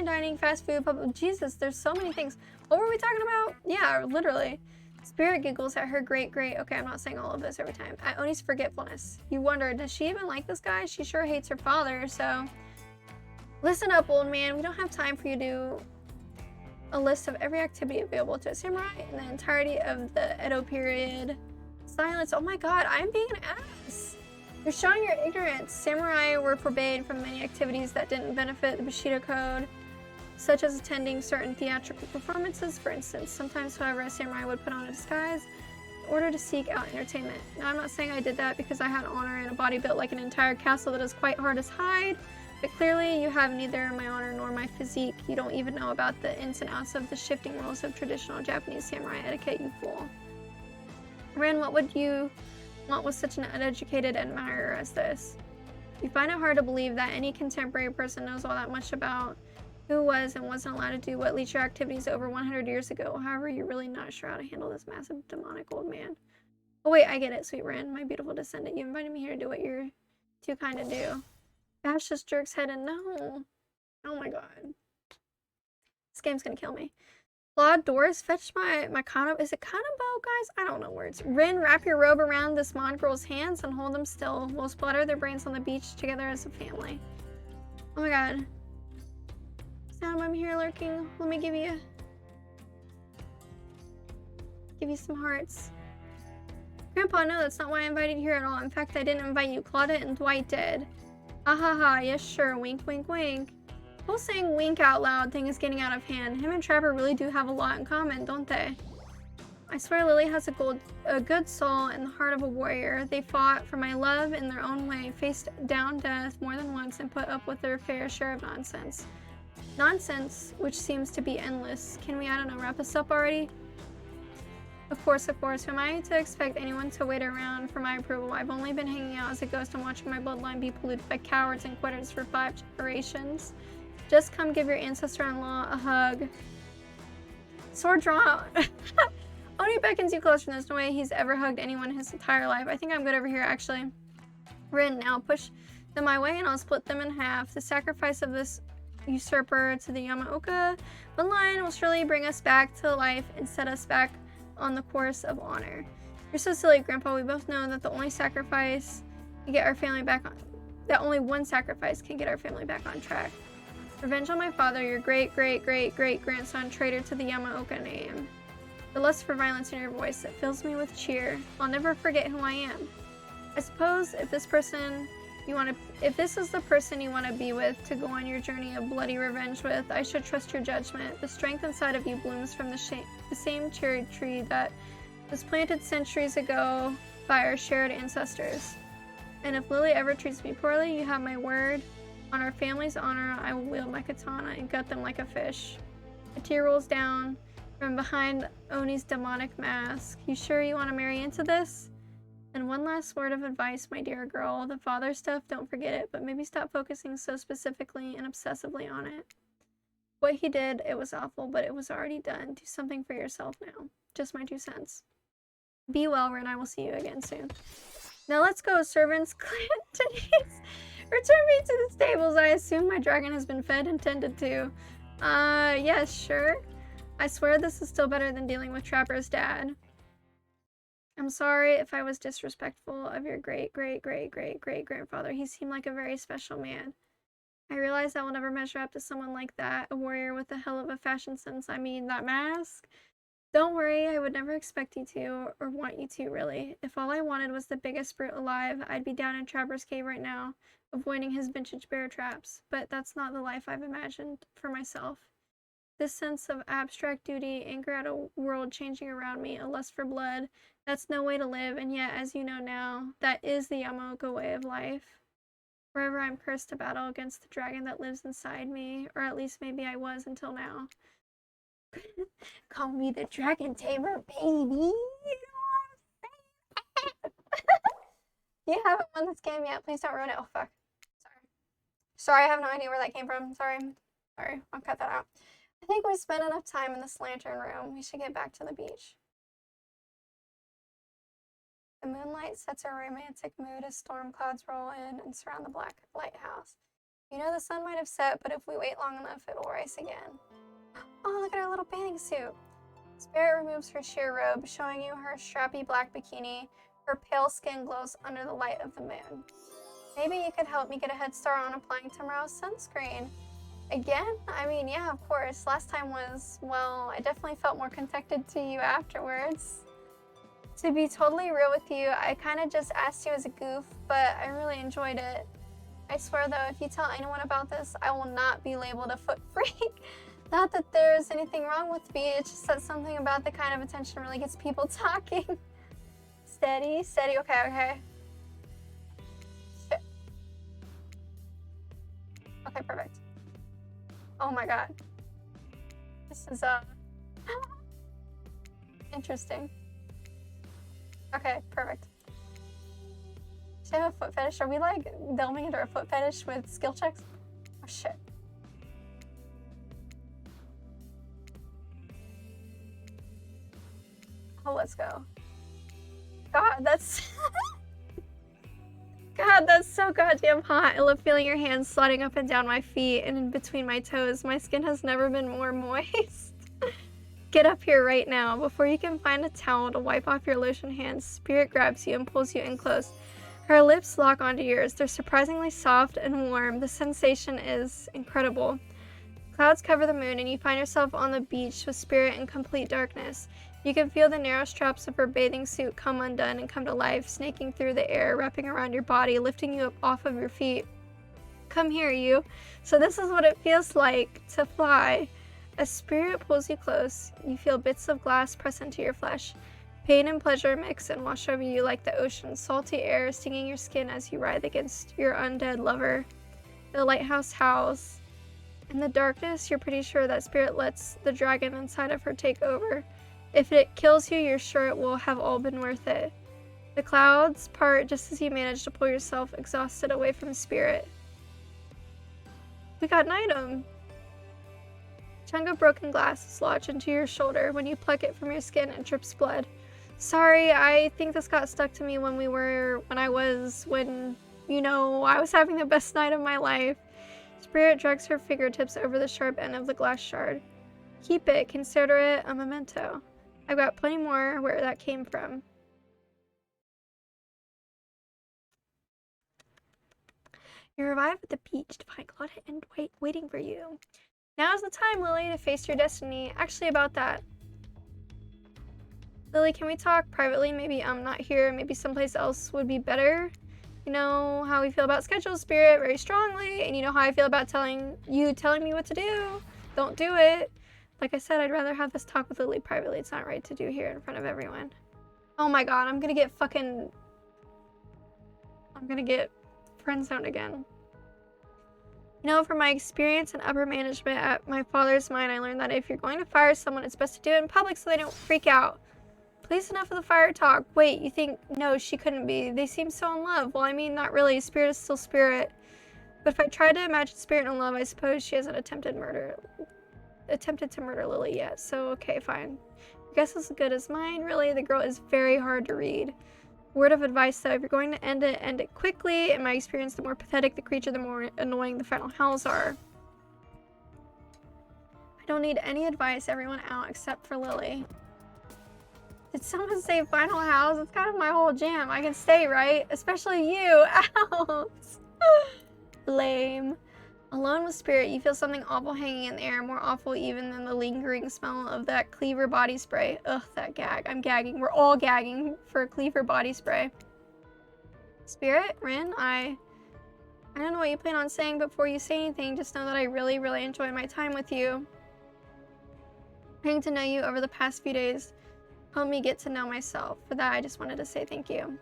dining, fast food, Jesus, there's so many things. What were we talking about? Yeah, literally. Spirit giggles at her okay, I'm not saying all of this every time. At Oni's forgetfulness. You wonder, does she even like this guy? She sure hates her father, so... Listen up, old man. We don't have time for you to do a list of every activity available to a samurai in the entirety of the Edo period. Silence. Oh my god, I'm being an ass. You're showing your ignorance. Samurai were forbade from many activities that didn't benefit the Bushido Code, such as attending certain theatrical performances, for instance. Sometimes, however, a samurai would put on a disguise in order to seek out entertainment. Now, I'm not saying I did that because I had honor and a body built like an entire castle that is quite hard to hide, but clearly you have neither my honor nor my physique. You don't even know about the ins and outs of the shifting rules of traditional Japanese samurai etiquette, you fool. Ren, what would you want with such an uneducated admirer as this? You find it hard to believe that any contemporary person knows all that much about who was and wasn't allowed to do what leisure activities over 100 years ago. However, you're really not sure how to handle this massive demonic old man. Oh wait, I get it, sweet Ren, my beautiful descendant. You invited me here to do what you're too kind to do. Bash this jerk's head in. No. Oh my god. This game's gonna kill me. Claude Doris, fetch my Kana. Is it Kanabo, guys? I don't know words. Rin, wrap your robe around this Mon girl's hands and hold them still. We'll splatter their brains on the beach together as a family. Oh my god. Sam, I'm here lurking. Let me give you some hearts. Grandpa, no, that's not why I invited you here at all. In fact, I didn't invite you. Claudette and Dwight did. Ah ha ha, yes sure, wink wink wink. The whole saying wink out loud thing is getting out of hand. Him and Trapper really do have a lot in common, don't they? I swear Lily has a good soul and the heart of a warrior. They fought for my love in their own way, faced down death more than once, and put up with their fair share of nonsense. Nonsense, which seems to be endless. Can we, I don't know, wrap this up already? Of course, who am I to expect anyone to wait around for my approval? I've only been hanging out as a ghost and watching my bloodline be polluted by cowards and quitters for 5 generations. Just come give your ancestor-in-law a hug. Sword draw. Oni beckons you closer. There's no way he's ever hugged anyone his entire life. I think I'm good over here, actually. Rin, now push them my way and I'll split them in half. The sacrifice of this usurper to the Yamaoka bloodline will surely bring us back to life and set us back on the course of honor. You're so silly, Grandpa. We both know that the only sacrifice can get our family back on. That only one sacrifice can get our family back on track. Revenge on my father, your great-great-great-great-grandson, traitor to the Yamaoka name. The lust for violence in your voice, it fills me with cheer. I'll never forget who I am. I suppose if this is the person you want to be with to go on your journey of bloody revenge with, I should trust your judgment. The strength inside of you blooms from the same cherry tree that was planted centuries ago by our shared ancestors. And if Lily ever treats me poorly, you have my word. On our family's honor, I will wield my katana and gut them like a fish. A tear rolls down from behind Oni's demonic mask. You sure you want to marry into this? And one last word of advice, my dear girl. The father stuff, don't forget it, but maybe stop focusing so specifically and obsessively on it. What he did, it was awful, but it was already done. Do something for yourself now. Just my 2 cents. Be well, Rin. I will see you again soon. Now let's go, servants. Denise, return me to the stables. I assume my dragon has been fed and tended to. Yes, sure. I swear this is still better than dealing with Trapper's dad. I'm sorry if I was disrespectful of your great-great-great-great-great-grandfather. He seemed like a very special man. I realize I will never measure up to someone like that, a warrior with a hell of a fashion sense. I mean, that mask? Don't worry, I would never expect you to, or want you to, really. If all I wanted was the biggest brute alive, I'd be down in Trapper's Cave right now, avoiding his vintage bear traps. But that's not the life I've imagined for myself. This sense of abstract duty, anger at a world changing around me, a lust for blood, that's no way to live, and yet, as you know now, that is the Yamaoka way of life. Forever I'm cursed to battle against the dragon that lives inside me, or at least maybe I was until now. Call me the dragon tamer, baby! You haven't won this game yet, please don't ruin it. Oh fuck. Sorry, I have no idea where that came from. Sorry, I'll cut that out. I think we spent enough time in this lantern room. We should get back to the beach. The moonlight sets a romantic mood as storm clouds roll in and surround the black lighthouse. You know the sun might have set, but if we wait long enough, it'll rise again. Oh, look at her little bathing suit. Spirit removes her sheer robe, showing you her strappy black bikini. Her pale skin glows under the light of the moon. Maybe you could help me get a head start on applying tomorrow's sunscreen. Again? I mean, yeah, of course. Last time was, well, I definitely felt more connected to you afterwards. To be totally real with you, I kind of just asked you as a goof, but I really enjoyed it. I swear though, if you tell anyone about this, I will not be labeled a foot freak. Not that there's anything wrong with me, it's just that something about the kind of attention really gets people talking. Steady, okay. Shit. Okay, perfect. Oh my god. This is, interesting. Okay, perfect. Should I have a foot fetish? Are we, like, delving into our foot fetish with skill checks? Oh, shit. Oh, let's go. God, that's... God, god, that's so goddamn hot. I love feeling your hands sliding up and down my feet and in between my toes. My skin has never been more moist. Get up here right now. Before you can find a towel to wipe off your lotion hands, Spirit grabs you and pulls you in close. Her lips lock onto yours. They're surprisingly soft and warm. The sensation is incredible. Clouds cover the moon and you find yourself on the beach with Spirit in complete darkness. You can feel the narrow straps of her bathing suit come undone and come to life, snaking through the air, wrapping around your body, lifting you up off of your feet. Come here, you. So this is what it feels like to fly. As Spirit pulls you close, you feel bits of glass press into your flesh. Pain and pleasure mix and wash over you like the ocean, salty air stinging your skin as you writhe against your undead lover. The lighthouse howls. In the darkness, you're pretty sure that Spirit lets the dragon inside of her take over. If it kills you, you're sure it will have all been worth it. The clouds part just as you manage to pull yourself exhausted away from Spirit. We got an item. Chunk of broken glass is lodged into your shoulder. When you pluck it from your skin, it drips blood. Sorry, I think this got stuck to me when I was having the best night of my life. Spirit drags her fingertips over the sharp end of the glass shard. Keep it, consider it a memento. I've got plenty more where that came from. You arrive at the beach to find Claudia and Dwight waiting for you. Now's the time, Lily, to face your destiny. Actually, about that. Lily, can we talk privately? Maybe I'm not here. Maybe someplace else would be better. You know how we feel about schedule, Spirit, very strongly. And you know how I feel about telling me what to do. Don't do it. Like I said, I'd rather have this talk with Lily privately. It's not right to do here in front of everyone. Oh my god, I'm gonna get friend zoned again. You know, from my experience in upper management at my father's mine, I learned that if you're going to fire someone, it's best to do it in public so they don't freak out. Please, enough of the fire talk. Wait, you think, no, she couldn't be. They seem so in love. Well, I mean, not really. Spirit is still Spirit. But if I tried to imagine Spirit in love, I suppose she hasn't attempted to murder Lily yet. So, okay, fine. Your guess is as good as mine. Really, the girl is very hard to read. Word of advice, though, if you're going to end it quickly. In my experience, the more pathetic the creature, the more annoying the final howls are. I don't need any advice, everyone out except for Lily. Did someone say final howls? It's kind of my whole jam. I can stay, right? Especially you. Out. Lame. Alone with Spirit, you feel something awful hanging in the air, more awful even than the lingering smell of that Cleaver body spray. Ugh, that gag. I'm gagging. We're all gagging for Cleaver body spray. Spirit, Rin, I don't know what you plan on saying before you say anything. Just know that I really, really enjoyed my time with you. Getting to know you over the past few days helped me get to know myself. For that, I just wanted to say thank you.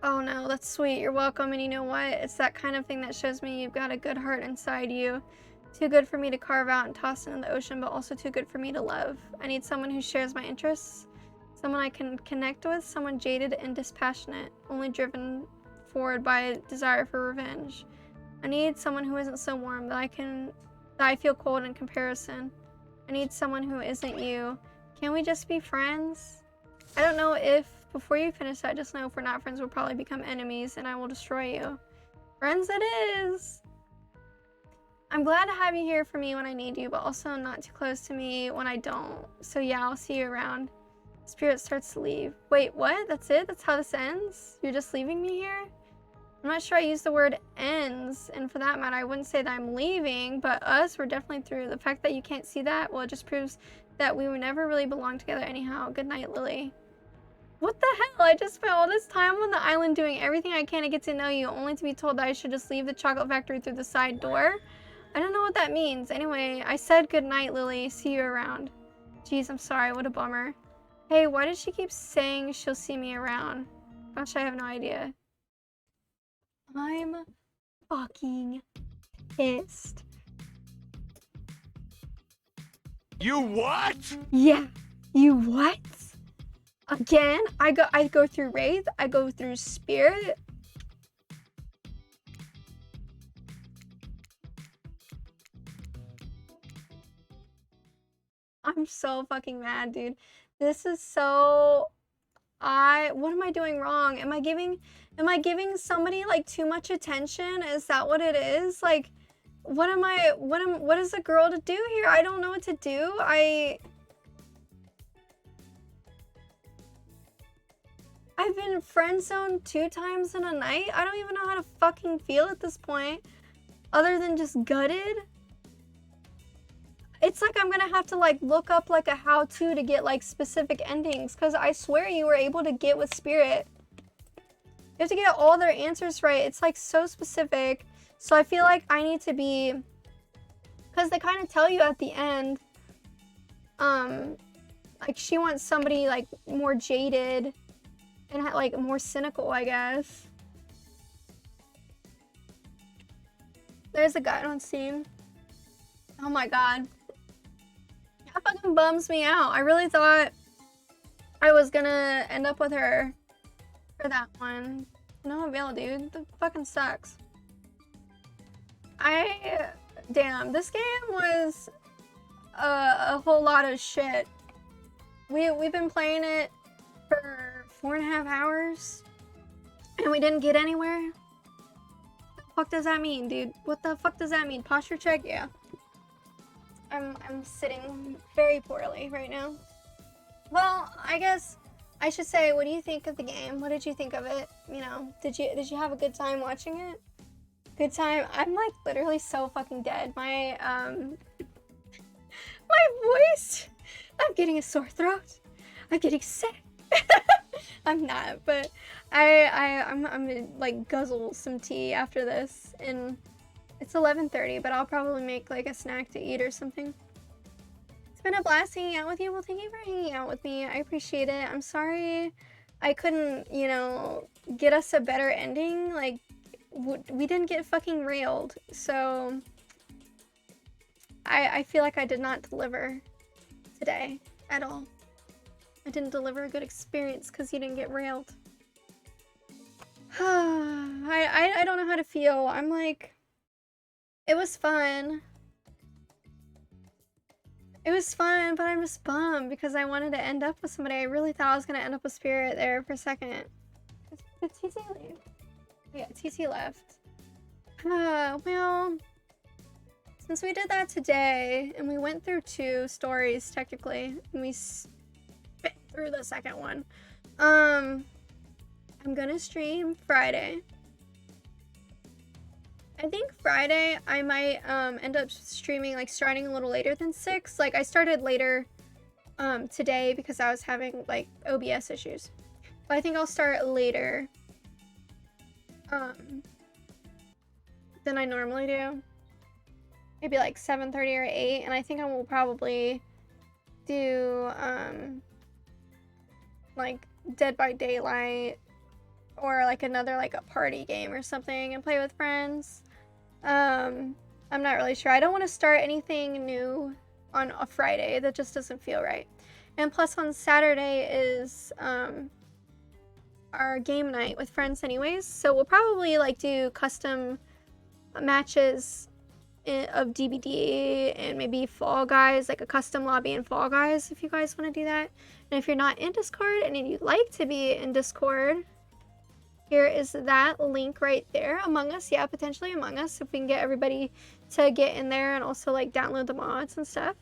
Oh no, that's sweet. You're welcome. And you know what? It's that kind of thing that shows me you've got a good heart inside you. Too good for me to carve out and toss into the ocean, but also too good for me to love. I need someone who shares my interests, someone I can connect with, someone jaded and dispassionate, only driven forward by a desire for revenge. I need someone who isn't so warm that I feel cold in comparison. I need someone who isn't you. Can we just be friends? I don't know if, before you finish that, just know if we're not friends, we'll probably become enemies and I will destroy you. Friends it is! I'm glad to have you here for me when I need you, but also not too close to me when I don't. So yeah, I'll see you around. Spirit starts to leave. Wait, what? That's it? That's how this ends? You're just leaving me here? I'm not sure I used the word ends, and for that matter, I wouldn't say that I'm leaving, but we're definitely through. The fact that you can't see that, well, it just proves that we would never really belong together anyhow. Good night, Lily. What the hell? I just spent all this time on the island doing everything I can to get to know you, only to be told that I should just leave the chocolate factory through the side door? I don't know what that means. Anyway, I said good night, Lily. See you around. Jeez, I'm sorry. What a bummer. Hey, why does she keep saying she'll see me around? Gosh, I have no idea. I'm fucking pissed. You what? Yeah. You what? Again? I go through Wraith. I go through Spirit. I'm so fucking mad, dude. This is so what am I doing wrong? Am I giving somebody like too much attention? Is that what it is? Like, what is a girl to do here? I don't know what to do. I've been friend zoned 2 times in a night. I don't even know how to fucking feel at this point, other than just gutted. It's like I'm gonna have to like look up like a how-to to get like specific endings, because I swear you were able to get with Spirit. You have to get all their answers right. It's like so specific. So I feel like I need to be, because they kind of tell you at the end, like she wants somebody like more jaded and like more cynical, I guess. There's a guide on Steam. Oh my god. That fucking bums me out. I really thought I was gonna end up with her for that one. No avail, dude. That fucking sucks. Damn, this game was a whole lot of shit. We've been playing it for 4.5 hours and we didn't get anywhere. What the fuck does that mean, dude? What the fuck does that mean? Posture check? Yeah. I'm sitting very poorly right now. Well, I guess I should say, what do you think of the game? What did you think of it? You know, did you have a good time watching it? Good time? I'm like literally so fucking dead. My my voice. I'm getting a sore throat. I'm getting sick. I'm not, but I'm gonna like guzzle some tea after this, and it's 11:30, but I'll probably make like a snack to eat or something. It's been a blast hanging out with you. Well, thank you for hanging out with me. I appreciate it. I'm sorry I couldn't, you know, get us a better ending. Like, we didn't get fucking railed, so I feel like I did not deliver today at all. I didn't deliver a good experience because you didn't get railed. I don't know how to feel. I'm like, it was fun. It was fun, but I'm just bummed because I wanted to end up with somebody. I really thought I was going to end up with Spirit there for a second. Did TC leave? Yeah, TC left. Well, since we did that today, and we went through 2 stories technically, and we spit through the second one, I'm gonna stream Friday. I think Friday I might end up streaming, like starting a little later than 6. Like I started later today because I was having like OBS issues. But I think I'll start later than I normally do. Maybe like 7:30 or 8, and I think I will probably do like Dead by Daylight or like another like a party game or something and play with friends. I'm not really sure. I don't want to start anything new on a Friday. That just doesn't feel right. And plus on Saturday is our game night with friends anyways, so we'll probably like do custom matches of DBD and maybe Fall Guys, like a custom lobby in Fall Guys if you guys want to do that. And if you're not in Discord and you'd like to be in Discord, here is that link right there. Among Us, yeah, potentially Among Us if we can get everybody to get in there and also like download the mods and stuff.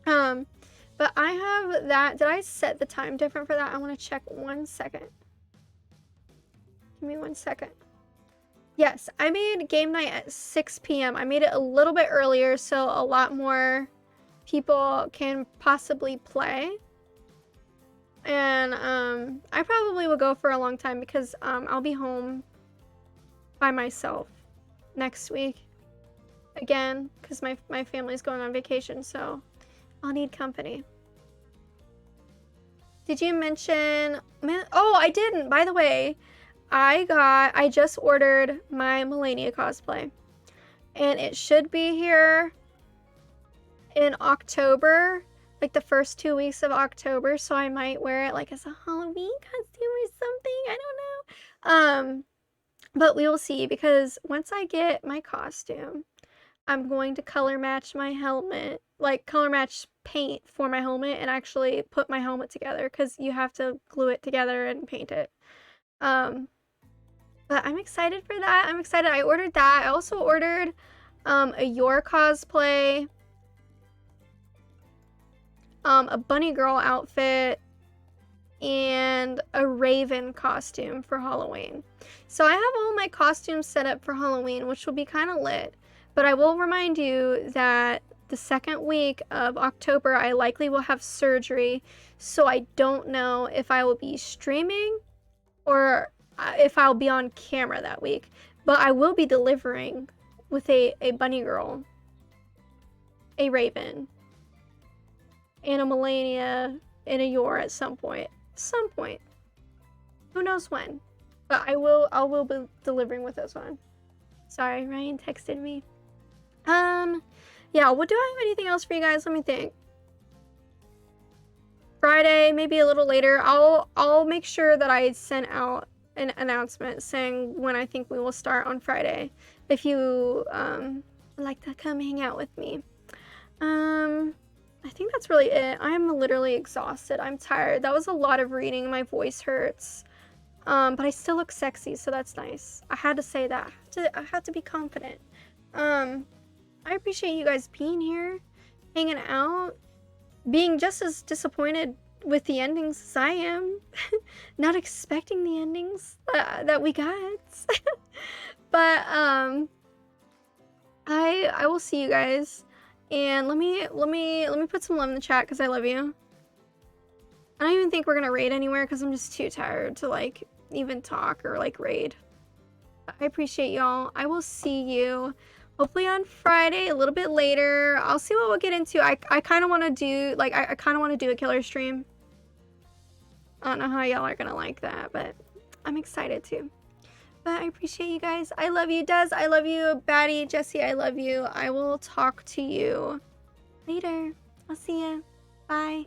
But I have that. Did I set the time different for that? I want to check 1 second. Give me 1 second. Yes, I made game night at 6 p.m. I made it a little bit earlier so a lot more people can possibly play. And I probably will go for a long time because I'll be home by myself next week again because my family's going on vacation, so I'll need company. Did you mention... Oh, I didn't, by the way. I just ordered my Melania cosplay, and it should be here in October, like the first 2 weeks of October, so I might wear it like as a Halloween costume or something. I don't know. But we will see, because once I get my costume, I'm going to color match my helmet, like color match paint for my helmet and actually put my helmet together because you have to glue it together and paint it. But I'm excited for that. I'm excited. I ordered that. I also ordered a Your cosplay, a bunny girl outfit, and a raven costume for Halloween. So I have all my costumes set up for Halloween, which will be kind of lit. But I will remind you that the second week of October, I likely will have surgery. So I don't know if I will be streaming or if I'll be on camera that week. But I will be delivering with a bunny girl, a raven, and a Melania and a Yor at some point. Who knows when? But I will be delivering with this one. Sorry, Ryan texted me. Yeah, what do I have anything else for you guys? Let me think. Friday, maybe a little later, I'll make sure that I send out an announcement saying when I think we will start on Friday. If you would like to come hang out with me. I think that's really it. I'm literally exhausted. I'm tired. That was a lot of reading. My voice hurts. But I still look sexy, so that's nice. I had to say that. I had to be confident. I appreciate you guys being here, hanging out, being just as disappointed with the endings as I am. Not expecting the endings that we got. But I will see you guys. And let me put some love in the chat because I love you. I don't even think we're gonna raid anywhere because I'm just too tired to like even talk or like raid. I appreciate y'all. I will see you hopefully on Friday, a little bit later. I'll see what we'll get into. I kind of want to do like I kind of want to do a killer stream. I don't know how y'all are gonna like that, but I'm excited too. But I appreciate you guys. I love you, Des. I love you, Batty, Jesse. I love you. I will talk to you later. I'll see ya. Bye.